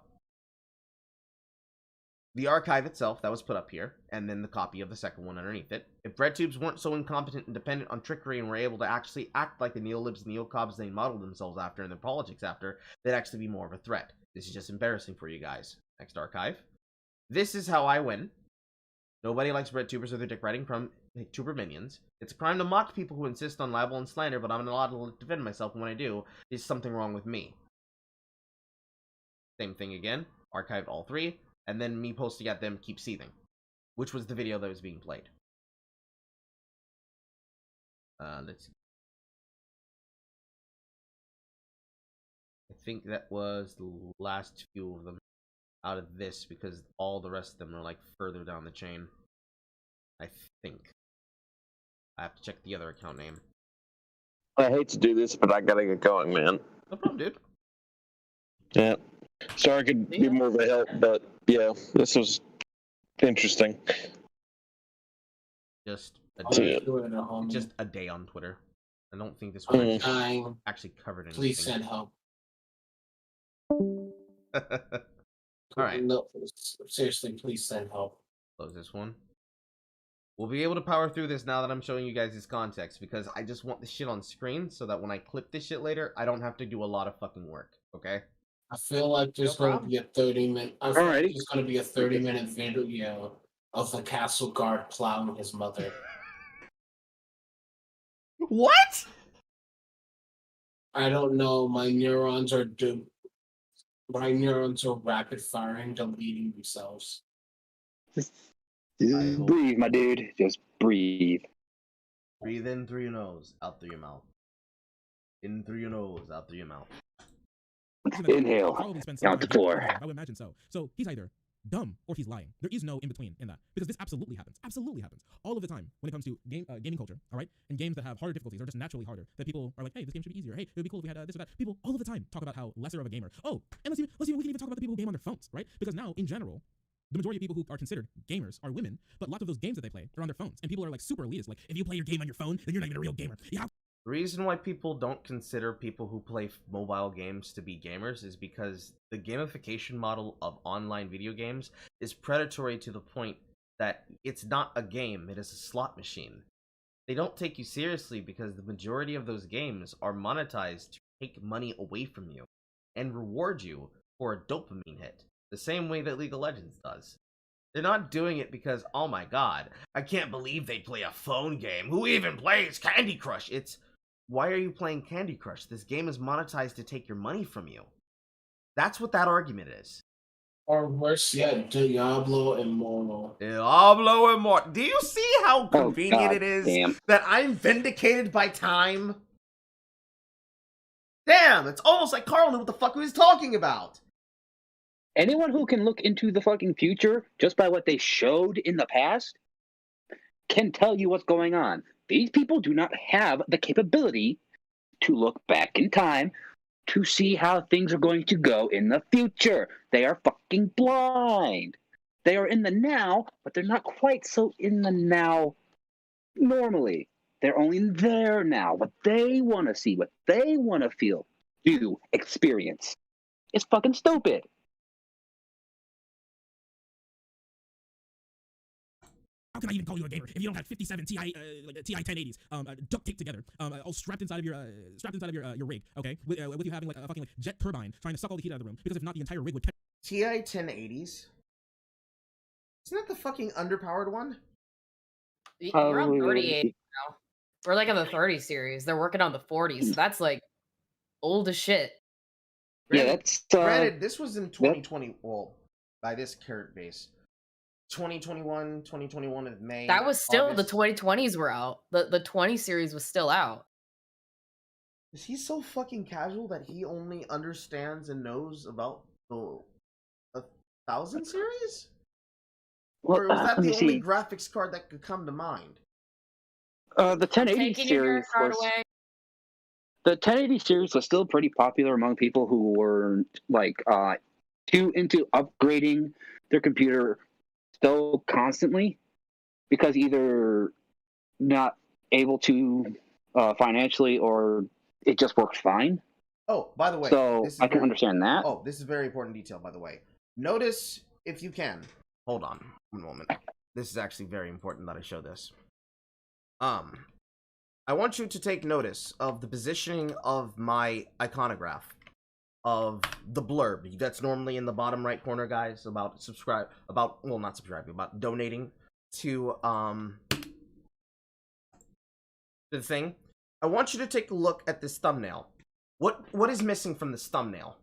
Speaker 1: the archive itself that was put up here, and then the copy of the second one underneath it. If BreadTubes weren't so incompetent and dependent on trickery and were able to actually act like the neolibs and neocobs they modeled themselves after and their politics after, they'd actually be more of a threat. This is just embarrassing for you guys. Next archive. This is how I win. Nobody likes BreadTubers or their dick writing from tuber minions. It's a crime to mock people who insist on libel and slander, but I'm not allowed to defend myself, and when I do, there's something wrong with me. Same thing again. Archived all three. And then me posting at them, keep seething, which was the video that was being played. Let's see. I think that was the last few of them out of this, because all the rest of them are like further down the chain. I think. I have to check the other account name.
Speaker 8: I hate to do this, but I gotta get going, man.
Speaker 1: No problem, dude.
Speaker 8: Yeah. Sorry I could be more of a help, but yeah, this was interesting.
Speaker 1: Just a day.
Speaker 2: Yeah.
Speaker 1: Just a day on Twitter. I don't think this was actually covered anything.
Speaker 2: Please send help.
Speaker 1: Alright.
Speaker 2: No, seriously, please send help.
Speaker 1: Close this one. We'll be able to power through this now that I'm showing you guys this context, because I just want this shit on screen so that when I clip this shit later, I don't have to do a lot of fucking work, okay?
Speaker 2: I feel like there's going to be a 30-minute. I feel like there's going to be a 30-minute video of the castle guard plowing his mother.
Speaker 1: What?
Speaker 2: I don't know. My neurons are rapid firing, deleting themselves.
Speaker 5: Just breathe, my dude. Just breathe.
Speaker 1: Breathe in through your nose, out through your mouth. In through your nose, out through your mouth.
Speaker 5: Inhale. Count to 4.
Speaker 12: I would imagine so. So he's either dumb or he's lying. There is no in between in that, because this absolutely happens. Absolutely happens all of the time when it comes to gaming culture. All right, and games that have harder difficulties or just naturally harder. That people are like, hey, this game should be easier. Hey, it would be cool if we had this or that. People all of the time talk about how lesser of a gamer. Oh, and we can even talk about the people who game on their phones, right? Because now in general, the majority of people who are considered gamers are women, but lots of those games that they play are on their phones, and people are like super elitist. Like, if you play your game on your phone, then you're not even a real gamer. Yeah.
Speaker 1: The reason why people don't consider people who play mobile games to be gamers is because the gamification model of online video games is predatory to the point that it's not a game, it is a slot machine. They don't take you seriously because the majority of those games are monetized to take money away from you and reward you for a dopamine hit, the same way that League of Legends does. They're not doing it because, oh my god, I can't believe they play a phone game. Who even plays Candy Crush? It's, why are you playing Candy Crush? This game is monetized to take your money from you. That's what that argument is.
Speaker 2: Or worse yet, Diablo Immortal.
Speaker 1: Diablo Immortal. Do you see how convenient it is that I'm vindicated by time? Damn, it's almost like Carl knew what the fuck he was talking about.
Speaker 5: Anyone who can look into the fucking future just by what they showed in the past can tell you what's going on. These people do not have the capability to look back in time to see how things are going to go in the future. They are fucking blind. They are in the now, but they're not quite so in the now normally. They're only there now. What they want to see, what they want to feel, do, experience. It's fucking stupid.
Speaker 12: can I even call you a gamer if you don't have 57 Ti Ti 1080s duct taped together, all strapped inside of your rig, okay? With you having like a fucking like jet turbine trying to suck all the heat out of the room, because if not, the entire rig would.
Speaker 1: Ti 1080s. Isn't that the fucking underpowered one?
Speaker 4: We're on 38 now. We're like in the 30 series. They're working on the 40s, so that's like old as shit.
Speaker 5: Yeah, that's
Speaker 1: Granted, this was in 2020. Well, by this current base, 2021 of May.
Speaker 4: That was still
Speaker 1: August.
Speaker 4: the 2020s were out. The 20 series was still out.
Speaker 1: Is he so fucking casual that he only understands and knows about the 1000 series? Or was that the only graphics card that could come to mind?
Speaker 5: The 1080 series was. The 1080 series was still pretty popular among people who were like too into upgrading their computer so constantly, because either not able to financially or it just works fine.
Speaker 1: Oh, by the way,
Speaker 5: so I can understand that.
Speaker 1: Oh, this is very important detail, by the way. Notice, if you can, hold on one moment. This is actually very important that I show this. I want you to take notice of the positioning of my iconograph, of the blurb that's normally in the bottom right corner, guys, about donating to the thing. I want you to take a look at this thumbnail. What is missing from this thumbnail?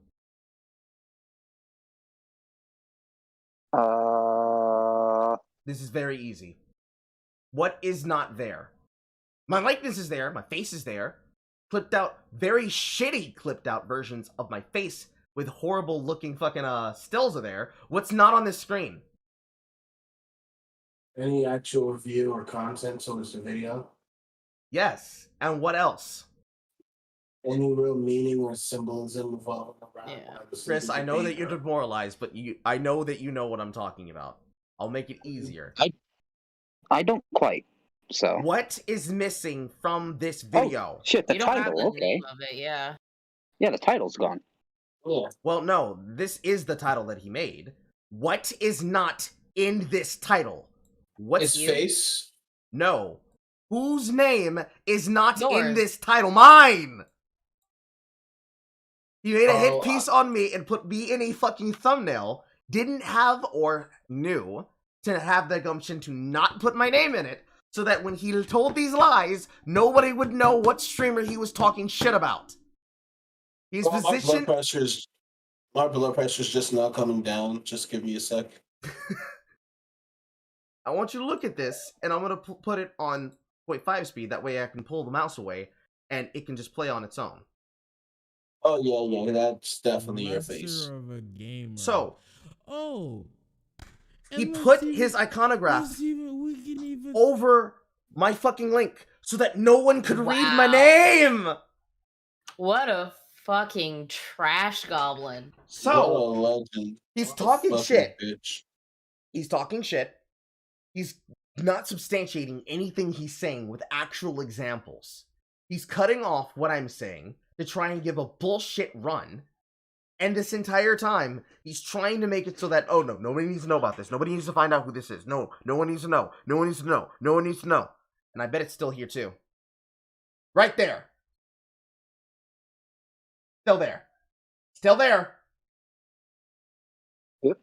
Speaker 1: This is very easy. What is not there? My likeness is there, my face is there. Clipped out, very shitty clipped out versions of my face with horrible looking fucking stills are there. What's not on this screen?
Speaker 2: Any actual view or content towards the video?
Speaker 1: Yes. And what else?
Speaker 2: Any real meaning or symbolism revolving around?
Speaker 1: Yeah. Chris, I know that you're demoralized, but I know that you know what I'm talking about. I'll make it easier.
Speaker 5: I don't quite. So
Speaker 1: what is missing from this video?
Speaker 5: Oh, shit, the
Speaker 4: You don't have
Speaker 5: title,
Speaker 4: the
Speaker 5: okay.
Speaker 4: name of it, yeah.
Speaker 5: Yeah, the title's gone.
Speaker 2: Yeah.
Speaker 1: Well, no, this is the title that he made. What is not in this title? What's
Speaker 2: his face?
Speaker 1: No. Whose name is not in
Speaker 4: Yours.
Speaker 1: this title? Mine! He made a hit piece on me and put me in a fucking thumbnail. Didn't have or knew to have the gumption to not put my name in it, so that when he told these lies, nobody would know what streamer he was talking shit about. He's positioned.
Speaker 2: My blood pressure's just not coming down. Just give me a sec.
Speaker 1: I want you to look at this, and I'm gonna put it on 0.5 speed. That way I can pull the mouse away, and it can just play on its own.
Speaker 2: Oh yeah, that's definitely your face.
Speaker 12: Of a gamer.
Speaker 1: So, he
Speaker 12: and
Speaker 1: put his iconograph over my fucking link so that no one could read my name.
Speaker 4: What a fucking trash goblin.
Speaker 1: So, he's talking shit. He's talking shit. He's not substantiating anything he's saying with actual examples. He's cutting off what I'm saying to try and give a bullshit run. And this entire time, he's trying to make it so that, oh no, nobody needs to know about this. Nobody needs to find out who this is. No one needs to know. No one needs to know. No one needs to know. And I bet it's still here too. Right there. Still there. Still there.
Speaker 5: Yep.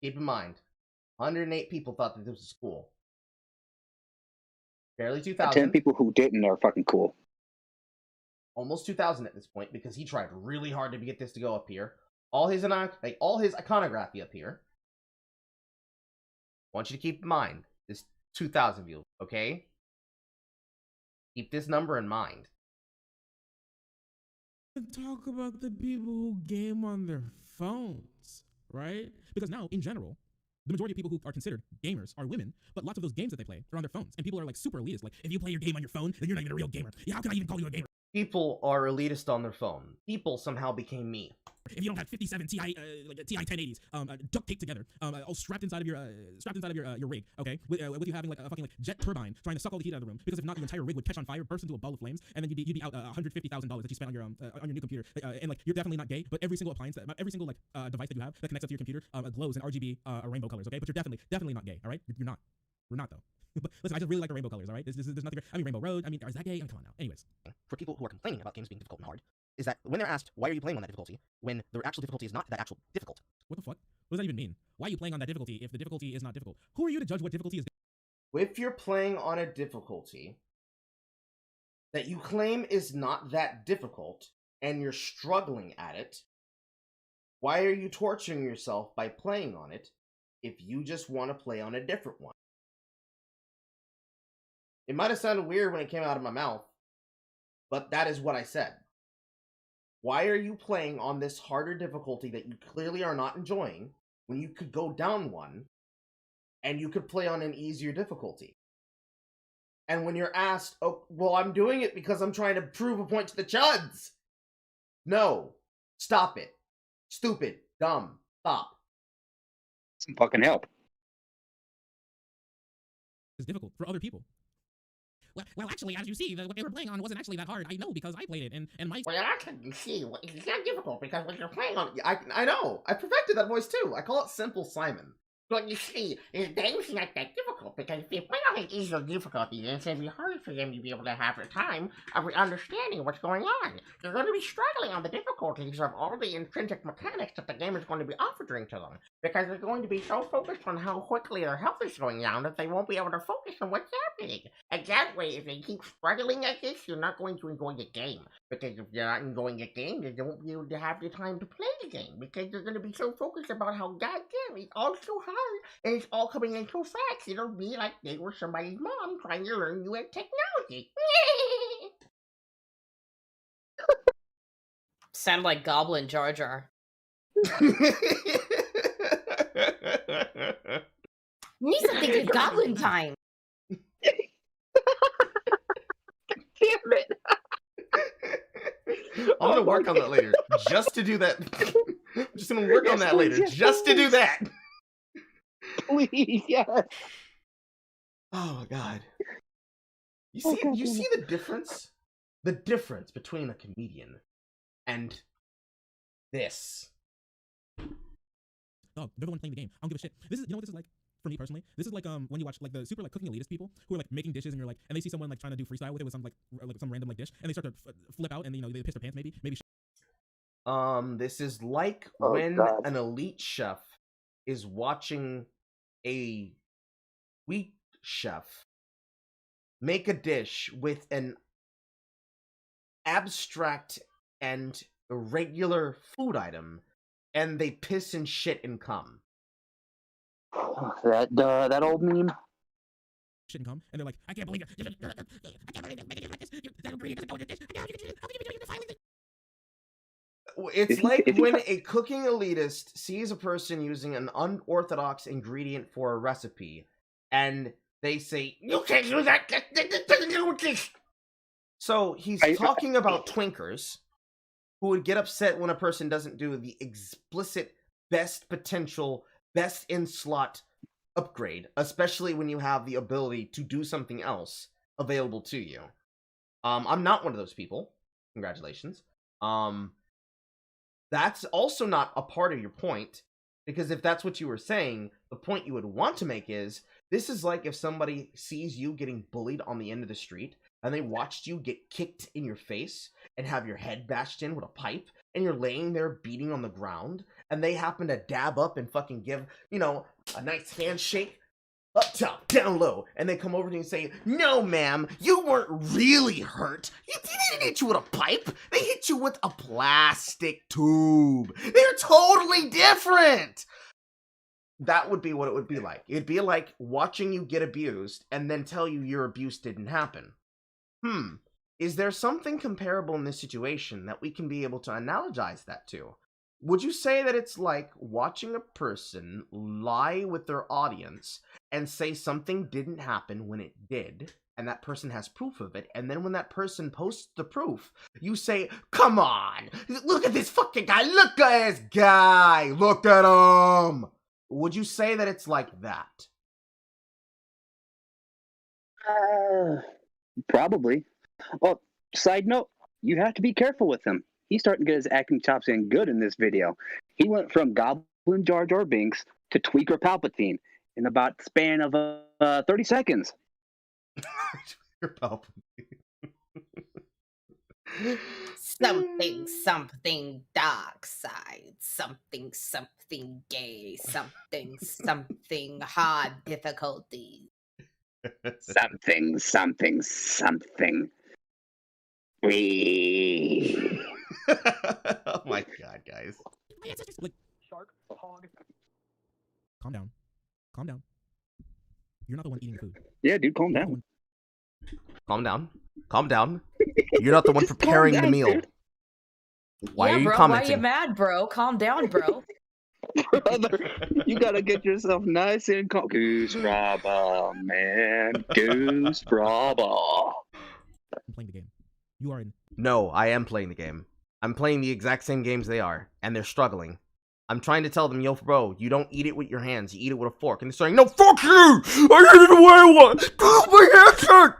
Speaker 1: Keep in mind, 108 people thought that this was cool. Barely 2,000.
Speaker 5: 10 people who didn't are fucking cool.
Speaker 1: Almost 2,000 at this point, because he tried really hard to get this to go up here. All his iconography up here. I want you to keep in mind this 2,000 views, okay? Keep this number in mind.
Speaker 12: Talk about the people who game on their phones, right? Because now, in general, the majority of people who are considered gamers are women, but lots of those games that they play are on their phones, and people are like super elitist. Like, if you play your game on your phone, then you're not even a real gamer. Yeah, how can I even call you a gamer?
Speaker 1: People are elitist on their phone. People somehow became me.
Speaker 9: If you don't have 57 Ti like Ti 1080s duct taped together, all strapped inside of your rig, okay, with you having like a fucking like jet turbine trying to suck all the heat out of the room, because if not, your entire rig would catch on fire, burst into a ball of flames, and then you'd be out $150,000 that you spent on your new computer. And like, you're definitely not gay, but every single appliance, every single like device that you have that connects up to your computer glows in RGB rainbow colors, okay? But you're definitely not gay, all right? You're not. We're not though. But listen, I just really like the rainbow colors, all right? There's nothing. I mean, Rainbow Road. I mean, is that gay? I mean, come on now. Anyways,
Speaker 10: for people who are complaining about games being difficult and hard, is that when they're asked, why are you playing on that difficulty, when the actual difficulty is not that actual difficult.
Speaker 9: What the fuck? What does that even mean? Why are you playing on that difficulty if the difficulty is not difficult? Who are you to judge what difficulty is?
Speaker 1: If you're playing on a difficulty that you claim is not that difficult, and you're struggling at it, why are you torturing yourself by playing on it if you just want to play on a different one? It might have sounded weird when it came out of my mouth, but that is what I said. Why are you playing on this harder difficulty that you clearly are not enjoying when you could go down one and you could play on an easier difficulty? And when you're asked, oh, well, I'm doing it because I'm trying to prove a point to the chuds. No. Stop it. Stupid. Dumb. Stop.
Speaker 5: Some fucking help.
Speaker 9: It's difficult for other people. Well, actually, as you see, what they were playing on wasn't actually that hard. I know because I played it, and my...
Speaker 1: Well, I can see, it's not difficult because when you're playing on... I know, I perfected that voice too. I call it Simple Simon. But you see, the game's not that difficult because if you play on an easier difficulty, then it's going to be hard for them to be able to have the time of understanding what's going on. They're going to be struggling on the difficulties of all the intrinsic mechanics that the game is going to be offering to them, because they're going to be so focused on how quickly their health is going down that they won't be able to focus on what's happening. And that way, if they keep struggling at this, you're not going to enjoy the game. Because if you're not enjoying the game, then you won't be able to have the time to play the game, because they're going to be so focused about how goddamn it's all so hard. And it's all coming in so fast, it'll be like they were somebody's mom trying to learn new technology.
Speaker 4: Sound like Goblin Jar Jar. Need something good goblin time.
Speaker 1: Damn it. I'm gonna work on that later, just to do that. I'm just gonna work on that later, just to do that.
Speaker 5: Please, yes.
Speaker 1: Oh my god. You see the difference? The difference between a comedian and this.
Speaker 9: Oh, they're the one playing the game. I don't give a shit. This is, you know what this is like for me personally? This is like when you watch like the super like cooking elitist people who are like making dishes, and you're like, and they see someone like trying to do freestyle with it with some like some random like dish, and they start to flip out, and you know they piss their pants maybe.
Speaker 1: This is like when an elite chef is watching a weak chef make a dish with an abstract and irregular food item, and they piss and shit and cum.
Speaker 5: That old meme.
Speaker 9: Shit and cum, and they're like, I can't believe it. I can't believe it. That ingredient doesn't go in this. How can you do this?
Speaker 1: It's like when a cooking elitist sees a person using an unorthodox ingredient for a recipe, and they say, you can't use that. So he's talking about twinkers who would get upset when a person doesn't do the explicit best potential, best in slot upgrade, especially when you have the ability to do something else available to you. I'm not one of those people. Congratulations. That's also not a part of your point, because if that's what you were saying, the point you would want to make is, this is like if somebody sees you getting bullied on the end of the street, and they watched you get kicked in your face, and have your head bashed in with a pipe, and you're laying there beating on the ground, and they happen to dab up and fucking give, you know, a nice handshake, up top, down low, and they come over to you and say, no, ma'am, you weren't really hurt. They didn't hit you with a pipe. They hit you with a plastic tube. They're totally different. That would be what it would be like. It'd be like watching you get abused and then tell you your abuse didn't happen. Is there something comparable in this situation that we can be able to analogize that to? Would you say that it's like watching a person lie with their audience and say something didn't happen when it did, and that person has proof of it, and then when that person posts the proof, you say, come on, look at this fucking guy, look at this guy, look at him. Would you say that it's like that?
Speaker 5: Probably. Well, side note, you have to be careful with him. He's starting to get his acting chops in good in this video. He went from Goblin Jar Jar Binks to Tweaker Palpatine in about the span of 30 seconds.
Speaker 1: Tweaker Palpatine.
Speaker 4: Something dark side, something gay, something hard difficulties.
Speaker 5: Something.
Speaker 1: Oh my god, guys.
Speaker 12: Like, calm down. Calm down. You're not the one eating the food.
Speaker 5: Yeah, dude, calm down.
Speaker 1: Calm down. Calm down. You're not the one preparing the meal.
Speaker 4: Dude.
Speaker 1: Why are you
Speaker 4: bro,
Speaker 1: commenting?
Speaker 4: Why are you mad, bro? Calm down, bro.
Speaker 5: Brother, you gotta get yourself nice and calm. Goose Braba, man. Goose Braba.
Speaker 12: I'm playing the game. You are in.
Speaker 1: No, I am playing the game. I'm playing the exact same games they are, and they're struggling. I'm trying to tell them, yo, bro, you don't eat it with your hands, you eat it with a fork. And they're saying, no, fuck you! I eat it the way I want! Do my hands hurt!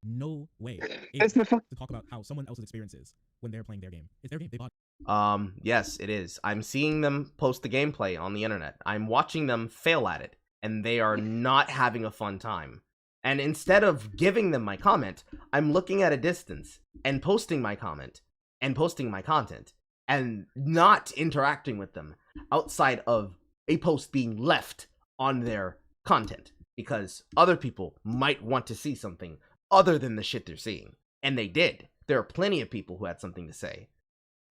Speaker 12: No way.
Speaker 5: It's the fuck
Speaker 12: to talk about how someone else's experience is when they're playing their game. It's their game. They bought it.
Speaker 1: Yes, it is. I'm seeing them post the gameplay on the internet. I'm watching them fail at it, and they are not having a fun time. And instead of giving them my comment, I'm looking at a distance and posting my comment and posting my content and not interacting with them outside of a post being left on their content because other people might want to see something other than the shit they're seeing. And they did. There are plenty of people who had something to say,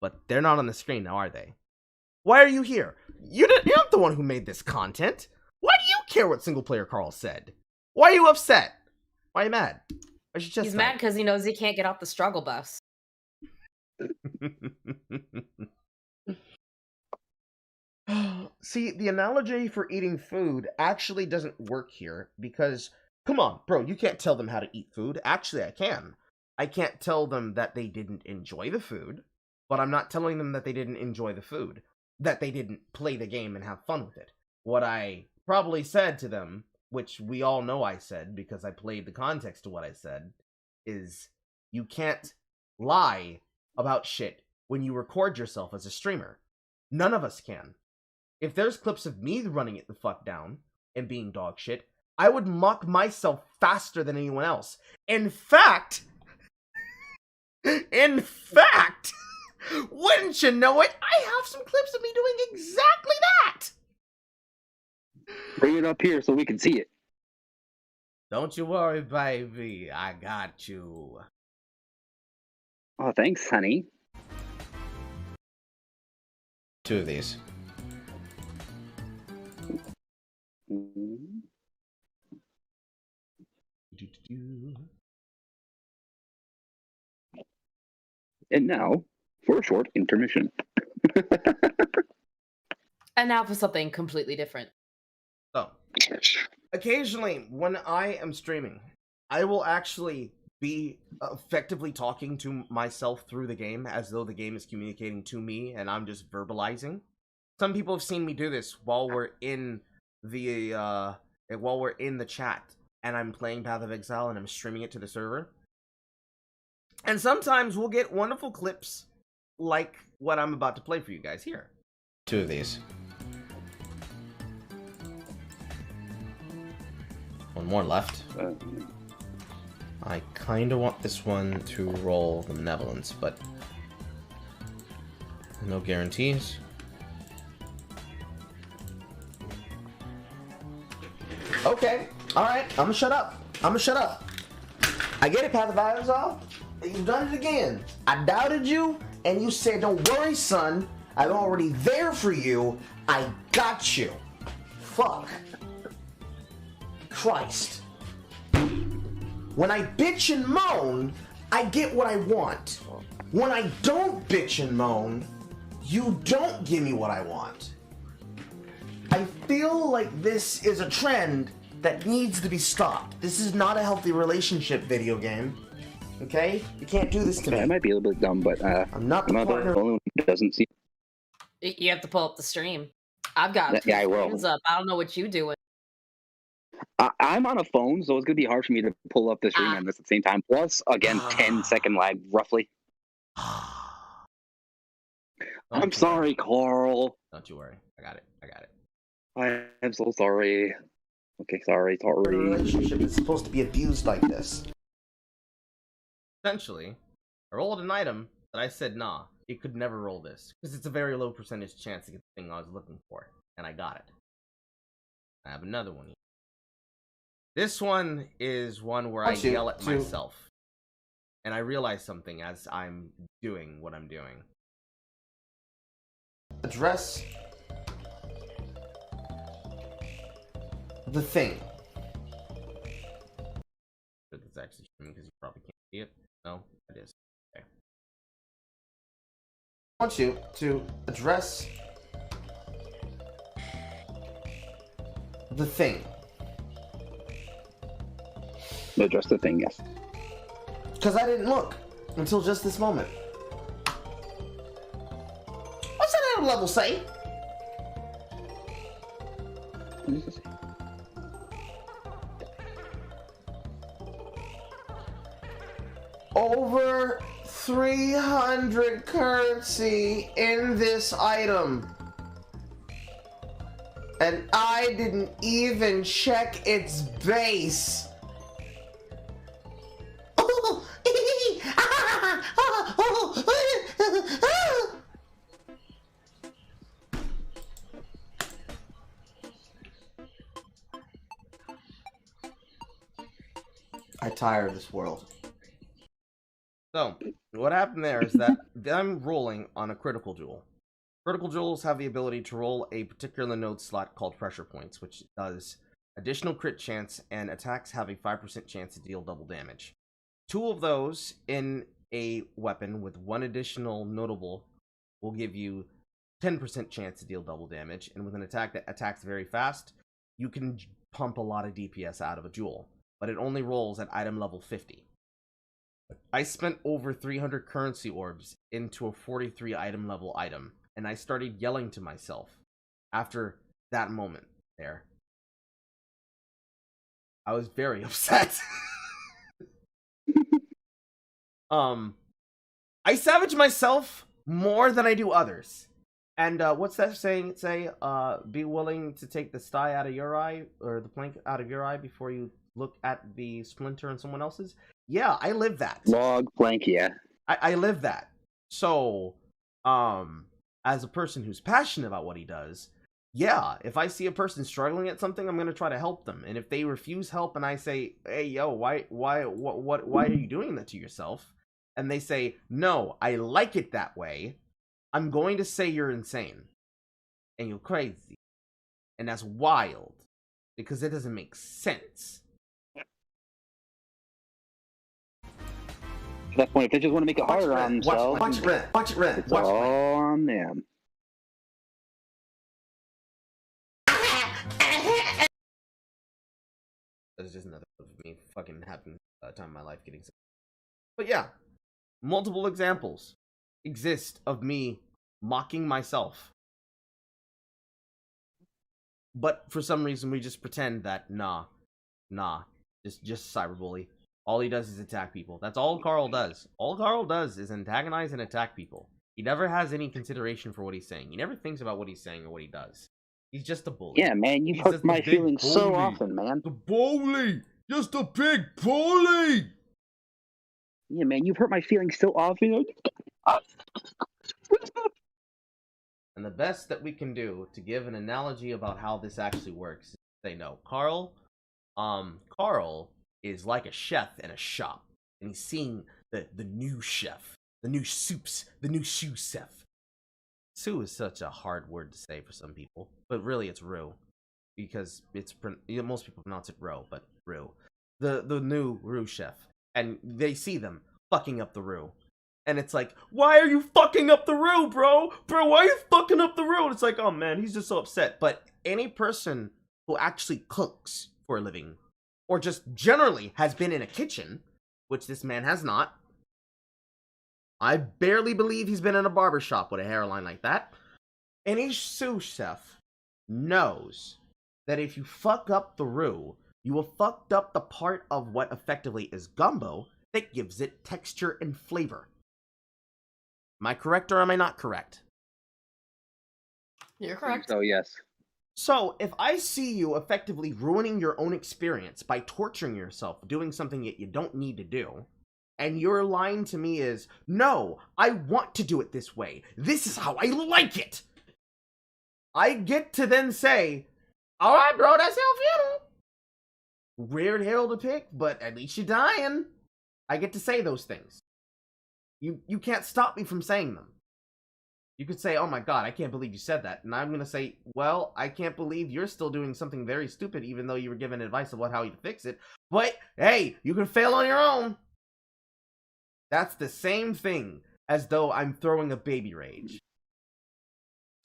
Speaker 1: but they're not on the screen now, are they? Why are you here? You're not the one who made this content. Why do you care what SinglePlayerCarl said? Why are you upset? Why are you mad?
Speaker 4: He's mad because he knows he can't get off the struggle bus.
Speaker 1: See, the analogy for eating food actually doesn't work here because, come on, bro, you can't tell them how to eat food. Actually, I can. I can't tell them that they didn't enjoy the food, but I'm not telling them that they didn't enjoy the food, that they didn't play the game and have fun with it. What I probably said to them, which we all know I said because I played the context to what I said, is you can't lie about shit when you record yourself as a streamer. None of us can. If there's clips of me running it the fuck down and being dog shit, I would mock myself faster than anyone else. In fact, wouldn't you know it, I have some clips of me doing exactly that!
Speaker 5: Bring it up here so we can see it.
Speaker 1: Don't you worry, baby. I got you.
Speaker 5: Oh, thanks, honey.
Speaker 1: 2 of these.
Speaker 5: And now, for a short intermission.
Speaker 4: And now for something completely different.
Speaker 1: So, occasionally, when I am streaming, I will actually be effectively talking to myself through the game as though the game is communicating to me and I'm just verbalizing. Some people have seen me do this while we're in the chat and I'm playing Path of Exile and I'm streaming it to the server. And sometimes we'll get wonderful clips like what I'm about to play for you guys here. 2 of these. One more left. I kinda want this one to roll the Benevolence, but no guarantees. Okay, alright, I'm gonna shut up. I get it, Path of Exile. You've done it again. I doubted you, and you said, don't worry, son. I'm already there for you. I got you. Fuck. Christ. When I bitch and moan, I get what I want. When I don't bitch and moan, you don't give me what I want. I feel like this is a trend that needs to be stopped. This is not a healthy relationship video game. Okay? You can't do this to me.
Speaker 5: I might be a little bit dumb, but
Speaker 1: I'm not the
Speaker 5: the
Speaker 1: partner.
Speaker 5: only one who doesn't see.
Speaker 4: You have to pull up the stream. I've got
Speaker 5: Yeah, I will.
Speaker 4: hands up. I don't know what you doing.
Speaker 5: I'm on a phone, so it's gonna be hard for me to pull up the stream on this at the same time. Plus, again, 10-second lag, roughly. I'm sorry, Carl.
Speaker 1: Don't you worry. I got it.
Speaker 5: I am so sorry. Okay, sorry.
Speaker 1: A relationship is supposed to be abused like this. Essentially, I rolled an item that I said, nah, it could never roll this. Because it's a very low percentage chance to get the thing I was looking for. And I got it. I have another one. This one is one where I yell at myself. And I realize something as I'm doing what I'm doing. Address the thing. It's actually streaming because you probably can't see it. No, it is. Okay. I want you to address the thing.
Speaker 5: Address the thing, yes.
Speaker 1: Because I didn't look until just this moment. What's that item level say?
Speaker 5: What does it say?
Speaker 1: Over 300 currency in this item. And I didn't even check its base. I tire of this world. So, what happened there is that I'm rolling on a critical jewel. Critical jewels have the ability to roll a particular node slot called pressure points, which does additional crit chance, and attacks have a 5% chance to deal double damage. 2 of those in a weapon with 1 additional notable will give you 10% chance to deal double damage, and with an attack that attacks very fast, you can pump a lot of DPS out of a jewel, but it only rolls at item level 50. I spent over 300 currency orbs into a 43 item level item, and I started yelling to myself after that moment there. I was very upset. I savage myself more than I do others. And what's that saying? Say, be willing to take the sty out of your eye, or the plank out of your eye before you look at the splinter in someone else's. Yeah, I live that.
Speaker 5: Log plank, yeah.
Speaker 1: I live that. So, as a person who's passionate about what he does, yeah, if I see a person struggling at something, I'm gonna try to help them. And if they refuse help, and I say, "Hey, yo, why are you doing that to yourself?" and they say, "No, I like it that way," I'm going to say you're insane and you're crazy, and that's wild because it doesn't make sense.
Speaker 5: At that point, if they just want to make it harder on themselves,
Speaker 1: watch it rent.
Speaker 5: It's all on them.
Speaker 1: That's just another of me fucking having a time of my life getting sick. But yeah, multiple examples exist of me mocking myself. But for some reason, we just pretend that, nah, just cyberbully. All he does is attack people. That's all Carl does. All Carl does is antagonize and attack people. He never has any consideration for what he's saying. He never thinks about what he's saying or what he does. He's just a bully.
Speaker 5: Yeah, man, you've hurt my feelings so often, man.
Speaker 13: The bully! Just a big bully!
Speaker 5: Yeah, man, you've hurt my feelings so often.
Speaker 1: And the best that we can do to give an analogy about how this actually works is say, no, Carl is like a chef in a shop, and he's seeing the new chef, the new soups, the new sous chef. Sous is such a hard word to say for some people, but really it's roux, because most people pronounce it roux, but roux. The new roux chef, and they see them fucking up the roux, and it's like, why are you fucking up the roux, bro? Bro, why are you fucking up the roux? And it's like, oh man, he's just so upset. But any person who actually cooks for a living, or just generally has been in a kitchen, which this man has not. I barely believe he's been in a barbershop with a hairline like that. Any sous chef knows that if you fuck up the roux, you will fucked up the part of what effectively is gumbo that gives it texture and flavor. Am I correct or am I not correct?
Speaker 4: You're correct.
Speaker 5: So yes.
Speaker 1: So, if I see you effectively ruining your own experience by torturing yourself doing something that you don't need to do, and your line to me is, no, I want to do it this way. This is how I like it. I get to then say, all right, bro, that's how I feel. Weird hill to pick, but at least you're dying. I get to say those things. You can't stop me from saying them. You could say, oh my god, I can't believe you said that. And I'm going to say, well, I can't believe you're still doing something very stupid, even though you were given advice of how you fix it. But, hey, you can fail on your own. That's the same thing as though I'm throwing a baby rage.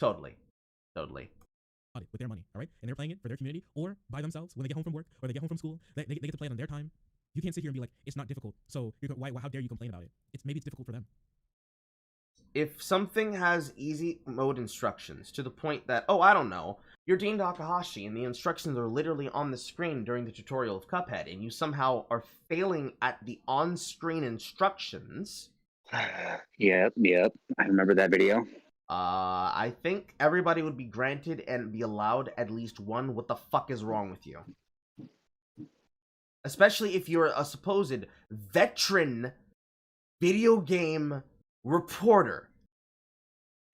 Speaker 1: Totally.
Speaker 12: With their money, all right? And they're playing it for their community or by themselves when they get home from work or they get home from school. They get to play it on their time. You can't sit here and be like, it's not difficult. So how dare you complain about it? Maybe it's difficult for them.
Speaker 1: If something has easy mode instructions to the point that, oh, I don't know, you're Dean Takahashi and the instructions are literally on the screen during the tutorial of Cuphead and you somehow are failing at the on-screen instructions.
Speaker 5: Yep. I remember that video.
Speaker 1: I think everybody would be granted and be allowed at least one what the fuck is wrong with you. Especially if you're a supposed veteran video game reporter.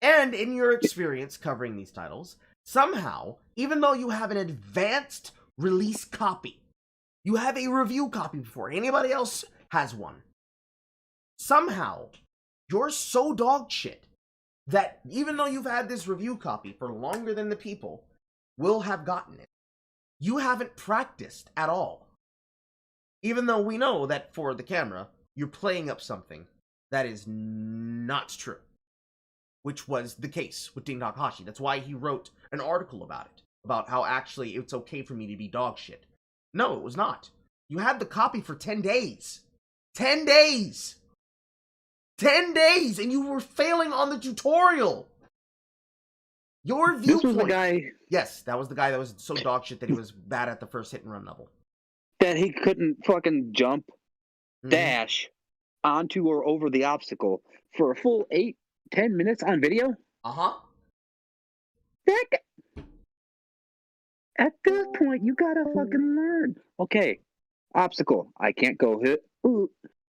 Speaker 1: And in your experience covering these titles, somehow, even though you have an advanced release copy, you have a review copy before anybody else has one, somehow, you're so dog shit that even though you've had this review copy for longer than the people will have gotten it, you haven't practiced at all. Even though we know that for the camera, you're playing up something that is not true. Which was the case with Dean Takahashi. That's why he wrote an article about it. About how actually it's okay for me to be dog shit. No, it was not. You had the copy for 10 days. 10 days! 10 days! And you were failing on the tutorial! Your viewpoint...
Speaker 5: This was the guy...
Speaker 1: Yes, that was the guy that was so dog shit that he was bad at the first hit and run level.
Speaker 5: That he couldn't fucking jump, dash, onto or over the obstacle for a full 8-10 minutes on video?
Speaker 1: Uh-huh.
Speaker 5: At this point, you gotta fucking learn. Okay, obstacle. I can't go hit. Ooh.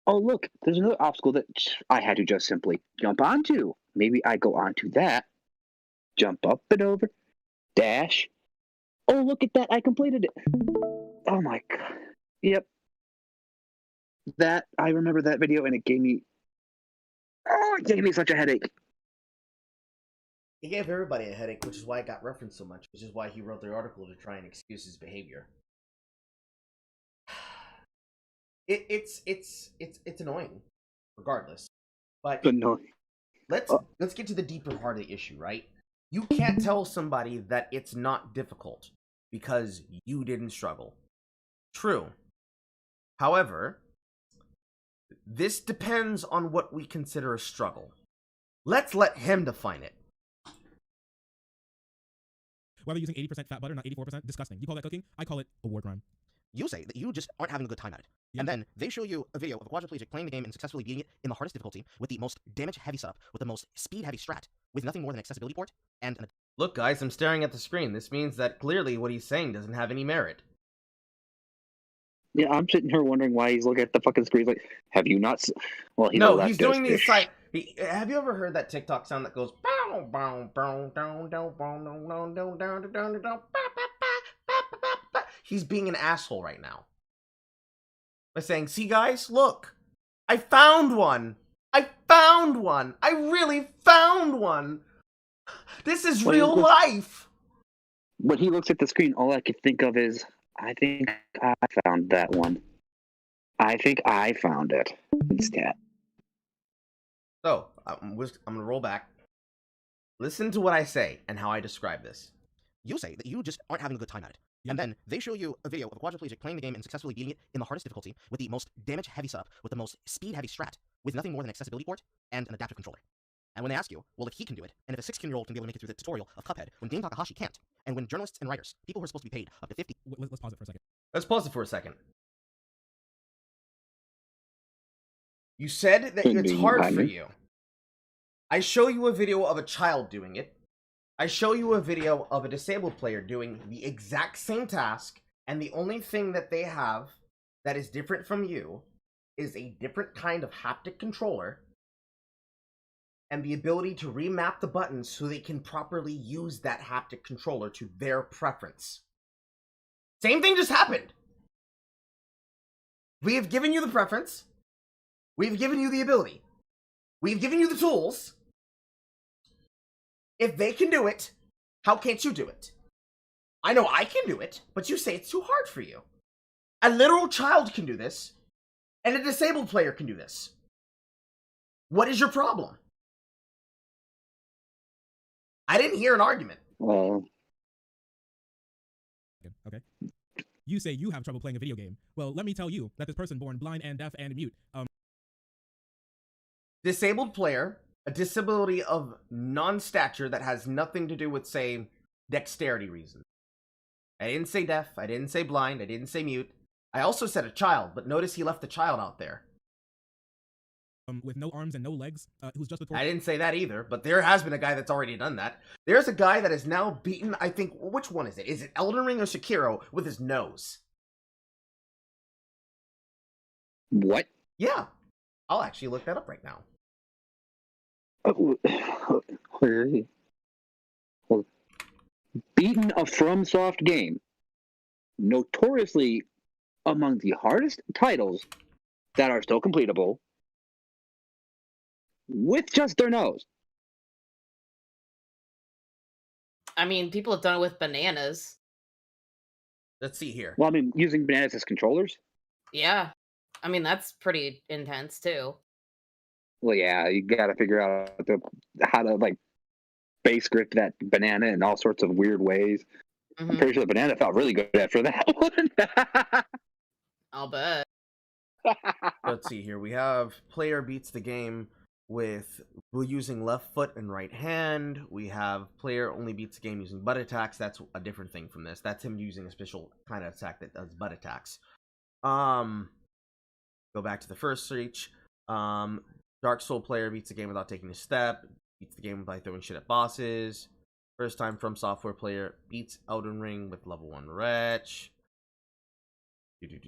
Speaker 5: Oh, look, there's another obstacle that I had to just simply jump onto. Maybe I go onto that, jump up and over, dash. Oh, look at that. I completed it. Oh, my God. Yep. I remember that video, and it gave me such a headache.
Speaker 1: He gave everybody a headache, which is why it got referenced so much, which is why he wrote the article to try and excuse his behavior. It's annoying, regardless. But
Speaker 5: annoying.
Speaker 1: Let's get to the deeper part of the issue, right? You can't tell somebody that it's not difficult because you didn't struggle. True. However, this depends on what we consider a struggle. Let's let him define it.
Speaker 12: Whether using 80% fat butter, not 84%, disgusting. You call that cooking? I call it a war crime.
Speaker 10: You say that you just aren't having a good time at it. Yep. And then they show you a video of a quadriplegic playing the game and successfully beating it in the hardest difficulty, with the most damage-heavy setup, with the most speed-heavy strat, with nothing more than an accessibility port, and an...
Speaker 1: Look, guys, I'm staring at the screen. This means that clearly what he's saying doesn't have any merit.
Speaker 5: Yeah, I'm sitting here wondering why he's looking at the fucking screen. He's like, have you not... Well,
Speaker 1: no, he's doing the side... Have you ever heard that TikTok sound that goes... He's being an asshole right now. By saying, see guys, look. I found one. I found one. I really found one. This is real life.
Speaker 5: When he looks at the screen, all I could think of is, I think I found that one. I think I found it instead.
Speaker 1: So, I'm going to roll back. Listen to what I say and how I describe this.
Speaker 10: You say that you just aren't having a good time at it. And then they show you a video of a quadriplegic playing the game and successfully beating it in the hardest difficulty with the most damage-heavy setup, with the most speed-heavy strat, with nothing more than an accessibility port and an adaptive controller. And when they ask you, well, if he can do it, and if a 16-year-old can be able to make it through the tutorial of Cuphead, when Dane Takahashi can't, and when journalists and writers, people who are supposed to be paid up to 50...
Speaker 12: Let's pause it for a second.
Speaker 1: Let's pause it for a second. You said that it's hard for you. I show you a video of a child doing it. I show you a video of a disabled player doing the exact same task, and the only thing that they have that is different from you is a different kind of haptic controller and the ability to remap the buttons so they can properly use that haptic controller to their preference. Same thing just happened. We have given you the preference. We've given you the ability. We've given you the tools. If they can do it, how can't you do it? I know I can do it, but you say it's too hard for you. A literal child can do this, and a disabled player can do this. What is your problem? I didn't hear an argument.
Speaker 5: Well,
Speaker 12: okay. You say you have trouble playing a video game. Well, let me tell you that this person born blind and deaf and mute.
Speaker 1: Disabled player, a disability of non-stature that has nothing to do with, say, dexterity reasons. I didn't say deaf, I didn't say blind, I didn't say mute. I also said a child, but notice he left the child out there.
Speaker 12: With no arms and no legs, who's just
Speaker 1: I didn't say that either, but there has been a guy that's already done that. There's a guy that is now beaten, I think, which one is it? Is it Elden Ring or Sekiro with his nose?
Speaker 5: What?
Speaker 1: Yeah. I'll actually look that up right now.
Speaker 5: Beaten a FromSoft game, notoriously among the hardest titles that are still completable, with just their nose.
Speaker 4: I mean, people have done it with bananas.
Speaker 1: Let's see here.
Speaker 5: Well, I mean, using bananas as controllers?
Speaker 4: Yeah. I mean, that's pretty intense, too.
Speaker 5: Well, yeah, you gotta figure out how to, like, base grip that banana in all sorts of weird ways.
Speaker 4: Mm-hmm.
Speaker 5: I'm pretty sure the banana felt really good after that one.
Speaker 4: I'll bet.
Speaker 1: Let's see here. We have player beats the game with using left foot and right hand. We have player only beats the game using butt attacks. That's a different thing from this. That's him using a special kind of attack that does butt attacks. Go back to the first reach. Dark Soul player beats the game without taking a step. Beats the game by throwing shit at bosses. First time From Software player beats Elden Ring with level 1 Wretch. I'm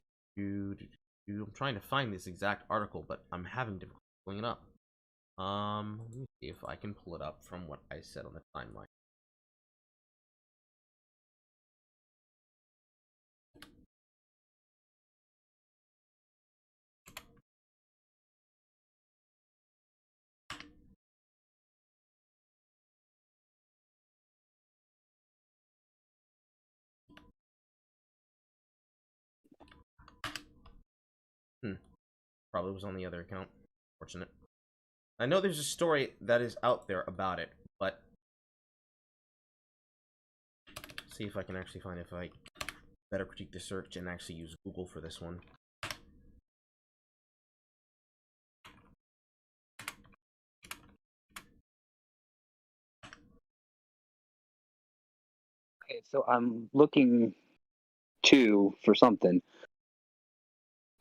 Speaker 1: trying to find this exact article, but I'm having difficulty pulling it up. Let me see if I can pull it up from what I said on the timeline. Probably was on the other account. Fortunate. I know there's a story that is out there about it, but see if I can actually find it, if I better critique the search and actually use Google for this one.
Speaker 5: Okay, so I'm looking for something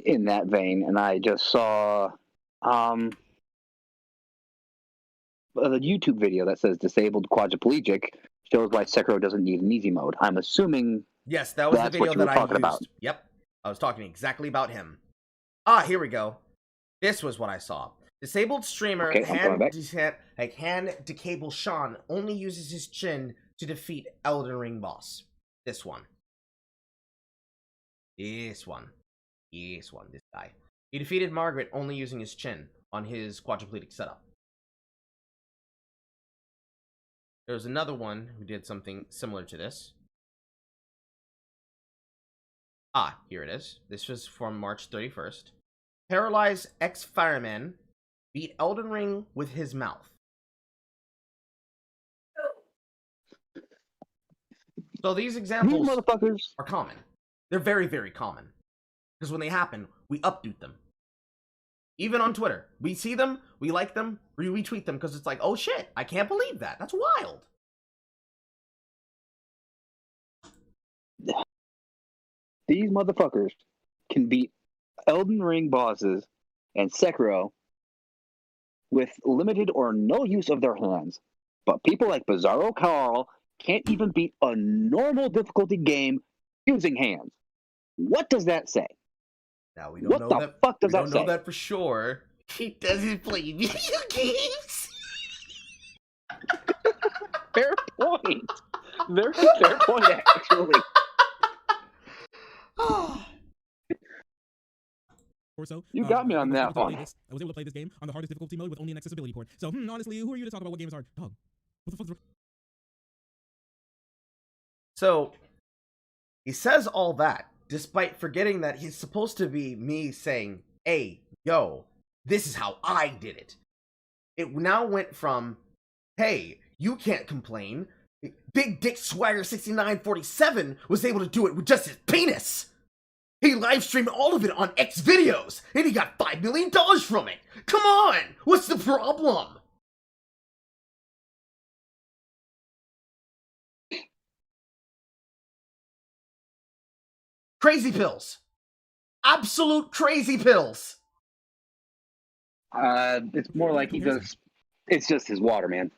Speaker 5: in that vein, and I just saw the YouTube video that says disabled quadriplegic shows why Sekiro doesn't need an easy mode. I'm assuming
Speaker 1: yes, that was the video that I used.
Speaker 5: About.
Speaker 1: Yep, I was talking exactly about him. Ah, here we go. This was what I saw. Disabled streamer hand decable Sean only uses his chin to defeat Elden Ring boss. This one. This guy. He defeated Margaret only using his chin on his quadriplegic setup. There was another one who did something similar to this. Ah, here it is. This was from March 31st. Paralyzed ex-fireman beat Elden Ring with his mouth. So these examples
Speaker 5: motherfuckers
Speaker 1: are common. They're very, very common. Because when they happen, we update them. Even on Twitter. We see them, we like them, we retweet them because it's like, oh shit, I can't believe that. That's wild.
Speaker 5: These motherfuckers can beat Elden Ring bosses and Sekiro with limited or no use of their hands. But people like Bizarro Carl can't even beat a normal difficulty game using hands. What does that say?
Speaker 1: Now we don't know
Speaker 5: what the
Speaker 1: that.
Speaker 5: fuck does
Speaker 1: we
Speaker 5: that
Speaker 1: don't
Speaker 5: say?
Speaker 1: know that for sure. He doesn't play video games.
Speaker 5: Fair point. Very fair point, actually.
Speaker 12: Torso.
Speaker 5: You got me on that one.
Speaker 12: I was able to play this game on the hardest difficulty mode with only an accessibility port. So, honestly, who are you to talk about what games are? Dog. What the fuck's wrong?
Speaker 1: So, he says all that, despite forgetting that he's supposed to be me saying, hey, yo, this is how I did it. It now went from, hey, you can't complain. Big Dick Swagger 6947 was able to do it with just his penis. He live streamed all of it on X videos, and he got $5 million from it. Come on, what's the problem? Crazy pills. Absolute crazy pills.
Speaker 5: It's more like he does. It's just his water, man.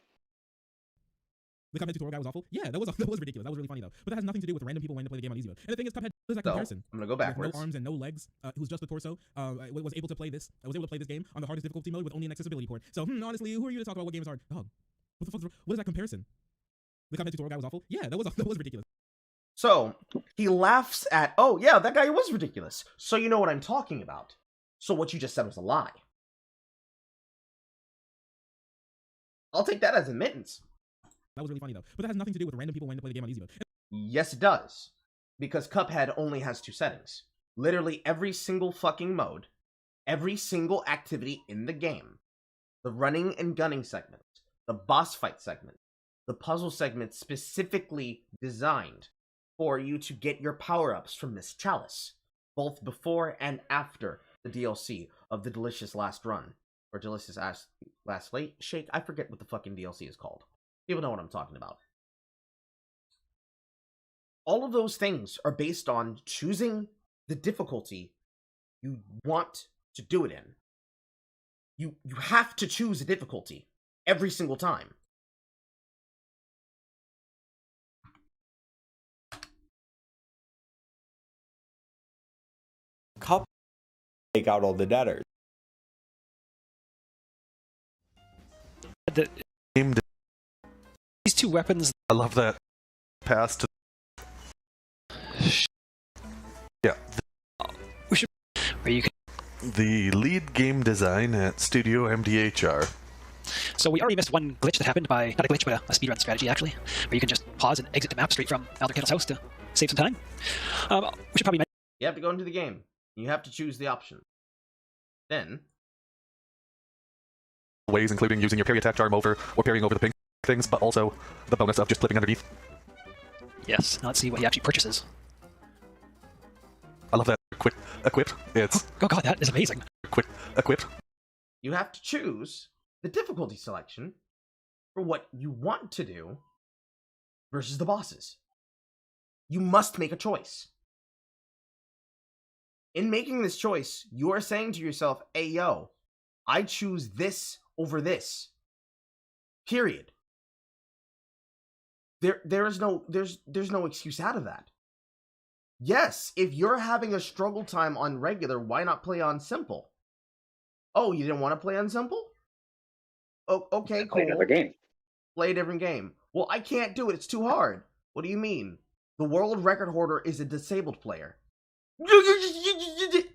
Speaker 12: The Cuphead tutorial guy was awful. Yeah, that was ridiculous. That was really funny though. But that has nothing to do with random people wanting to play the game on easy mode. And the thing is, Cuphead is that comparison.
Speaker 1: I'm gonna go backwards.
Speaker 12: With no arms and no legs, who's just the torso, was able to play this. I was able to play this game on the hardest difficulty mode with only an accessibility port. So, honestly, who are you to talk about what games are? Dog. What the fuck? What is that comparison? The Cuphead tutorial guy was awful. Yeah, that was ridiculous.
Speaker 1: So he laughs at, oh yeah, that guy was ridiculous. So you know what I'm talking about. So what you just said was a lie. I'll take that as admittance.
Speaker 12: That was really funny though. But that has nothing to do with random people wanting to play the game on easy mode.
Speaker 1: Yes, it does. Because Cuphead only has 2 settings. Literally every single fucking mode, every single activity in the game, the running and gunning segment, the boss fight segment, the puzzle segment specifically designed for you to get your power-ups from Miss Chalice, both before and after the DLC of the Delicious Last Run, or Delicious Last Late Shake. I forget what the fucking DLC is called. People know what I'm talking about. All of those things are based on choosing the difficulty you want to do it in. You have to choose a difficulty every single time.
Speaker 18: Cup take out all the debtors.
Speaker 19: These 2 weapons.
Speaker 20: I love that pass to. Yeah.
Speaker 19: Where you can.
Speaker 20: The lead game design at Studio MDHR.
Speaker 19: So we already missed one glitch that happened by, not a glitch, but a speedrun strategy actually, where you can just pause and exit the map straight from Elder Candle's house to save some time. We should probably mention.
Speaker 1: You have to go into the game. You have to choose the option. Then.
Speaker 20: Ways including using your parry attack charm over or parrying over the pink things, but also the bonus of just flipping underneath.
Speaker 19: Yes, now let's see what he actually purchases.
Speaker 20: I love that equip. It's
Speaker 19: oh god, that is amazing.
Speaker 20: Equip.
Speaker 1: You have to choose the difficulty selection for what you want to do versus the bosses. You must make a choice. In making this choice, you are saying to yourself, hey yo, I choose this over this. Period. There's no excuse out of that. Yes, if you're having a struggle time on regular, why not play on simple? Oh, you didn't want to play on simple? Oh, okay, cool.
Speaker 5: Play another game.
Speaker 1: Play a different game. Well, I can't do it. It's too hard. What do you mean? The world record holder is a disabled player.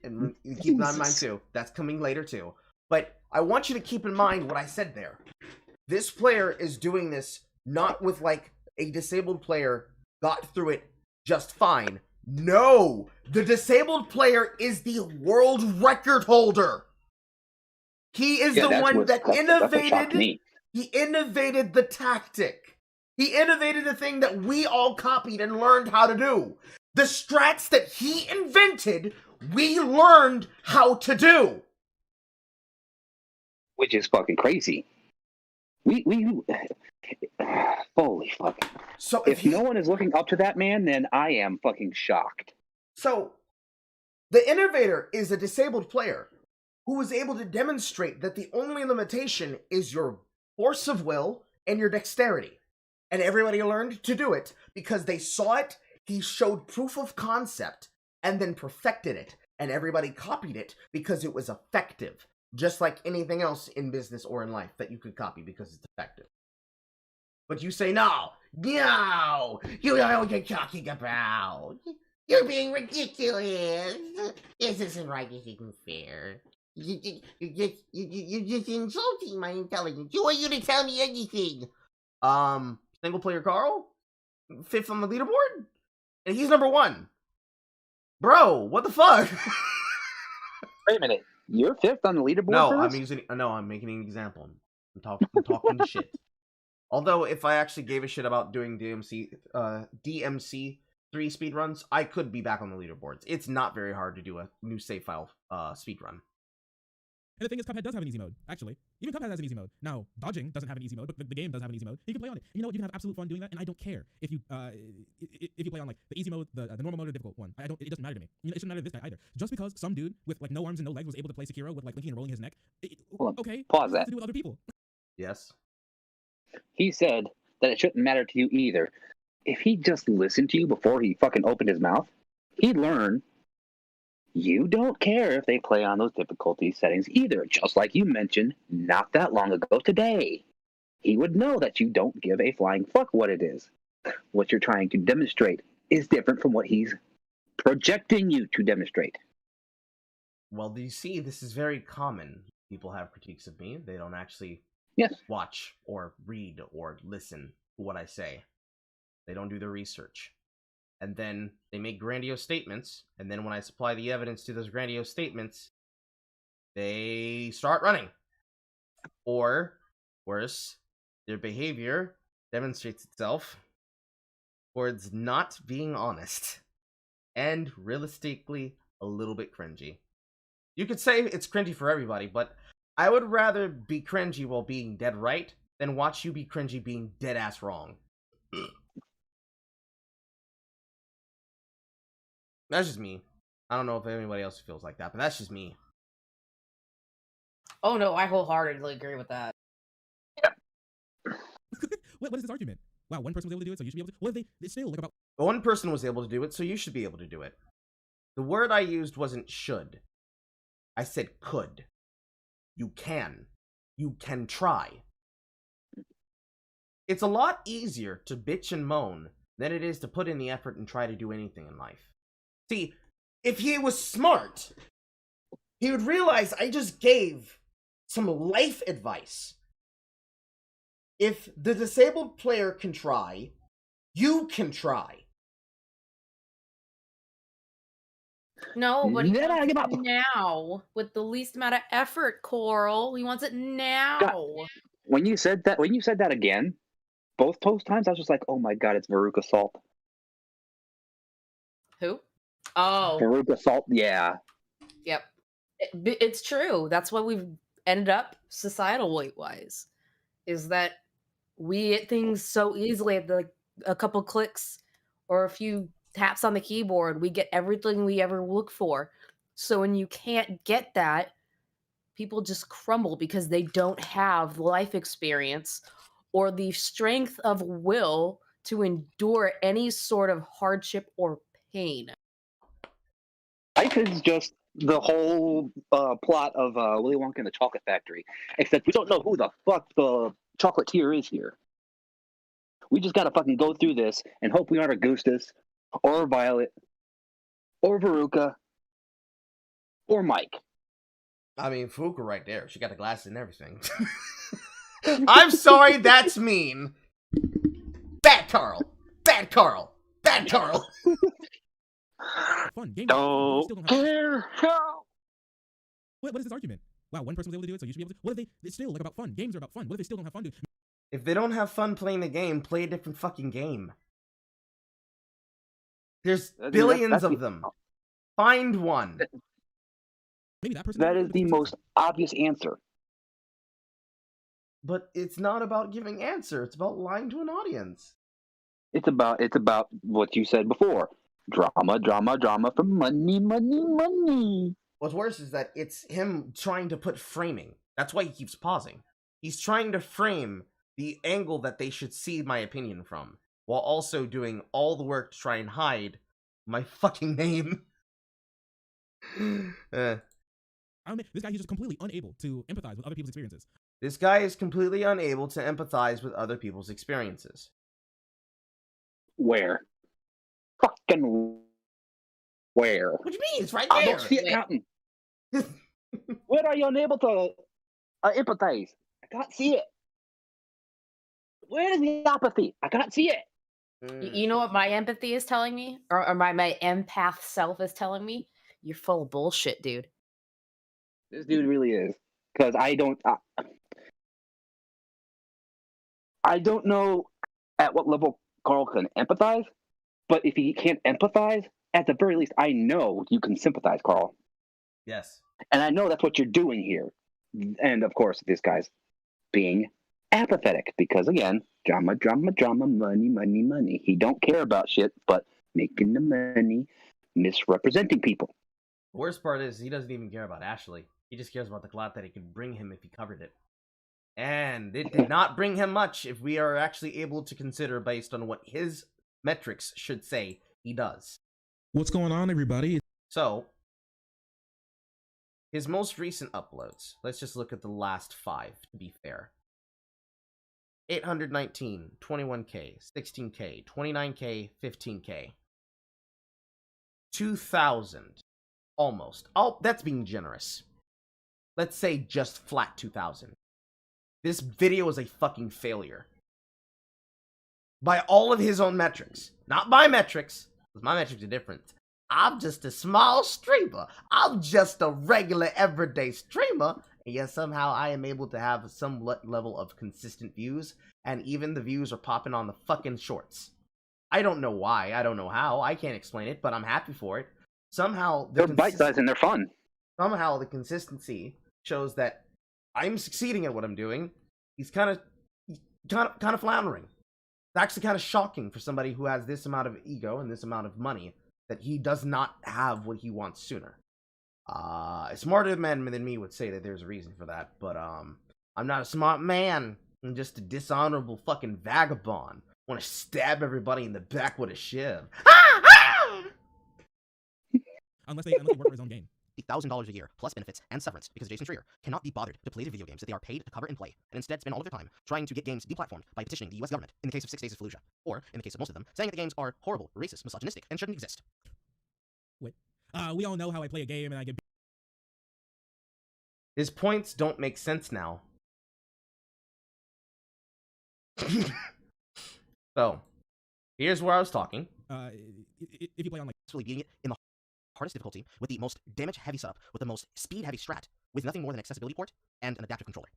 Speaker 1: And keep that in mind too. That's coming later too. But I want you to keep in mind what I said there. This player is doing this not with like a disabled player got through it just fine. No! The disabled player is the world record holder. He is the one that innovated. He innovated the tactic. He innovated the thing that we all copied and learned how to do. The strats that he invented, we learned how to do.
Speaker 5: Which is fucking crazy. We holy fuck.
Speaker 1: So
Speaker 5: if no one is looking up to that man, then I am fucking shocked.
Speaker 1: So, the innovator is a disabled player who was able to demonstrate that the only limitation is your force of will and your dexterity. And everybody learned to do it because they saw it, he showed proof of concept, and then perfected it. And everybody copied it because it was effective. Just like anything else in business or in life that you could copy because it's effective. But you say, no, you know what you're talking about. You're being ridiculous. This isn't right, this isn't fair. You're just insulting my intelligence. You want you to tell me anything. SinglePlayerCarl? 5th on the leaderboard? And he's number 1. Bro, what the fuck?
Speaker 5: Wait a minute. You're 5th on the leaderboard?
Speaker 1: No,
Speaker 5: first?
Speaker 1: I'm making an example. I'm talking to shit. Although, if I actually gave a shit about doing DMC 3 speedruns, I could be back on the leaderboards. It's not very hard to do a new save file speedrun.
Speaker 12: And the thing is, Cuphead does have an easy mode, actually. Even Cuphead has an easy mode. Now, dodging doesn't have an easy mode, but the game does have an easy mode. You can play on it. You know what? You can have absolute fun doing that, and I don't care if you play on like the easy mode, the normal mode, or the difficult one. It doesn't matter to me. You know, it shouldn't matter to this guy either. Just because some dude with like no arms and no legs was able to play Sekiro with like linking and rolling his neck, okay.
Speaker 5: Pause that.
Speaker 12: To do with other people.
Speaker 1: Yes.
Speaker 5: He said that it shouldn't matter to you either. If he just listened to you before he fucking opened his mouth, he'd learn you don't care if they play on those difficulty settings either, just like you mentioned not that long ago today. He would know that you don't give a flying fuck what it is. What you're trying to demonstrate is different from what he's projecting you to demonstrate.
Speaker 1: Well, you see, this is very common. People have critiques of me. They don't actually watch or read or listen to what I say. They don't do their research. And then they make grandiose statements, and then when I supply the evidence to those grandiose statements, they start running. Or, worse, their behavior demonstrates itself towards not being honest. And, realistically, a little bit cringy. You could say it's cringy for everybody, but I would rather be cringy while being dead right than watch you be cringy being dead-ass wrong. That's just me. I don't know if anybody else feels like that, but that's just me.
Speaker 4: Oh no, I wholeheartedly agree with that.
Speaker 12: What is this argument? Wow, one person was able to do it, so you should be able to. What if they still look about?
Speaker 1: One person was able to do it, so you should be able to do it. The word I used wasn't should. I said could. You can. You can try. It's a lot easier to bitch and moan than it is to put in the effort and try to do anything in life. See, if he was smart, he would realize I just gave some life advice. If the disabled player can try, you can try.
Speaker 4: No, but he wants it now with the least amount of effort, Coral. He wants it now.
Speaker 5: God, when you said that again, both times, I was just like, oh my god, it's Veruca Salt.
Speaker 4: Who? Oh.
Speaker 5: Veruca Salt, yeah.
Speaker 4: Yep. It's true. That's why we've ended up societal weight-wise, is that we get things so easily at a couple clicks or a few taps on the keyboard. We get everything we ever look for. So when you can't get that, people just crumble because they don't have life experience or the strength of will to endure any sort of hardship or pain.
Speaker 5: Life is just the whole plot of Willy Wonka and the Chocolate Factory, except we don't know who the fuck the chocolatier is here. We just gotta fucking go through this and hope we aren't Augustus, or Violet, or Veruca, or Mike.
Speaker 1: I mean, Fuka right there. She got the glasses and everything. I'm sorry, that's mean. Bad Carl. Bad Carl. Bad Carl.
Speaker 12: Fun game.
Speaker 5: Don't care how.
Speaker 12: What is this argument? Wow, one person was able to do it, so you should be able to. What if they still like about fun? Games are about fun. What if they still don't have fun doing?
Speaker 1: If they don't have fun playing the game, play a different fucking game. There's billions of them. Find one.
Speaker 12: Maybe that person.
Speaker 5: That is the most obvious answer.
Speaker 1: But it's not about giving answer. It's about lying to an audience.
Speaker 5: It's about what you said before. Drama, drama, drama for money, money, money.
Speaker 1: What's worse is that it's him trying to put framing. That's why he keeps pausing. He's trying to frame the angle that they should see my opinion from, while also doing all the work to try and hide my fucking name.
Speaker 12: I mean, this guy, he's just completely unable to empathize with other people's experiences.
Speaker 1: This guy is completely unable to empathize with other people's experiences.
Speaker 5: Where? Fucking where?
Speaker 1: What do you mean? It's right
Speaker 5: I
Speaker 1: there.
Speaker 5: don't see it happen. Where are you unable to empathize? I can't see it. Where is the apathy? I can't see it.
Speaker 4: You know what my empathy is telling me? Or my empath self is telling me? You're full of bullshit, dude.
Speaker 5: This dude really is. Because I don't know at what level Carl can empathize, but if he can't empathize, at the very least, I know you can sympathize, Carl.
Speaker 1: Yes.
Speaker 5: And I know that's what you're doing here. And of course, this guy's being apathetic because, again, drama, drama, drama, money, money, money. He don't care about shit but making the money, misrepresenting people.
Speaker 1: The worst part is he doesn't even care about Ashley. He just cares about the clout that it could bring him if he covered it. And it did not bring him much if we are actually able to consider based on what his metrics should say he does.
Speaker 12: What's going on, everybody?
Speaker 1: So, his most recent uploads, let's just look at the last 5, to be fair. 819, 21k, 16k, 29k, 15k. 2,000. Almost. Oh, that's being generous. Let's say just flat 2,000. This video is a fucking failure. By all of his own metrics. Not my metrics, because my metrics are different. I'm just a small streamer. I'm just a regular everyday streamer. And yet somehow I am able to have some level of consistent views. And even the views are popping on the fucking shorts. I don't know why. I don't know how. I can't explain it, but I'm happy for it. Somehow
Speaker 5: they're bite-sized and they're fun.
Speaker 1: Somehow the consistency shows that I'm succeeding at what I'm doing. He's kind of floundering. It's actually kind of shocking for somebody who has this amount of ego and this amount of money that he does not have what he wants sooner. Smarter men than me would say that there's a reason for that, but I'm not a smart man. I'm just a dishonorable fucking vagabond. Want to stab everybody in the back with a shiv.
Speaker 12: Unless they work for his own game.
Speaker 10: $1,000 a year, plus benefits and severance, because Jason Schreier cannot be bothered to play the video games that they are paid to cover and play, and instead spend all of their time trying to get games deplatformed by petitioning the US government, in the case of 6 Days of Fallujah, or, in the case of most of them, saying that the games are horrible, racist, misogynistic, and shouldn't exist.
Speaker 12: Wait. We all know how I play a game and I get...
Speaker 1: His points don't make sense now. So, here's where I was talking.
Speaker 12: If you play on, like...
Speaker 10: Really beating it in the hardest difficulty, with the most damage-heavy setup, with the most speed-heavy strat, with nothing more than accessibility port and an adaptive controller.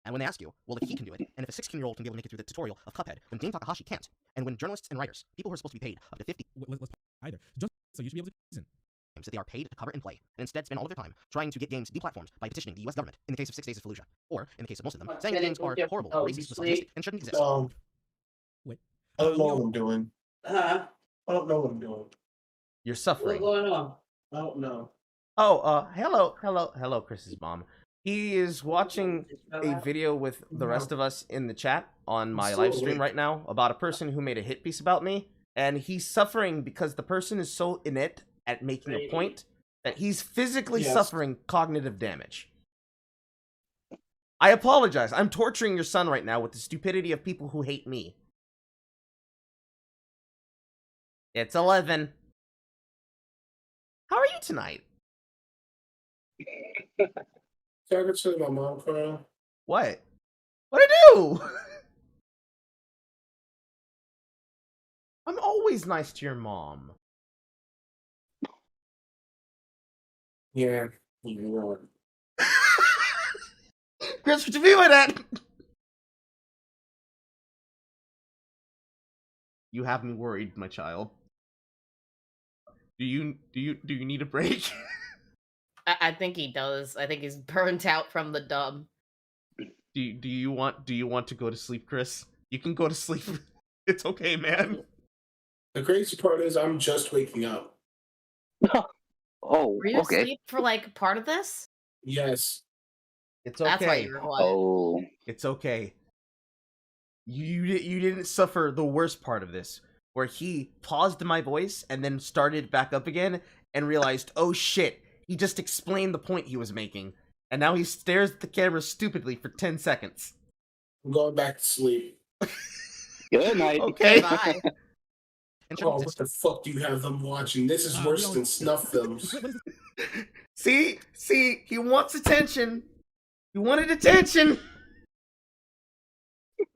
Speaker 10: And when they ask you, well, if he can do it, and if a 16-year-old can be able to make it through the tutorial of Cuphead, when Dane Takahashi can't, and when journalists and writers, people who are supposed to be paid up to 50...
Speaker 12: Let's either. Just so you should be able to listen.
Speaker 10: That they are paid to cover and play, and instead spend all of their time trying to get games deplatformed by petitioning the US government, in the case of 6 Days of Fallujah, or, in the case of most of them, saying that games are horrible, racist, misogynistic, and shouldn't exist.
Speaker 12: Wait.
Speaker 2: I don't know what I'm doing. I don't know what I'm doing.
Speaker 1: You're suffering.
Speaker 2: What's going on? I don't know.
Speaker 1: Oh, hello, Chris's mom. He is watching a video with the rest of us in the chat on my live stream right now about a person who made a hit piece about me, and he's suffering because the person is so inept at making a point that he's physically suffering cognitive damage. I apologize. I'm torturing your son right now with the stupidity of people who hate me. It's 11. How are you tonight?
Speaker 2: Can I go to my mom, Carl?
Speaker 1: What? What'd I do? I'm always nice to your mom.
Speaker 2: Yeah, you are.
Speaker 1: Chris, what you mean by that? You have me worried, my child. Do you need a break?
Speaker 4: I think he does. I think he's burnt out from the dub.
Speaker 1: Do you want to go to sleep, Chris? You can go to sleep. It's okay, man.
Speaker 2: The crazy part is I'm just waking up.
Speaker 5: Oh,
Speaker 4: Were you asleep for like part of this?
Speaker 2: Yes.
Speaker 1: It's okay.
Speaker 4: That's why you were quiet.
Speaker 5: Oh.
Speaker 1: It's okay. You didn't suffer the worst part of this, where he paused my voice and then started back up again and realized, oh shit, he just explained the point he was making, and now he stares at the camera stupidly for 10 seconds.
Speaker 2: I'm going back to sleep.
Speaker 5: Good night.
Speaker 1: Okay.
Speaker 4: Bye.
Speaker 2: Oh, what the fuck do you have them watching? This is worse than snuff films.
Speaker 1: See, he wants attention. He wanted attention.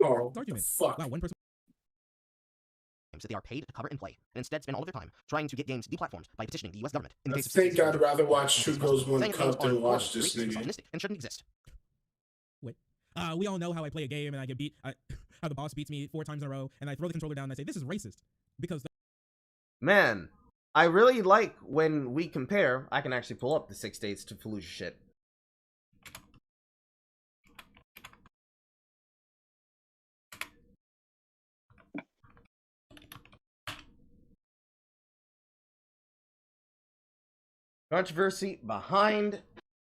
Speaker 2: Oh, what the fuck?
Speaker 12: Wow, one person.
Speaker 10: That they are paid to cover and play, and instead spend all of their time trying to get games deplatformed by petitioning the U.S. government. In the
Speaker 2: I
Speaker 10: case of
Speaker 2: think I'd rather watch Two Girls One Cup than watch this nigga.
Speaker 10: And shouldn't exist.
Speaker 12: Wait. We all know how I play a game and I get beat. How the boss beats me 4 times in a row, and I throw the controller down and I say, this is racist. Because
Speaker 1: Man, I really like when we compare. I can actually pull up the 6 days to Fallujah shit. Controversy behind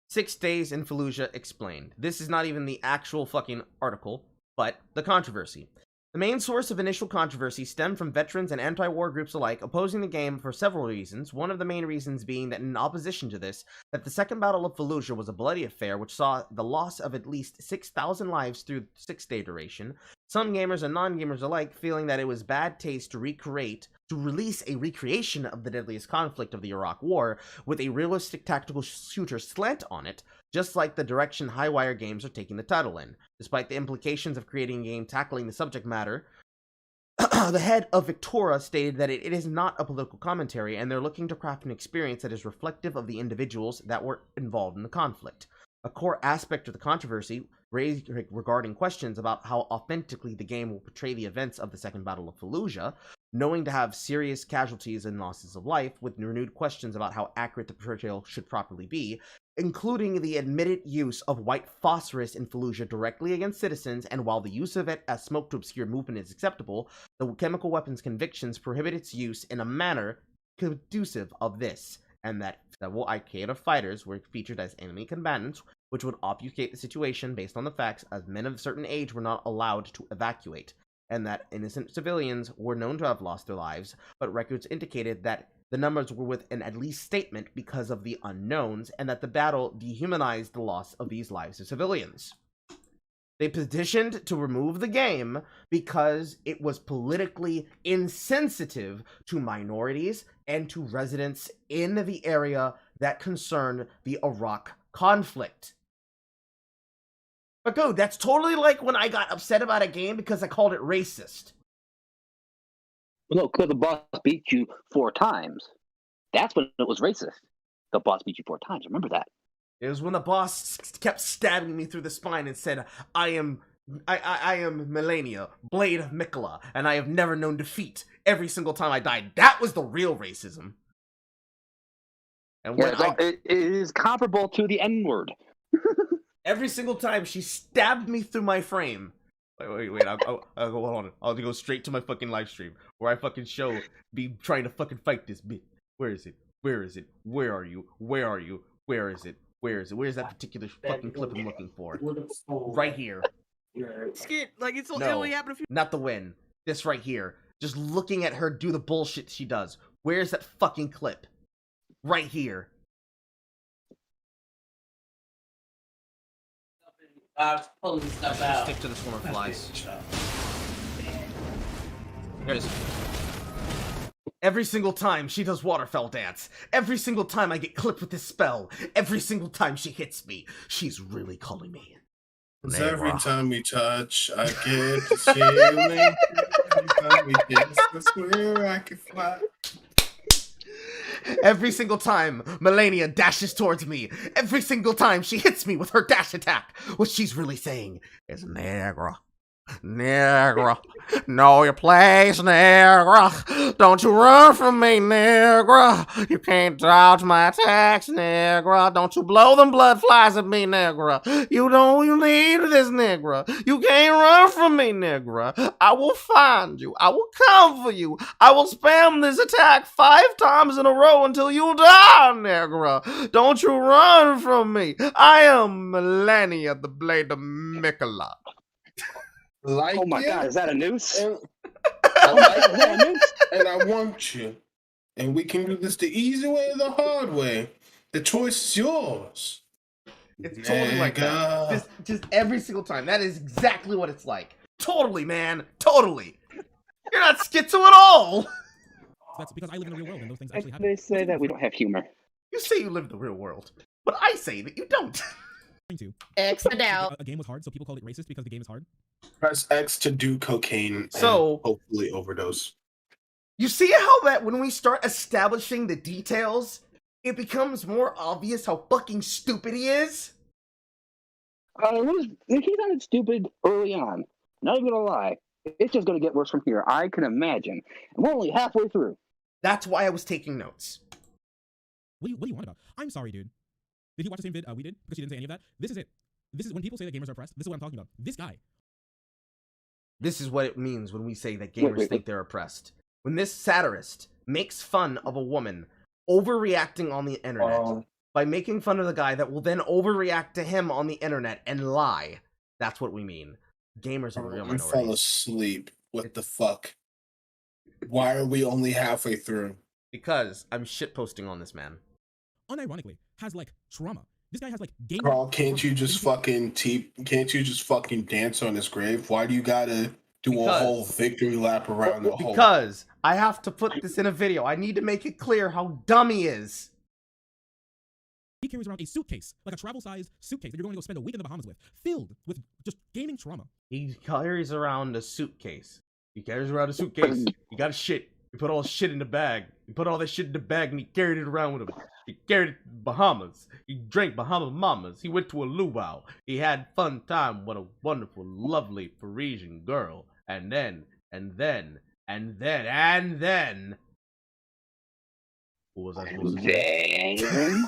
Speaker 1: 6 days in Fallujah explained. This is not even the actual fucking article, but the controversy. The main source of initial controversy stemmed from veterans and anti-war groups alike opposing the game for several reasons, one of the main reasons being that in opposition to this, that the Second Battle of Fallujah was a bloody affair which saw the loss of at least 6,000 lives through the 6-day duration, some gamers and non-gamers alike feeling that it was bad taste to release a recreation of the deadliest conflict of the Iraq War with a realistic tactical shooter slant on it, just like the direction Highwire games are taking the title in. Despite the implications of creating a game tackling the subject matter, the head of Victora stated that it is not a political commentary and they're looking to craft an experience that is reflective of the individuals that were involved in the conflict. A core aspect of the controversy raised regarding questions about how authentically the game will portray the events of the Second Battle of Fallujah, knowing to have serious casualties and losses of life, with renewed questions about how accurate the portrayal should properly be, including the admitted use of white phosphorus in Fallujah directly against citizens, and while the use of it as smoke to obscure movement is acceptable, the chemical weapons convictions prohibit its use in a manner conducive of this, and that several Al-Qaeda fighters were featured as enemy combatants, which would obfuscate the situation based on the facts as men of a certain age were not allowed to evacuate, and that innocent civilians were known to have lost their lives, but records indicated that the numbers were with an at least statement because of the unknowns, and that the battle dehumanized the loss of these lives of civilians. They petitioned to remove the game because it was politically insensitive to minorities and to residents in the area that concerned the Iraq conflict. But dude, that's totally like when I got upset about a game because I called it racist.
Speaker 5: No, because the boss beat you 4 times. That's when it was racist. The boss beat you 4 times. Remember that.
Speaker 1: It was when the boss kept stabbing me through the spine and said, I am Melania, Blade of Mikola, and I have never known defeat every single time I died. That was the real racism. And when
Speaker 5: it is comparable to the N-word.
Speaker 1: Every single time she stabbed me through my frame. Wait, I'll go, hold on. I'll go straight to my fucking live stream where I fucking show me trying to fucking fight this bitch. Where is it? Where is it? Where are you? Where are you? Where is it? Where is it? Where's that particular fucking clip I'm looking for? Right here.
Speaker 10: Skit, like it
Speaker 1: No,
Speaker 10: only happened a few.
Speaker 1: not the win. This right here. Just looking at her do the bullshit she does. Where's that fucking clip? Right here.
Speaker 19: Pulling stuff out.
Speaker 1: Stick to the swarm of flies. There it is. Every single time she does waterfell dance. Every single time I get clipped with this spell. Every single time she hits me. She's really calling me.
Speaker 2: Cause every time we touch, I get the feeling. Every time we kiss, I swear I can fly.
Speaker 1: Every single time Melania dashes towards me, every single time she hits me with her dash attack, what she's really saying is Negra. Negra, know your place, Negra. Don't you run from me, Negra. You can't dodge my attacks, Negra. Don't you blow them blood flies at me, Negra. You need this, Negra. You can't run from me, Negra. I will find you. I will come for you. I will spam this attack 5 times in a row until you die, Negra. Don't you run from me. I am Melania, the Blade of Mikola.
Speaker 2: Like
Speaker 5: oh my God, is that a noose?
Speaker 2: And I want you. And we can do this the easy way or the hard way. The choice is yours.
Speaker 1: It's totally like that. Just every single time. That is exactly what it's like. Totally, man. Totally. You're not schizo at all.
Speaker 12: That's because I live in the real world and those things actually happen.
Speaker 5: They say that we don't have humor.
Speaker 1: You say you live in the real world, but I say that you don't.
Speaker 4: X it out.
Speaker 12: A game was hard, so people called it racist because the game is hard.
Speaker 2: Press X to do cocaine.
Speaker 1: So
Speaker 2: and hopefully overdose.
Speaker 1: You see how that when we start establishing the details, it becomes more obvious how fucking stupid he is?
Speaker 5: He sounded stupid early on. Not even gonna lie. It's just gonna get worse from here. I can imagine. And we're only halfway through.
Speaker 1: That's why I was taking notes.
Speaker 12: What do you want about? I'm sorry, dude. Did you watch the same vid we did? Because you didn't say any of that. This is it. This is when people say that gamers are oppressed. This is what I'm talking about. This guy.
Speaker 1: This is what it means when we say that gamers think they're oppressed. When this satirist makes fun of a woman overreacting on the internet by making fun of the guy that will then overreact to him on the internet and lie. That's what we mean. Gamers are real
Speaker 2: I
Speaker 1: minorities.
Speaker 2: fell asleep. What the fuck? Why are we only halfway through?
Speaker 1: Because I'm shitposting on this man.
Speaker 12: Unironically, has like trauma. This guy has like game.
Speaker 2: Carl, can't you just fucking dance on his grave? Why do you gotta do a whole victory lap around the whole?
Speaker 1: Because I have to put this in a video. I need to make it clear how dumb he is.
Speaker 12: He carries around a suitcase, like a travel-sized suitcase that you're going to go spend a week in the Bahamas with, filled with just gaming trauma.
Speaker 1: He carries around a suitcase. You got a shit. You put all the shit in the bag. You put all that shit in the bag and he carried it around with him. He carried it to Bahamas. He drank Bahama Mamas. He went to a luau. He had fun time with a wonderful, lovely Parisian girl. And then... What was I supposed to do?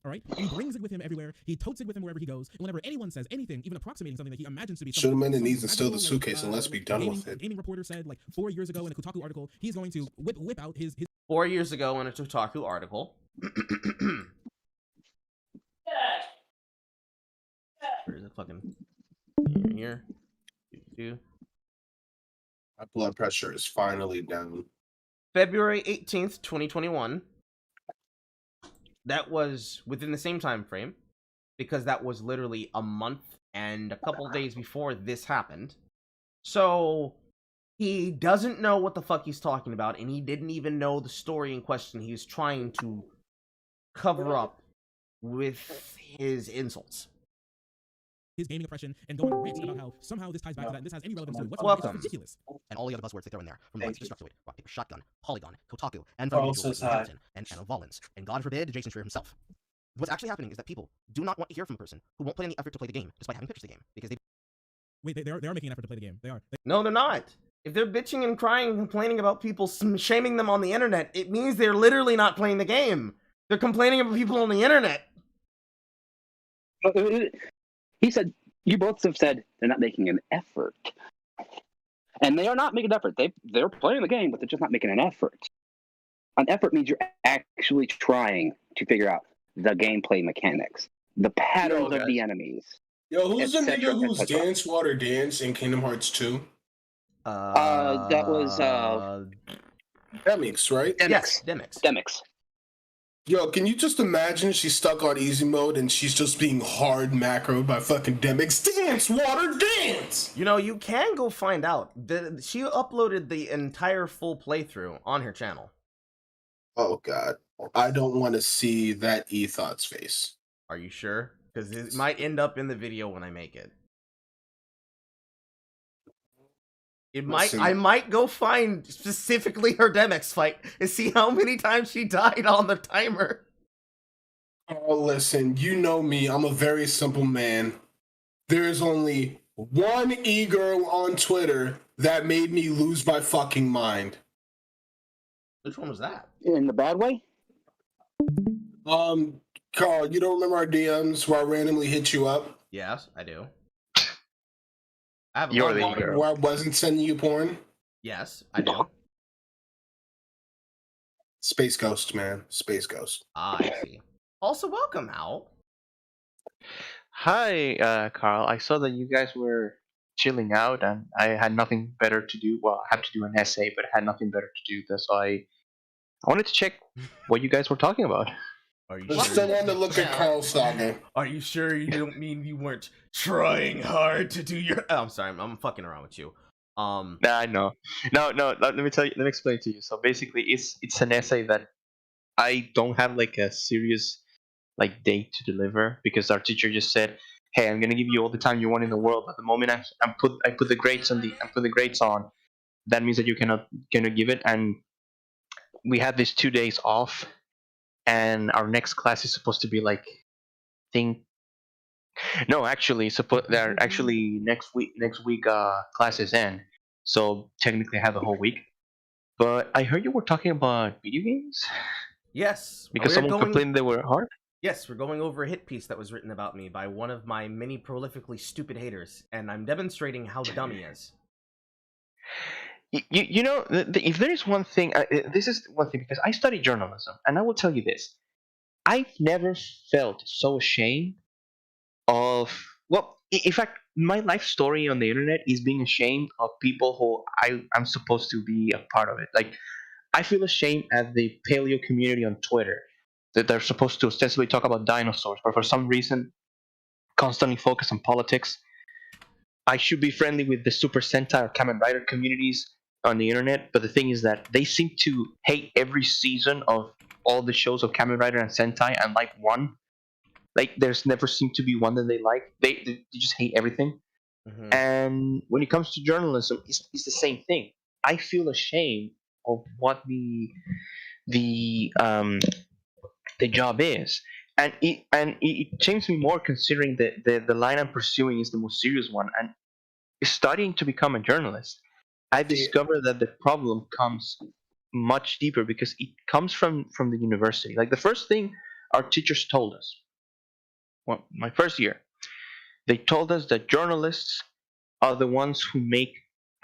Speaker 12: Alright? He brings it with him everywhere. He totes it with him wherever he goes. And whenever anyone says anything, even approximating something that he imagines to be
Speaker 2: shoot him in the knees and steal the suitcase and let's be done with it.
Speaker 12: A gaming reporter said, like, 4 years ago in a Kotaku article, he's going to whip out his...
Speaker 1: 4 years ago in a Kotaku article. Where is it fucking... Here.
Speaker 2: My blood pressure is finally down.
Speaker 1: February 18th, 2021. That was within the same time frame, because that was literally a month and a couple days before this happened. So he doesn't know what the fuck he's talking about, and he didn't even know the story in question he was trying to cover up with his insults.
Speaker 12: His gaming oppression and going on rants about how somehow this ties back to that and this has any relevance to it whatsoever.
Speaker 1: Welcome.
Speaker 12: It's ridiculous.
Speaker 10: And all the other buzzwords they throw in there, from lights to Destructoid, rock, paper, shotgun, Polygon, Kotaku, and Volans, and God forbid, Jason Schreier himself. What's actually happening is that people do not want to hear from a person who won't put any effort to play the game, despite having pitched the game, because they...
Speaker 12: Wait, they are making an effort to play the game. They are.
Speaker 1: No, they're not. If they're bitching and crying and complaining about people shaming them on the internet, it means they're literally not playing the game. They're complaining about people on the internet.
Speaker 5: He said... You both have said they're not making an effort. And they are not making an effort. They're playing the game, but they're just not making an effort. An effort means you're actually trying to figure out the gameplay mechanics, the patterns of the enemies.
Speaker 2: Yo, who's the nigga who's Dance Water Dance in Kingdom Hearts 2?
Speaker 5: That was...
Speaker 2: Demix, right?
Speaker 1: Yes,
Speaker 5: Demix.
Speaker 2: Yo, can you just imagine she's stuck on easy mode and she's just being hard macroed by fucking Demix? Dance, water, dance!
Speaker 1: You know, you can go find out. She uploaded the entire full playthrough on her channel.
Speaker 2: Oh, God. I don't want to see that E-Thought's face.
Speaker 1: Are you sure? Because it might end up in the video when I make it. I might go find specifically her Demix fight and see how many times she died on the timer.
Speaker 2: Oh, listen, you know me. I'm a very simple man. there is only one e-girl on Twitter that made me lose my fucking mind.
Speaker 1: Which one was that?
Speaker 5: In the bad way?
Speaker 2: Carl, you don't remember our DMs where I randomly hit you up?
Speaker 1: Yes, I do. I have
Speaker 2: Where I wasn't sending you porn?
Speaker 1: Yes, I do.
Speaker 2: Space Ghost, man. Space Ghost.
Speaker 1: Ah, I see. Also, welcome, Al.
Speaker 19: Hi, Carl. I saw that you guys were chilling out, and I had nothing better to do. Well, I have to do an essay, but I had nothing better to do. So I wanted to check what you guys were talking about.
Speaker 1: Are you
Speaker 2: still on the look at Carl Saga?
Speaker 1: Are you sure you don't mean you weren't trying hard to do your? Oh, I'm sorry. I'm fucking around with you.
Speaker 19: Nah, I know. No. Let me tell you. Let me explain to you. So basically, it's an essay that I don't have like a serious like date to deliver because our teacher just said, "Hey, I'm gonna give you all the time you want in the world, but the moment I put the grades on, that means that you cannot give it." And we had these 2 days off, and our next class is supposed to be like, they're actually next week classes end, so technically I have the whole week. But I heard you were talking about video games.
Speaker 1: Yes,
Speaker 19: because someone complained they were hard.
Speaker 1: Yes, we're going over a hit piece that was written about me by one of my many prolifically stupid haters, and I'm demonstrating how dumb he is.
Speaker 19: You know, if there is one thing, this is one thing, because I study journalism, and I will tell you this: I've never felt so ashamed of. Well, in fact, my life story on the internet is being ashamed of people who I'm supposed to be a part of it. Like, I feel ashamed at the paleo community on Twitter that they're supposed to ostensibly talk about dinosaurs, but for some reason constantly focus on politics. I should be friendly with the Super Sentai or Kamen Rider communities on the internet, but the thing is that they seem to hate every season of all the shows of Kamen Rider and Sentai and like one. Like, there's never seemed to be one that they like. They just hate everything.
Speaker 1: Mm-hmm.
Speaker 19: And when it comes to journalism, it's the same thing. I feel ashamed of what the job is, and it shames me more considering that the line I'm pursuing is the most serious one. And studying to become a journalist, I discovered that the problem comes much deeper because it comes from the university. Like, the first thing our teachers told us, well, my first year, they told us that journalists are the ones who make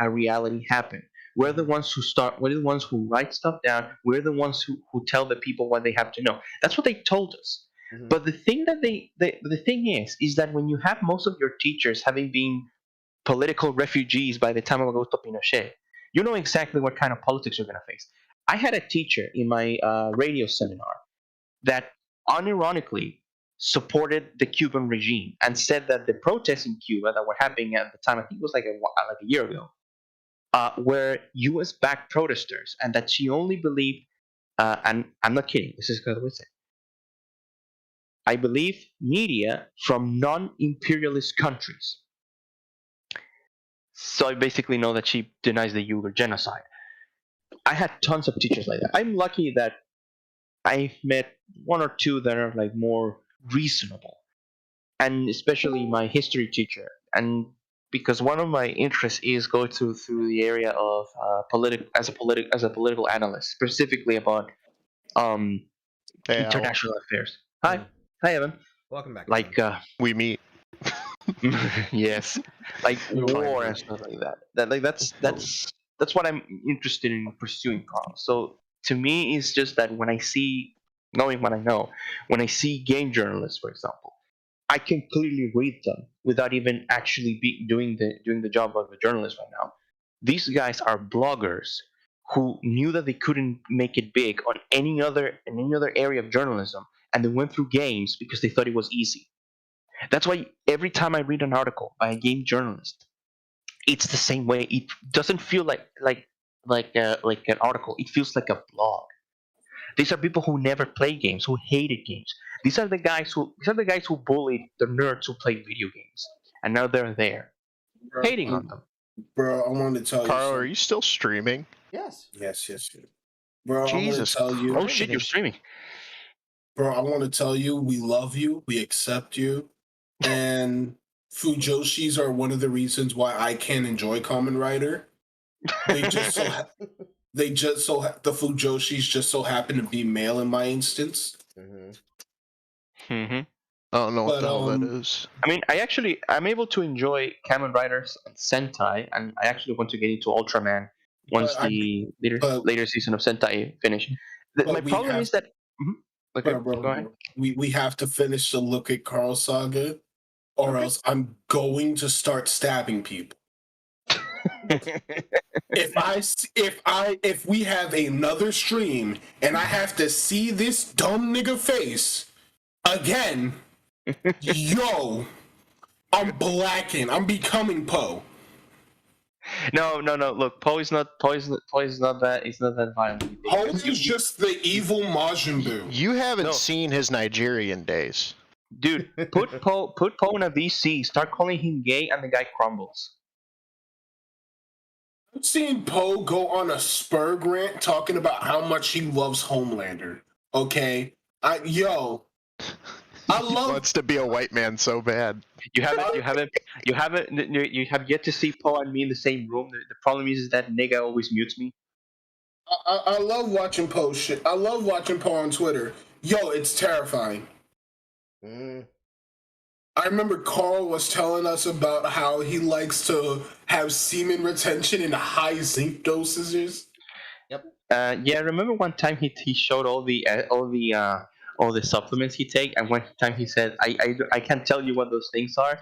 Speaker 19: a reality happen. We're the ones who write stuff down. We're the ones who tell the people what they have to know. That's what they told us. Mm-hmm. But the thing that the thing is that when you have most of your teachers having been political refugees by the time of Augusto Pinochet, you know exactly what kind of politics you're going to face. I had a teacher in my radio seminar that unironically supported the Cuban regime and said that the protests in Cuba that were happening at the time, I think it was like a year ago, were U.S.-backed protesters, and that she only believed, and I'm not kidding, this is what I would say, I believe media from non-imperialist countries. So I basically know that she denies the Uyghur genocide. I had tons of teachers like that. I'm lucky that I've met one or two that are like more reasonable, and especially my history teacher. And because one of my interests is go through the area of as a political analyst, specifically about international affairs. Hi, Evan.
Speaker 1: Welcome back.
Speaker 19: Like
Speaker 6: we meet.
Speaker 19: Yes, like war and stuff like that. That's what I'm interested in pursuing, Carl. So to me, it's just that when I see, knowing what I know, when I see game journalists, for example, I can clearly read them without even actually doing the job of a journalist right now. These guys are bloggers who knew that they couldn't make it big on any other area of journalism, and they went through games because they thought it was easy. That's why every time I read an article by a game journalist, it's the same way. It doesn't feel like an article. It feels like a blog. These are people who never played games, who hated games. These are the guys who bullied the nerds who played video games, and now they're there, hating on them.
Speaker 2: Bro, I want to tell you.
Speaker 6: Carl, are you still streaming?
Speaker 1: Yes.
Speaker 2: Yes. Bro,
Speaker 6: Jesus.
Speaker 2: I want to tell you.
Speaker 19: Oh shit, you're streaming.
Speaker 2: Bro, I want to tell you, we love you, we accept you, and Fujoshis are one of the reasons why I can't enjoy Kamen Rider. They just so the Fujoshis just so happen to be male in my instance.
Speaker 6: I don't know what the hell that is.
Speaker 19: I mean, I'm able to enjoy Kamen Riders and Sentai, and I actually want to get into Ultraman once the later season of Sentai finish. My problem is that. Okay,
Speaker 2: bro,
Speaker 19: go ahead.
Speaker 2: We have to finish the Look at Carl saga, or else I'm going to start stabbing people. If we have another stream and I have to see this dumb nigga face again, yo, I'm blacking. I'm becoming Poe.
Speaker 19: No. Look, Poe is not that. He's not that violent.
Speaker 2: Poe is just the evil Majin Buu.
Speaker 6: You haven't seen his Nigerian days,
Speaker 19: dude. Put Poe in a VC. Start calling him gay, and the guy crumbles.
Speaker 2: I've seen Poe go on a Spurg rant talking about how much he loves Homelander. Okay,
Speaker 6: he wants to be a white man so bad.
Speaker 19: You have yet to see Poe and me in the same room. The problem is that nigga always mutes me.
Speaker 2: I love watching Poe shit. I love watching Poe on Twitter. Yo, it's terrifying. I remember Carl was telling us about how he likes to have semen retention in high zinc dosages.
Speaker 19: Yep. Yeah, I remember one time he showed all the supplements he take, and one time he said, I can't tell you what those things are.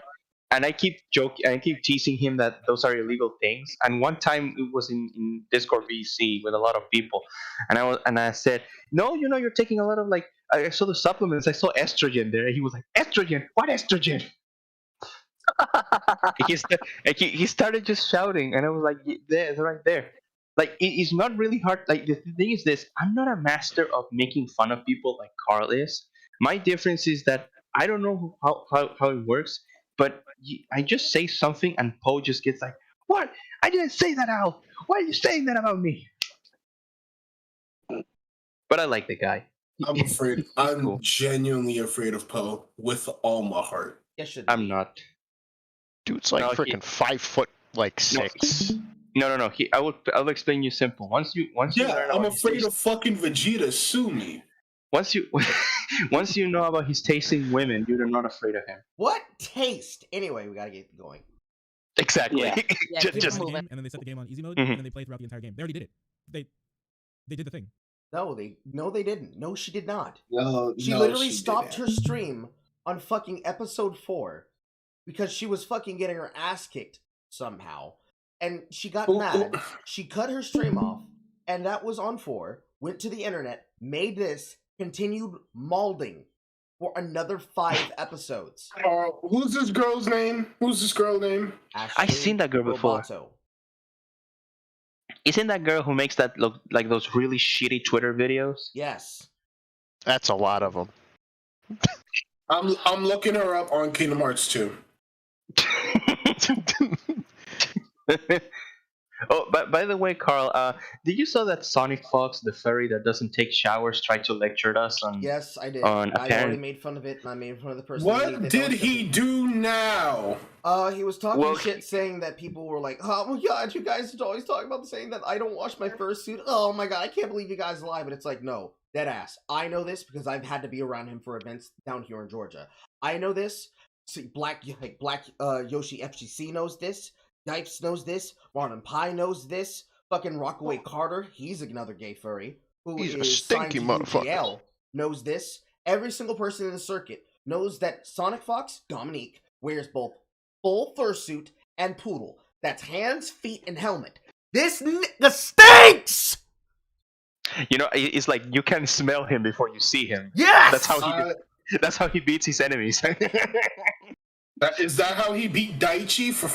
Speaker 19: And I keep teasing him that those are illegal things. And one time it was in Discord VC with a lot of people, and I said, no, you're taking a lot of I saw the supplements. I saw estrogen there. And he was like, estrogen? What estrogen? he started just shouting, and I was like, there, it's right there. It's not really hard. The thing is this: I'm not a master of making fun of people like Carl is. My difference is that I don't know how it works, but I just say something, and Poe just gets like, "What? I didn't say that out. Why are you saying that about me?" But I like the guy.
Speaker 2: I'm afraid. I'm cool. Genuinely afraid of Poe with all my heart.
Speaker 1: Yes,
Speaker 19: I'm not.
Speaker 6: Dude's like freaking 5'6".
Speaker 19: No. I'll explain you simple. Once you learn
Speaker 2: I'm afraid of fucking Vegeta. Sue me.
Speaker 19: Once you know about his tasting women, you're not afraid of him.
Speaker 1: What taste? Anyway, we gotta get going.
Speaker 19: Exactly.
Speaker 12: Yeah.
Speaker 19: just
Speaker 12: and then they set the game on easy mode, and then they play throughout the entire game. They already did it. They did the thing.
Speaker 1: No, they didn't. No, she did not.
Speaker 2: She
Speaker 1: literally stopped her stream on fucking episode 4 because she was fucking getting her ass kicked somehow. And she got mad. She cut her stream off, and that was on 4. Went to the internet, made this, continued mauling for another 5 episodes.
Speaker 2: Who's this girl's name? Ashley
Speaker 19: I've seen that girl before. Isn't that girl who makes that look like those really shitty Twitter videos?
Speaker 1: Yes.
Speaker 6: That's a lot of them.
Speaker 2: I'm looking her up on Kingdom Hearts 2.
Speaker 19: Oh, but by the way, Carl, did you saw that Sonic Fox, the furry that doesn't take showers, tried to lecture us on?
Speaker 1: Yes, I did.
Speaker 19: I
Speaker 1: already made fun of it, and I made fun of the person.
Speaker 2: What did he do now?
Speaker 1: He was talking shit, saying that people were like, "Oh my god, you guys always talk about saying that I don't wash my fursuit. Oh my god, I can't believe you guys lie." But it's like, no, dead ass. I know this because I've had to be around him for events down here in Georgia. I know this. See, Black Yoshi FGC knows this. Dipes knows this. Marlon Pie knows this. Fucking Rockaway Carter, he's another gay furry.
Speaker 6: He's a stinky motherfucker.
Speaker 1: Knows this. Every single person in the circuit knows that Sonic Fox, Dominique, wears both full fursuit and poodle. That's hands, feet, and helmet. This nigga stinks!
Speaker 19: It's like you can smell him before you see him.
Speaker 1: Yes!
Speaker 19: That's how he beats his enemies.
Speaker 2: Is that how he beat Daichi for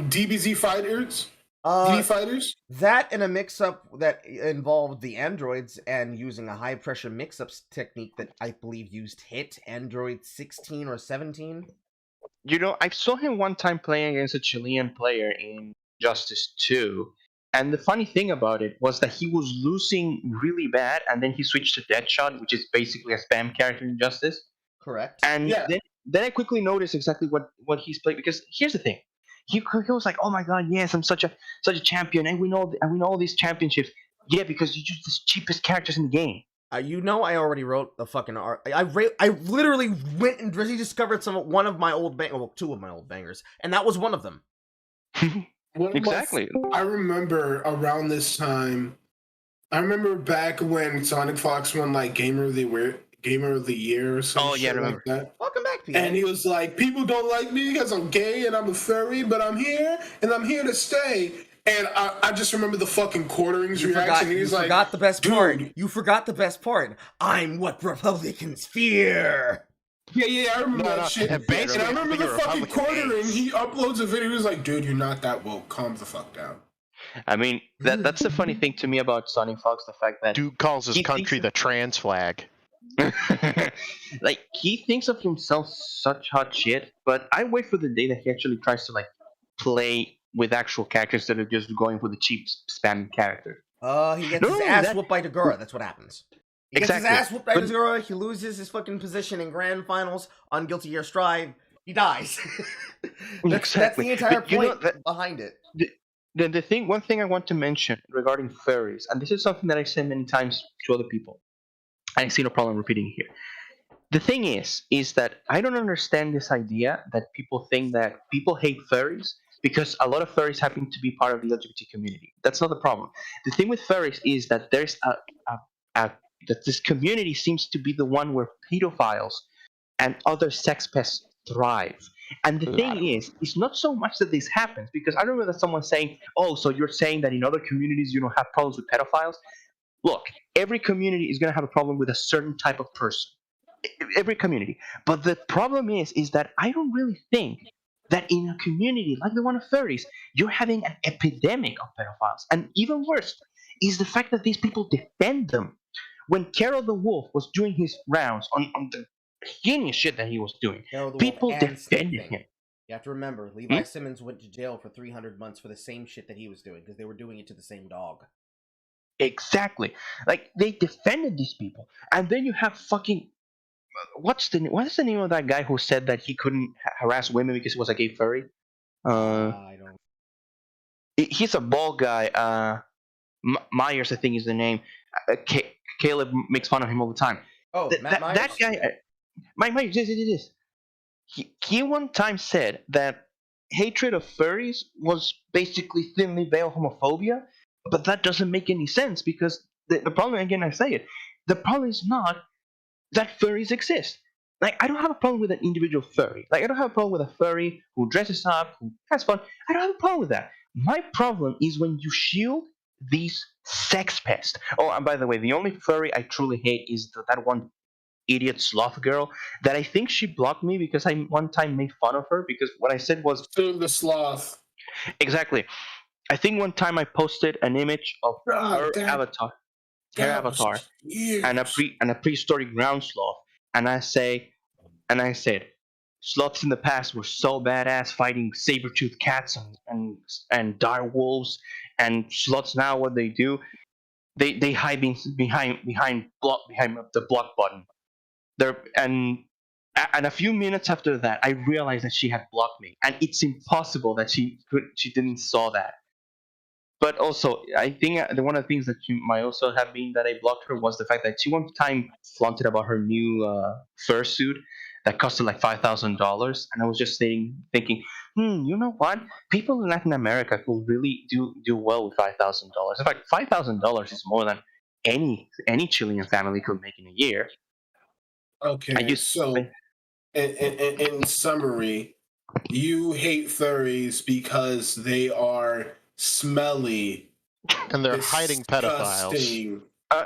Speaker 2: DBZ fighters? Fighters?
Speaker 1: That and a mix-up that involved the androids and using a high-pressure mix-ups technique that I believe used hit Android 16 or 17.
Speaker 19: I saw him one time playing against a Chilean player in Justice 2, and the funny thing about it was that he was losing really bad, and then he switched to Deadshot, which is basically a spam character in Justice.
Speaker 1: Correct.
Speaker 19: And then I quickly noticed exactly what he's playing, because here's the thing. He was like, "Oh my god, yes, I'm such a champion, and we know all these championships." Yeah, because you use the cheapest characters in the game.
Speaker 1: You know, I already wrote the fucking art. I literally went and rediscovered two of my old bangers, and that was one of them.
Speaker 2: Exactly. I remember around this time. I remember back when Sonic Fox won like Gamer of the Year or something like that.
Speaker 1: Welcome back, PA.
Speaker 2: And he was like, "People don't like me because I'm gay and I'm a furry, but I'm here and I'm here to stay." And I just remember the fucking quarterings reaction. He was like,
Speaker 1: forgot the best part. You forgot the best part. I'm what Republicans fear.
Speaker 2: Yeah, I remember that shit. And I remember the fucking quartering. He uploads a video. He was like, "Dude, you're not that woke. Calm the fuck down."
Speaker 19: I mean, that's the funny thing to me about Sonic Fox, the fact that
Speaker 6: dude calls his country the trans flag.
Speaker 19: Like, he thinks of himself such hot shit, but I wait for the day that he actually tries to like play with actual characters instead of just going for the cheap spam character.
Speaker 1: He gets his ass whooped by Dagura. That's what happens. He gets his ass whooped by Dagura. He loses his fucking position in grand finals on Guilty Gear Strive. He dies. That's the entire point behind it.
Speaker 19: One thing I want to mention regarding furries, and this is something that I said many times to other people, I see no problem repeating here. The thing is that I don't understand this idea that people think that people hate furries because a lot of furries happen to be part of the LGBT community. That's not the problem. The thing with furries is that there's that this community seems to be the one where pedophiles and other sex pests thrive. And the thing is, it's not so much that this happens, because I remember that someone saying, "Oh, so you're saying that in other communities you don't have problems with pedophiles?" Look, every community is going to have a problem with a certain type of person. Every community. But the problem is that I don't really think that in a community like the one of furries, you're having an epidemic of pedophiles. And even worse is the fact that these people defend them. When Carol the Wolf was doing his rounds on the genius shit that he was doing, people defended him.
Speaker 1: You have to remember, Levi Simmons went to jail for 300 months for the same shit that he was doing, because they were doing it to the same dog.
Speaker 19: Exactly. Like, they defended these people. And then you have fucking... what is the name of that guy who said that he couldn't harass women because he was a gay furry?
Speaker 1: I don't...
Speaker 19: He's a bald guy. Myers, I think is the name. Caleb makes fun of him all the time.
Speaker 1: Oh, Matt Myers?
Speaker 19: That guy... Myers, yes. He one time said that hatred of furries was basically thinly veiled homophobia, but that doesn't make any sense, because the problem, again, I say it, the problem is not that furries exist. Like, I don't have a problem with an individual furry. Like, I don't have a problem with a furry who dresses up, who has fun. I don't have a problem with that. My problem is when you shield these sex pests. Oh, and by the way, the only furry I truly hate is that one idiot sloth girl that I think she blocked me because I one time made fun of her, because what I said was
Speaker 2: the sloth.
Speaker 19: Exactly. I think one time I posted an image of her avatar, and a prehistoric ground sloth, and I said, sloths in the past were so badass fighting saber-toothed cats and dire wolves, and sloths now, what they do, they hide behind the block button. And a few minutes after that, I realized that she had blocked me, and it's impossible that she didn't saw that. But also, I think one of the things that she might also have been that I blocked her was the fact that she one time flaunted about her new fursuit that costed like $5,000, and I was just thinking, you know what? People in Latin America will really do well with $5,000. In fact, $5,000 is more than any Chilean family could make in a year.
Speaker 2: Okay, so in summary, you hate furries because they are smelly
Speaker 6: and they're hiding pedophiles.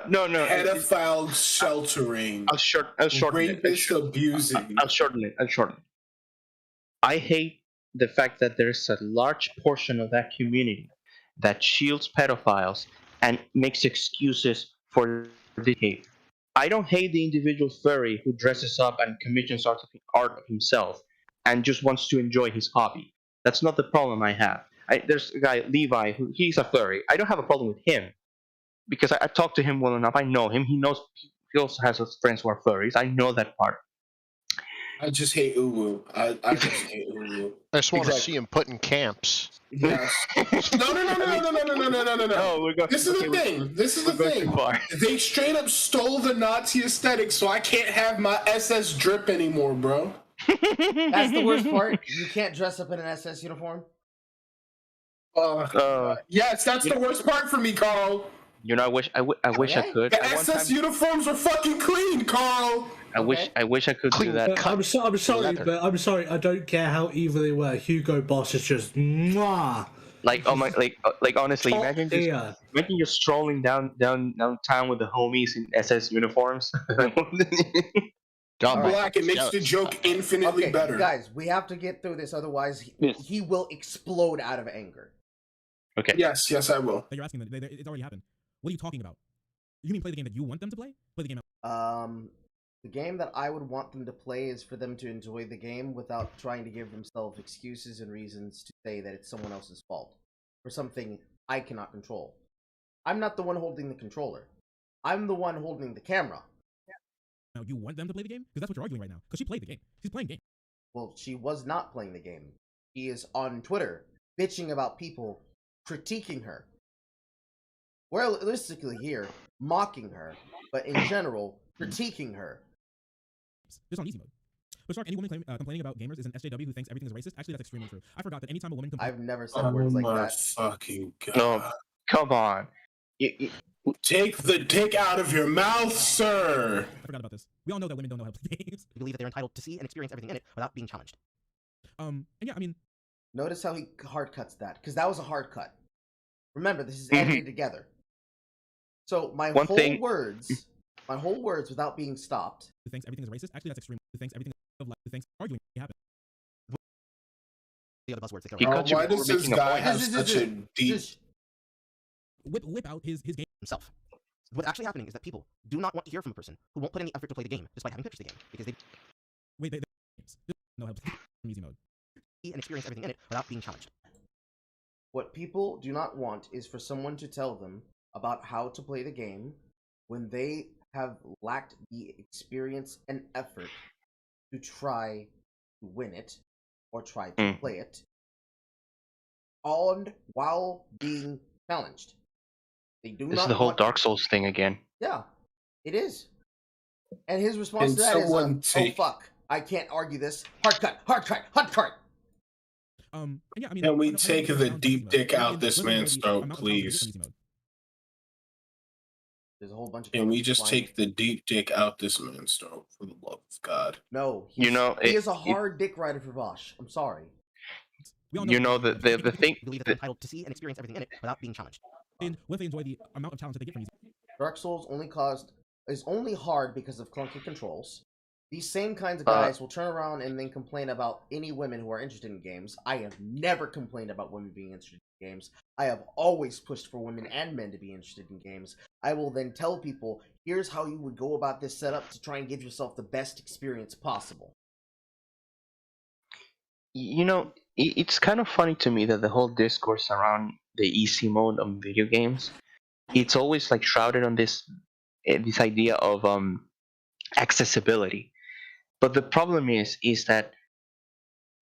Speaker 2: No, pedophile sheltering.
Speaker 19: I'll shorten
Speaker 2: rapist abusing.
Speaker 19: I'll shorten it. I hate the fact that there's a large portion of that community that shields pedophiles and makes excuses for the hate. I don't hate the individual furry who dresses up and commissions art of himself and just wants to enjoy his hobby. That's not the problem I have. There's a guy, Levi, he's a furry. I don't have a problem with him because I talked to him well enough. I know him. He also has friends who are furries. I know that part.
Speaker 2: I just hate Uwu. I just hate Uwu.
Speaker 6: I just want to see him put in camps.
Speaker 2: Yes. No. This is the thing. This is the thing. They straight up stole the Nazi aesthetic, so I can't have my SS drip anymore, bro.
Speaker 1: That's the worst part. You can't dress up in an SS uniform.
Speaker 2: Yes, that's the worst part for me, Carl.
Speaker 19: You know, I wish I could.
Speaker 2: The SS uniforms are fucking clean, Carl.
Speaker 19: I wish I could do that.
Speaker 7: I'm sorry, but I'm sorry. I don't care how evil they were. Hugo Boss is just mwah.
Speaker 19: Like honestly, imagine just strolling downtown with the homies in SS uniforms.
Speaker 2: Black, it makes the joke infinitely better.
Speaker 1: Guys, we have to get through this, otherwise he will explode out of anger.
Speaker 19: Okay.
Speaker 2: Yes, I will.
Speaker 12: You're asking them. It's already happened. What are you talking about? You mean play the game that you want them to play? Play the game.
Speaker 1: The game that I would want them to play is for them to enjoy the game without trying to give themselves excuses and reasons to say that it's someone else's fault for something I cannot control. I'm not the one holding the controller. I'm the one holding the camera.
Speaker 12: Now, you want them to play the game? Because that's what you're arguing right now. Because she played the game. She's playing the game.
Speaker 1: Well, she was not playing the game. She is on Twitter bitching about people critiquing her. We're realistically here mocking her, but in general, critiquing her.
Speaker 12: Just on easy mode. But Shark, any woman complaining about gamers is an SJW who thinks everything is racist. Actually, that's extremely true. I forgot that anytime a woman complains...
Speaker 1: I've never said words like that.
Speaker 2: Fucking God.
Speaker 19: No, come on.
Speaker 2: Take the dick out of your mouth, sir.
Speaker 12: I forgot about this. We all know that women don't know how to play games.
Speaker 10: We believe that they're entitled to see and experience everything in it without being challenged.
Speaker 12: And yeah, I mean...
Speaker 1: Notice how he hard cuts that, because that was a hard cut. Remember, this is edited together. So my whole words without being stopped.
Speaker 12: Who thinks everything is racist? Actually, that's extreme. Who thinks everything is who thinks arguing happen.
Speaker 10: The other buzzwords.
Speaker 2: Why does this guy have such a deep...
Speaker 12: Whip out his game
Speaker 10: himself. What's actually happening is that people do not want to hear from a person who won't put any effort to play the game, despite having purchased the game, because they
Speaker 12: no help easy mode
Speaker 10: and experience everything in it without being challenged.
Speaker 1: What people do not want is for someone to tell them about how to play the game when they have lacked the experience and effort to try to win it or try to play it, while being challenged. They do
Speaker 19: This
Speaker 1: not
Speaker 19: is the whole
Speaker 1: want...
Speaker 19: Dark Souls thing again.
Speaker 1: Yeah, it is. And his response to that is, oh fuck, I can't argue this. Hard cut.
Speaker 12: Yeah, I mean,
Speaker 2: can we take the deep dick out this man's throat, please?
Speaker 1: There's a whole bunch of...
Speaker 2: Can we just take the deep dick out this man's throat, for the love of God?
Speaker 1: No, he is a hard dick rider for Vaush. I'm sorry.
Speaker 19: You know the thing.
Speaker 10: Believe that they're entitled to see and experience everything in it without being challenged.
Speaker 12: And what if they enjoy the amount of challenge that they get from easy?
Speaker 1: Dark Souls is only hard because of clunky controls. These same kinds of guys will turn around and then complain about any women who are interested in games. I have never complained about women being interested in games. I have always pushed for women and men to be interested in games. I will then tell people, here's how you would go about this setup to try and give yourself the best experience possible.
Speaker 19: You know, it's kind of funny to me that the whole discourse around the easy mode of video games, it's always like shrouded on this idea of accessibility. But the problem is that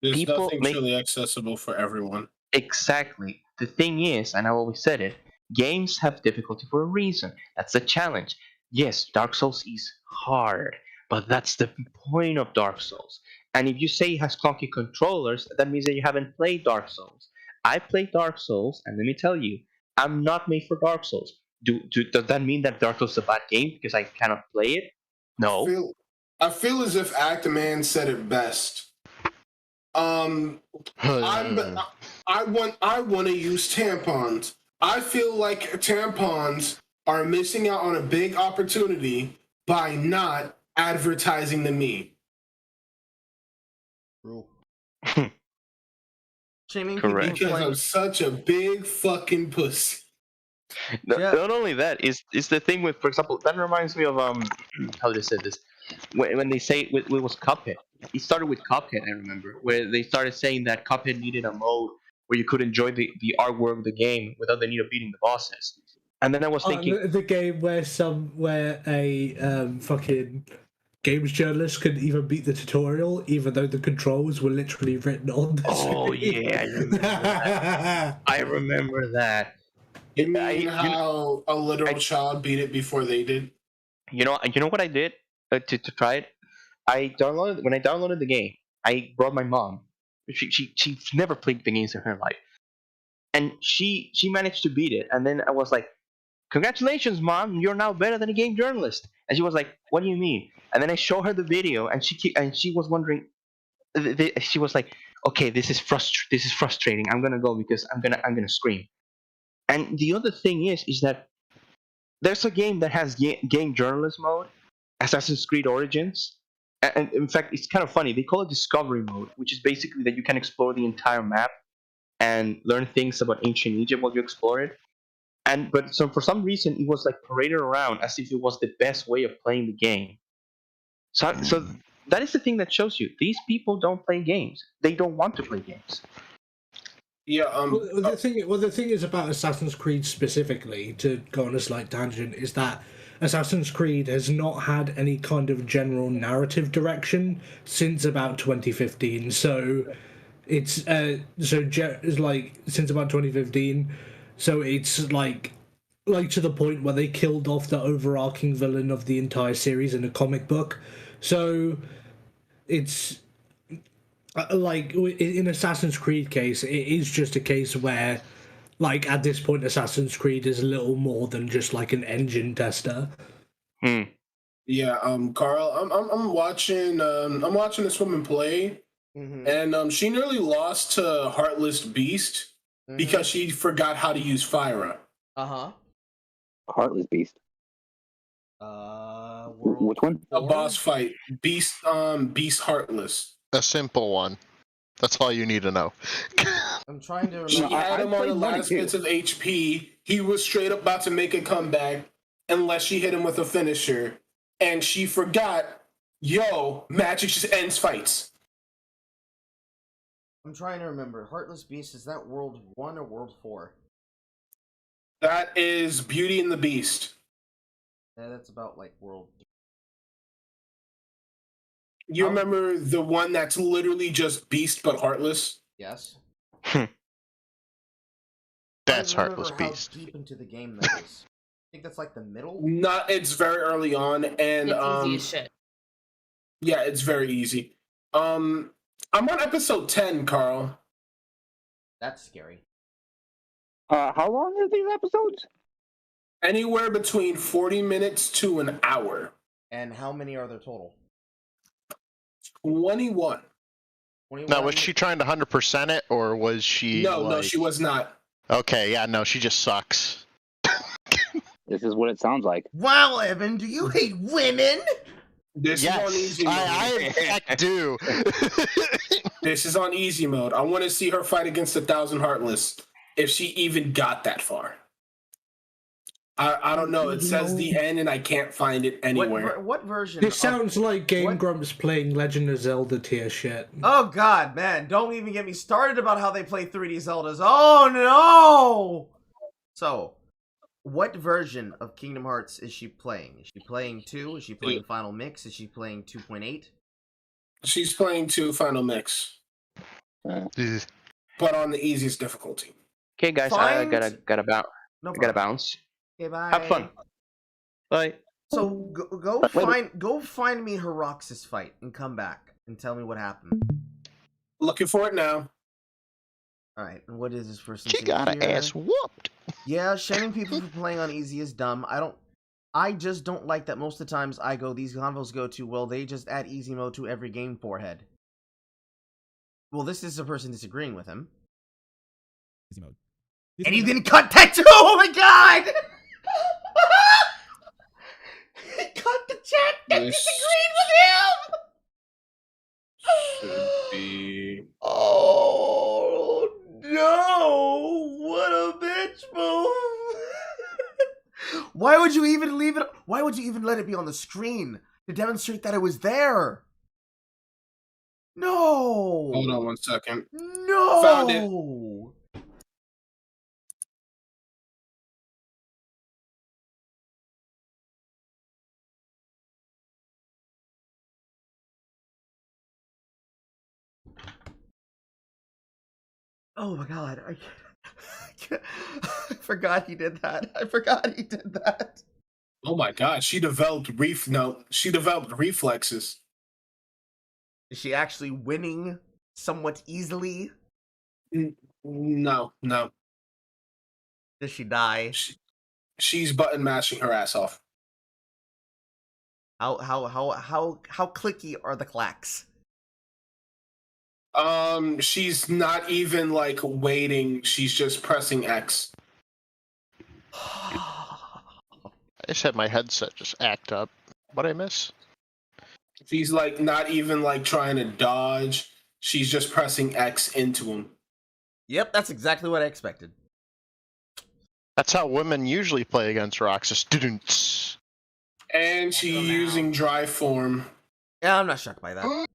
Speaker 2: there's
Speaker 19: people
Speaker 2: nothing truly accessible for everyone.
Speaker 19: Exactly. The thing is, and I always said it, games have difficulty for a reason. That's the challenge. Yes, Dark Souls is hard, but that's the point of Dark Souls. And if you say it has clunky controllers, that means that you haven't played Dark Souls. I played Dark Souls, and let me tell you, I'm not made for Dark Souls. Does that mean that Dark Souls is a bad game because I cannot play it? No.
Speaker 2: I feel as if Actaman said it best. I want to use tampons. I feel like tampons are missing out on a big opportunity by not advertising to me.
Speaker 19: Correct.
Speaker 2: Because I'm such a big fucking pussy.
Speaker 19: Not only that, is the thing with, for example, that reminds me of how they said this. When they say it was Cuphead. It started with Cuphead, I remember, where they started saying that Cuphead needed a mode where you could enjoy the artwork of the game without the need of beating the bosses. And then I was thinking
Speaker 7: the game where a fucking games journalists couldn't even beat the tutorial, even though the controls were literally written on the
Speaker 19: Oh
Speaker 7: screen.
Speaker 19: yeah, I remember that. I remember that.
Speaker 2: You mean how a literal child beat it before they did?
Speaker 19: You know what I did to try it? When I downloaded the game, I brought my mom. She's never played the games in her life, and she managed to beat it. And then I was like, "Congratulations, mom! You're now better than a game journalist." And she was like, "What do you mean?" And then I showed her the video, and she was wondering. She was like, "Okay, this is frustrating. I'm gonna go because I'm gonna scream." And the other thing is that there's a game that has game journalist mode, Assassin's Creed Origins. And in fact, it's kind of funny. They call it Discovery mode, which is basically that you can explore the entire map and learn things about ancient Egypt while you explore it. But for some reason, it was like paraded around as if it was the best way of playing the game. So that is the thing that shows you these people don't play games. They don't want to play games.
Speaker 2: Yeah.
Speaker 7: The thing is about Assassin's Creed specifically, to go on a slight tangent, is that Assassin's Creed has not had any kind of general narrative direction since about 2015. So it's like since about 2015. So it's like to the point where they killed off the overarching villain of the entire series in a comic book. So it's like in Assassin's Creed case, it is just a case where, like, at this point, Assassin's Creed is a little more than just like an engine tester.
Speaker 2: Yeah, Carl, I'm watching this woman play, and she nearly lost to Heartless Beast because she forgot how to use Fyra.
Speaker 5: Heartless Beast. Which one?
Speaker 2: A boss fight. Beast Heartless.
Speaker 6: A simple one. That's all you need to know.
Speaker 1: I'm trying to
Speaker 2: She
Speaker 1: remember.
Speaker 2: had him on the last bits of HP. He was straight up about to make a comeback unless she hit him with a finisher. And she forgot, magic just ends fights.
Speaker 1: I'm trying to remember. Heartless Beast, is that World 1 or World 4?
Speaker 2: That is Beauty and the Beast.
Speaker 1: Yeah, that's about like World.
Speaker 2: You remember the one that's literally just Beast but Heartless?
Speaker 1: Yes.
Speaker 6: That's
Speaker 1: I don't
Speaker 6: Heartless
Speaker 1: remember
Speaker 6: Beast.
Speaker 1: How deep into the game that is. I think that's like the middle.
Speaker 2: It's very early on, and
Speaker 4: It's easy as shit.
Speaker 2: Yeah, it's very easy. I'm on episode 10, Carl.
Speaker 1: That's scary.
Speaker 5: How long are these episodes?
Speaker 2: Anywhere between 40 minutes to an hour.
Speaker 1: And how many are there total?
Speaker 2: 21.
Speaker 6: Now, was she trying to 100% it, or was she?
Speaker 2: No, she was not.
Speaker 6: Okay, yeah, no, she just sucks.
Speaker 5: This is what it sounds like.
Speaker 1: Wow, Evan, do you hate women?
Speaker 2: This is on easy mode.
Speaker 6: I in fact do.
Speaker 2: This is on easy mode. I want to see her fight against 1,000 Heartless. If she even got that far. I don't know. It says the end, and I can't find it anywhere.
Speaker 1: What version?
Speaker 7: This sounds like Game Grumps playing Legend of Zelda tier shit.
Speaker 1: Oh god, man, don't even get me started about how they play 3D Zeldas. Oh no! So, what version of Kingdom Hearts is she playing? Is she playing 2? Is she playing Final Mix? Is she playing 2.8?
Speaker 2: She's playing 2 Final Mix. But on the easiest difficulty.
Speaker 19: Okay, guys, I gotta bounce.
Speaker 1: Okay, bye.
Speaker 19: Have fun. Bye.
Speaker 1: So go find me Herox's fight and come back and tell me what happened.
Speaker 2: Looking for it now.
Speaker 1: All right, and what is this person?
Speaker 6: She got her ass whooped.
Speaker 1: Yeah, shaming people for playing on easy is dumb. I just don't like that most of the times these convos go to, well, they just add easy mode to every game forehead. Well, this is a person disagreeing with him.
Speaker 12: Easy mode.
Speaker 1: And you didn't cut that too! Oh my god! He cut the chat that disagreed with him!
Speaker 2: Should be...
Speaker 1: Oh no! What a bitch move! Why would you even leave it? Why would you even let it be on the screen to demonstrate that it was there? No!
Speaker 2: Hold on 1 second.
Speaker 1: No!
Speaker 2: Found it.
Speaker 1: Oh my god, I forgot he did that. I forgot he did that.
Speaker 2: Oh my god, she developed reflexes.
Speaker 1: Is she actually winning somewhat easily?
Speaker 2: No.
Speaker 1: Does she die?
Speaker 2: She's button mashing her ass off.
Speaker 1: How clicky are the clacks?
Speaker 2: She's not even like waiting. She's just pressing X.
Speaker 6: I just had my headset just act up. What'd I miss?
Speaker 2: She's like not even like trying to dodge. She's just pressing X into him.
Speaker 1: Yep, that's exactly what I expected.
Speaker 6: That's how women usually play against Roxas. Students.
Speaker 2: And she's using dry form.
Speaker 1: Yeah, I'm not shocked by that.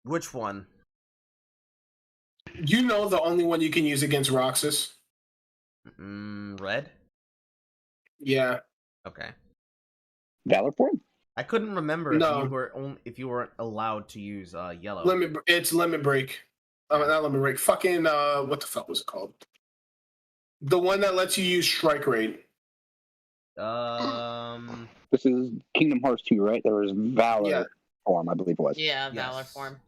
Speaker 1: Which one?
Speaker 2: You know the only one you can use against Roxas?
Speaker 1: Red?
Speaker 2: Yeah.
Speaker 1: Okay.
Speaker 5: Valor form?
Speaker 1: I couldn't remember if you weren't allowed to use yellow.
Speaker 2: It's limit break. Not limit break. Fucking what the fuck was it called? The one that lets you use strike rate.
Speaker 5: This is Kingdom Hearts 2, right? There was Valor form, I believe it was.
Speaker 4: Yeah, Valor form.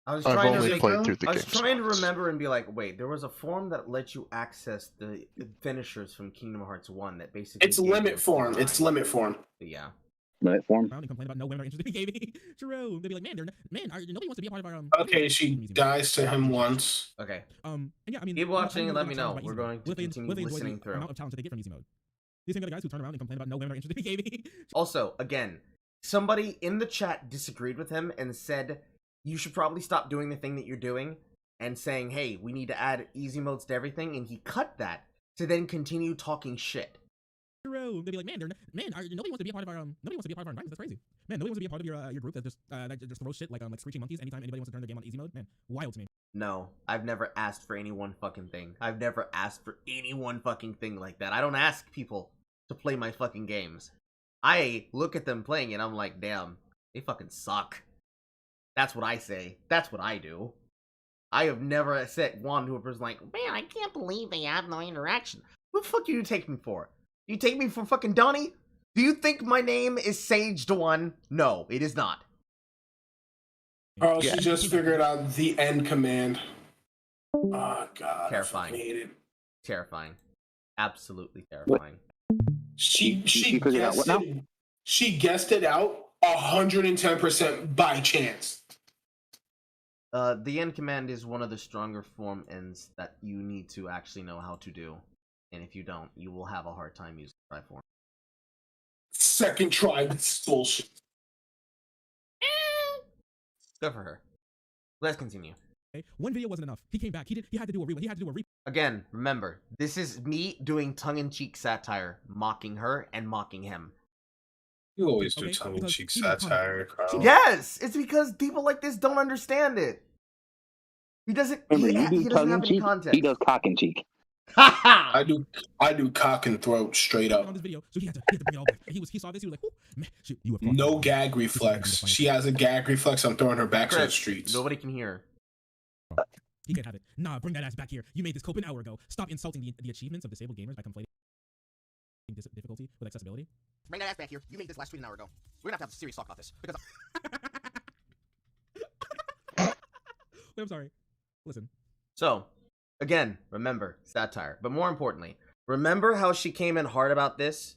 Speaker 1: I was
Speaker 6: I've
Speaker 1: trying
Speaker 6: only
Speaker 1: to
Speaker 6: played through the
Speaker 1: I was
Speaker 6: games
Speaker 1: trying to remember and be like, wait, there was a form that lets you access the finishers from Kingdom Hearts 1 that basically
Speaker 2: It's limit form. It's limit form.
Speaker 1: Yeah.
Speaker 5: Limit form.
Speaker 12: I don't complain about no women are interested in gaming. True. They'd be like, man, nobody wants to be a part of our
Speaker 2: Okay, she dies to him once.
Speaker 1: Okay.
Speaker 12: And yeah, I mean,
Speaker 1: Keep watching and let me know.
Speaker 12: about
Speaker 1: We're
Speaker 12: easy
Speaker 1: going
Speaker 12: mode.
Speaker 1: to
Speaker 12: Will they
Speaker 1: continue
Speaker 12: enjoy
Speaker 1: listening
Speaker 12: the
Speaker 1: through.
Speaker 12: amount of talent that they get from easy mode? These same guys who turn around and complain about no women are interested in gaming.
Speaker 1: Also, again, somebody in the chat disagreed with him and said you should probably stop doing the thing that you're doing and saying, hey, we need to add easy modes to everything, and he cut that to then continue talking shit.
Speaker 12: True. They'd be like, nobody wants to be a part of our nobody wants to be a part of our environment. That's crazy. Man, nobody wants to be a part of your group that just throws shit like screeching monkeys anytime anybody wants to turn the game on easy mode. Man, wild to me.
Speaker 1: No, I've never asked for any one fucking thing. I've never asked for any one fucking thing like that. I don't ask people to play my fucking games. I look at them playing and I'm like, damn, they fucking suck. That's what I say. That's what I do. I have never said one to a person like, man, I can't believe they have no interaction. What the fuck do you take me for? You take me for fucking Donnie? Do you think my name is Sage One? No, it is not.
Speaker 2: Oh, she just figured out the end command. Oh god.
Speaker 1: Terrifying. Terrifying. Absolutely terrifying.
Speaker 2: She guessed it out 110% by chance.
Speaker 1: The end command is one of the stronger form ends that you need to actually know how to do. And if you don't, you will have a hard time using try form.
Speaker 2: Second try, that's bullshit.
Speaker 1: Good for her. Let's continue.
Speaker 12: One video wasn't enough. He came back. He had to do a replay.
Speaker 1: Again, remember, this is me doing tongue-in-cheek satire, mocking her and mocking him.
Speaker 2: You always do tongue-in-cheek satire, Carl.
Speaker 1: Yes! It's because people like this don't understand it. He doesn't.
Speaker 5: Remember,
Speaker 1: He doesn't have any context.
Speaker 5: He does cock and cheek.
Speaker 2: I do cock and throat straight up.
Speaker 12: On this video, so he had to bring it all back. He saw this. He was like, oh, man, shit, you have
Speaker 2: No gag reflex. She has a gag reflex. I'm throwing her back to the streets.
Speaker 1: Nobody can hear.
Speaker 12: He can't have it. Nah, bring that ass back here. You made this cope an hour ago. Stop insulting the achievements of disabled gamers by conflating difficulty with accessibility.
Speaker 10: Bring that ass back here. You made this last tweet an hour ago. We're gonna have to serious talk about this because.
Speaker 12: Wait, I'm sorry. Listen.
Speaker 1: So, again, remember, satire. But more importantly, remember how she came in hard about this?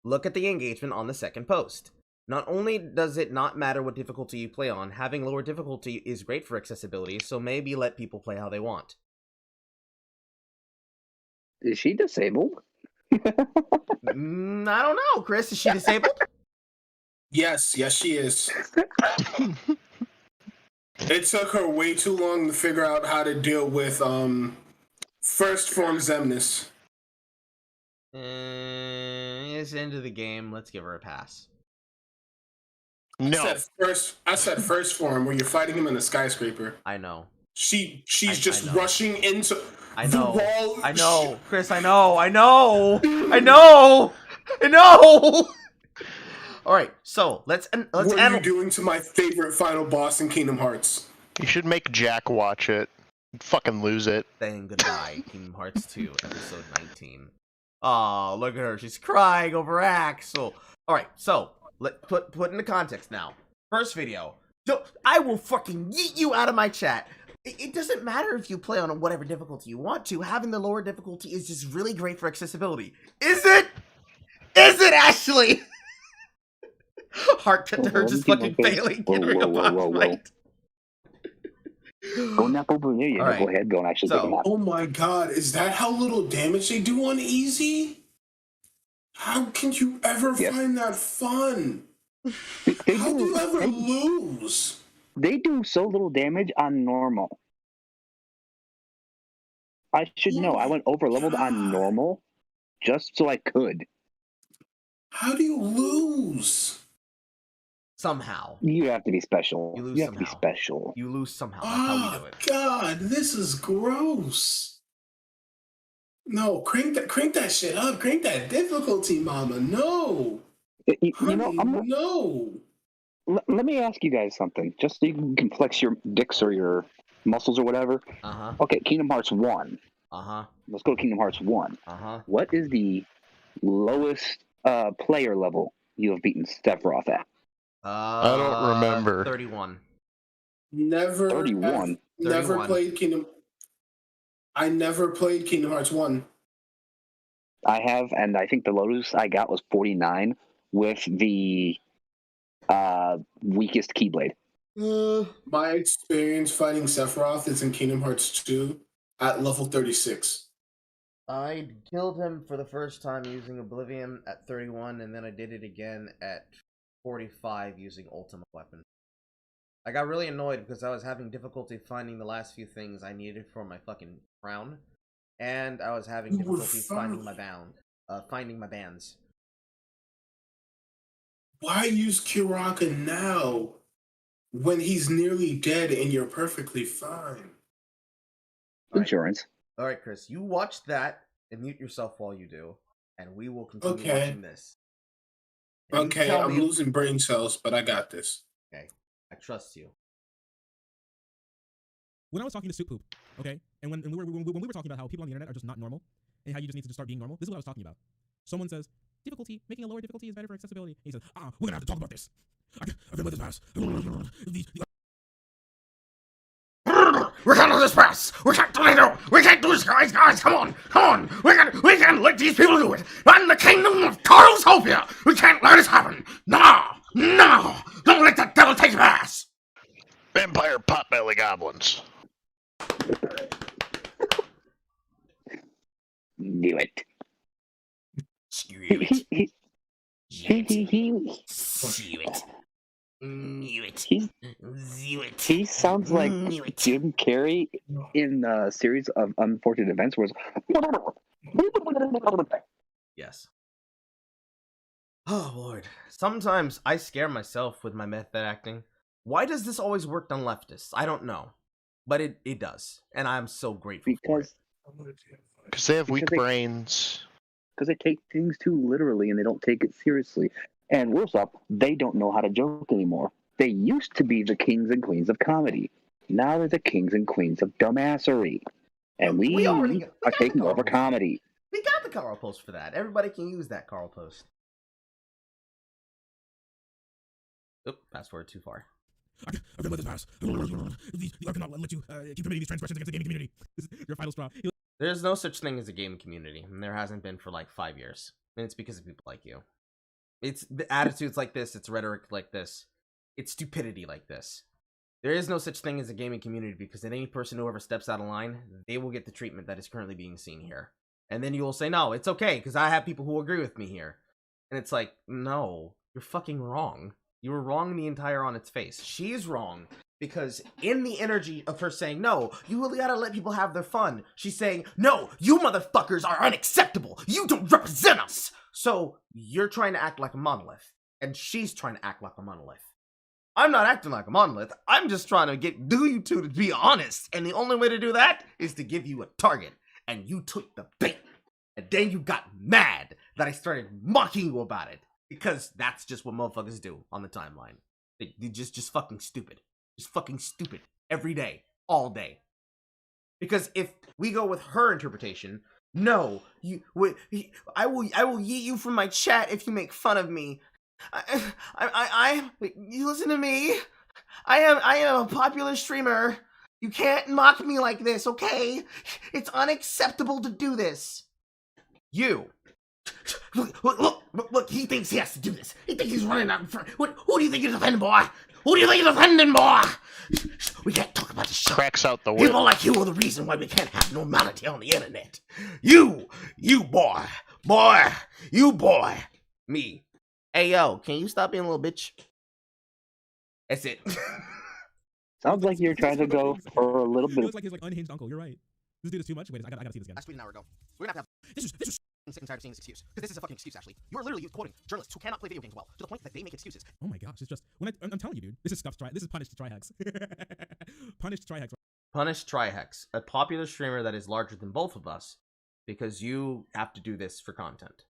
Speaker 1: Look at the engagement on the second post. Not only does it not matter what difficulty you play on, having lower difficulty is great for accessibility, so maybe let people play how they want.
Speaker 5: Is she disabled?
Speaker 1: I don't know, Chris. Is she disabled?
Speaker 2: Yes, she is. It took her way too long to figure out how to deal with first form Xemnas.
Speaker 1: It's into the game. Let's give her a pass.
Speaker 6: No.
Speaker 2: I said first form where you're fighting him in a skyscraper.
Speaker 1: I know.
Speaker 2: She's just rushing into the wall.
Speaker 1: I know, Chris. I know. All right, so let's
Speaker 2: what are you doing to my favorite final boss in Kingdom Hearts?
Speaker 6: You should make Jack watch it. Fucking lose it.
Speaker 1: Saying goodbye. Kingdom Hearts 2, episode 19. Oh, look at her. She's crying over Axel. Alright, so, let put into context now. First video. I will fucking yeet you out of my chat. It doesn't matter if you play on whatever difficulty you want to. Having the lower difficulty is just really great for accessibility. Is it? Is it, Ashley? Heart cut to her just fucking failing.
Speaker 5: Whoa. Go nap over there,
Speaker 1: All right.
Speaker 5: Go ahead, go and actually take a nap.
Speaker 2: Oh my god, is that how little damage they do on easy? How can you ever find that fun? How do you ever lose?
Speaker 5: They do so little damage on normal. I should know. I went over leveled on normal just so I could.
Speaker 2: How do you lose?
Speaker 1: Somehow.
Speaker 5: You have to be special.
Speaker 1: You lose
Speaker 5: have
Speaker 1: somehow.
Speaker 5: to be special.
Speaker 1: You lose somehow. That's how we do it.
Speaker 2: God, this is gross. No, crank that shit up. Crank that difficulty, mama. No.
Speaker 5: You know,
Speaker 2: no.
Speaker 5: Let me ask you guys something, just so you can flex your dicks or your muscles or whatever. Okay, Kingdom Hearts 1. Let's go to Kingdom Hearts 1. What is the lowest player level you have beaten Sephiroth at?
Speaker 6: I don't remember.
Speaker 1: 31.
Speaker 2: Never.
Speaker 5: 31.
Speaker 2: Never played Kingdom. I never played Kingdom Hearts 1.
Speaker 5: I have, and I think the lowest I got was 49 with the weakest Keyblade.
Speaker 2: My experience fighting Sephiroth is in Kingdom Hearts 2 at level 36.
Speaker 1: I killed him for the first time using Oblivion at 31, and then I did it again at 45 using Ultimate Weapon. I got really annoyed because I was having difficulty finding the last few things I needed for my fucking crown, and I was having difficulty finding my bands.
Speaker 2: Why use Kiraka now when he's nearly dead and you're perfectly fine?
Speaker 5: Insurance.
Speaker 1: All right, Chris, you watch that and mute yourself while you do, and we will continue watching this. And
Speaker 2: Okay, I'm losing brain cells, but I got this.
Speaker 1: Okay, I trust you.
Speaker 12: When I was talking to Soup Poop, okay, and when we were talking about how people on the internet are just not normal, and how you just need to just start being normal, this is what I was talking about. Someone says, difficulty, making a lower difficulty is better for accessibility. And he says, we're gonna have to talk about this. I can let this pass.
Speaker 17: We can't let this pass. We can't do this, guys. Come on. We can't let these people do it. Not in the kingdom of Carl's Hopia. We can't let this happen. No. Don't let that devil take your ass.
Speaker 6: Vampire potbelly goblins.
Speaker 5: Do it.
Speaker 17: Screw it.
Speaker 5: He sounds like Jim Carrey in a series of unfortunate events where
Speaker 1: Yes. Oh, Lord. Sometimes I scare myself with my method acting. Why does this always work on leftists? I don't know. But it does. And I'm so grateful for it.
Speaker 6: Because they have weak brains.
Speaker 5: Because they take things too literally and they don't take it seriously. And worse up, they don't know how to joke anymore. They used to be the kings and queens of comedy. Now they're the kings and queens of dumbassery. And we are taking over comedy.
Speaker 1: We got the Carl post for that. Everybody can use that Carl post. Oop, fast forward too far.
Speaker 12: I can let this pass. I cannot let you keep committing these transgressions against the gaming community. This is your final straw.
Speaker 1: There's no such thing as a gaming community, and there hasn't been for like 5 years. And it's because of people like you. It's the attitudes like this, it's rhetoric like this, it's stupidity like this. There is no such thing as a gaming community because any person who ever steps out of line, they will get the treatment that is currently being seen here. And then you will say, no, it's okay, because I have people who agree with me here. And it's like, no, you're fucking wrong. You were wrong the entire on its face. She's wrong because in the energy of her saying, no, you really gotta let people have their fun, she's saying, no, you motherfuckers are unacceptable. You don't represent us. So you're trying to act like a monolith, and she's trying to act like a monolith. I'm not acting like a monolith. I'm just trying to get you two to be honest, and the only way to do that is to give you a target, and you took the bait, and then you got mad that I started mocking you about it, because that's just what motherfuckers do on the timeline. They're just fucking stupid. Just fucking stupid. every day, all day. Because if we go with her interpretation, no, I will yeet you from my chat if you make fun of me. You listen to me. I am a popular streamer. You can't mock me like this, okay? It's unacceptable to do this. You. Look, he thinks he has to do this. He thinks he's running out in front. Who do you think you're defending, boy? Who do you think you're defending, boy? We can't talk about this shit.
Speaker 6: Cracks out the whip.
Speaker 1: People like you are the reason why we can't have normality on the internet. You boy, you boy, me. Hey, yo, can you stop being a little bitch? That's it.
Speaker 5: Sounds like you're trying to go for a little
Speaker 12: He
Speaker 5: bit.
Speaker 12: looks like his like unhinged uncle. You're right. This dude is too much. Wait, I gotta see this again.
Speaker 10: I tweeted an hour ago. We're gonna have this is sick and tired of seeing this excuse. Because this is a fucking excuse, Ashley. You are literally quoting journalists who cannot play video games well, to the point that they make excuses.
Speaker 12: Oh my gosh, it's just I'm telling you, dude. This is stuff. This is punished Trihex. Punished Trihex.
Speaker 1: Punish Trihex, a popular streamer that is larger than both of us, because you have to do this for content.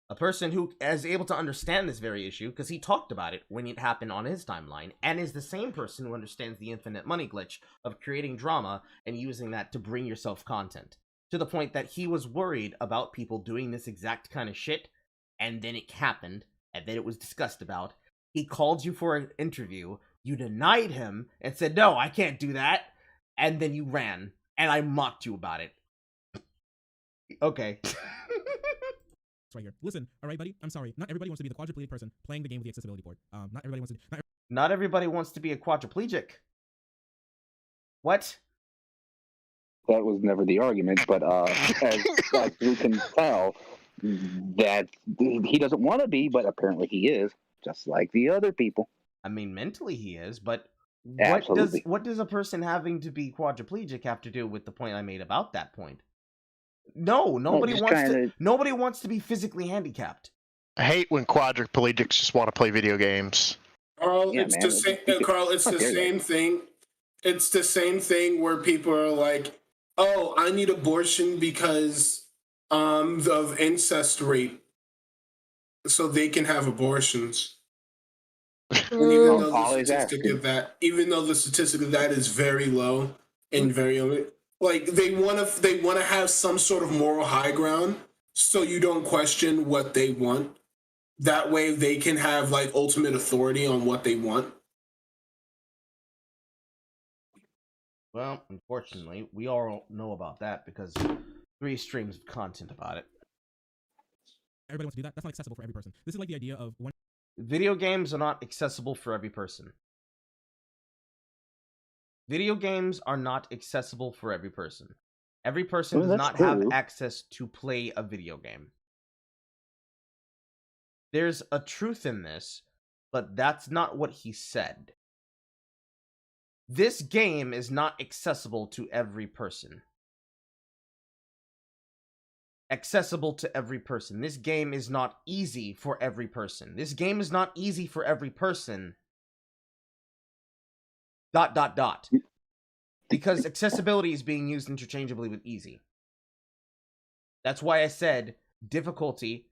Speaker 1: A person who is able to understand this very issue, because he talked about it when it happened on his timeline, and is the same person who understands the infinite money glitch of creating drama and using that to bring yourself content. To the point that he was worried about people doing this exact kind of shit, and then it happened, and then it was discussed about. He called you for an interview, you denied him, and said, no, I can't do that, and then you ran, and I mocked you about it. Okay.
Speaker 12: It's right here. Listen, all right, buddy. I'm sorry. Not everybody wants to be the quadriplegic person playing the game with the accessibility board. Not everybody wants to.
Speaker 1: Not everybody wants to be a quadriplegic. What?
Speaker 5: That was never the argument, but as we can tell, that he doesn't want to be, but apparently he is, just like the other people.
Speaker 1: I mean, mentally he is, but
Speaker 5: Absolutely.
Speaker 1: what does a person having to be quadriplegic have to do with the point I made about that point? No, nobody wants to be physically handicapped.
Speaker 6: I hate when quadriplegics just want to play video games.
Speaker 2: Carl, it's the same. Carl, it's the same thing. It's the same thing where people are like, "Oh, I need abortion because of incest rate, so they can have abortions." And even though the statistic of that is very low and very like they want to have some sort of moral high ground, so you don't question what they want. That way, they can have like ultimate authority on what they want.
Speaker 1: Well, unfortunately, we all know about that because 3 streams of content about it.
Speaker 12: Everybody wants to do that. That's not accessible for every person. This is like the idea of one.
Speaker 1: Video games are not accessible for every person. Video games are not accessible for every person. Every person does not have access to play a video game. There's a truth in this, but that's not what he said. This game is not accessible to every person. Accessible to every person. This game is not easy for every person. This game is not easy for every person. ... Because accessibility is being used interchangeably with easy. That's why I said difficulty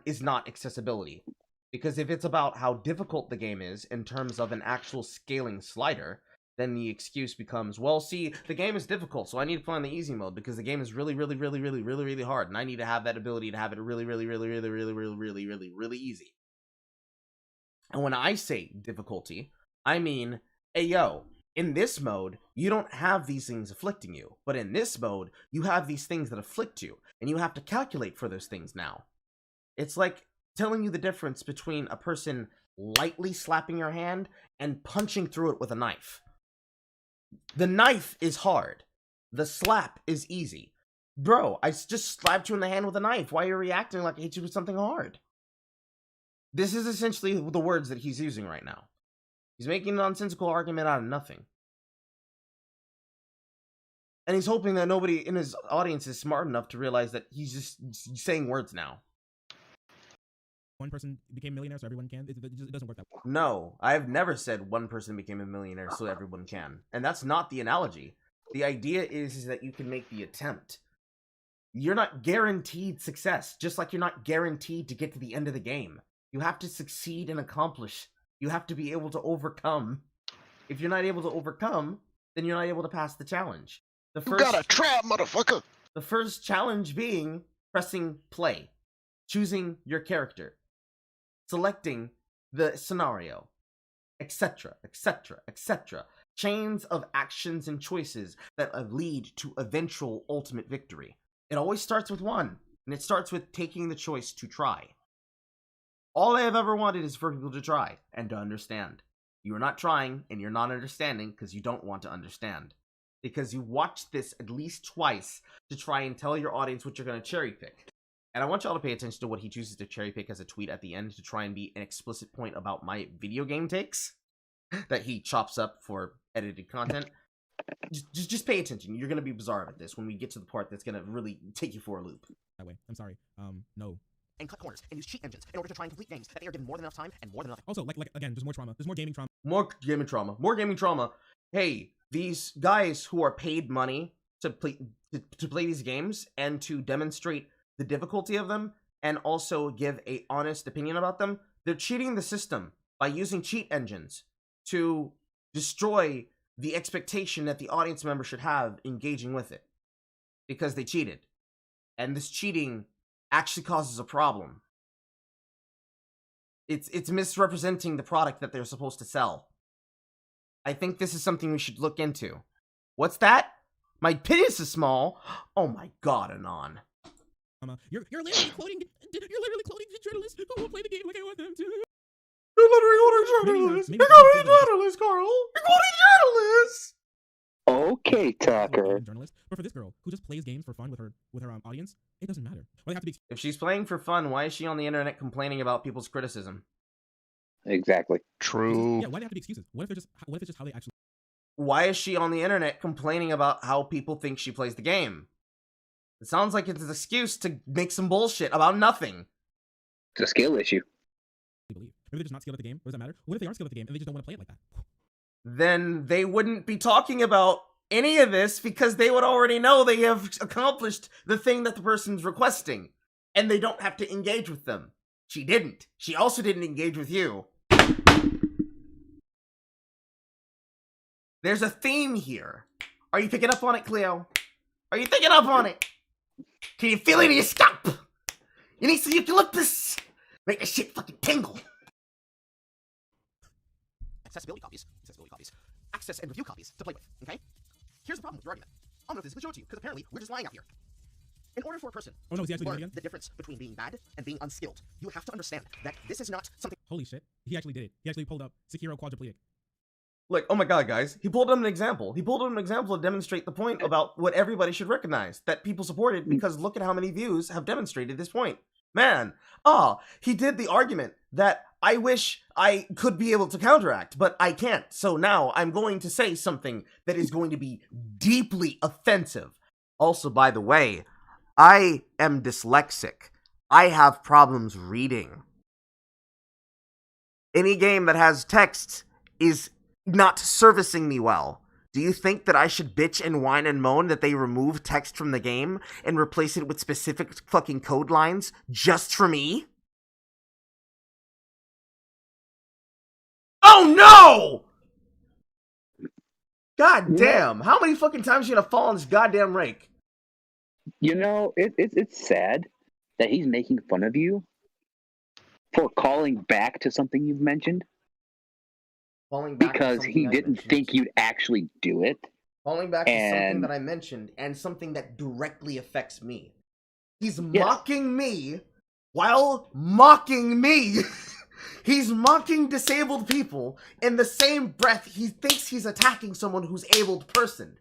Speaker 1: is not accessibility. Because if it's about how difficult the game is in terms of an actual scaling slider, then the excuse becomes, well, see, the game is difficult, so I need to play on the easy mode because the game is really, really, really, really, really, really hard, and I need to have that ability to have it really, really, really, really, really, really, really, really, really easy. And when I say difficulty, I mean, hey, yo, in this mode, you don't have these things afflicting you, but in this mode, you have these things that afflict you, and you have to calculate for those things now. It's like telling you the difference between a person lightly slapping your hand and punching through it with a knife. The knife is hard. The slap is easy. Bro, I just slapped you in the hand with a knife. Why are you reacting like I hit you with something hard? This is essentially the words that he's using right now. He's making a nonsensical argument out of nothing. And he's hoping that nobody in his audience is smart enough to realize that he's just saying words now.
Speaker 12: One person became a millionaire so everyone can. It doesn't work that way.
Speaker 1: No, I've never said one person became a millionaire so everyone can. And that's not the analogy. The idea is that you can make the attempt. You're not guaranteed success, just like you're not guaranteed to get to the end of the game. You have to succeed and accomplish. You have to be able to overcome. If you're not able to overcome, then you're not able to pass the challenge. The
Speaker 6: You got a trap, motherfucker.
Speaker 1: The first challenge being pressing play, choosing your character, selecting the scenario, etc., etc., etc. Chains of actions and choices that lead to eventual ultimate victory. It always starts with one, and it starts with taking the choice to try. All I have ever wanted is for people to try and to understand. You are not trying, and you're not understanding because you don't want to understand. Because you watched this at least twice to try and tell your audience what you're going to cherry pick. And I want y'all to pay attention to what he chooses to cherry pick as a tweet at the end to try and be an explicit point about my video game takes that he chops up for edited content. Just pay attention. You're going to be bizarre at this when we get to the part that's going to really take you for a loop.
Speaker 12: That way. I'm sorry. No.
Speaker 10: And cut corners and use cheat engines in order to try and complete games that they are given more than enough time and more than enough.
Speaker 12: Also, like again, there's more trauma. There's more gaming trauma.
Speaker 1: More gaming trauma. More gaming trauma. Hey, these guys who are paid money to play these games and to demonstrate the difficulty of them and also give a honest opinion about them, they're cheating the system by using cheat engines to destroy the expectation that the audience member should have engaging with it. Because they cheated. And this cheating actually causes a problem. It's misrepresenting the product that they're supposed to sell. I think this is something we should look into. What's that? My penis is small? Oh my god, Anon.
Speaker 12: You're literally quoting journalists who will play the game like I want them to.
Speaker 13: You're literally quoting journalists. You're quoting journalists, Carl. You're quoting journalists.
Speaker 5: Okay, Tucker.
Speaker 12: Journalist, but for this girl who just plays games for fun with her audience, it doesn't matter. Well, they have to be.
Speaker 1: If she's playing for fun, why is she on the internet complaining about people's criticism?
Speaker 5: Exactly.
Speaker 6: True.
Speaker 12: Yeah, why do they have to be excuses? What if it's just how they actually?
Speaker 1: Why is she on the internet complaining about how people think she plays the game? It sounds like it's an excuse to make some bullshit about nothing.
Speaker 5: It's a skill issue.
Speaker 12: Maybe they're just not skilled at the game. What does that matter? What if they are skilled at the game and they just don't want to play it like that?
Speaker 1: Then they wouldn't be talking about any of this because they would already know they have accomplished the thing that the person's requesting. And they don't have to engage with them. She didn't. She also didn't engage with you. There's a theme here. Are you picking up on it, Cleo? Are you picking up on it? Can you feel it in your scalp? You need some eucalyptus. Make that shit fucking tingle.
Speaker 10: Accessibility copies. Access and review copies to play with, okay? Here's the problem with your argument. I'm gonna physically show it to you, because apparently we're just lying out here. In order for a person
Speaker 12: to
Speaker 10: learn the difference between being bad and being unskilled, you have to understand that this is not something.
Speaker 12: Holy shit. He actually did it. He actually pulled up Sekiro quadriplegic.
Speaker 1: Like, oh my god, guys. He pulled up an example. He pulled up an example to demonstrate the point about what everybody should recognize. That people supported because look at how many views have demonstrated this point. Man. He did the argument that I wish I could be able to counteract, but I can't. So now I'm going to say something that is going to be deeply offensive. Also, by the way, I am dyslexic. I have problems reading. Any game that has text is not servicing me well. Do you think that I should bitch and whine and moan that they remove text from the game and replace it with specific fucking code lines just for me? Oh no! God damn, how many fucking times are you gonna fall on this goddamn rake?
Speaker 5: You know, it's sad that he's making fun of you for calling back to something you've mentioned.
Speaker 1: Falling back
Speaker 5: because he didn't think you'd actually do it.
Speaker 1: Falling back to something that I mentioned and something that directly affects me. He's mocking me while mocking me. He's mocking disabled people. In the same breath, he thinks he's attacking someone who's abled person.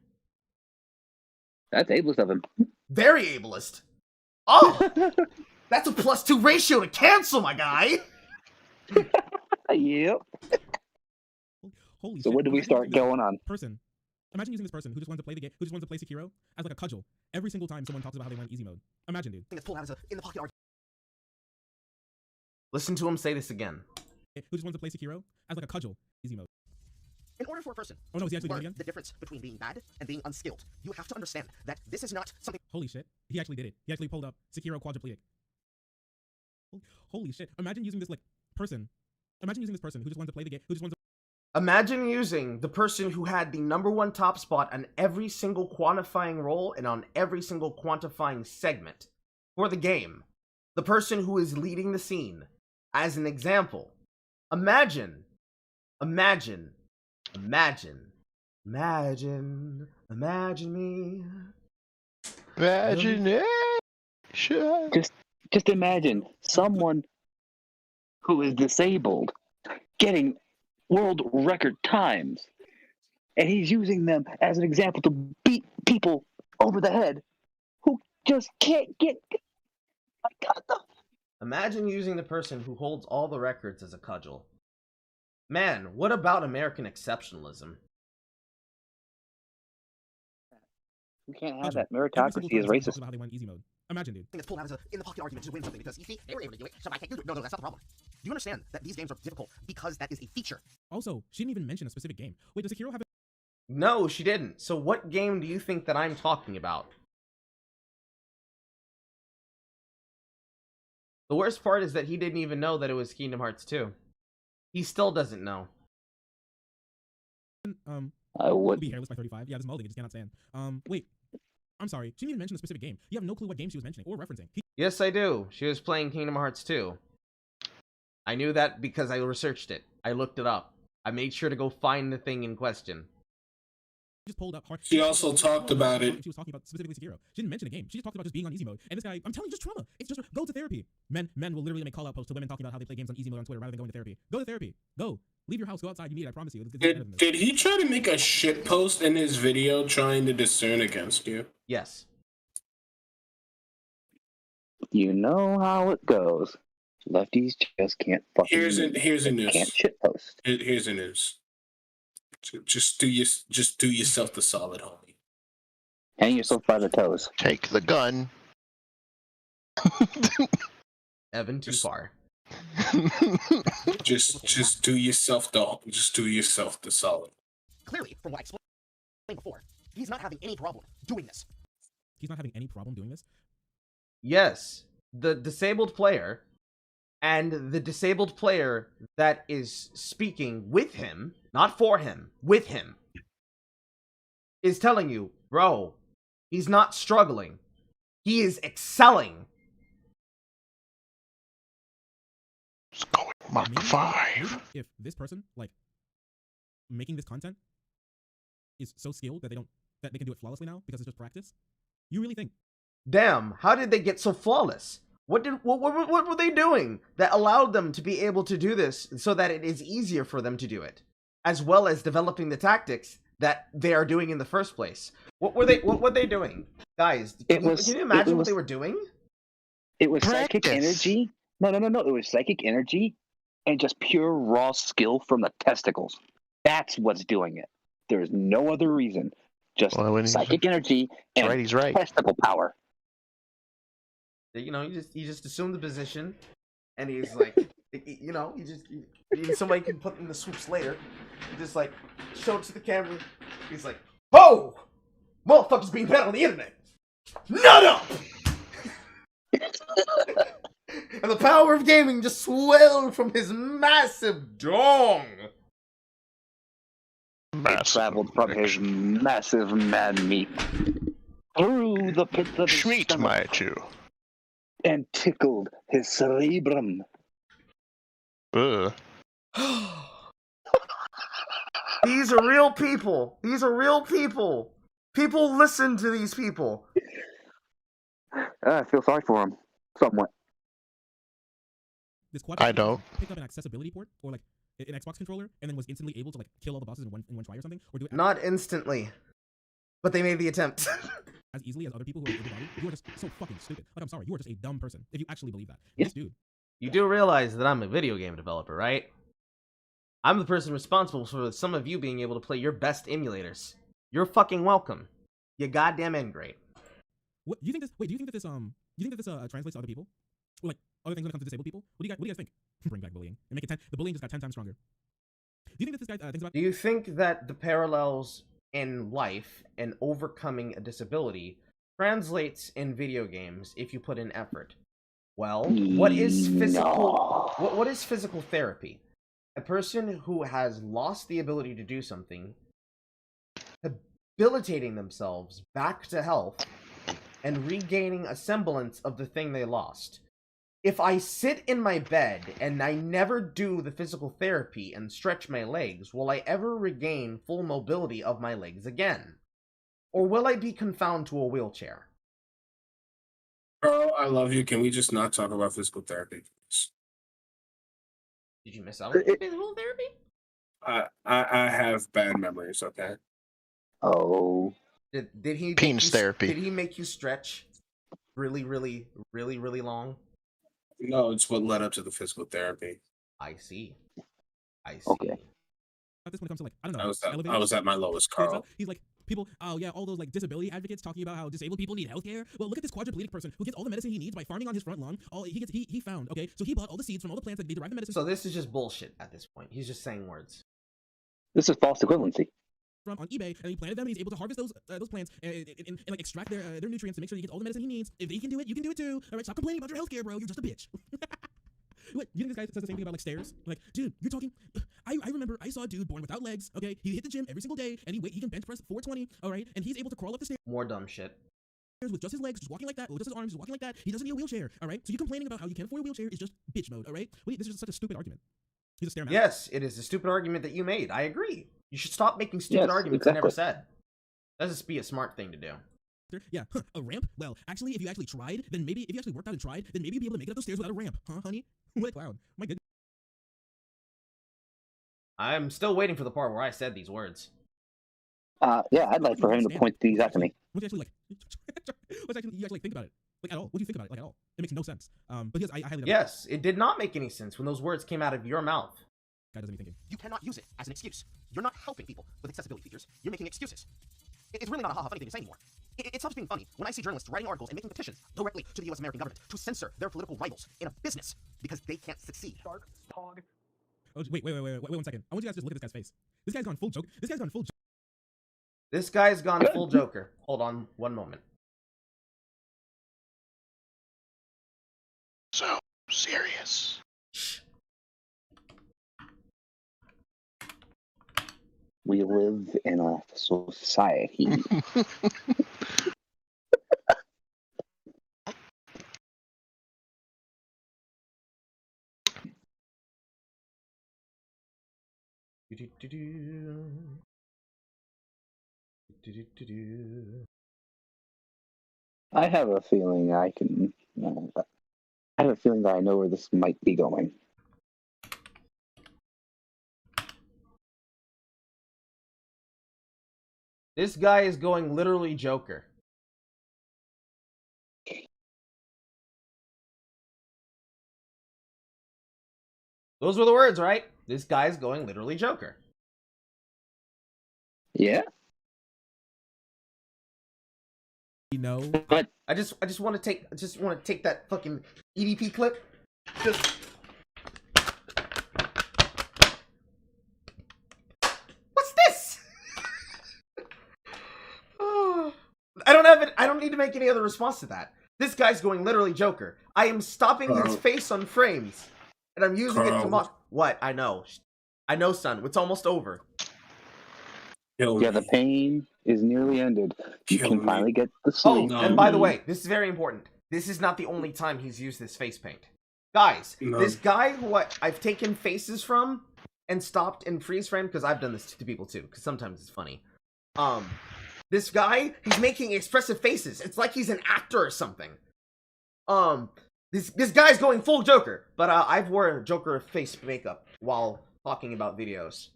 Speaker 5: That's ableist of him.
Speaker 1: Very ableist. Oh, that's a +2 ratio to cancel, my guy.
Speaker 5: Yep.
Speaker 12: Holy
Speaker 5: so
Speaker 12: shit.
Speaker 5: when do we start going on?
Speaker 12: Imagine using this person who just wants to play the game, who just wants to play Sekiro as like a cudgel every single time someone talks about how they want easy mode. Imagine, dude.
Speaker 10: It's pulled out as a in the pocket argument.
Speaker 1: Listen to him say this again.
Speaker 12: Who just wants to play Sekiro as like a cudgel easy mode.
Speaker 10: In order for a person
Speaker 12: is he actually
Speaker 10: to
Speaker 12: doing it
Speaker 10: learn
Speaker 12: again?
Speaker 10: the difference between being bad and being unskilled, you have to understand that this is not something.
Speaker 12: Holy shit. He actually did it. He actually pulled up Sekiro quadriplegic. Holy shit. Imagine using this like person. Imagine using this person who just wants to play the game, who just wants to
Speaker 1: Imagine using the person who had the #1 top spot on every single quantifying role and on every single quantifying segment for the game. The person who is leading the scene. As an example, imagine me.
Speaker 6: Imagination.
Speaker 5: Just imagine someone who is disabled getting world record times, and he's using them as an example to beat people over the head who just can't get.
Speaker 1: Imagine using the person who holds all the records as a cudgel. Man, what about American exceptionalism?
Speaker 5: We can't have that. Meritocracy is racist.
Speaker 12: About how they went easy mode. Imagine, dude.
Speaker 10: That's pulled out as a in the pocket argument to win something because you see they were able to do it, so I can't do it. No, that's not the problem. Do you understand that these games are difficult because that is a feature?
Speaker 12: Also, she didn't even mention a specific game. Wait, does Akira have a...
Speaker 1: No, she didn't. So what game do you think that I'm talking about? The worst part is that he didn't even know that it was Kingdom Hearts 2. He still doesn't know.
Speaker 5: I would
Speaker 12: be hairless by 35. Yeah, this Mulligan just cannot stand. Wait. I'm sorry. She didn't even mention a specific game. You have no clue what game she was mentioning or referencing.
Speaker 1: Yes, I do. She was playing Kingdom Hearts 2. I knew that because I researched it. I looked it up. I made sure to go find the thing in question.
Speaker 12: Just pulled up hard.
Speaker 2: She also talked about it.
Speaker 12: She was talking about specifically Sekiro. She didn't mention a game. She just talked about just being on easy mode. And this guy, I'm telling you, just trauma. It's just go to therapy. Men will literally make call-out posts to women talking about how they play games on easy mode on Twitter rather than going to therapy. Go to therapy. Go. Leave your house. Go outside. You need it. I promise you.
Speaker 2: Did he try to make a shit post in his video trying to discern against you?
Speaker 1: Yes.
Speaker 5: You know how it goes. Lefties just can't fucking.
Speaker 2: Here's a news.
Speaker 5: Can't shit post.
Speaker 2: Here's a news. Just do yourself the solid, homie.
Speaker 5: Hang yourself by the toes.
Speaker 6: Take the gun.
Speaker 1: Evan, too far.
Speaker 2: just do yourself the solid.
Speaker 10: Clearly, from what I explained before, he's not having any problem doing this.
Speaker 12: He's not having any problem doing this?
Speaker 1: Yes. The disabled player and the disabled player that is speaking with him, not for him, with him, is telling you, bro, he's not struggling. He is excelling.
Speaker 6: It's going Mark 5.
Speaker 12: If this person, like, making this content is so skilled that they can do it flawlessly now because it's just practice, you really think?
Speaker 1: Damn, how did they get so flawless? What were they doing that allowed them to be able to do this so that it is easier for them to do it, as well as developing the tactics that they are doing in the first place? What were they doing, guys? Can you imagine what they were doing?
Speaker 5: It was psychic energy. No. It was psychic energy and just pure raw skill from the testicles. That's what's doing it. There is no other reason. Just psychic energy and testicle power.
Speaker 1: You know, you just assume the position, and he's like, you know, somebody can put in the swoops later. You just like show it to the camera. He's like, "Oh, motherfuckers being bad on the internet. Nut up!" And the power of gaming just swelled from his massive dong.
Speaker 5: It traveled from his massive man meat through the pit of his stomach and tickled his cerebrum.
Speaker 1: These are real people. These are real people. People listen to these people.
Speaker 5: I feel sorry for him, somewhat.
Speaker 12: This quad
Speaker 6: I don't.
Speaker 12: Pick up an accessibility port or like an Xbox controller and then was instantly able to like kill all the bosses in one try or something, or do it
Speaker 1: not instantly, but they made the attempt.
Speaker 12: As easily as other people who are able-bodied. You are just so fucking stupid. Like, I'm sorry, you are just a dumb person if you actually believe that. This dude.
Speaker 1: You do realize that I'm a video game developer, right? I'm the person responsible for some of you being able to play your best emulators. You're fucking welcome. You goddamn ingrate.
Speaker 12: What do you think this? Wait, do you think that this translates to other people? Or like other things when it comes to disabled people? What do you guys think? Bring back bullying and make it 10. The bullying just got 10 times stronger. Do you think that this guy thinks about?
Speaker 1: Do you think that the parallels in life and overcoming a disability translates in video games if you put in effort? Well, what is physical? What is physical therapy? a person who has lost the ability to do something, habilitating themselves back to health, and regaining a semblance of the thing they lost. If I sit in my bed and I never do the physical therapy and stretch my legs, will I ever regain full mobility of my legs again? Or will I be confined to a wheelchair?
Speaker 2: Carl, I love you. Can we just not talk about physical therapy?
Speaker 1: Did you miss out on physical therapy?
Speaker 2: I have bad memories, okay?
Speaker 5: Oh.
Speaker 1: Did he
Speaker 6: Penis therapy.
Speaker 1: Did he make you stretch really long?
Speaker 2: No, it's what led up to the physical therapy.
Speaker 1: I see.
Speaker 5: Okay.
Speaker 12: About this when it comes to, like, I don't know.
Speaker 2: I was at my lowest, Carl.
Speaker 12: He's like, people, oh yeah, all those like disability advocates talking about how disabled people need healthcare. Well, look at this quadriplegic person who gets all the medicine he needs by farming on his front lawn. He found, okay, so he bought all the seeds from all the plants that they derive the medicine.
Speaker 1: So this is just bullshit at this point. He's just saying words.
Speaker 5: This is false equivalency.
Speaker 12: From on eBay, and he planted them, and he's able to harvest those plants and like extract their nutrients to make sure he gets all the medicine he needs. If he can do it, you can do it too. All right, stop complaining about your healthcare, bro. You're just a bitch. What, you think this guy says the same thing about like stairs? Like, dude, you're talking. I remember I saw a dude born without legs. Okay, he hit the gym every single day, and he can bench press 420. All right, and he's able to crawl up the stairs.
Speaker 1: More dumb shit.
Speaker 12: With just his legs, just walking like that, or just his arms, just walking like that. He doesn't need a wheelchair. All right, so you complaining about how you can't afford a wheelchair is just bitch mode. All right, this is just such a stupid argument. He's a stairmat.
Speaker 1: Yes, it is a stupid argument that you made. I agree. You should stop making stupid arguments I never said. Let's just be a smart thing to do.
Speaker 12: Yeah, a ramp? Well, actually, if you actually tried, then maybe, if you actually worked out and tried, then maybe you'd be able to make it up those stairs without a ramp. Huh, honey? What a clown. My goodness.
Speaker 1: I'm still waiting for the part where I said these words.
Speaker 5: Yeah, I'd like for him to point these out to me.
Speaker 12: What's actually like, you actually think about it? Like, at all? What do you think about it? Like, at all? It makes no sense. But yes, I highly...
Speaker 1: Yes, it did not make any sense when those words came out of your mouth.
Speaker 12: Guy doesn't be thinking.
Speaker 10: You cannot use it as an excuse. You're not helping people with accessibility features. You're making excuses. It's really not a ha-ha funny thing to say anymore. It stops being funny when I see journalists writing articles and making petitions directly to the U.S. American government to censor their political rivals in a business because they can't succeed. Dark Pog.
Speaker 12: Oh, wait 1 second. I want you guys to just look at this guy's face. This guy's gone full joke. This guy's gone full joke.
Speaker 1: This guy's gone full Joker. Hold on one moment.
Speaker 6: So serious.
Speaker 5: We live in a society. I have a feeling I can. I have a feeling that I know where this might be going.
Speaker 1: This guy is going literally Joker. Those were the words, right? This guy's going literally Joker.
Speaker 5: Yeah.
Speaker 12: You know.
Speaker 5: But
Speaker 1: I just want to take that fucking EDP clip. Just what's this? I don't need to make any other response to that. This guy's going literally Joker. I am stopping his face on frames, and I'm using it to mock. What? I know, son. It's almost over.
Speaker 5: Yeah, the pain is nearly ended. You can finally get the sleep.
Speaker 1: Oh, and by the way, this is very important. This is not the only time he's used this face paint. Guys, this guy who I've taken faces from and stopped in freeze frame, because I've done this to people too, because sometimes it's funny. This guy, he's making expressive faces. It's like he's an actor or something. This guy's going full Joker, but I've wore Joker face makeup while talking about videos,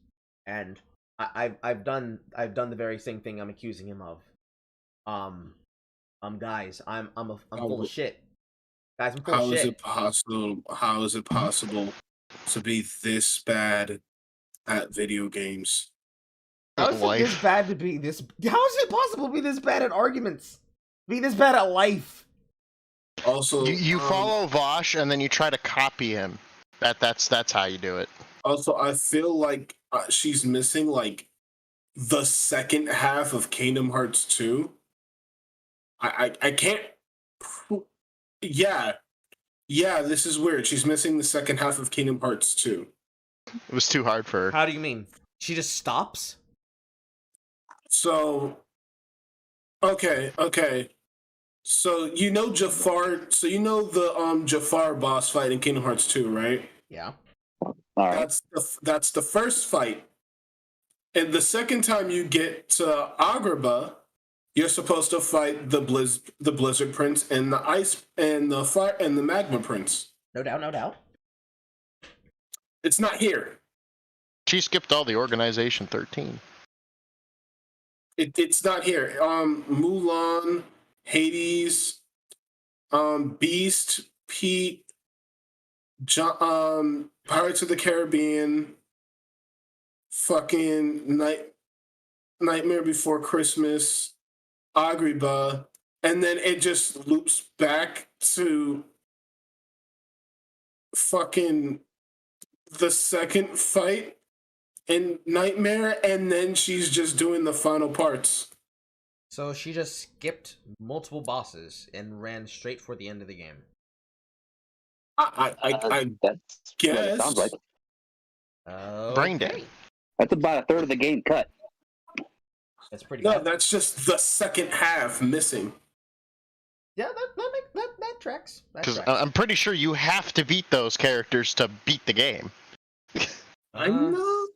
Speaker 1: and I've done the very same thing I'm accusing him of. Guys, I'm full of shit. Guys, I'm full of shit.
Speaker 2: How is it possible to be this bad at video games?
Speaker 1: How is it this bad to be this? How is it possible to be this bad at arguments? Be this bad at life?
Speaker 2: Also,
Speaker 6: you follow Vaush and then you try to copy him. That's how you do it.
Speaker 2: Also, I feel like she's missing like the second half of Kingdom Hearts 2. I can't. Yeah, this is weird. She's missing the second half of Kingdom Hearts 2.
Speaker 6: It was too hard for her.
Speaker 1: How do you mean? She just stops?
Speaker 2: So, okay. So you know Jafar. So you know the Jafar boss fight in Kingdom Hearts 2, right?
Speaker 1: Yeah.
Speaker 5: All right.
Speaker 2: That's the first fight, and the second time you get to Agrabah, you're supposed to fight the Blizzard Prince and the Ice and the Fire and the Magma Prince.
Speaker 1: No doubt, no doubt.
Speaker 2: It's not here.
Speaker 6: She skipped all the Organization 13.
Speaker 2: It's not here. Mulan, Hades, Beast, Pete, Pirates of the Caribbean, fucking Nightmare Before Christmas, Agrabah, and then it just loops back to fucking the second fight in Nightmare, and then she's just doing the final parts.
Speaker 1: So she just skipped multiple bosses and ran straight for the end of the game.
Speaker 2: I
Speaker 5: That's
Speaker 2: guess.
Speaker 5: what it sounds like.
Speaker 6: Brain dead.
Speaker 5: That's about a third of the game cut.
Speaker 1: That's pretty
Speaker 2: No,
Speaker 1: bad.
Speaker 2: that's just the second half missing.
Speaker 1: Yeah, that tracks. That
Speaker 6: Because
Speaker 1: tracks.
Speaker 6: I'm pretty sure you have to beat those characters to beat the game.
Speaker 2: I know.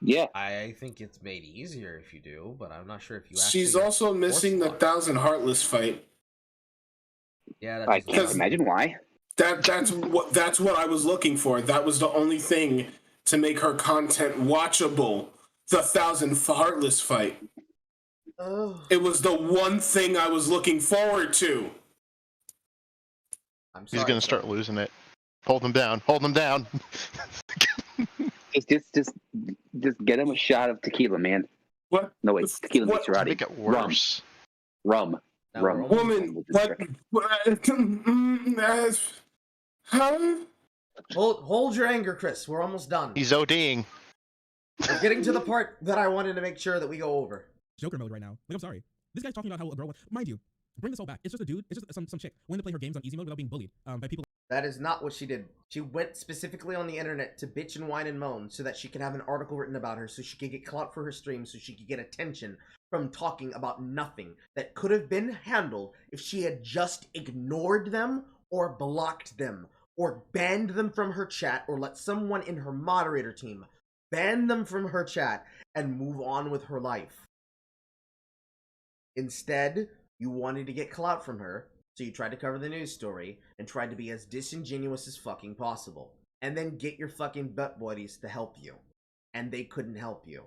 Speaker 5: Yeah.
Speaker 1: I think it's made easier if you do, but I'm not sure if you
Speaker 2: She's
Speaker 1: actually
Speaker 2: also missing the 1,000 Heartless fight.
Speaker 1: Yeah, that
Speaker 5: I
Speaker 1: doesn't
Speaker 5: can't
Speaker 1: sound-
Speaker 5: imagine why.
Speaker 2: That's what I was looking for. That was the only thing to make her content watchable. The 1,000 Heartless fight.
Speaker 1: Oh.
Speaker 2: It was the one thing I was looking forward to.
Speaker 1: I'm
Speaker 6: He's gonna start losing it. Hold him down. Hold him down.
Speaker 5: Just get him a shot of tequila, man.
Speaker 2: What?
Speaker 5: No wait, tequila makes you rowdy.
Speaker 6: Make it worse.
Speaker 5: Rum.
Speaker 2: Woman, what? Huh?
Speaker 1: Hold your anger, Chris. We're almost done.
Speaker 6: He's ODing.
Speaker 1: We're getting to the part that I wanted to make sure that we go over.
Speaker 12: Joker mode right now. Like, I'm sorry. This guy's talking about how a girl. Mind you, bring this all back. It's just a dude. It's just some chick willing to play her games on easy mode without being bullied by people.
Speaker 1: That is not what she did. She went specifically on the internet to bitch and whine and moan so that she could have an article written about her, so she could get clout for her stream, so she could get attention from talking about nothing that could have been handled if she had just ignored them or blocked them or banned them from her chat or let someone in her moderator team ban them from her chat and move on with her life. Instead, you wanted to get clout from her, so you tried to cover the news story and tried to be as disingenuous as fucking possible. And then get your fucking butt buddies to help you. And they couldn't help you.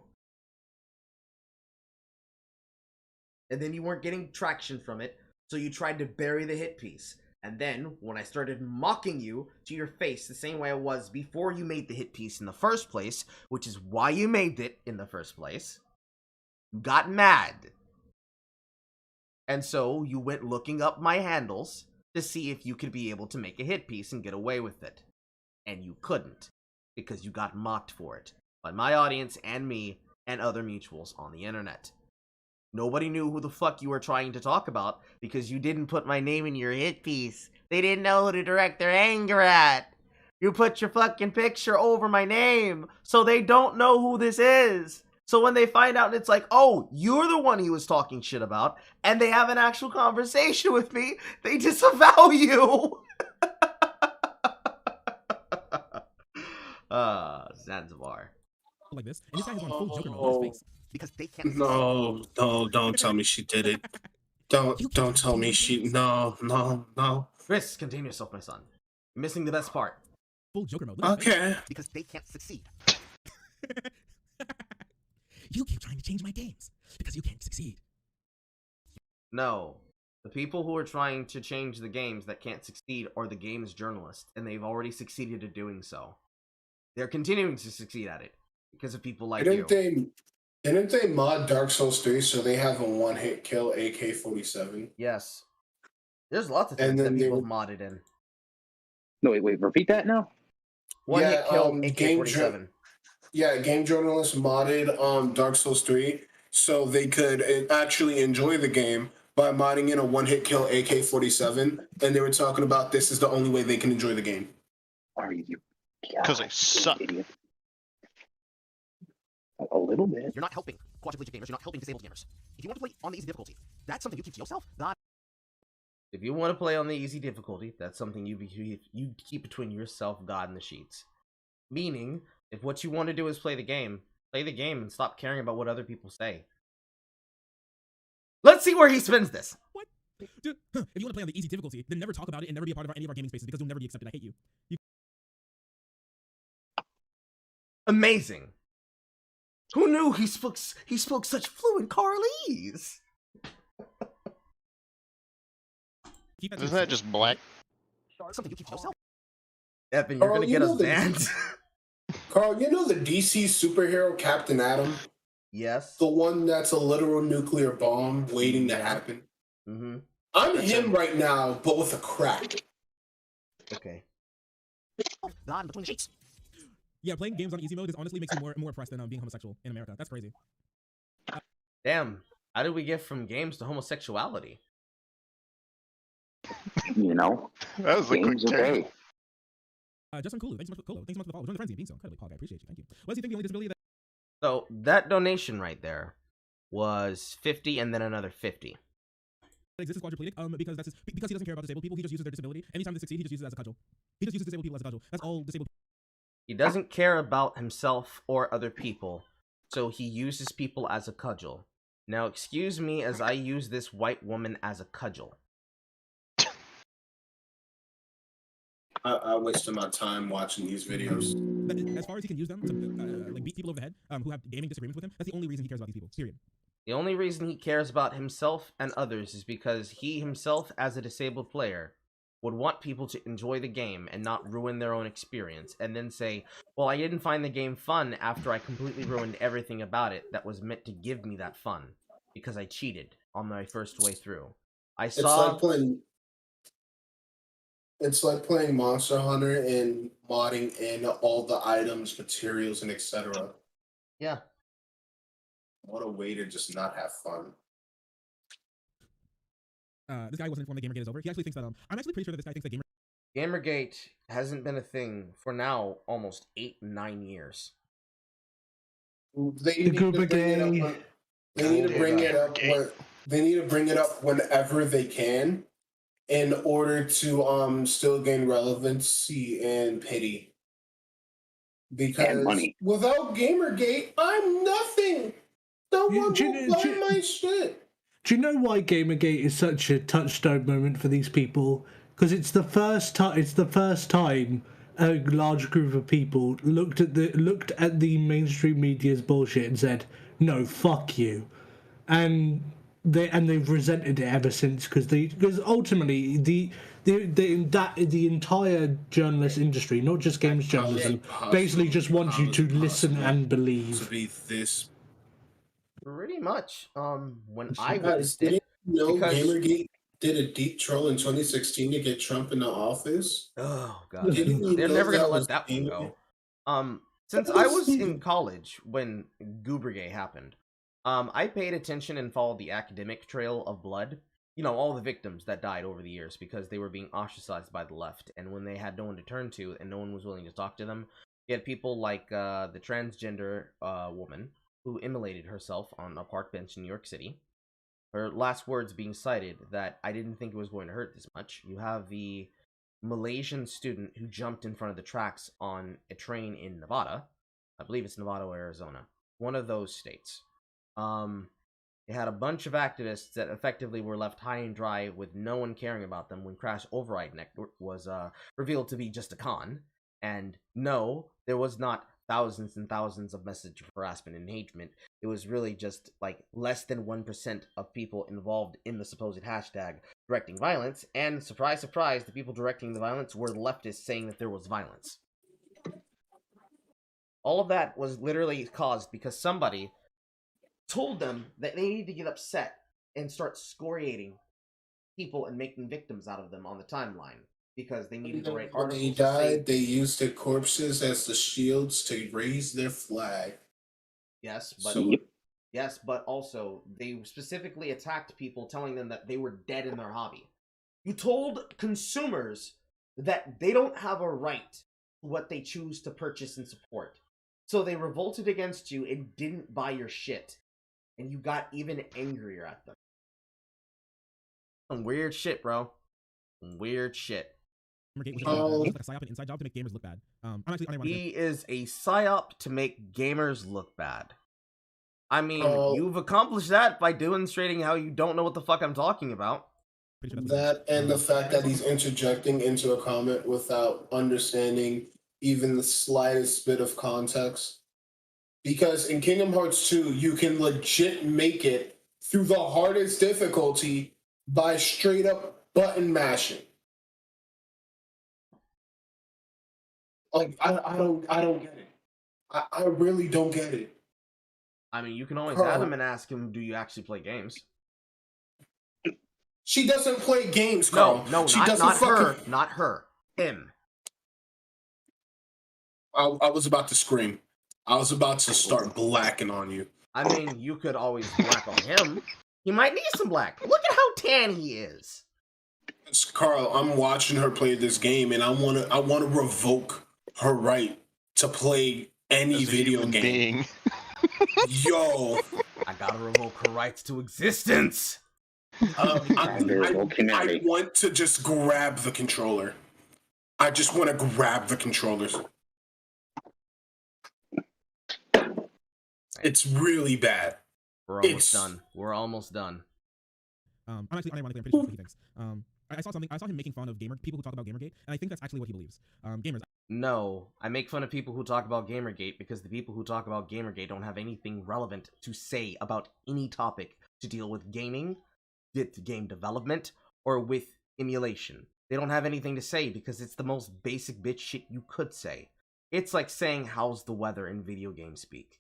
Speaker 1: And then you weren't getting traction from it, so you tried to bury the hit piece. And then, when I started mocking you to your face the same way I was before you made the hit piece in the first place, which is why you made it in the first place, you got mad. And so you went looking up my handles to see if you could be able to make a hit piece and get away with it. And you couldn't, because you got mocked for it by my audience and me and other mutuals on the internet. Nobody knew who the fuck you were trying to talk about because you didn't put my name in your hit piece. They didn't know who to direct their anger at. You put your fucking picture over my name, so they don't know who this is. So when they find out, it's like, oh, you're the one he was talking shit about, and they have an actual conversation with me, they disavow you. Zanzibar.
Speaker 12: Like this, and this guy has gone full Joker mode on his face because they can't.
Speaker 2: No, don't tell me she did it. Don't tell me she. No.
Speaker 1: Chris, contain yourself, my son. You're missing the best part.
Speaker 12: Full Joker mode.
Speaker 2: Okay.
Speaker 12: Because they can't succeed. You keep trying to change my games because you can't succeed.
Speaker 1: No. The people who are trying to change the games that can't succeed are the games journalists, and they've already succeeded at doing so. They're continuing to succeed at it because of people like you.
Speaker 2: Didn't they mod Dark Souls 3 so they have a one-hit kill AK-47?
Speaker 1: Yes. There's lots of things that people have modded in.
Speaker 5: No, wait, repeat that now?
Speaker 1: One-hit kill AK-47.
Speaker 2: Game journalists modded Dark Souls 3 so they could actually enjoy the game by modding in a one-hit kill AK-47, and they were talking about this is the only way they can enjoy the game.
Speaker 5: Are you?
Speaker 6: Because they suck.
Speaker 5: A little bit.
Speaker 10: You're not helping quadriplegic gamers. You're not helping disabled gamers. If you want to play on the easy difficulty, that's something you keep to yourself. God.
Speaker 1: If you want to play on the easy difficulty, that's something you keep between yourself, God, and the sheets. Meaning, if what you want to do is play the game and stop caring about what other people say. Let's see where he spends this.
Speaker 12: What? Dude, if you want to play on the easy difficulty, then never talk about it and never be a part of any of our gaming spaces because you'll never be accepted. I hate you.
Speaker 1: Amazing. Who knew he spoke such fluent Carlese?
Speaker 6: Isn't that just black?
Speaker 10: Something you keep to yourself.
Speaker 1: Evan, you're
Speaker 2: Carl,
Speaker 1: gonna get us banned.
Speaker 2: Carl, you know the DC superhero Captain Atom?
Speaker 1: Yes.
Speaker 2: The one that's a literal nuclear bomb waiting to happen?
Speaker 1: Mm-hmm.
Speaker 2: I'm
Speaker 1: That's
Speaker 2: him right now, but with a crack.
Speaker 1: Okay.
Speaker 10: God, between the sheets.
Speaker 12: Yeah, playing games on easy mode is honestly makes you more oppressed than being homosexual in America. That's crazy.
Speaker 1: Damn. How did we get from games to homosexuality?
Speaker 5: You know,
Speaker 6: that was a quick turn.
Speaker 12: Justin Kulu, thanks so much for Thanks so much for the follow. Join the frenzy and being so incredibly pog. I appreciate you. Thank you. What do you think the only disability that?
Speaker 1: So that donation right there was 50 and then another 50.
Speaker 12: Exists is quadriplegic because because he doesn't care about disabled people. He just uses their disability. Anytime they succeed, he just uses it as a cudgel. He just uses disabled people as a cudgel. That's all disabled.
Speaker 1: He doesn't care about himself or other people, so he uses people as a cudgel. Now, excuse me as I use this white woman as a cudgel.
Speaker 2: I wasted my time watching these videos.
Speaker 12: But as far as he can use them to like beat people over the head who have gaming disagreements with him, that's the only reason he cares about these people. Period.
Speaker 1: The only reason he cares about himself and others is because he himself, as a disabled player, would want people to enjoy the game and not ruin their own experience, and then say, well, I didn't find the game fun after I completely ruined everything about it that was meant to give me that fun, because I cheated on my first way through.
Speaker 2: It's like playing Monster Hunter and modding in all the items, materials, and etc.
Speaker 1: Yeah.
Speaker 2: What a way to just not have fun.
Speaker 12: This guy wasn't informed that Gamergate is over. He actually thinks that I'm actually pretty sure that this guy thinks that
Speaker 1: Gamergate hasn't been a thing for now almost 8-9 years.
Speaker 2: They need to bring it up whenever they can, in order to still gain relevancy and pity. Because
Speaker 5: money.
Speaker 2: Without Gamergate, I'm nothing. No one will buy my shit.
Speaker 7: Do you know why Gamergate is such a touchstone moment for these people? Because it's the first time a large group of people looked at the mainstream media's bullshit and said, "No, fuck you," and they've resented it ever since. Because ultimately the entire journalist industry, not just games journalism, basically just wants you to listen and believe.
Speaker 2: To be this.
Speaker 1: Pretty much. When I
Speaker 2: Guys,
Speaker 1: witnessed it,
Speaker 2: Gamergate did a deep troll in 2016 to get Trump in the office?
Speaker 1: Oh god, they're never gonna let that one go. Since I was in college when Goobergate happened, I paid attention and followed the academic trail of blood. You know, all the victims that died over the years because they were being ostracized by the left, and when they had no one to turn to and no one was willing to talk to them, you had people like the transgender woman who immolated herself on a park bench in New York City. Her last words being cited that I didn't think it was going to hurt this much. You have the Malaysian student who jumped in front of the tracks on a train in Nevada. I believe it's Nevada or Arizona. One of those states. They had a bunch of activists that effectively were left high and dry with no one caring about them when Crash Override Network was revealed to be just a con. And no, there was not thousands and thousands of message harassment and engagement. It was really just like less than 1% of people involved in the supposed hashtag directing violence, and surprise, surprise, the people directing the violence were leftists saying that there was violence. All of that was literally caused because somebody told them that they need to get upset and start scoriating people and making victims out of them on the timeline. Because they needed to write
Speaker 2: When
Speaker 1: articles.
Speaker 2: they died, they used their corpses as the shields to raise their flag.
Speaker 1: Yes, but
Speaker 2: So-
Speaker 1: but also they specifically attacked people, telling them that they were dead in their hobby. You told consumers that they don't have a right to what they choose to purchase and support. So they revolted against you and didn't buy your shit. And you got even angrier at them. Some weird shit, bro. Some weird shit.
Speaker 12: Gamergate was like a psyop and inside job to make gamers look bad.
Speaker 1: He is a psyop to make gamers look bad. I mean, you've accomplished that by demonstrating how you don't know what the fuck I'm talking about.
Speaker 2: That and the fact that he's interjecting into a comment without understanding even the slightest bit of context. Because in Kingdom Hearts 2, you can legit make it through the hardest difficulty by straight up button mashing. Like, I don't get it. I really don't get it.
Speaker 1: I mean, you can always
Speaker 2: Carl,
Speaker 1: add him and ask him, do you actually play games?
Speaker 2: She doesn't play games, Carl.
Speaker 1: No,
Speaker 2: she
Speaker 1: not,
Speaker 2: doesn't
Speaker 1: not
Speaker 2: fucking...
Speaker 1: her. Not her. Him.
Speaker 2: I was about to scream. I was about to start blacking on you.
Speaker 1: I mean, you could always black on him. He might need some black. Look at how tan he is.
Speaker 2: Carl, I'm watching her play this game, and I wanna revoke her right to play any video game. Yo,
Speaker 1: I gotta revoke her rights to existence.
Speaker 2: I want to just grab the controller. I just want to grab the controllers. It's really bad.
Speaker 1: We're almost done. We're almost done.
Speaker 12: I'm actually unironically, I'm pretty sure that's what he thinks. I saw something. I saw him making fun of people who talk about Gamergate, and I think that's actually what he believes. Gamers.
Speaker 1: No, I make fun of people who talk about Gamergate because the people who talk about Gamergate don't have anything relevant to say about any topic to deal with gaming, with game development, or with emulation. They don't have anything to say because it's the most basic bitch shit you could say. It's like saying, how's the weather in video game speak?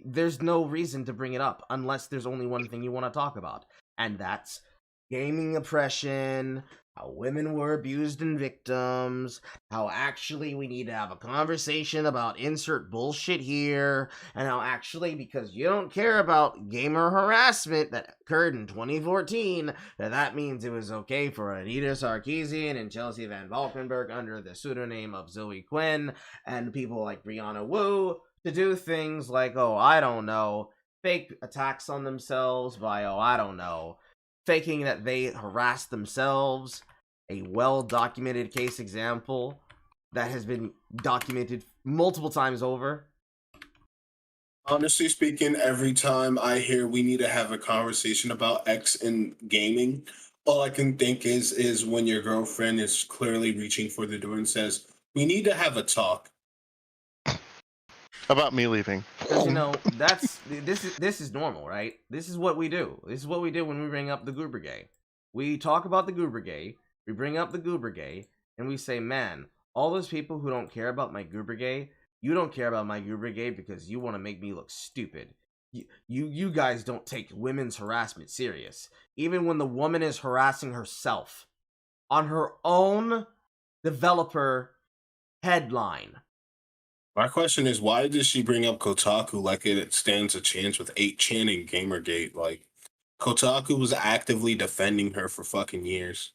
Speaker 1: There's no reason to bring it up unless there's only one thing you want to talk about, and that's gaming oppression, how women were abused and victims, how actually we need to have a conversation about insert bullshit here, and how actually because you don't care about gamer harassment that occurred in 2014, that means it was okay for Anita Sarkeesian and Chelsea Van Valkenburg under the pseudonym of Zoe Quinn and people like Brianna Wu to do things like, oh, I don't know, fake attacks on themselves by, oh, I don't know, faking that they harassed themselves. A well-documented case example that has been documented multiple times over.
Speaker 2: Honestly speaking, every time I hear we need to have a conversation about X in gaming, all I can think is when your girlfriend is clearly reaching for the door and says, we need to have a talk.
Speaker 6: About me leaving.
Speaker 1: Because, you know, this is normal, right? This is what we do. This is what we do when we bring up the Goober Gay. We talk about the Goober Gay, we bring up the Goober Gay, and we say, man, all those people who don't care about my Goober Gay, you don't care about my Goober Gay because you want to make me look stupid. You guys don't take women's harassment serious. Even when the woman is harassing herself on her own developer headline.
Speaker 2: My question is, why does she bring up Kotaku like it stands a chance with 8chan and Gamergate? Like, Kotaku was actively defending her for fucking years.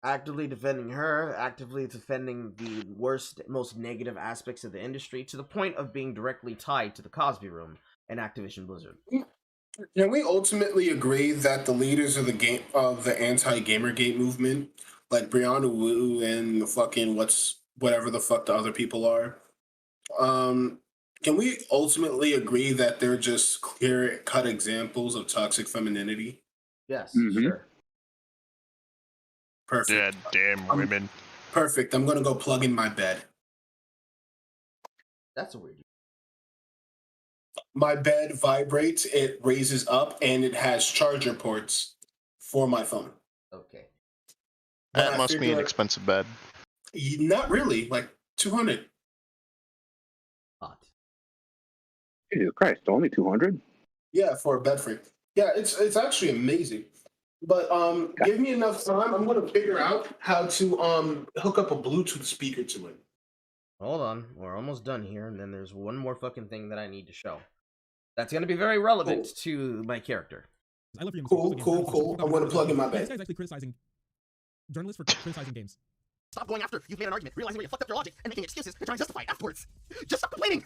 Speaker 1: Actively defending her, actively defending the worst, most negative aspects of the industry, to the point of being directly tied to the Cosby Room and Activision Blizzard.
Speaker 2: Can we ultimately agree that the leaders of the anti-Gamergate movement, like Brianna Wu and the fucking whatever the fuck the other people are, can we ultimately agree that they're just clear-cut examples of toxic femininity?
Speaker 1: Yes,
Speaker 2: sure. Perfect.
Speaker 6: Yeah, damn women.
Speaker 2: Perfect. I'm gonna go plug in my bed.
Speaker 1: That's a weird.
Speaker 2: My bed vibrates, it raises up, and it has charger ports for my phone.
Speaker 1: Okay.
Speaker 6: That must be an expensive bed.
Speaker 2: Not really, like 200.
Speaker 5: Jesus Christ, only 200?
Speaker 2: Yeah, for a bed frame. Yeah, it's actually amazing. But give me enough time. I'm gonna figure out how to hook up a Bluetooth speaker to it.
Speaker 1: Hold on, we're almost done here, and then there's one more fucking thing that I need to show. That's gonna be very relevant to my character.
Speaker 12: I love your
Speaker 2: Cool. I'm gonna plug in my bed.
Speaker 12: This guy's actually criticizing journalists for criticizing games.
Speaker 10: Stop going after you've made an argument, realizing where you fucked up your logic, and making excuses and trying to justify it afterwards. Just stop complaining.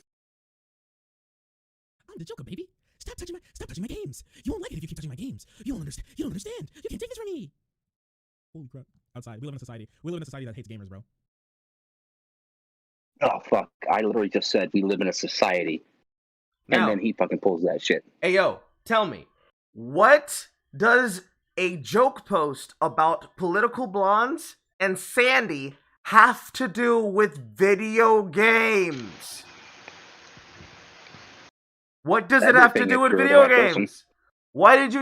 Speaker 9: I'm the Joker, baby. Stop touching my games. You won't like it if you keep touching my games. You don't understand. You can't take this from me. Holy crap. Outside. We live in a society that hates gamers, bro.
Speaker 5: Oh, fuck. I literally just said we live in a society. And
Speaker 13: Now-
Speaker 5: then he fucking pulls that shit.
Speaker 13: Hey, yo, tell me, what does a joke post about political blondes and Sandy have to do with video games? What does it have to
Speaker 5: Everything
Speaker 13: do
Speaker 5: if
Speaker 13: with
Speaker 5: you're
Speaker 13: video
Speaker 5: that person.
Speaker 13: games? Why did you